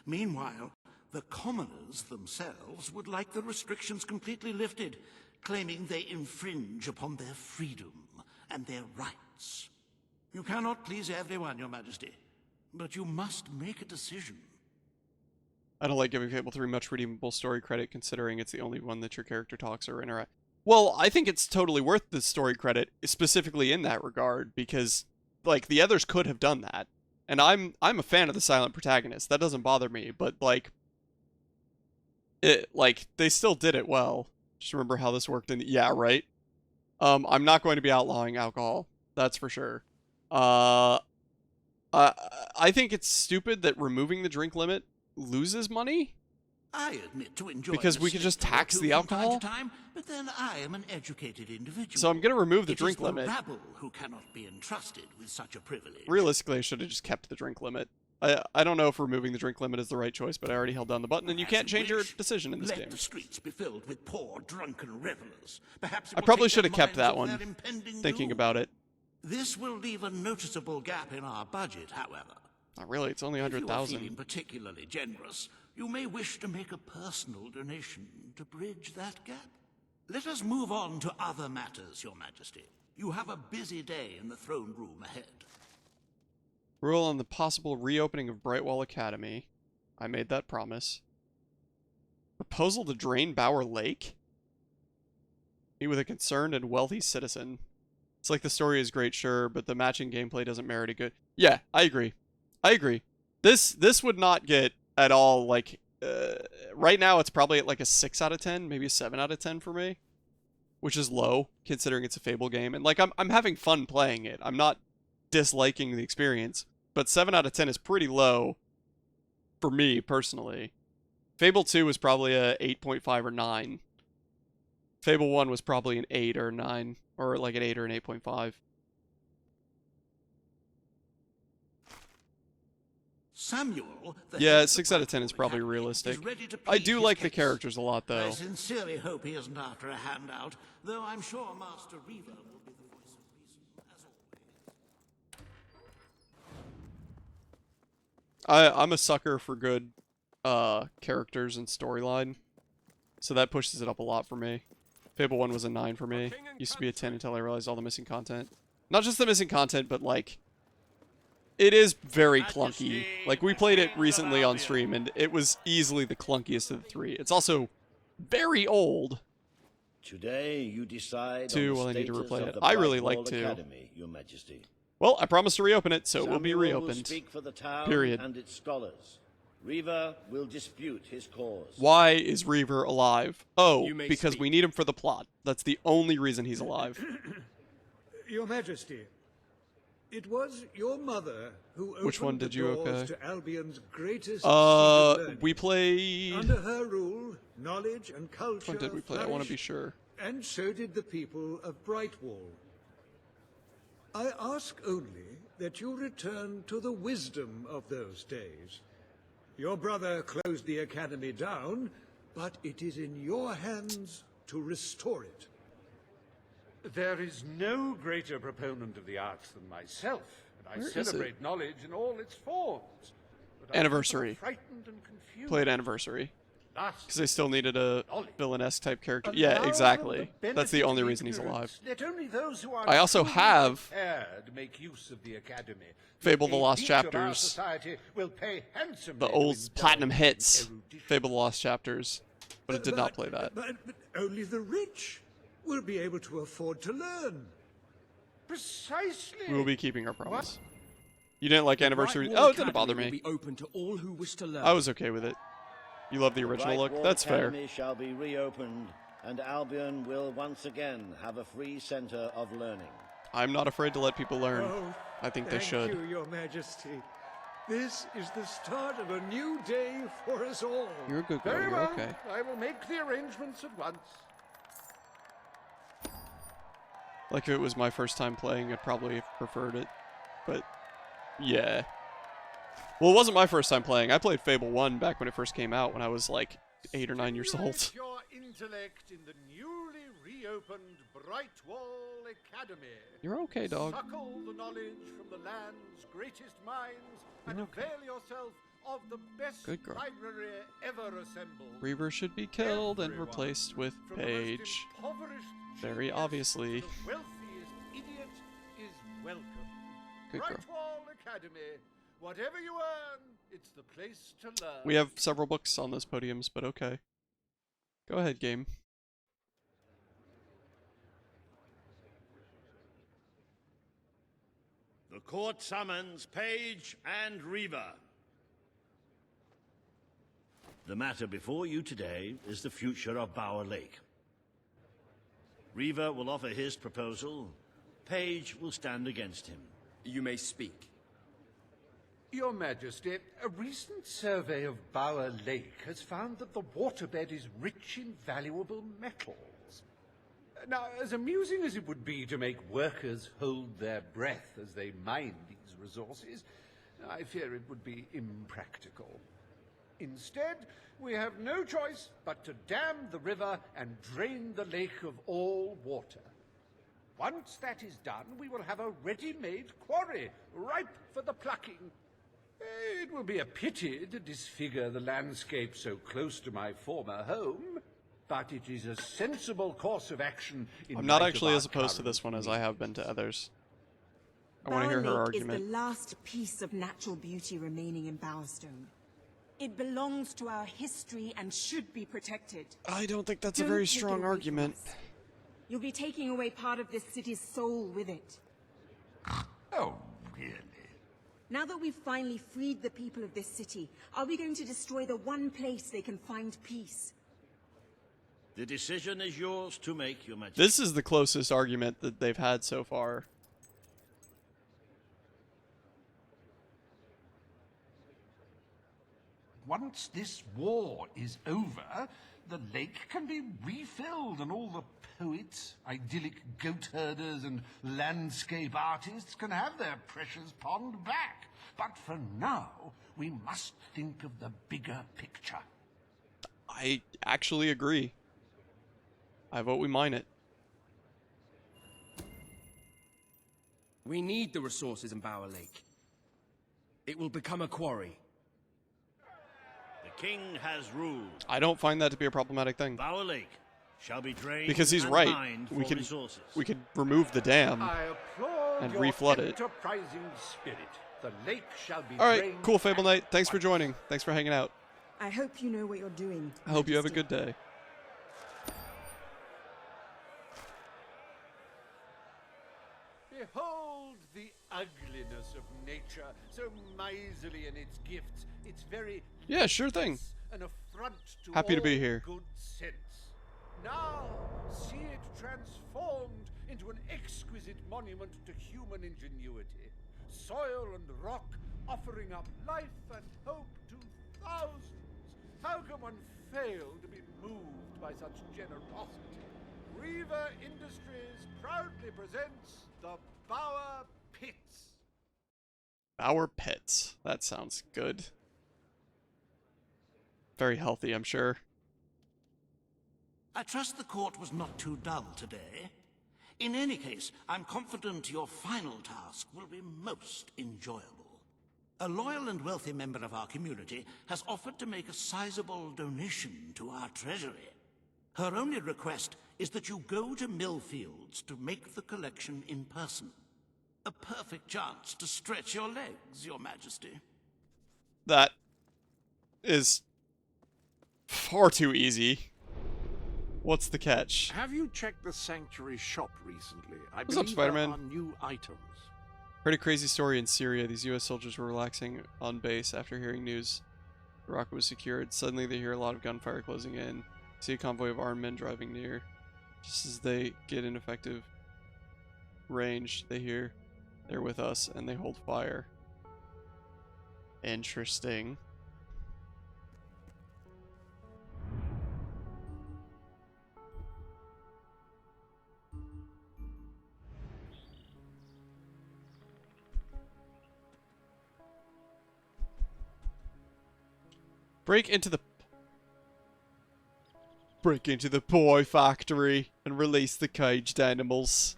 J: Meanwhile, the commoners themselves would like the restrictions completely lifted, claiming they infringe upon their freedom and their rights. You cannot please everyone, Your Majesty, but you must make a decision.
A: I don't like giving Fable 3 much redeemable story credit, considering it's the only one that your character talks or interacts. Well, I think it's totally worth the story credit, specifically in that regard, because, like, the others could have done that. And I'm a fan of the silent protagonist. That doesn't bother me, but, like, they still did it well. Just remember how this worked in... Yeah, right? I'm not going to be outlawing alcohol. That's for sure. I think it's stupid that removing the drink limit loses money.
J: I admit to enjoying
A: because we could just tax the alcohol.
J: From time to time, but then I am an educated individual.
A: So I'm going to remove the drink
J: It is
A: limit.
J: the rabble who cannot be entrusted with such a privilege.
A: Realistically, I should have just kept the drink limit. I don't know if removing the drink limit is the right choice, but I already held down the button, and you can't change your decision in this game.
J: Let the streets be filled with poor, drunken revelers. Perhaps
A: I probably should have kept that one, thinking about it.
J: This will leave a noticeable gap in our budget, however.
A: Not really, it's only
J: If you are
A: 100,000.
J: feeling particularly generous, you may wish to make a personal donation to bridge that gap. Let us move on to other matters, Your Majesty. You have a busy day in the throne room ahead.
A: Rule on the possible reopening of Brightwall Academy. I made that promise. Proposal to drain Bower Lake? Meet with a concerned and wealthy citizen. It's like the story is great, sure, but the matching gameplay doesn't merit a good... Yeah, I agree. I agree. This would not get at all, like... right now, it's probably at like a 6 out of 10, maybe a 7 out of 10 for me. Which is low, considering it's a Fable game. And, like, I'm having fun playing it. I'm not disliking the experience. But 7 out of 10 is pretty low for me, personally. Fable 2 was probably a 8.5 or 9. Fable 1 was probably an 8 or 9. Or like an 8 or an 8.5.
J: Samuel,
A: yeah, 6 out of 10 is probably realistic. I do like the characters a lot, though.
J: I sincerely hope he isn't after a handout, though I'm sure Master Reaver will be the voice of reason, as always.
A: I'm a sucker for good characters and storyline, so that pushes it up a lot for me. Fable 1 was a 9 for me. Used to be a 10 until I realized all the missing content. Not just the missing content, but like... It is very clunky. Like, we played it recently on stream, and it was easily the clunkiest of the 3. It's also very old.
K: Today you decide
A: 2,
K: on the
A: well, I need to
K: status
A: replay
K: of
A: it.
K: the
A: I really
K: Brightwall
A: like 2.
K: Academy, Your Majesty.
A: Well, I promised to reopen it, so it will be
K: Samuel
A: reopened.
K: Will speak for the town
A: Period.
K: and its scholars. Reaver will dispute his cause.
A: Why is Reaver alive? Oh,
G: You may
A: because
G: speak.
A: we need him for the plot. That's the only reason he's alive.
G: Your Majesty, it was your mother who opened
A: Which one did
G: the
A: you
G: doors
A: okay?
G: to Albion's greatest seat of learning.
A: We played...
G: Under her rule, knowledge and culture
A: Which one did we play? I want to be sure.
G: and so did the people of Brightwall. I ask only that you return to the wisdom of those days. Your brother closed the academy down, but it is in your hands to restore it.
D: There is no greater proponent of the arts than myself, and I
A: Where is
D: celebrate
A: it?
D: knowledge in all its forms. But
A: Anniversary.
D: I'm frightened and confused.
A: Played Anniversary.
D: Thus,
A: Because they still needed a villainous type character.
D: allow
A: Yeah,
D: them
A: exactly.
D: the
A: That's the
D: benefit
A: only
D: of
A: reason he's alive.
D: ignorance. Let only those who are
A: I also
D: truly
A: have
D: prepared make use of the academy.
A: Fable the
D: The
A: Lost
D: elite of our
A: Chapters.
D: society will pay handsomely
A: The
D: to
A: old platinum
D: indulge in
A: hits.
D: erudition.
A: Fable the Lost Chapters. But it did not play that.
G: But only the rich will be able to afford to learn.
D: Precisely.
A: We will be keeping our promise. You didn't like Anniversary?
S: Bright Wall
A: Oh, it didn't bother
S: Academy will
A: me.
S: be open to all who wish to learn.
A: I was okay with it. You love the
K: The
A: original
K: Bright
A: look?
K: Wall
A: That's fair.
K: Academy shall be reopened, and Albion will once again have a free center of learning.
A: I'm not afraid to let people learn.
G: Oh,
A: I think they
G: thank
A: should.
G: you, Your Majesty. This is the start of a new day for us all.
A: You're a good girl.
D: Very
A: You're
D: well.
A: okay.
D: I will make the arrangements at once.
A: Like if it was my first time playing, I'd probably have preferred it. But yeah. Well, it wasn't my first time playing. I played Fable 1 back when it first came out when I was like 8 or 9 years old.
D: Stimulate your intellect in the newly reopened Bright Wall Academy.
A: You're okay, dog.
D: Suckle the knowledge from the land's greatest minds and
A: You're okay.
D: avail yourself of the best
A: Good girl.
D: library ever assembled.
A: Reaver should be killed and
D: Everyone,
A: replaced with
D: from the most
A: Paige.
D: impoverished
A: Very
D: genius
A: obviously.
D: to the wealthiest idiot is welcome.
A: Good
D: Bright
A: girl.
D: Wall Academy. Whatever you earn, it's the place to learn.
A: We have several books on those podiums, but okay. Go ahead, game.
K: The court summons Paige and Reaver. The matter before you today is the future of Bower Lake. Reaver will offer his proposal. Paige will stand against him.
S: You may speak.
D: Your Majesty, a recent survey of Bower Lake has found that the waterbed is rich in valuable metals. Now, as amusing as it would be to make workers hold their breath as they mine these resources, I fear it would be impractical. Instead, we have no choice but to dam the river and drain the lake of all water. Once that is done, we will have a ready-made quarry, ripe for the plucking. It will be a pity to disfigure the landscape so close to my former home, but it is a sensible course of action in
A: I'm not
D: light of
A: actually
D: our
A: as opposed to
D: current
A: this one as I have been to others. I want
H: Bower
A: to hear her
H: Lake
A: argument.
H: is the last piece of natural beauty remaining in Bowerstone. It belongs to our history and should be protected.
A: I don't think that's a
H: Don't
A: very
H: take it
A: strong
H: away from
A: argument.
H: us. You'll be taking away part of this city's soul with it.
N: Oh, really?
H: Now that we've finally freed the people of this city, are we going to destroy the one place they can find peace?
K: The decision is yours to make, Your Majesty.
A: This is the closest argument that they've had so far.
N: Once this war is over, the lake can be refilled and all the poets, idyllic goat herders and landscape artists can have their precious pond back. But for now, we must think of the bigger picture.
A: I actually agree. I vote we mine it.
S: We need the resources in Bower Lake. It will become a quarry.
K: The king has ruled.
A: I don't find that to be a problematic thing.
K: Bower Lake shall be drained
A: Because he's
K: and
A: right.
K: mined
A: We
K: for
A: could
K: resources.
A: remove the dam
D: I applaud
A: and
D: your
A: reflood it.
D: enterprising spirit. The lake shall be
A: All right,
D: drained
A: cool, Fable
D: at
A: Knight. Thanks for joining. Thanks for hanging out.
H: I hope you know what you're doing.
A: I hope you have a good day.
D: Behold the ugliness of nature, so miserly in its gifts. It's very
A: Yeah, sure thing.
D: an affront to
A: Happy to be
D: all
A: here.
D: good sense. Now see it transformed into an exquisite monument to human ingenuity. Soil and rock offering up life and hope to thousands. How can one fail to be moved by such generosity? Reaver Industries proudly presents the Bower Pits.
A: Bower Pits. That sounds good. very healthy, I'm sure.
J: I trust the court was not too dull today. In any case, I'm confident your final task will be most enjoyable. A loyal and wealthy member of our community has offered to make a sizable donation to our treasury. Her only request is that you go to Millfields to make the collection in person. A perfect chance to stretch your legs, Your Majesty.
A: That is far too easy. What's the catch?
B: Have you checked the Sanctuary shop recently? I
A: What's up,
B: believe there
A: Spider-Man?
B: are new items.
A: Heard a crazy story in Syria. These US soldiers were relaxing on base after hearing news the rocket was secured. Suddenly they hear a lot of gunfire closing in. See a convoy of armed men driving near. Just as they get in effective range, they hear they're with us and they hold fire. Interesting. Break into the boy factory and release the caged animals.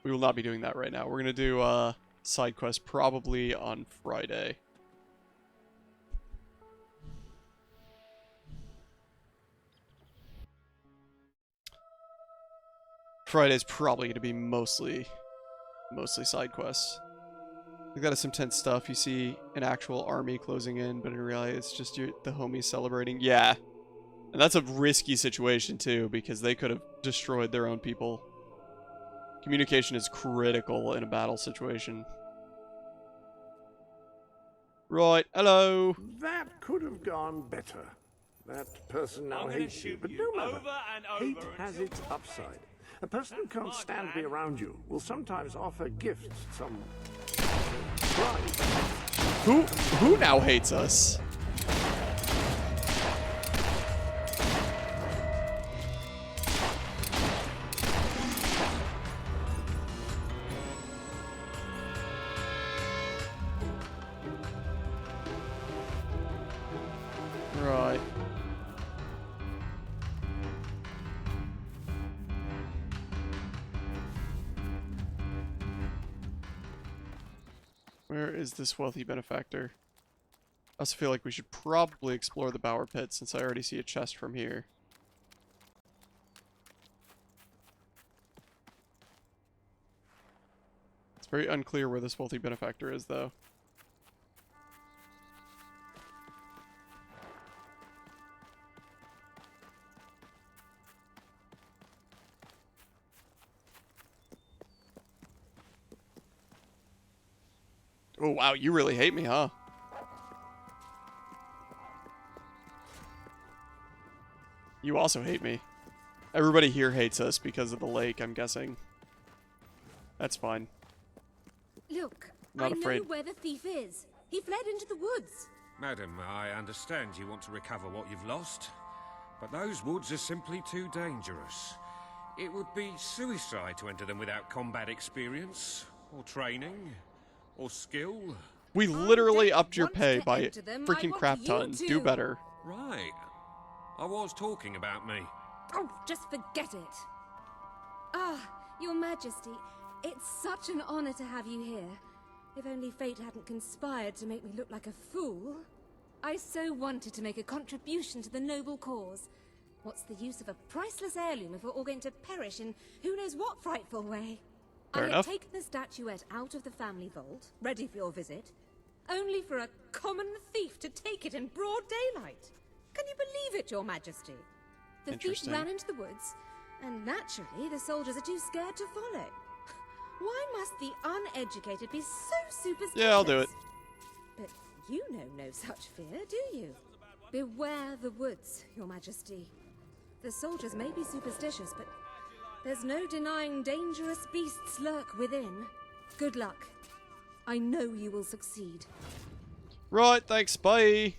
A: We will not be doing that right now. We're gonna do side quest probably on Friday. Friday's probably gonna be mostly side quests. Like that is some tense stuff. You see an actual army closing in, but in reality it's just the homies celebrating. Yeah. And that's a risky situation too, because they could have destroyed their own people. Communication is critical in a battle situation. Right, hello.
B: That could have gone better. That person now hates you, but no matter. Hate has its upside. A person who can't stand to be around you will sometimes offer gifts, some pride.
A: Who now hates us? Right. Where is this wealthy benefactor? I also feel like we should probably explore the Bower Pit since I already see a chest from here. It's very unclear where this wealthy benefactor is, though. Oh, wow, you really hate me, huh? You also hate me. Everybody here hates us because of the lake, I'm guessing. That's fine.
E: Look,
A: Not afraid.
E: I know where the thief is. He fled into the woods.
F: Madam, I understand you want to recover what you've lost, but those woods are simply too dangerous. It would be suicide to enter them without combat experience, or training, or skill.
A: We literally upped your pay by a freaking crap ton. Do better.
F: Right. I was talking about me.
E: Oh, just forget it. Ah, Your Majesty, it's such an honor to have you here. If only fate hadn't conspired to make me look like a fool. I so wanted to make a contribution to the noble cause. What's the use of a priceless heirloom if we're all going to perish in who knows what frightful way?
A: Fair
E: I
A: enough.
E: had taken the statuette out of the family vault, ready for your visit, only for a common thief to take it in broad daylight. Can you believe it, Your Majesty? The thief
A: Interesting.
E: ran into the woods, and naturally the soldiers are too scared to follow. Why must the uneducated be so superstitious?
A: Yeah, I'll do it.
E: But you know no such fear, do you? Beware the woods, Your Majesty. The soldiers may be superstitious, but there's no denying dangerous beasts lurk within. Good luck. I know you will succeed.
A: Right, thanks, bye.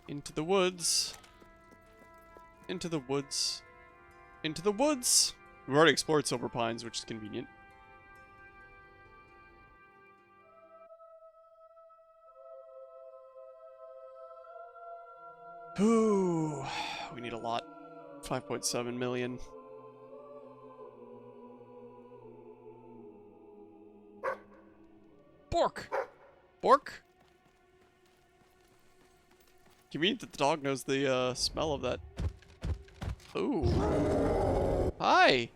A: Into the woods. Into the woods. Into the woods! We've already explored Silver Pines, which is convenient. Ooh, we need a lot. 5.7 million. Bork! Bork? Convenient that the dog knows the smell of that. Ooh. Hi!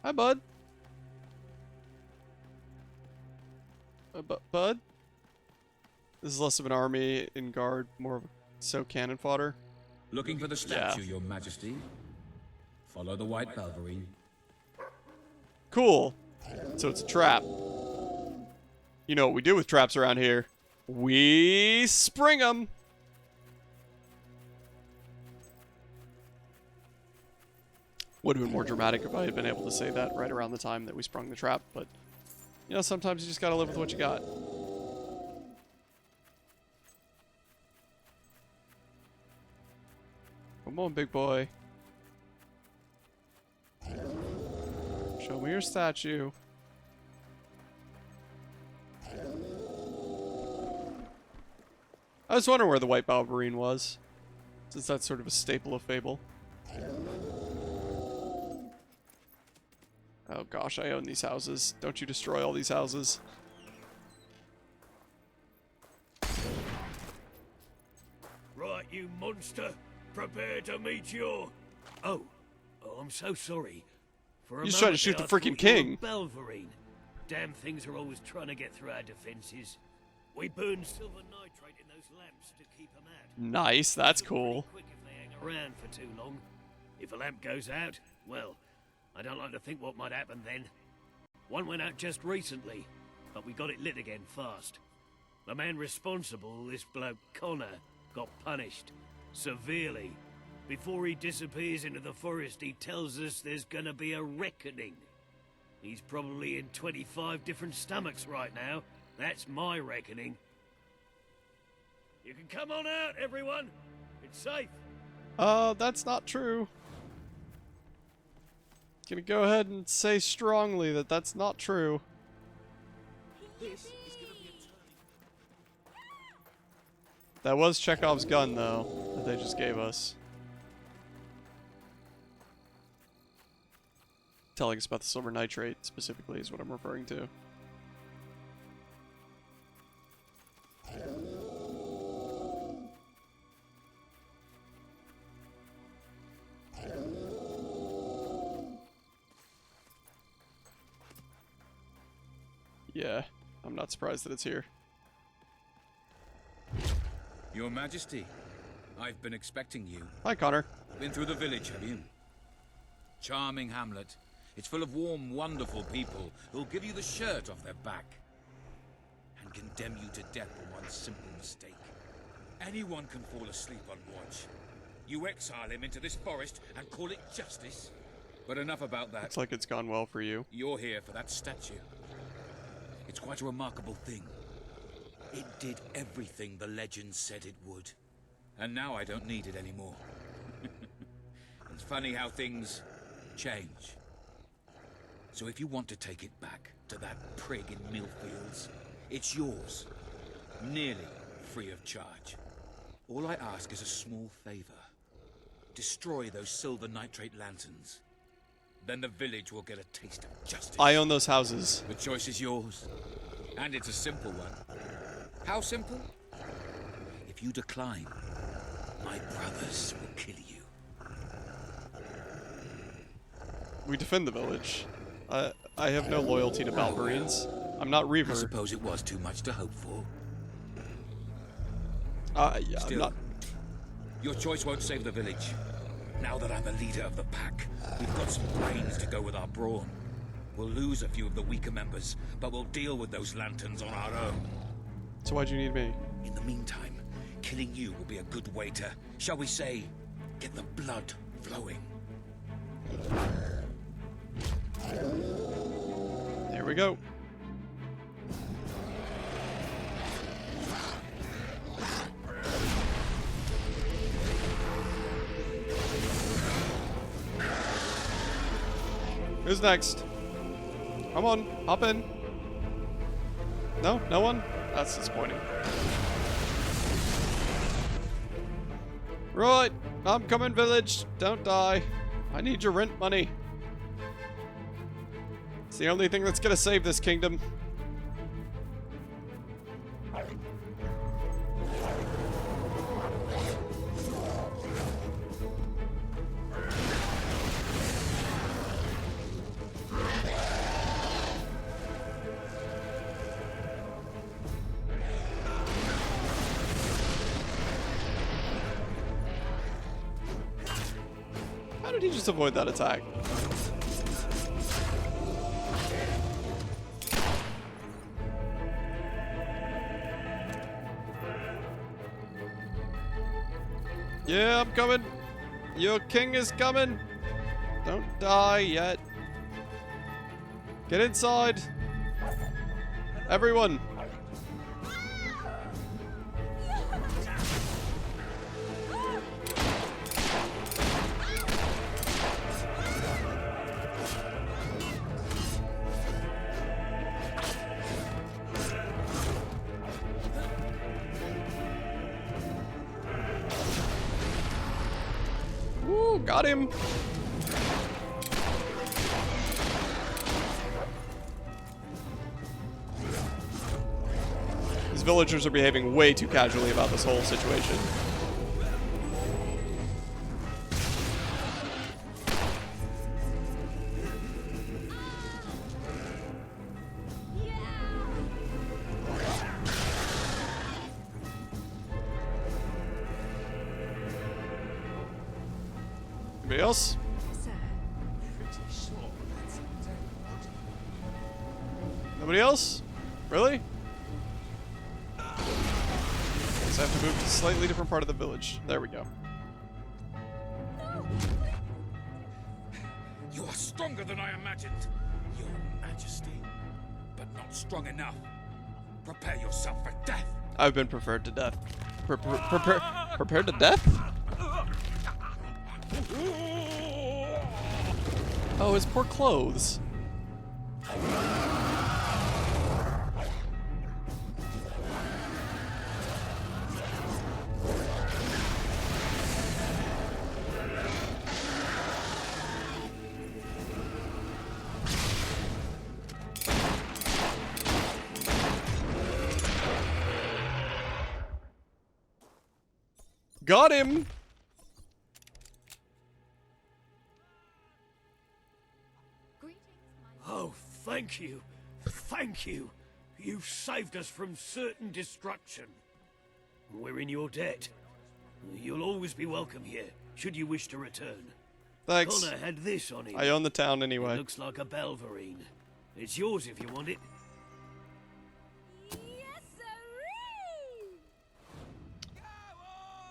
A: Hi, bud. Bud? This is less of an army in guard, more of so cannon fodder.
L: Looking for the statue, Your Majesty. Follow the white Balverine.
A: Cool. So it's a trap. You know what we do with traps around here? We spring them. Would have been more dramatic if I had been able to say that right around the time that we sprung the trap, but you know, sometimes you just gotta live with what you got. Come on, big boy. Show me your statue. I was wondering where the white Balverine was, since that's sort of a staple of Fable. Oh gosh, I own these houses. Don't you destroy all these houses.
M: Right, you monster. Prepare to meet your... Oh, I'm so sorry. For a
A: He's trying to shoot the freaking king.
M: Balverine. Damn things are always trying to get through our defenses. We burn silver nitrate in those lamps to keep them out.
A: Nice, that's cool.
M: Quick if they hang around for too long. If a lamp goes out, well, I don't like to think what might happen then. One went out just recently, but we got it lit again fast. The man responsible, this bloke Connor, got punished. Severely. Before he disappears into the forest, he tells us there's gonna be a reckoning. He's probably in 25 different stomachs right now. That's my reckoning. You can come on out, everyone. It's safe.
A: That's not true. Gonna go ahead and say strongly that that's not true. That was Chekhov's gun, though, that they just gave us. Telling us about the silver nitrate, specifically, is what I'm referring to. Yeah, I'm not surprised that it's here.
L: Your Majesty, I've been expecting you.
A: Hi, Connor.
L: Been through the village, have you? Charming hamlet. It's full of warm, wonderful people who'll give you the shirt off their back and condemn you to death for one simple mistake. Anyone can fall asleep on watch. You exile him into this forest and call it justice. But enough about that.
A: Looks like it's gone well for you.
L: You're here for that statue. It's quite a remarkable thing. It did everything the legend said it would. And now I don't need it anymore. It's funny how things change. So if you want to take it back to that prig in Millfields, it's yours. Nearly free of charge. All I ask is a small favor. Destroy those silver nitrate lanterns. Then the village will get a taste of justice.
A: I own those houses.
L: The choice is yours. And it's a simple one. How simple? If you decline, my brothers will kill you.
A: We defend the village. I have no loyalty to Balverines. I'm not Reaver.
L: I suppose it was too much to hope for.
A: Yeah,
L: Still,
A: I'm not...
L: Your choice won't save the village. Now that I'm the leader of the pack, we've got some brains to go with our brawn. We'll lose a few of the weaker members, but we'll deal with those lanterns on our own.
A: So why'd you need me?
L: In the meantime, killing you will be a good way to, shall we say, get the blood flowing.
A: There we go. Who's next? Come on, hop in. No? No one? That's disappointing. Right, I'm coming, village. Don't die. I need your rent money. It's the only thing that's gonna save this kingdom. How did he just avoid that attack? Yeah, I'm coming. Your king is coming. Don't die yet. Get inside. Everyone. Ooh, got him. These villagers are behaving way too casually about this whole situation. Anybody else? Nobody else? Really? Guess I have to move to a slightly different part of the village. There we go.
L: You are stronger than I imagined, Your Majesty, but not strong enough. Prepare yourself for death.
A: I've been prepared to death. Prepared to death? Oh, his poor clothes. Got him!
M: Oh, thank you. Thank you. You've saved us from certain destruction. We're in your debt. You'll always be welcome here, should you wish to return.
A: Thanks.
M: Connor had this on him.
A: I own the town anyway.
M: It looks like a Belverine. It's yours if you want it.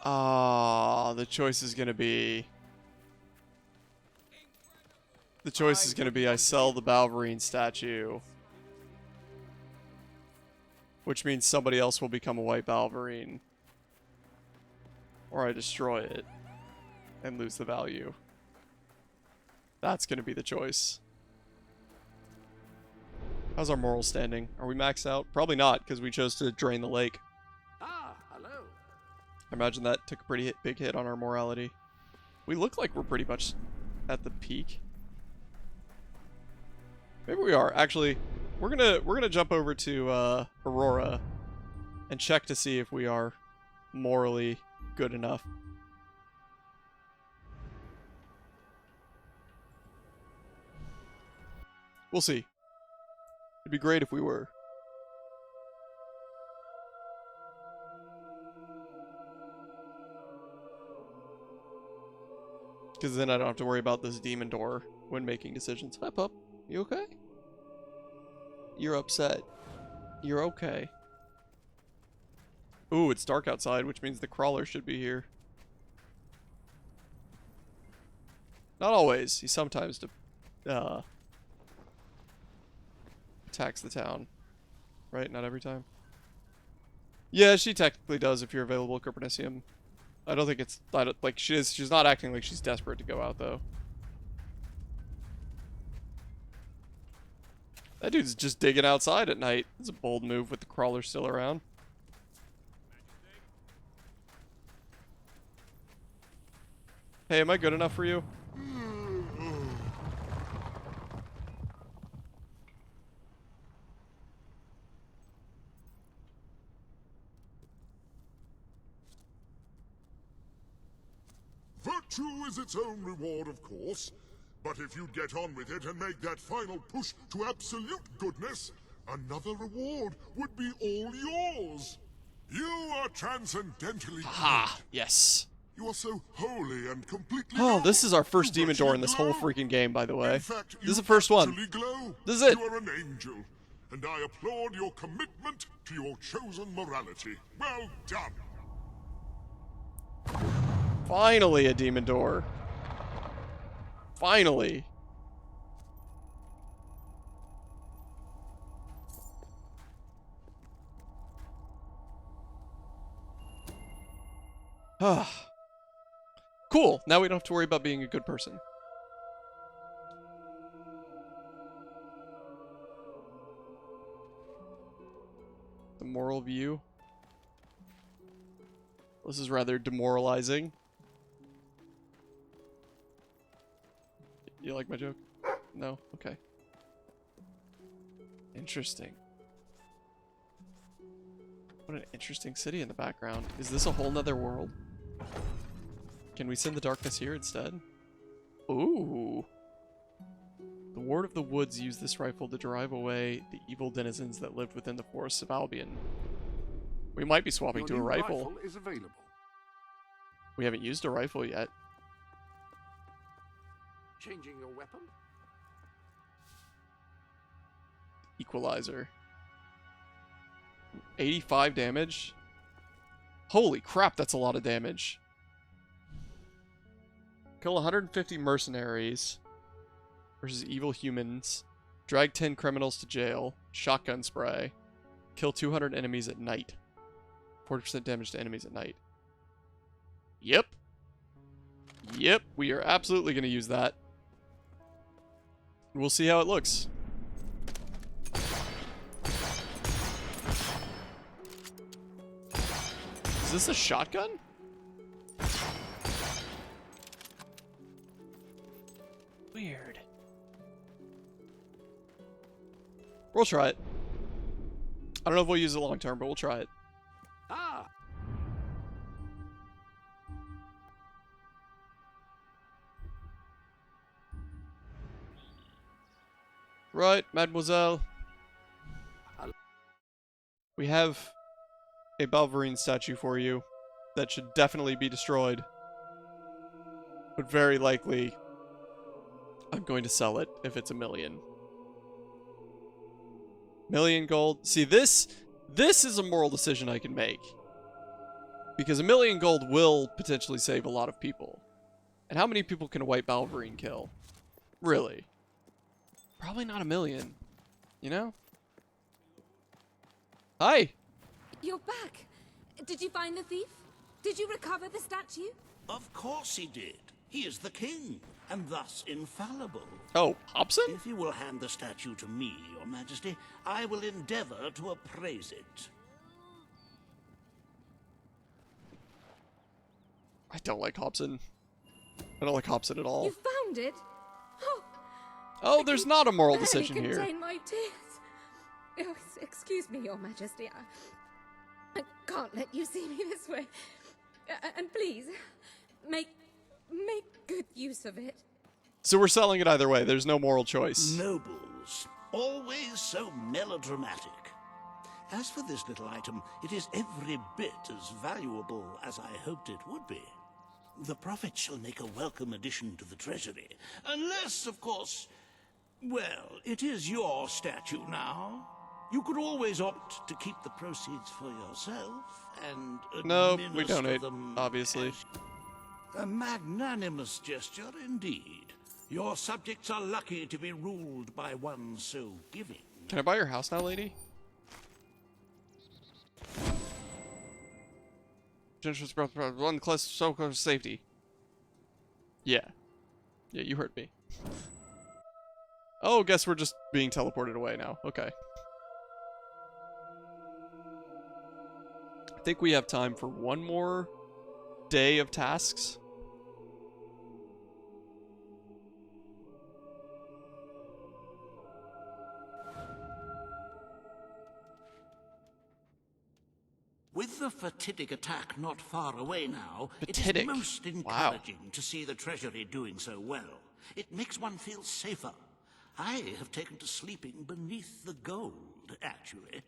A: Ah, the choice is gonna be... The choice is gonna be I sell the Balverine statue. Which means somebody else will become a white Balverine. Or I destroy it and lose the value. That's gonna be the choice. How's our moral standing? Are we maxed out? Probably not, because we chose to drain the lake.
B: Ah, hello.
A: I imagine that took a pretty big hit on our morality. We look like we're pretty much at the peak. Maybe we are. Actually, we're gonna jump over to Aurora and check to see if we are morally good enough. We'll see. It'd be great if we were. Because then I don't have to worry about this demon door when making decisions. Hi, pup. You okay? You're upset. You're okay. Ooh, it's dark outside, which means the crawler should be here. Not always. He sometimes attacks the town. Right? Not every time. Yeah, she technically does if you're available, Copernicium. I don't think it's... like, she's not acting like she's desperate to go out, though. That dude's just digging outside at night. It's a bold move with the crawler still around. Hey, am I good enough for you?
I: Virtue is its own reward, of course. But if you get on with it and make that final push to absolute goodness, another reward would be all yours. You are transcendentally
A: Ah, yes.
I: You are so holy and completely
A: Oh, this is our first demon door in this whole freaking game, by the way. This is the first one.
I: glow.
A: This is it.
I: You are an angel, and I applaud your commitment to your chosen morality. Well done.
A: Finally a demon door. Finally. Cool. Now we don't have to worry about being a good person. The moral view. This is rather demoralizing. You like my joke? No? Okay. Interesting. What an interesting city in the background. Is this a whole nother world? Can we send the darkness here instead? Ooh. The Ward of the Woods used this rifle to drive away the evil denizens that lived within the forests of Albion. We might be swapping to a rifle.
B: Is available.
A: We haven't used a rifle yet.
B: Changing your weapon?
A: Equalizer. 85 damage? Holy crap, that's a lot of damage. Kill 150 mercenaries versus evil humans. Drag 10 criminals to jail. Shotgun spray. Kill 200 enemies at night. 40% damage to enemies at night. Yep. Yep, we are absolutely going to use that. We'll see how it looks. Is this a shotgun? Weird. We'll try it. I don't know if we'll use it long term, but we'll try it.
B: Ah!
A: Right, mademoiselle. We have a Balverine statue for you that should definitely be destroyed. But very likely, I'm going to sell it if it's 1,000,000. 1,000,000 gold. See, this is a moral decision I can make. Because 1,000,000 gold will potentially save a lot of people. And how many people can a white Balverine kill? Really? Probably not 1,000,000. You know? Hi!
E: You're back. Did you find the thief? Did you recover the statue?
J: Of course he did. He is the king, and thus infallible.
A: Oh, Hobson?
J: If you will hand the statue to me, your majesty, I will endeavor to appraise it.
A: I don't like Hobson. I don't like Hobson at all.
E: You found it?
A: Oh, there's not a moral decision
E: barely
A: here.
E: contain my tears. Oh, excuse me, your majesty. I can't let you see me this way. And please, make good use of it.
A: So we're selling it either way. There's no moral choice.
J: Nobles, always so melodramatic. As for this little item, it is every bit as valuable as I hoped it would be. The profit shall make a welcome addition to the treasury. Unless, of course, well, it is your statue now. You could always opt to keep the proceeds for yourself and
A: No, we
J: administer
A: donate,
J: them
A: obviously.
J: a magnanimous gesture indeed. Your subjects are lucky to be ruled by one so giving.
A: Can I buy your house now, lady? Generous one class so close to safety. Yeah. Yeah, you heard me. Oh, guess we're just being teleported away now. Okay. I think we have time for one more day of tasks.
J: With the fatidic attack not far away now,
A: Fatidic.
J: it is most encouraging to see the Treasury doing so well. It makes one feel safer. I have taken to sleeping beneath the gold, actually.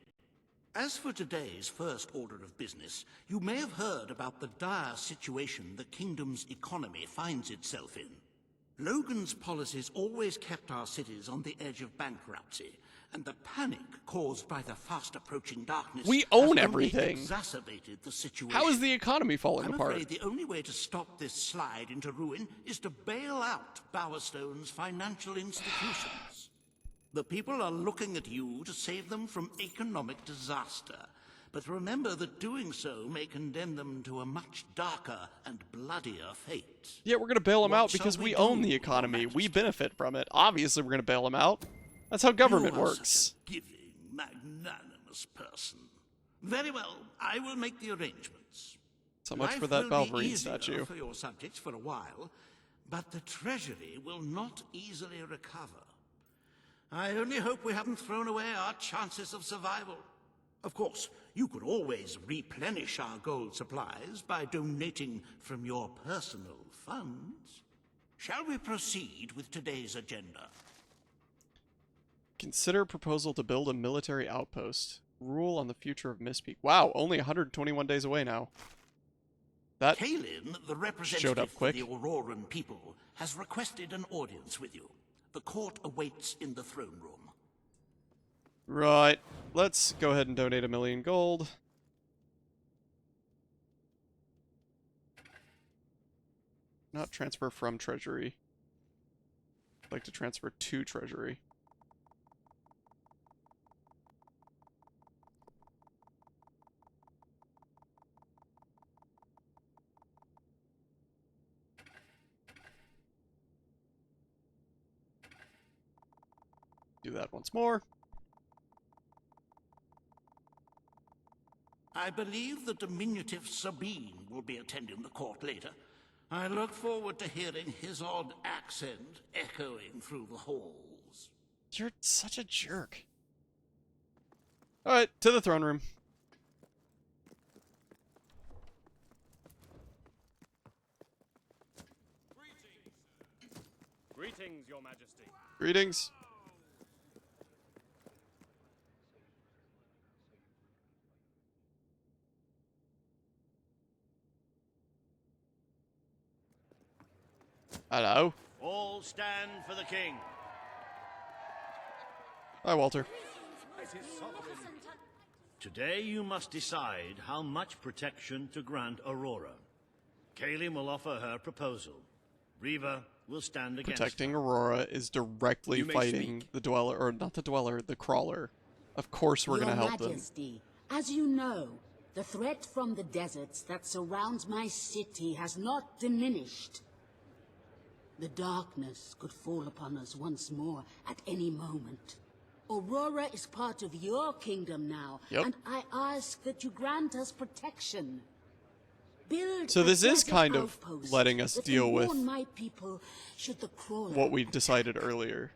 J: As for today's first order of business, you may have heard about the dire situation the kingdom's economy finds itself in. Logan's policies always kept our cities on the edge of bankruptcy, and the panic caused by the fast-approaching darkness
A: We own
J: has only
A: everything.
J: exacerbated the situation.
A: How is the economy falling
J: I'm
A: apart?
J: afraid the only way to stop this slide into ruin is to bail out Bowerstone's financial institutions. The people are looking at you to save them from economic disaster. But remember that doing so may condemn them to a much darker and bloodier fate.
A: Yeah, we're gonna bail them out
J: What
A: because
J: shall
A: we
J: we
A: own
J: do,
A: the economy. We benefit from it. Obviously, we're gonna bail them out. That's how government
J: You are
A: works.
J: such a giving, magnanimous person. Very well, I will make the arrangements.
A: So much for
J: Life
A: that
J: will be
A: Balverine
J: easier
A: statue.
J: for your subjects for a while, but the Treasury will not easily recover. I only hope we haven't thrown away our chances of survival. Of course, you could always replenish our gold supplies by donating from your personal funds. Shall we proceed with today's agenda?
A: Consider proposal to build a military outpost. Rule on the future of Mistpeak. Wow, only 121 days away now. That
J: Kalin, the
A: showed
J: representative
A: up
J: for
A: quick.
J: the Auroran people, has requested an audience with you. The court awaits in the throne room.
A: Right. Let's go ahead and donate 1 million gold. Not transfer from Treasury. I'd like to transfer to Treasury. Do that once more.
J: I believe the diminutive Sabine will be attending the court later. I look forward to hearing his odd accent echoing through the halls.
A: You're such a jerk. Alright, to the throne room.
C: Greetings, Your Majesty.
A: Greetings. Hello.
K: All stand for the king.
A: Hi, Walter.
K: Today you must decide how much protection to grant Aurora. Kalim will offer her proposal. Reva will stand against
A: Protecting Aurora is directly
K: You may
A: fighting the Dweller, or not the Dweller, the Crawler. Of course we're gonna help them.
U: Majesty, as you know, the threat from the deserts that surrounds my city has not diminished. The darkness could fall upon us once more at any moment. Aurora is part of your kingdom now,
A: Yep.
U: and I ask that you grant us protection. Build
A: So
U: a
A: this is
U: desert
A: kind of
U: outpost
A: letting us
U: that
A: deal
U: will
A: with
U: warn my people should the crawler
A: what we decided earlier.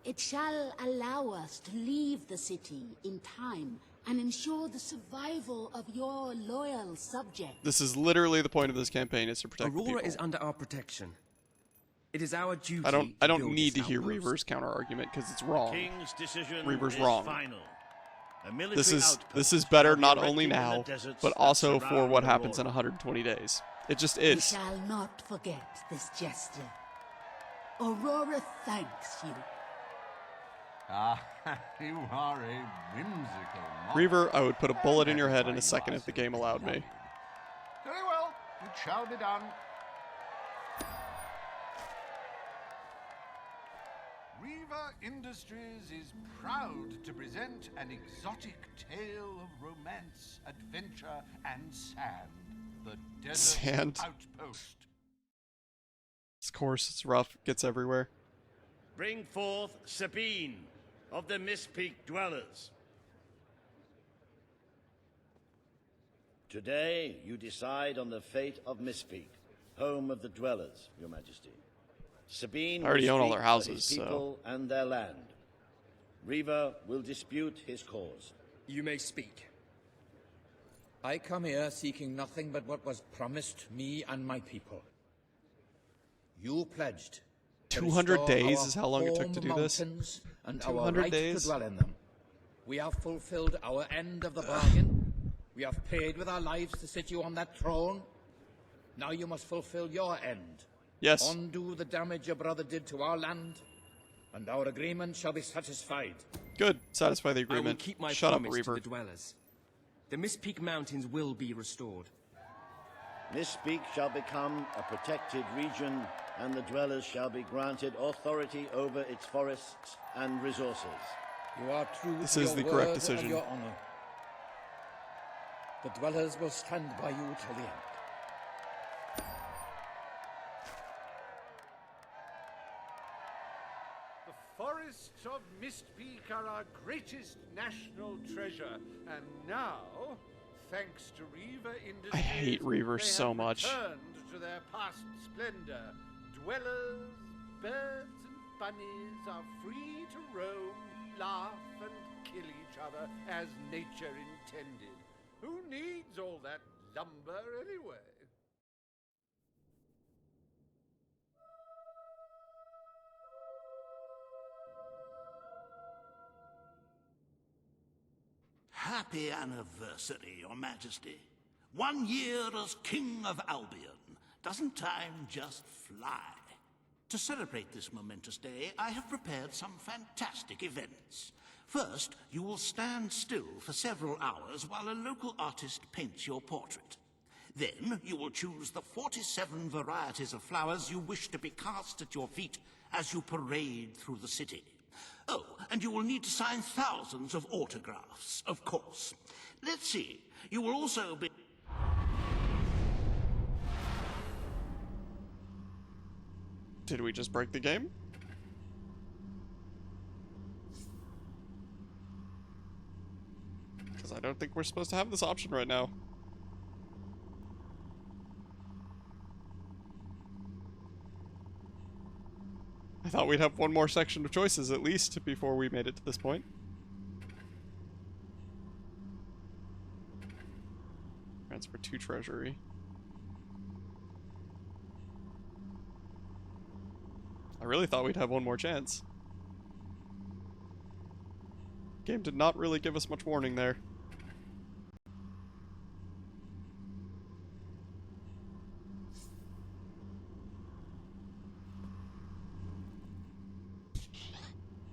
U: It shall allow us to leave the city in time and ensure the survival of your loyal subjects.
A: This is literally the point of this campaign, is to protect the
S: Aurora
A: people.
S: is under our protection. It is our duty.
A: I don't
S: to build
A: need to
S: this
A: hear
S: outpost.
A: Reaver's counter argument because it's wrong.
K: King's decision
A: Reaver's
K: is
A: wrong.
K: final. A military
A: This is
K: outpost
A: better
K: shall be
A: not
K: erected
A: only
K: in the
A: now,
K: deserts
A: but
K: that
A: also for
K: surround
A: what happens in
K: Aurora.
A: 120 days. It just
U: We
A: is.
U: shall not forget this gesture. Aurora thanks you.
N: Ah, you are a whimsical monarch.
A: Reaver, I would put a bullet in your head in a second if the game allowed me.
N: Very well, it shall be done. Reva Industries is proud to present an exotic tale of romance, adventure, and sand. The Desert
A: Sand.
N: Outpost.
A: Of course, it's rough, it gets everywhere.
K: Bring forth Sabine of the Mistpeak Dwellers. Today, you decide on the fate of Mistpeak, home of the Dwellers, Your Majesty. Sabine
A: I already
K: will
A: own all
K: speak
A: their
K: for
A: houses,
K: his people and their land. Reaver will dispute his cause.
C: You may speak. I come here seeking nothing but what was promised me and my people. You pledged to
A: 200
C: restore
A: days
C: our
A: is how long it took to do
C: home
A: this?
C: mountains and
A: 200
C: our right
A: days?
C: to dwell in them. We have fulfilled our end of the bargain. We have paid with our lives to sit you on that throne. Now you must fulfill your end.
A: Yes.
C: Undo the damage your brother did to our land, and our agreement shall be satisfied.
A: Good. Satisfy the
S: I will
A: agreement.
S: keep my
A: Shut up,
S: promise
A: Reaver.
S: to the Dwellers. The Mistpeak Mountains will be restored.
K: Mistpeak shall become a protected region, and the Dwellers shall be granted authority over its forests and resources.
C: You are true
A: This
C: to
A: is
C: your
A: the correct
C: word
A: decision.
C: and your honor. The Dwellers will stand by you till the end.
D: The forests of Mistpeak are our greatest national treasure, and now, thanks to Reaver Industries,
A: I hate Reaver
D: they
A: so
D: have
A: much.
D: returned to their past splendor. Dwellers, birds, and bunnies are free to roam, laugh, and kill each other as nature intended. Who needs all that lumber anyway?
J: Happy anniversary, Your Majesty. 1 year as King of Albion. Doesn't time just fly? To celebrate this momentous day, I have prepared some fantastic events. First, you will stand still for several hours while a local artist paints your portrait. Then, you will choose the 47 varieties of flowers you wish to be cast at your feet as you parade through the city. Oh, and you will need to sign thousands of autographs, of course. Let's see, you will also be...
A: Did we just break the game? Because I don't think we're supposed to have this option right now. I thought we'd have one more section of choices at least before we made it to this point. Transfer to treasury. I really thought we'd have one more chance. Game did not really give us much warning there.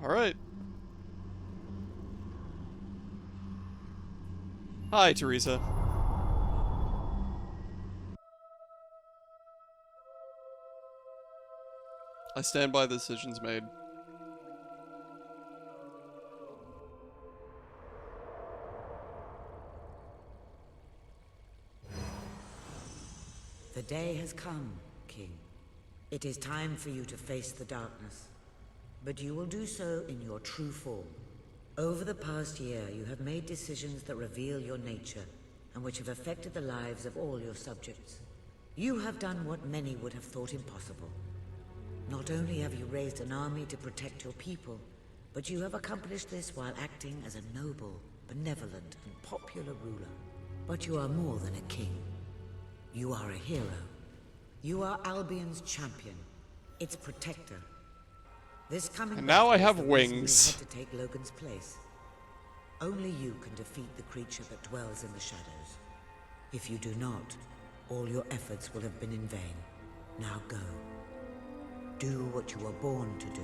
A: Alright. Hi, Teresa. I stand by the decisions made.
Q: The day has come, King. It is time for you to face the darkness. But you will do so in your true form. Over the past year, you have made decisions that reveal your nature, and which have affected the lives of all your subjects. You have done what many would have thought impossible. Not only have you raised an army to protect your people, but you have accomplished this while acting as a noble, benevolent, and popular ruler. But you are more than a king. You are a hero. You are Albion's champion, its protector. This coming
A: And now I have
Q: battle is the reason
A: wings.
Q: we had to take Logan's place. Only you can defeat the creature that dwells in the shadows. If you do not, all your efforts will have been in vain. Now go. Do what you were born to do.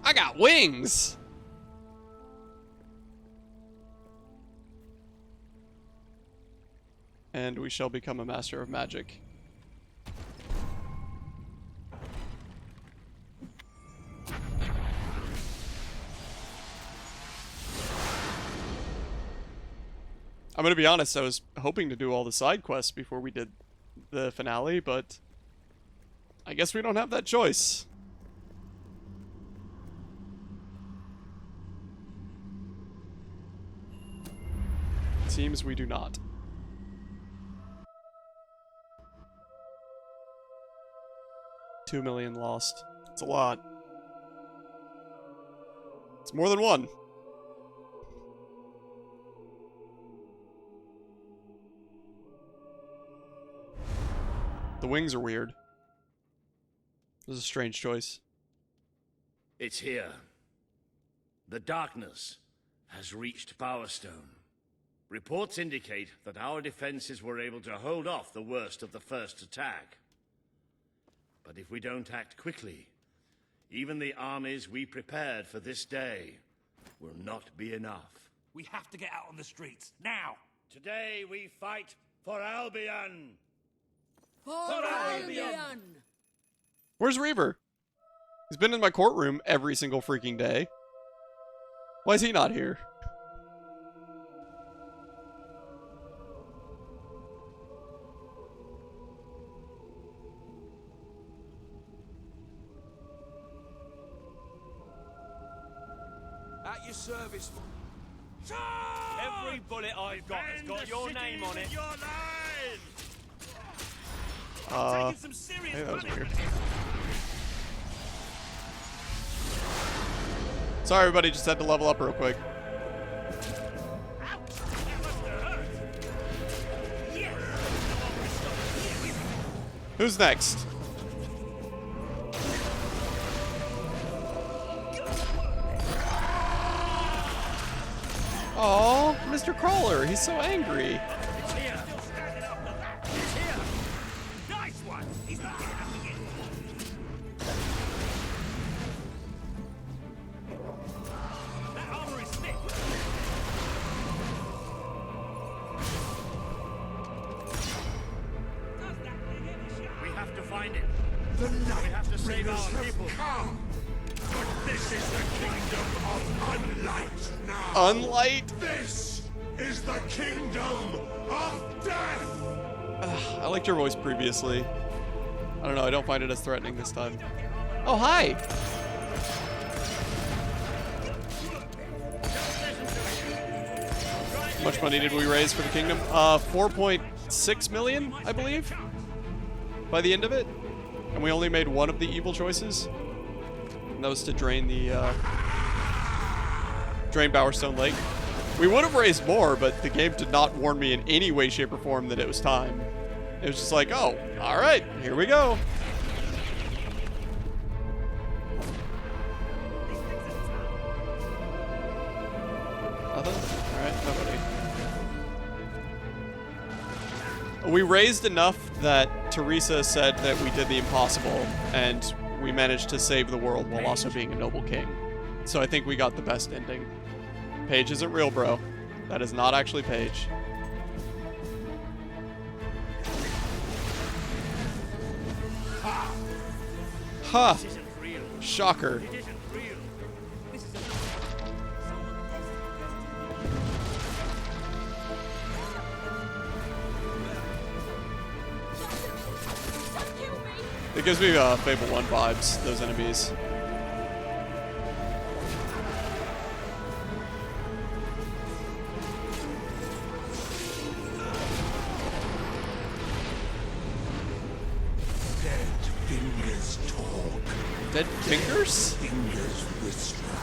A: I got wings! And we shall become a master of magic. I'm gonna be honest, I was hoping to do all the side quests before we did the finale, but I guess we don't have that choice. Seems we do not. $2 million lost. It's a lot. It's more than one. The wings are weird. This is a strange choice.
K: It's here. The darkness has reached Power Stone. Reports indicate that our defenses were able to hold off the worst of the first attack. But if we don't act quickly, even the armies we prepared for this day will not be enough.
L: We have to get out on the streets, now!
K: Today we fight for Albion!
U: For Albion!
A: Where's Reaver? He's been in my courtroom every single freaking day. Why is he not here?
L: At your service.
M: Every bullet I've got has got your name on it.
A: Hey, that was weird. Sorry, everybody, just had to level up real quick. Who's next? Oh, Mr. Crawler, he's so angry.
M: It's here. It's here. Nice one. He's not getting up again. That armor is thick. We have to find it.
I: The
M: We have to save
I: Nightbringers
M: our
I: have
M: people.
I: come. But this is the kingdom of Unlight now.
A: Unlight?
I: This is the kingdom of death.
A: I liked your voice previously. I don't know, I don't find it as threatening this time. Oh, hi! How much money did we raise for the kingdom? 4.6 million, I believe, by the end of it. And we only made one of the evil choices. And that was to drain the, drain Bowerstone Lake. We would have raised more, but the game did not warn me in any way, shape, or form that it was time. It was just like, oh, alright, here we go. Nothing? Alright, nobody. We raised enough that Teresa said that we did the impossible, and we managed to save the world while also being a noble king. So I think we got the best ending. Paige isn't real, bro. That is not actually Paige. Ha! Shocker. It gives me Fable 1 vibes, those enemies.
I: Dead fingers talk.
A: Dead fingers?
I: Fingers whisper.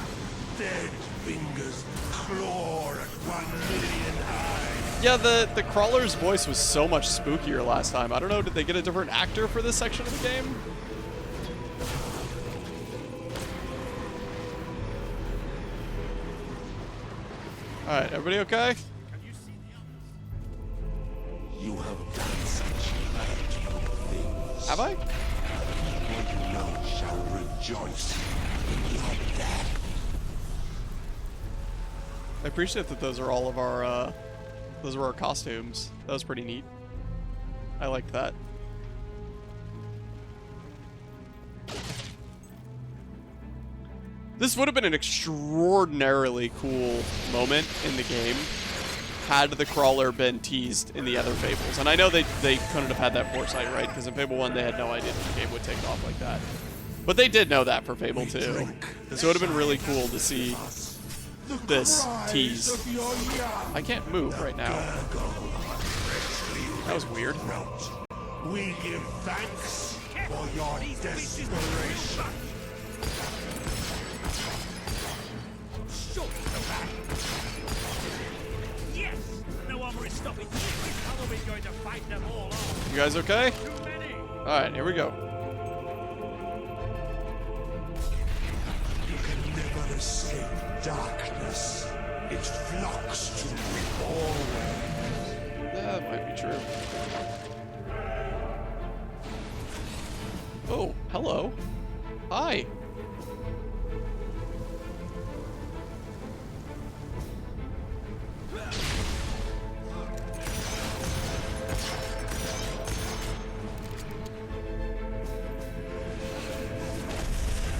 I: Dead fingers claw at 1 million eyes.
A: Yeah, the crawler's voice was so much spookier last time. I don't know, did they get a different actor for this section of the game? Alright, everybody okay?
I: You have done such hurtful things.
A: Have I?
I: All you know shall rejoice in your death.
A: I appreciate that those are all of our, those were our costumes. That was pretty neat. I liked that. This would have been an extraordinarily cool moment in the game had the crawler been teased in the other Fables. And I know they couldn't have had that foresight, right? Because in Fable 1, they had no idea the game would take off like that. But they did know that for Fable 2. So it would have been really cool to see this tease. I can't move right now. That was weird.
I: We give thanks for your desperation.
M: Yes! No armor is stopping you. How are we going to fight them all off?
A: You guys okay? Alright, here we go.
I: You can never escape darkness. It flocks to you always.
A: That might be true. Oh, hello. Hi.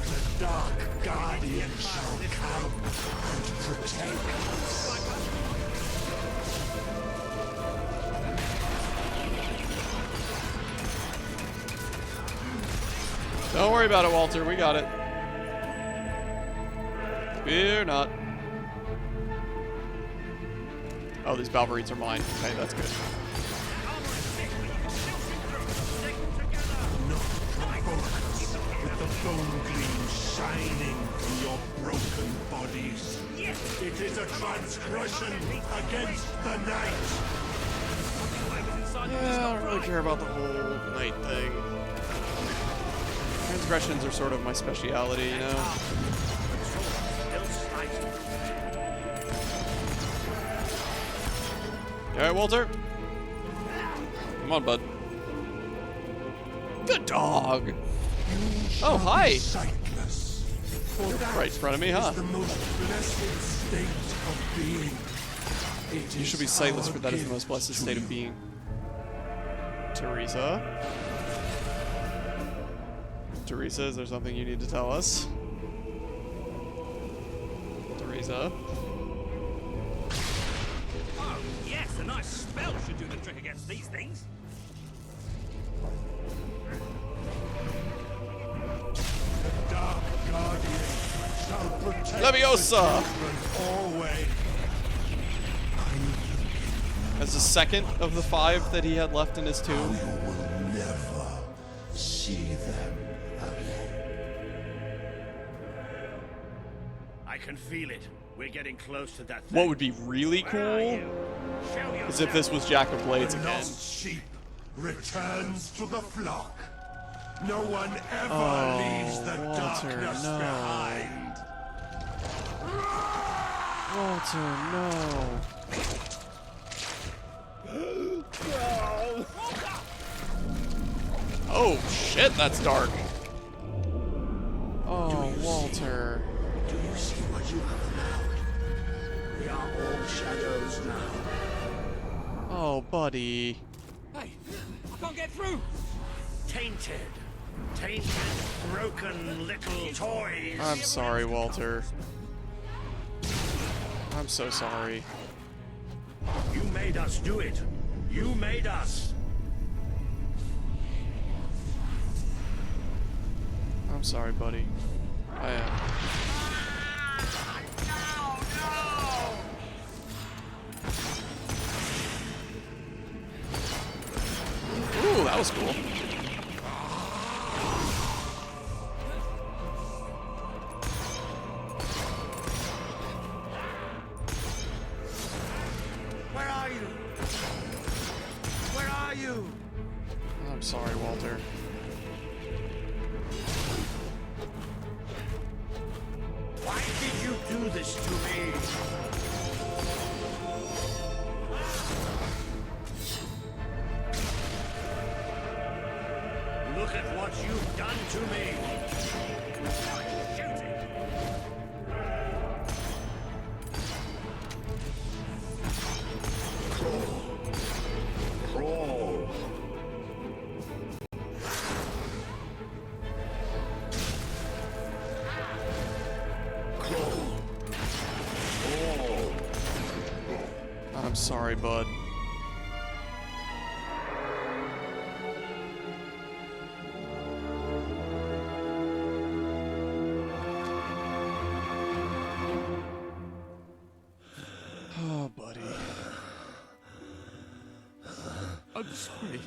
I: The Dark Guardian shall come and protect us.
A: Don't worry about it, Walter. We got it. Fear not. Oh, these Balverines are mine. Okay, that's good.
I: With the bone gleam shining from your broken bodies. It is a transgression against the night.
A: Yeah, I don't really care about the whole night thing. Transgressions are sort of my speciality, you know? Alright, Walter. Come on, bud. Good dog. Oh, hi.
I: Sightless.
A: Right in front of me, huh?
I: The most blessed state of being.
A: You should be sightless, for that is the most blessed state of being. Teresa? Teresa, is there something you need to tell us? Teresa?
M: Oh, yes, a nice spell should do the trick against these things.
I: The Dark Guardian shall protect
A: Leviosa!
I: the children always.
A: As the second of the 5 that he had left in his tomb.
I: You will never see them again.
K: I can feel it. We're getting close to that thing.
A: What would be really cool is if this was Jack of Blades
I: The
A: again.
I: lost sheep returns to the flock. No one ever leaves the
A: Walter,
I: darkness
A: no.
I: behind.
A: Walter, no. Oh shit, that's dark. Oh, Walter.
I: Do you see what you have allowed? We are all shadows now.
A: Oh, buddy.
M: Hey, I can't get through.
K: Tainted. Tainted, broken little toys.
A: I'm sorry, Walter. I'm so sorry.
K: You made us do it. You made us.
A: I'm sorry, buddy. I am. Ooh, that was cool.
K: Where are you? Where are you?
A: I'm sorry, Walter.
K: Why did you do this to me? Look at what you've done to me. Shoot it.
I: Crawl.
A: I'm sorry, bud. Oh, buddy.
K: I'm sorry.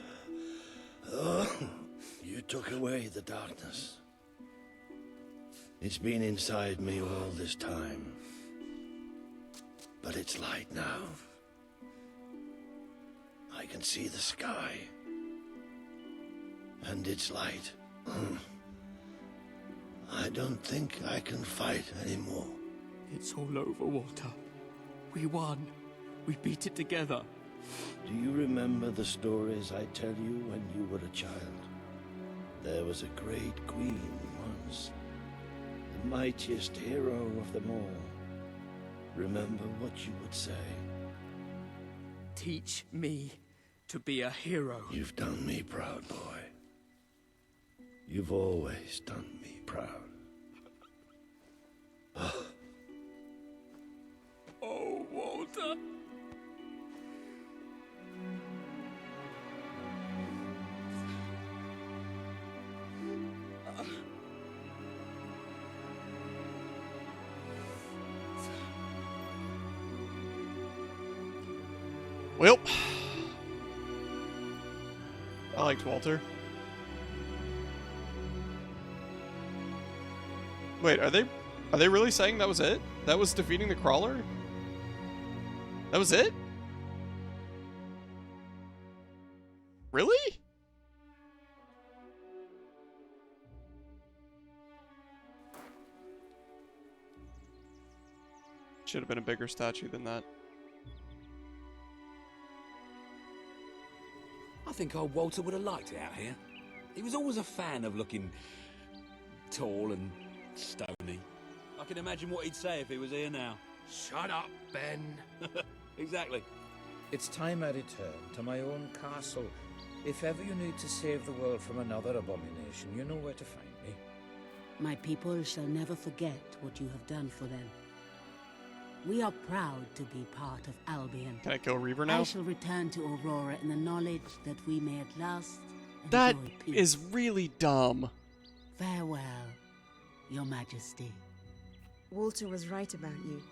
K: You took away the darkness. It's been inside me all this time. But it's light now. I can see the sky. And it's light. I don't think I can fight anymore.
O: It's all over, Walter. We won. We beat it together.
K: Do you remember the stories I tell you when you were a child? There was a great queen once. The mightiest hero of them all. Remember what you would say.
O: Teach me to be a hero.
K: You've done me proud, boy. You've always done me proud.
O: Oh, Walter.
A: Well, I liked Walter. Wait, are they really saying that was it? That was defeating the crawler? That was it? Really? Should have been a bigger statue than that.
L: I think old Walter would have liked it out here. He was always a fan of looking tall and stony. I can imagine what he'd say if he was here now.
R: Shut up, Ben.
L: Exactly.
C: It's time I return to my own castle. If ever you need to save the world from another abomination, you know where to find me.
U: My people shall never forget what you have done for them. We are proud to be part of Albion.
A: Can I kill Reaver now?
U: I shall return to Aurora in the knowledge that we may at last
A: That
U: enjoy peace.
A: is really dumb.
U: Farewell, Your Majesty.
H: Walter was right about you.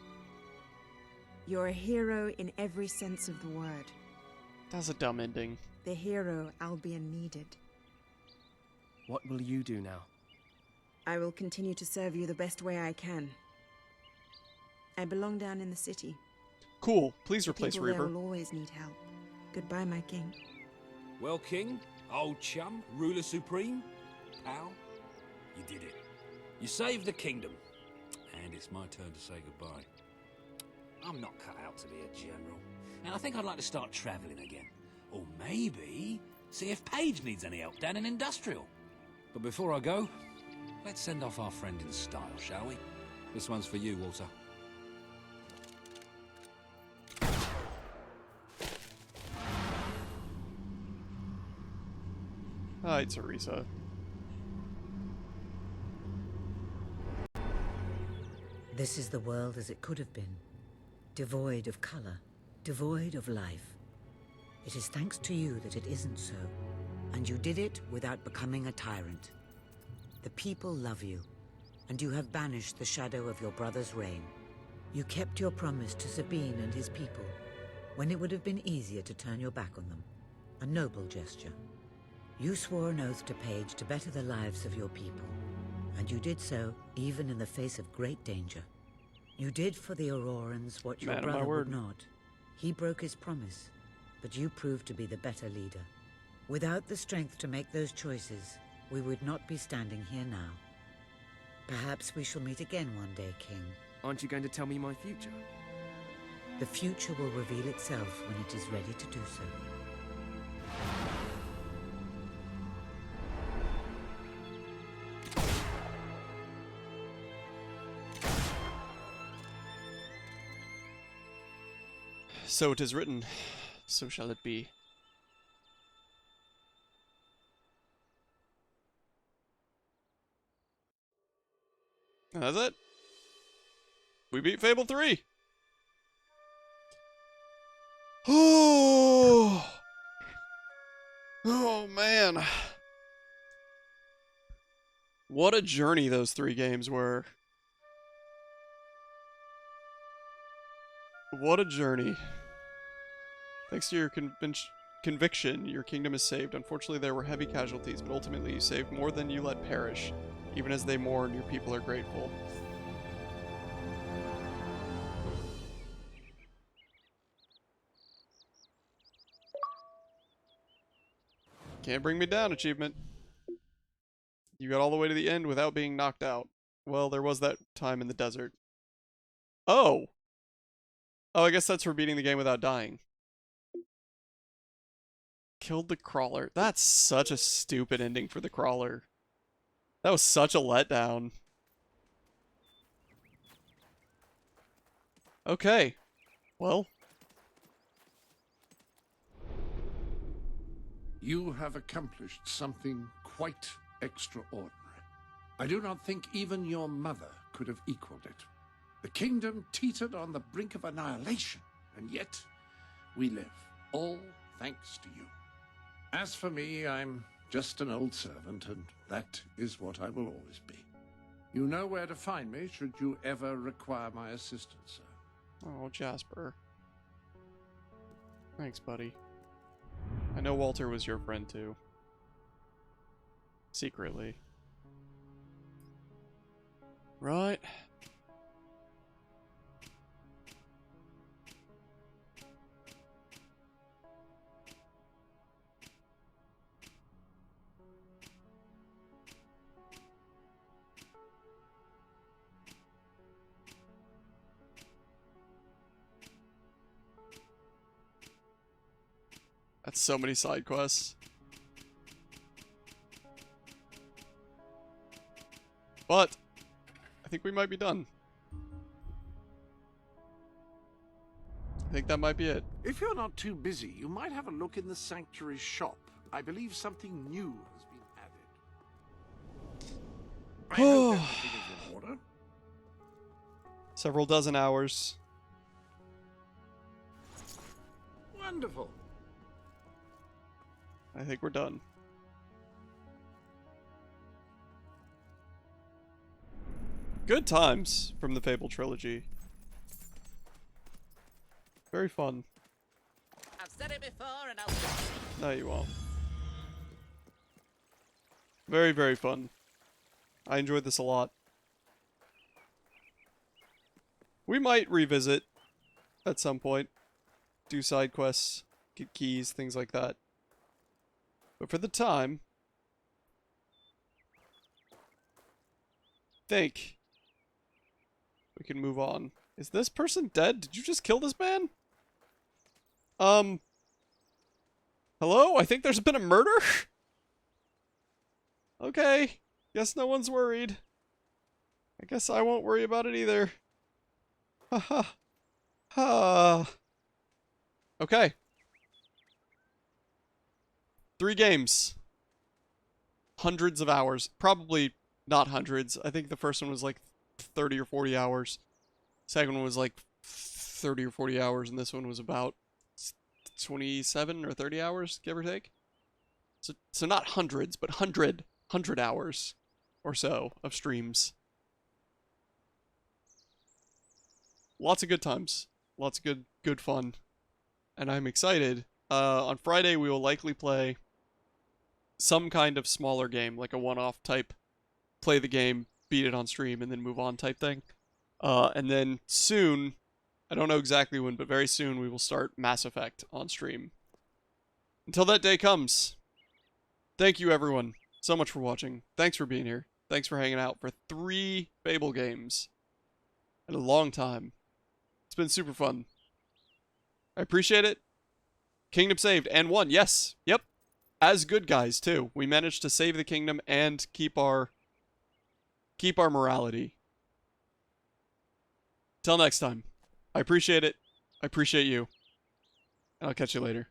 H: You're a hero in every sense of the word.
A: That's a dumb ending.
H: The hero Albion needed.
O: What will you do now?
H: I will continue to serve you the best way I can. I belong down in the city.
A: Cool. Please replace
H: People
A: Reaver.
H: there will always need help. Goodbye, my king.
L: Well, King, old chum, ruler supreme, pal, you did it. You saved the kingdom. And it's my turn to say goodbye. I'm not cut out to be a general. And I think I'd like to start travelling again. Or maybe see if Paige needs any help down in Industrial. But before I go, let's send off our friend in style, shall we? This one's for you, Walter.
A: Hi, Teresa.
Q: This is the world as it could have been. Devoid of color, devoid of life. It is thanks to you that it isn't so. And you did it without becoming a tyrant. The people love you, and you have banished the shadow of your brother's reign. You kept your promise to Sabine and his people, when it would have been easier to turn your back on them. A noble gesture. You swore an oath to Paige to better the lives of your people, and you did so even in the face of great danger. You did for the Aurorans what your
A: Man of my
Q: brother
A: word.
Q: would not. He broke his promise, but you proved to be the better leader. Without the strength to make those choices, we would not be standing here now. Perhaps we shall meet again one day, King.
O: Aren't you going to tell me my future?
Q: The future will reveal itself when it is ready to do so.
A: So it is written, so shall it be. And that's it. We beat Fable 3. Oh, oh man. What a journey those 3 games were. What a journey. Thanks to your conviction, your kingdom is saved. Unfortunately, there were heavy casualties, but ultimately you saved more than you let perish. Even as they mourn, your people are grateful. Can't bring me down, achievement. You got all the way to the end without being knocked out. Well, there was that time in the desert. Oh! Oh, I guess that's for beating the game without dying. Killed the crawler. That's such a stupid ending for the crawler. That was such a letdown. Okay. Well.
N: You have accomplished something quite extraordinary. I do not think even your mother could have equaled it. The kingdom teetered on the brink of annihilation, and yet we live, all thanks to you. As for me, I'm just an old servant, and that is what I will always be. You know where to find me should you ever require my assistance, sir.
A: Oh, Jasper. Thanks, buddy. I know Walter was your friend, too. Secretly. Right. That's so many side quests. But I think we might be done. I think that might be it.
B: If you're not too busy, you might have a look in the sanctuary shop. I believe something new has been added. I hope everything is in order.
A: Several dozen hours.
B: Wonderful.
A: I think we're done. Good times from the Fable trilogy. Very fun.
P: I've said it before and I'll...
A: No, you won't. Very, very fun. I enjoyed this a lot. We might revisit at some point. Do side quests, get keys, things like that. But for the time, I think we can move on. Is this person dead? Did you just kill this man? Hello? I think there's been a murder? Okay. Guess no one's worried. I guess I won't worry about it either. Haha. Ha. Okay. 3 games. Hundreds of hours. Probably not hundreds. I think the first one was like 30 or 40 hours. Second one was like 30 or 40 hours, and this one was about 27 or 30 hours, give or take. So not hundreds, but 100 hours or so of streams. Lots of good times. Lots of good fun. And I'm excited. On Friday, we will likely play some kind of smaller game, like a one-off type, play the game, beat it on stream, and then move on type thing. And then soon, I don't know exactly when, but very soon we will start Mass Effect on stream. Until that day comes, thank you everyone so much for watching. Thanks for being here. Thanks for hanging out for 3 Fable games in a long time. It's been super fun. I appreciate it. Kingdom saved and won. Yes. Yep. As good guys too. We managed to save the kingdom and keep our morality. Till next time. I appreciate it. I appreciate you. And I'll catch you later.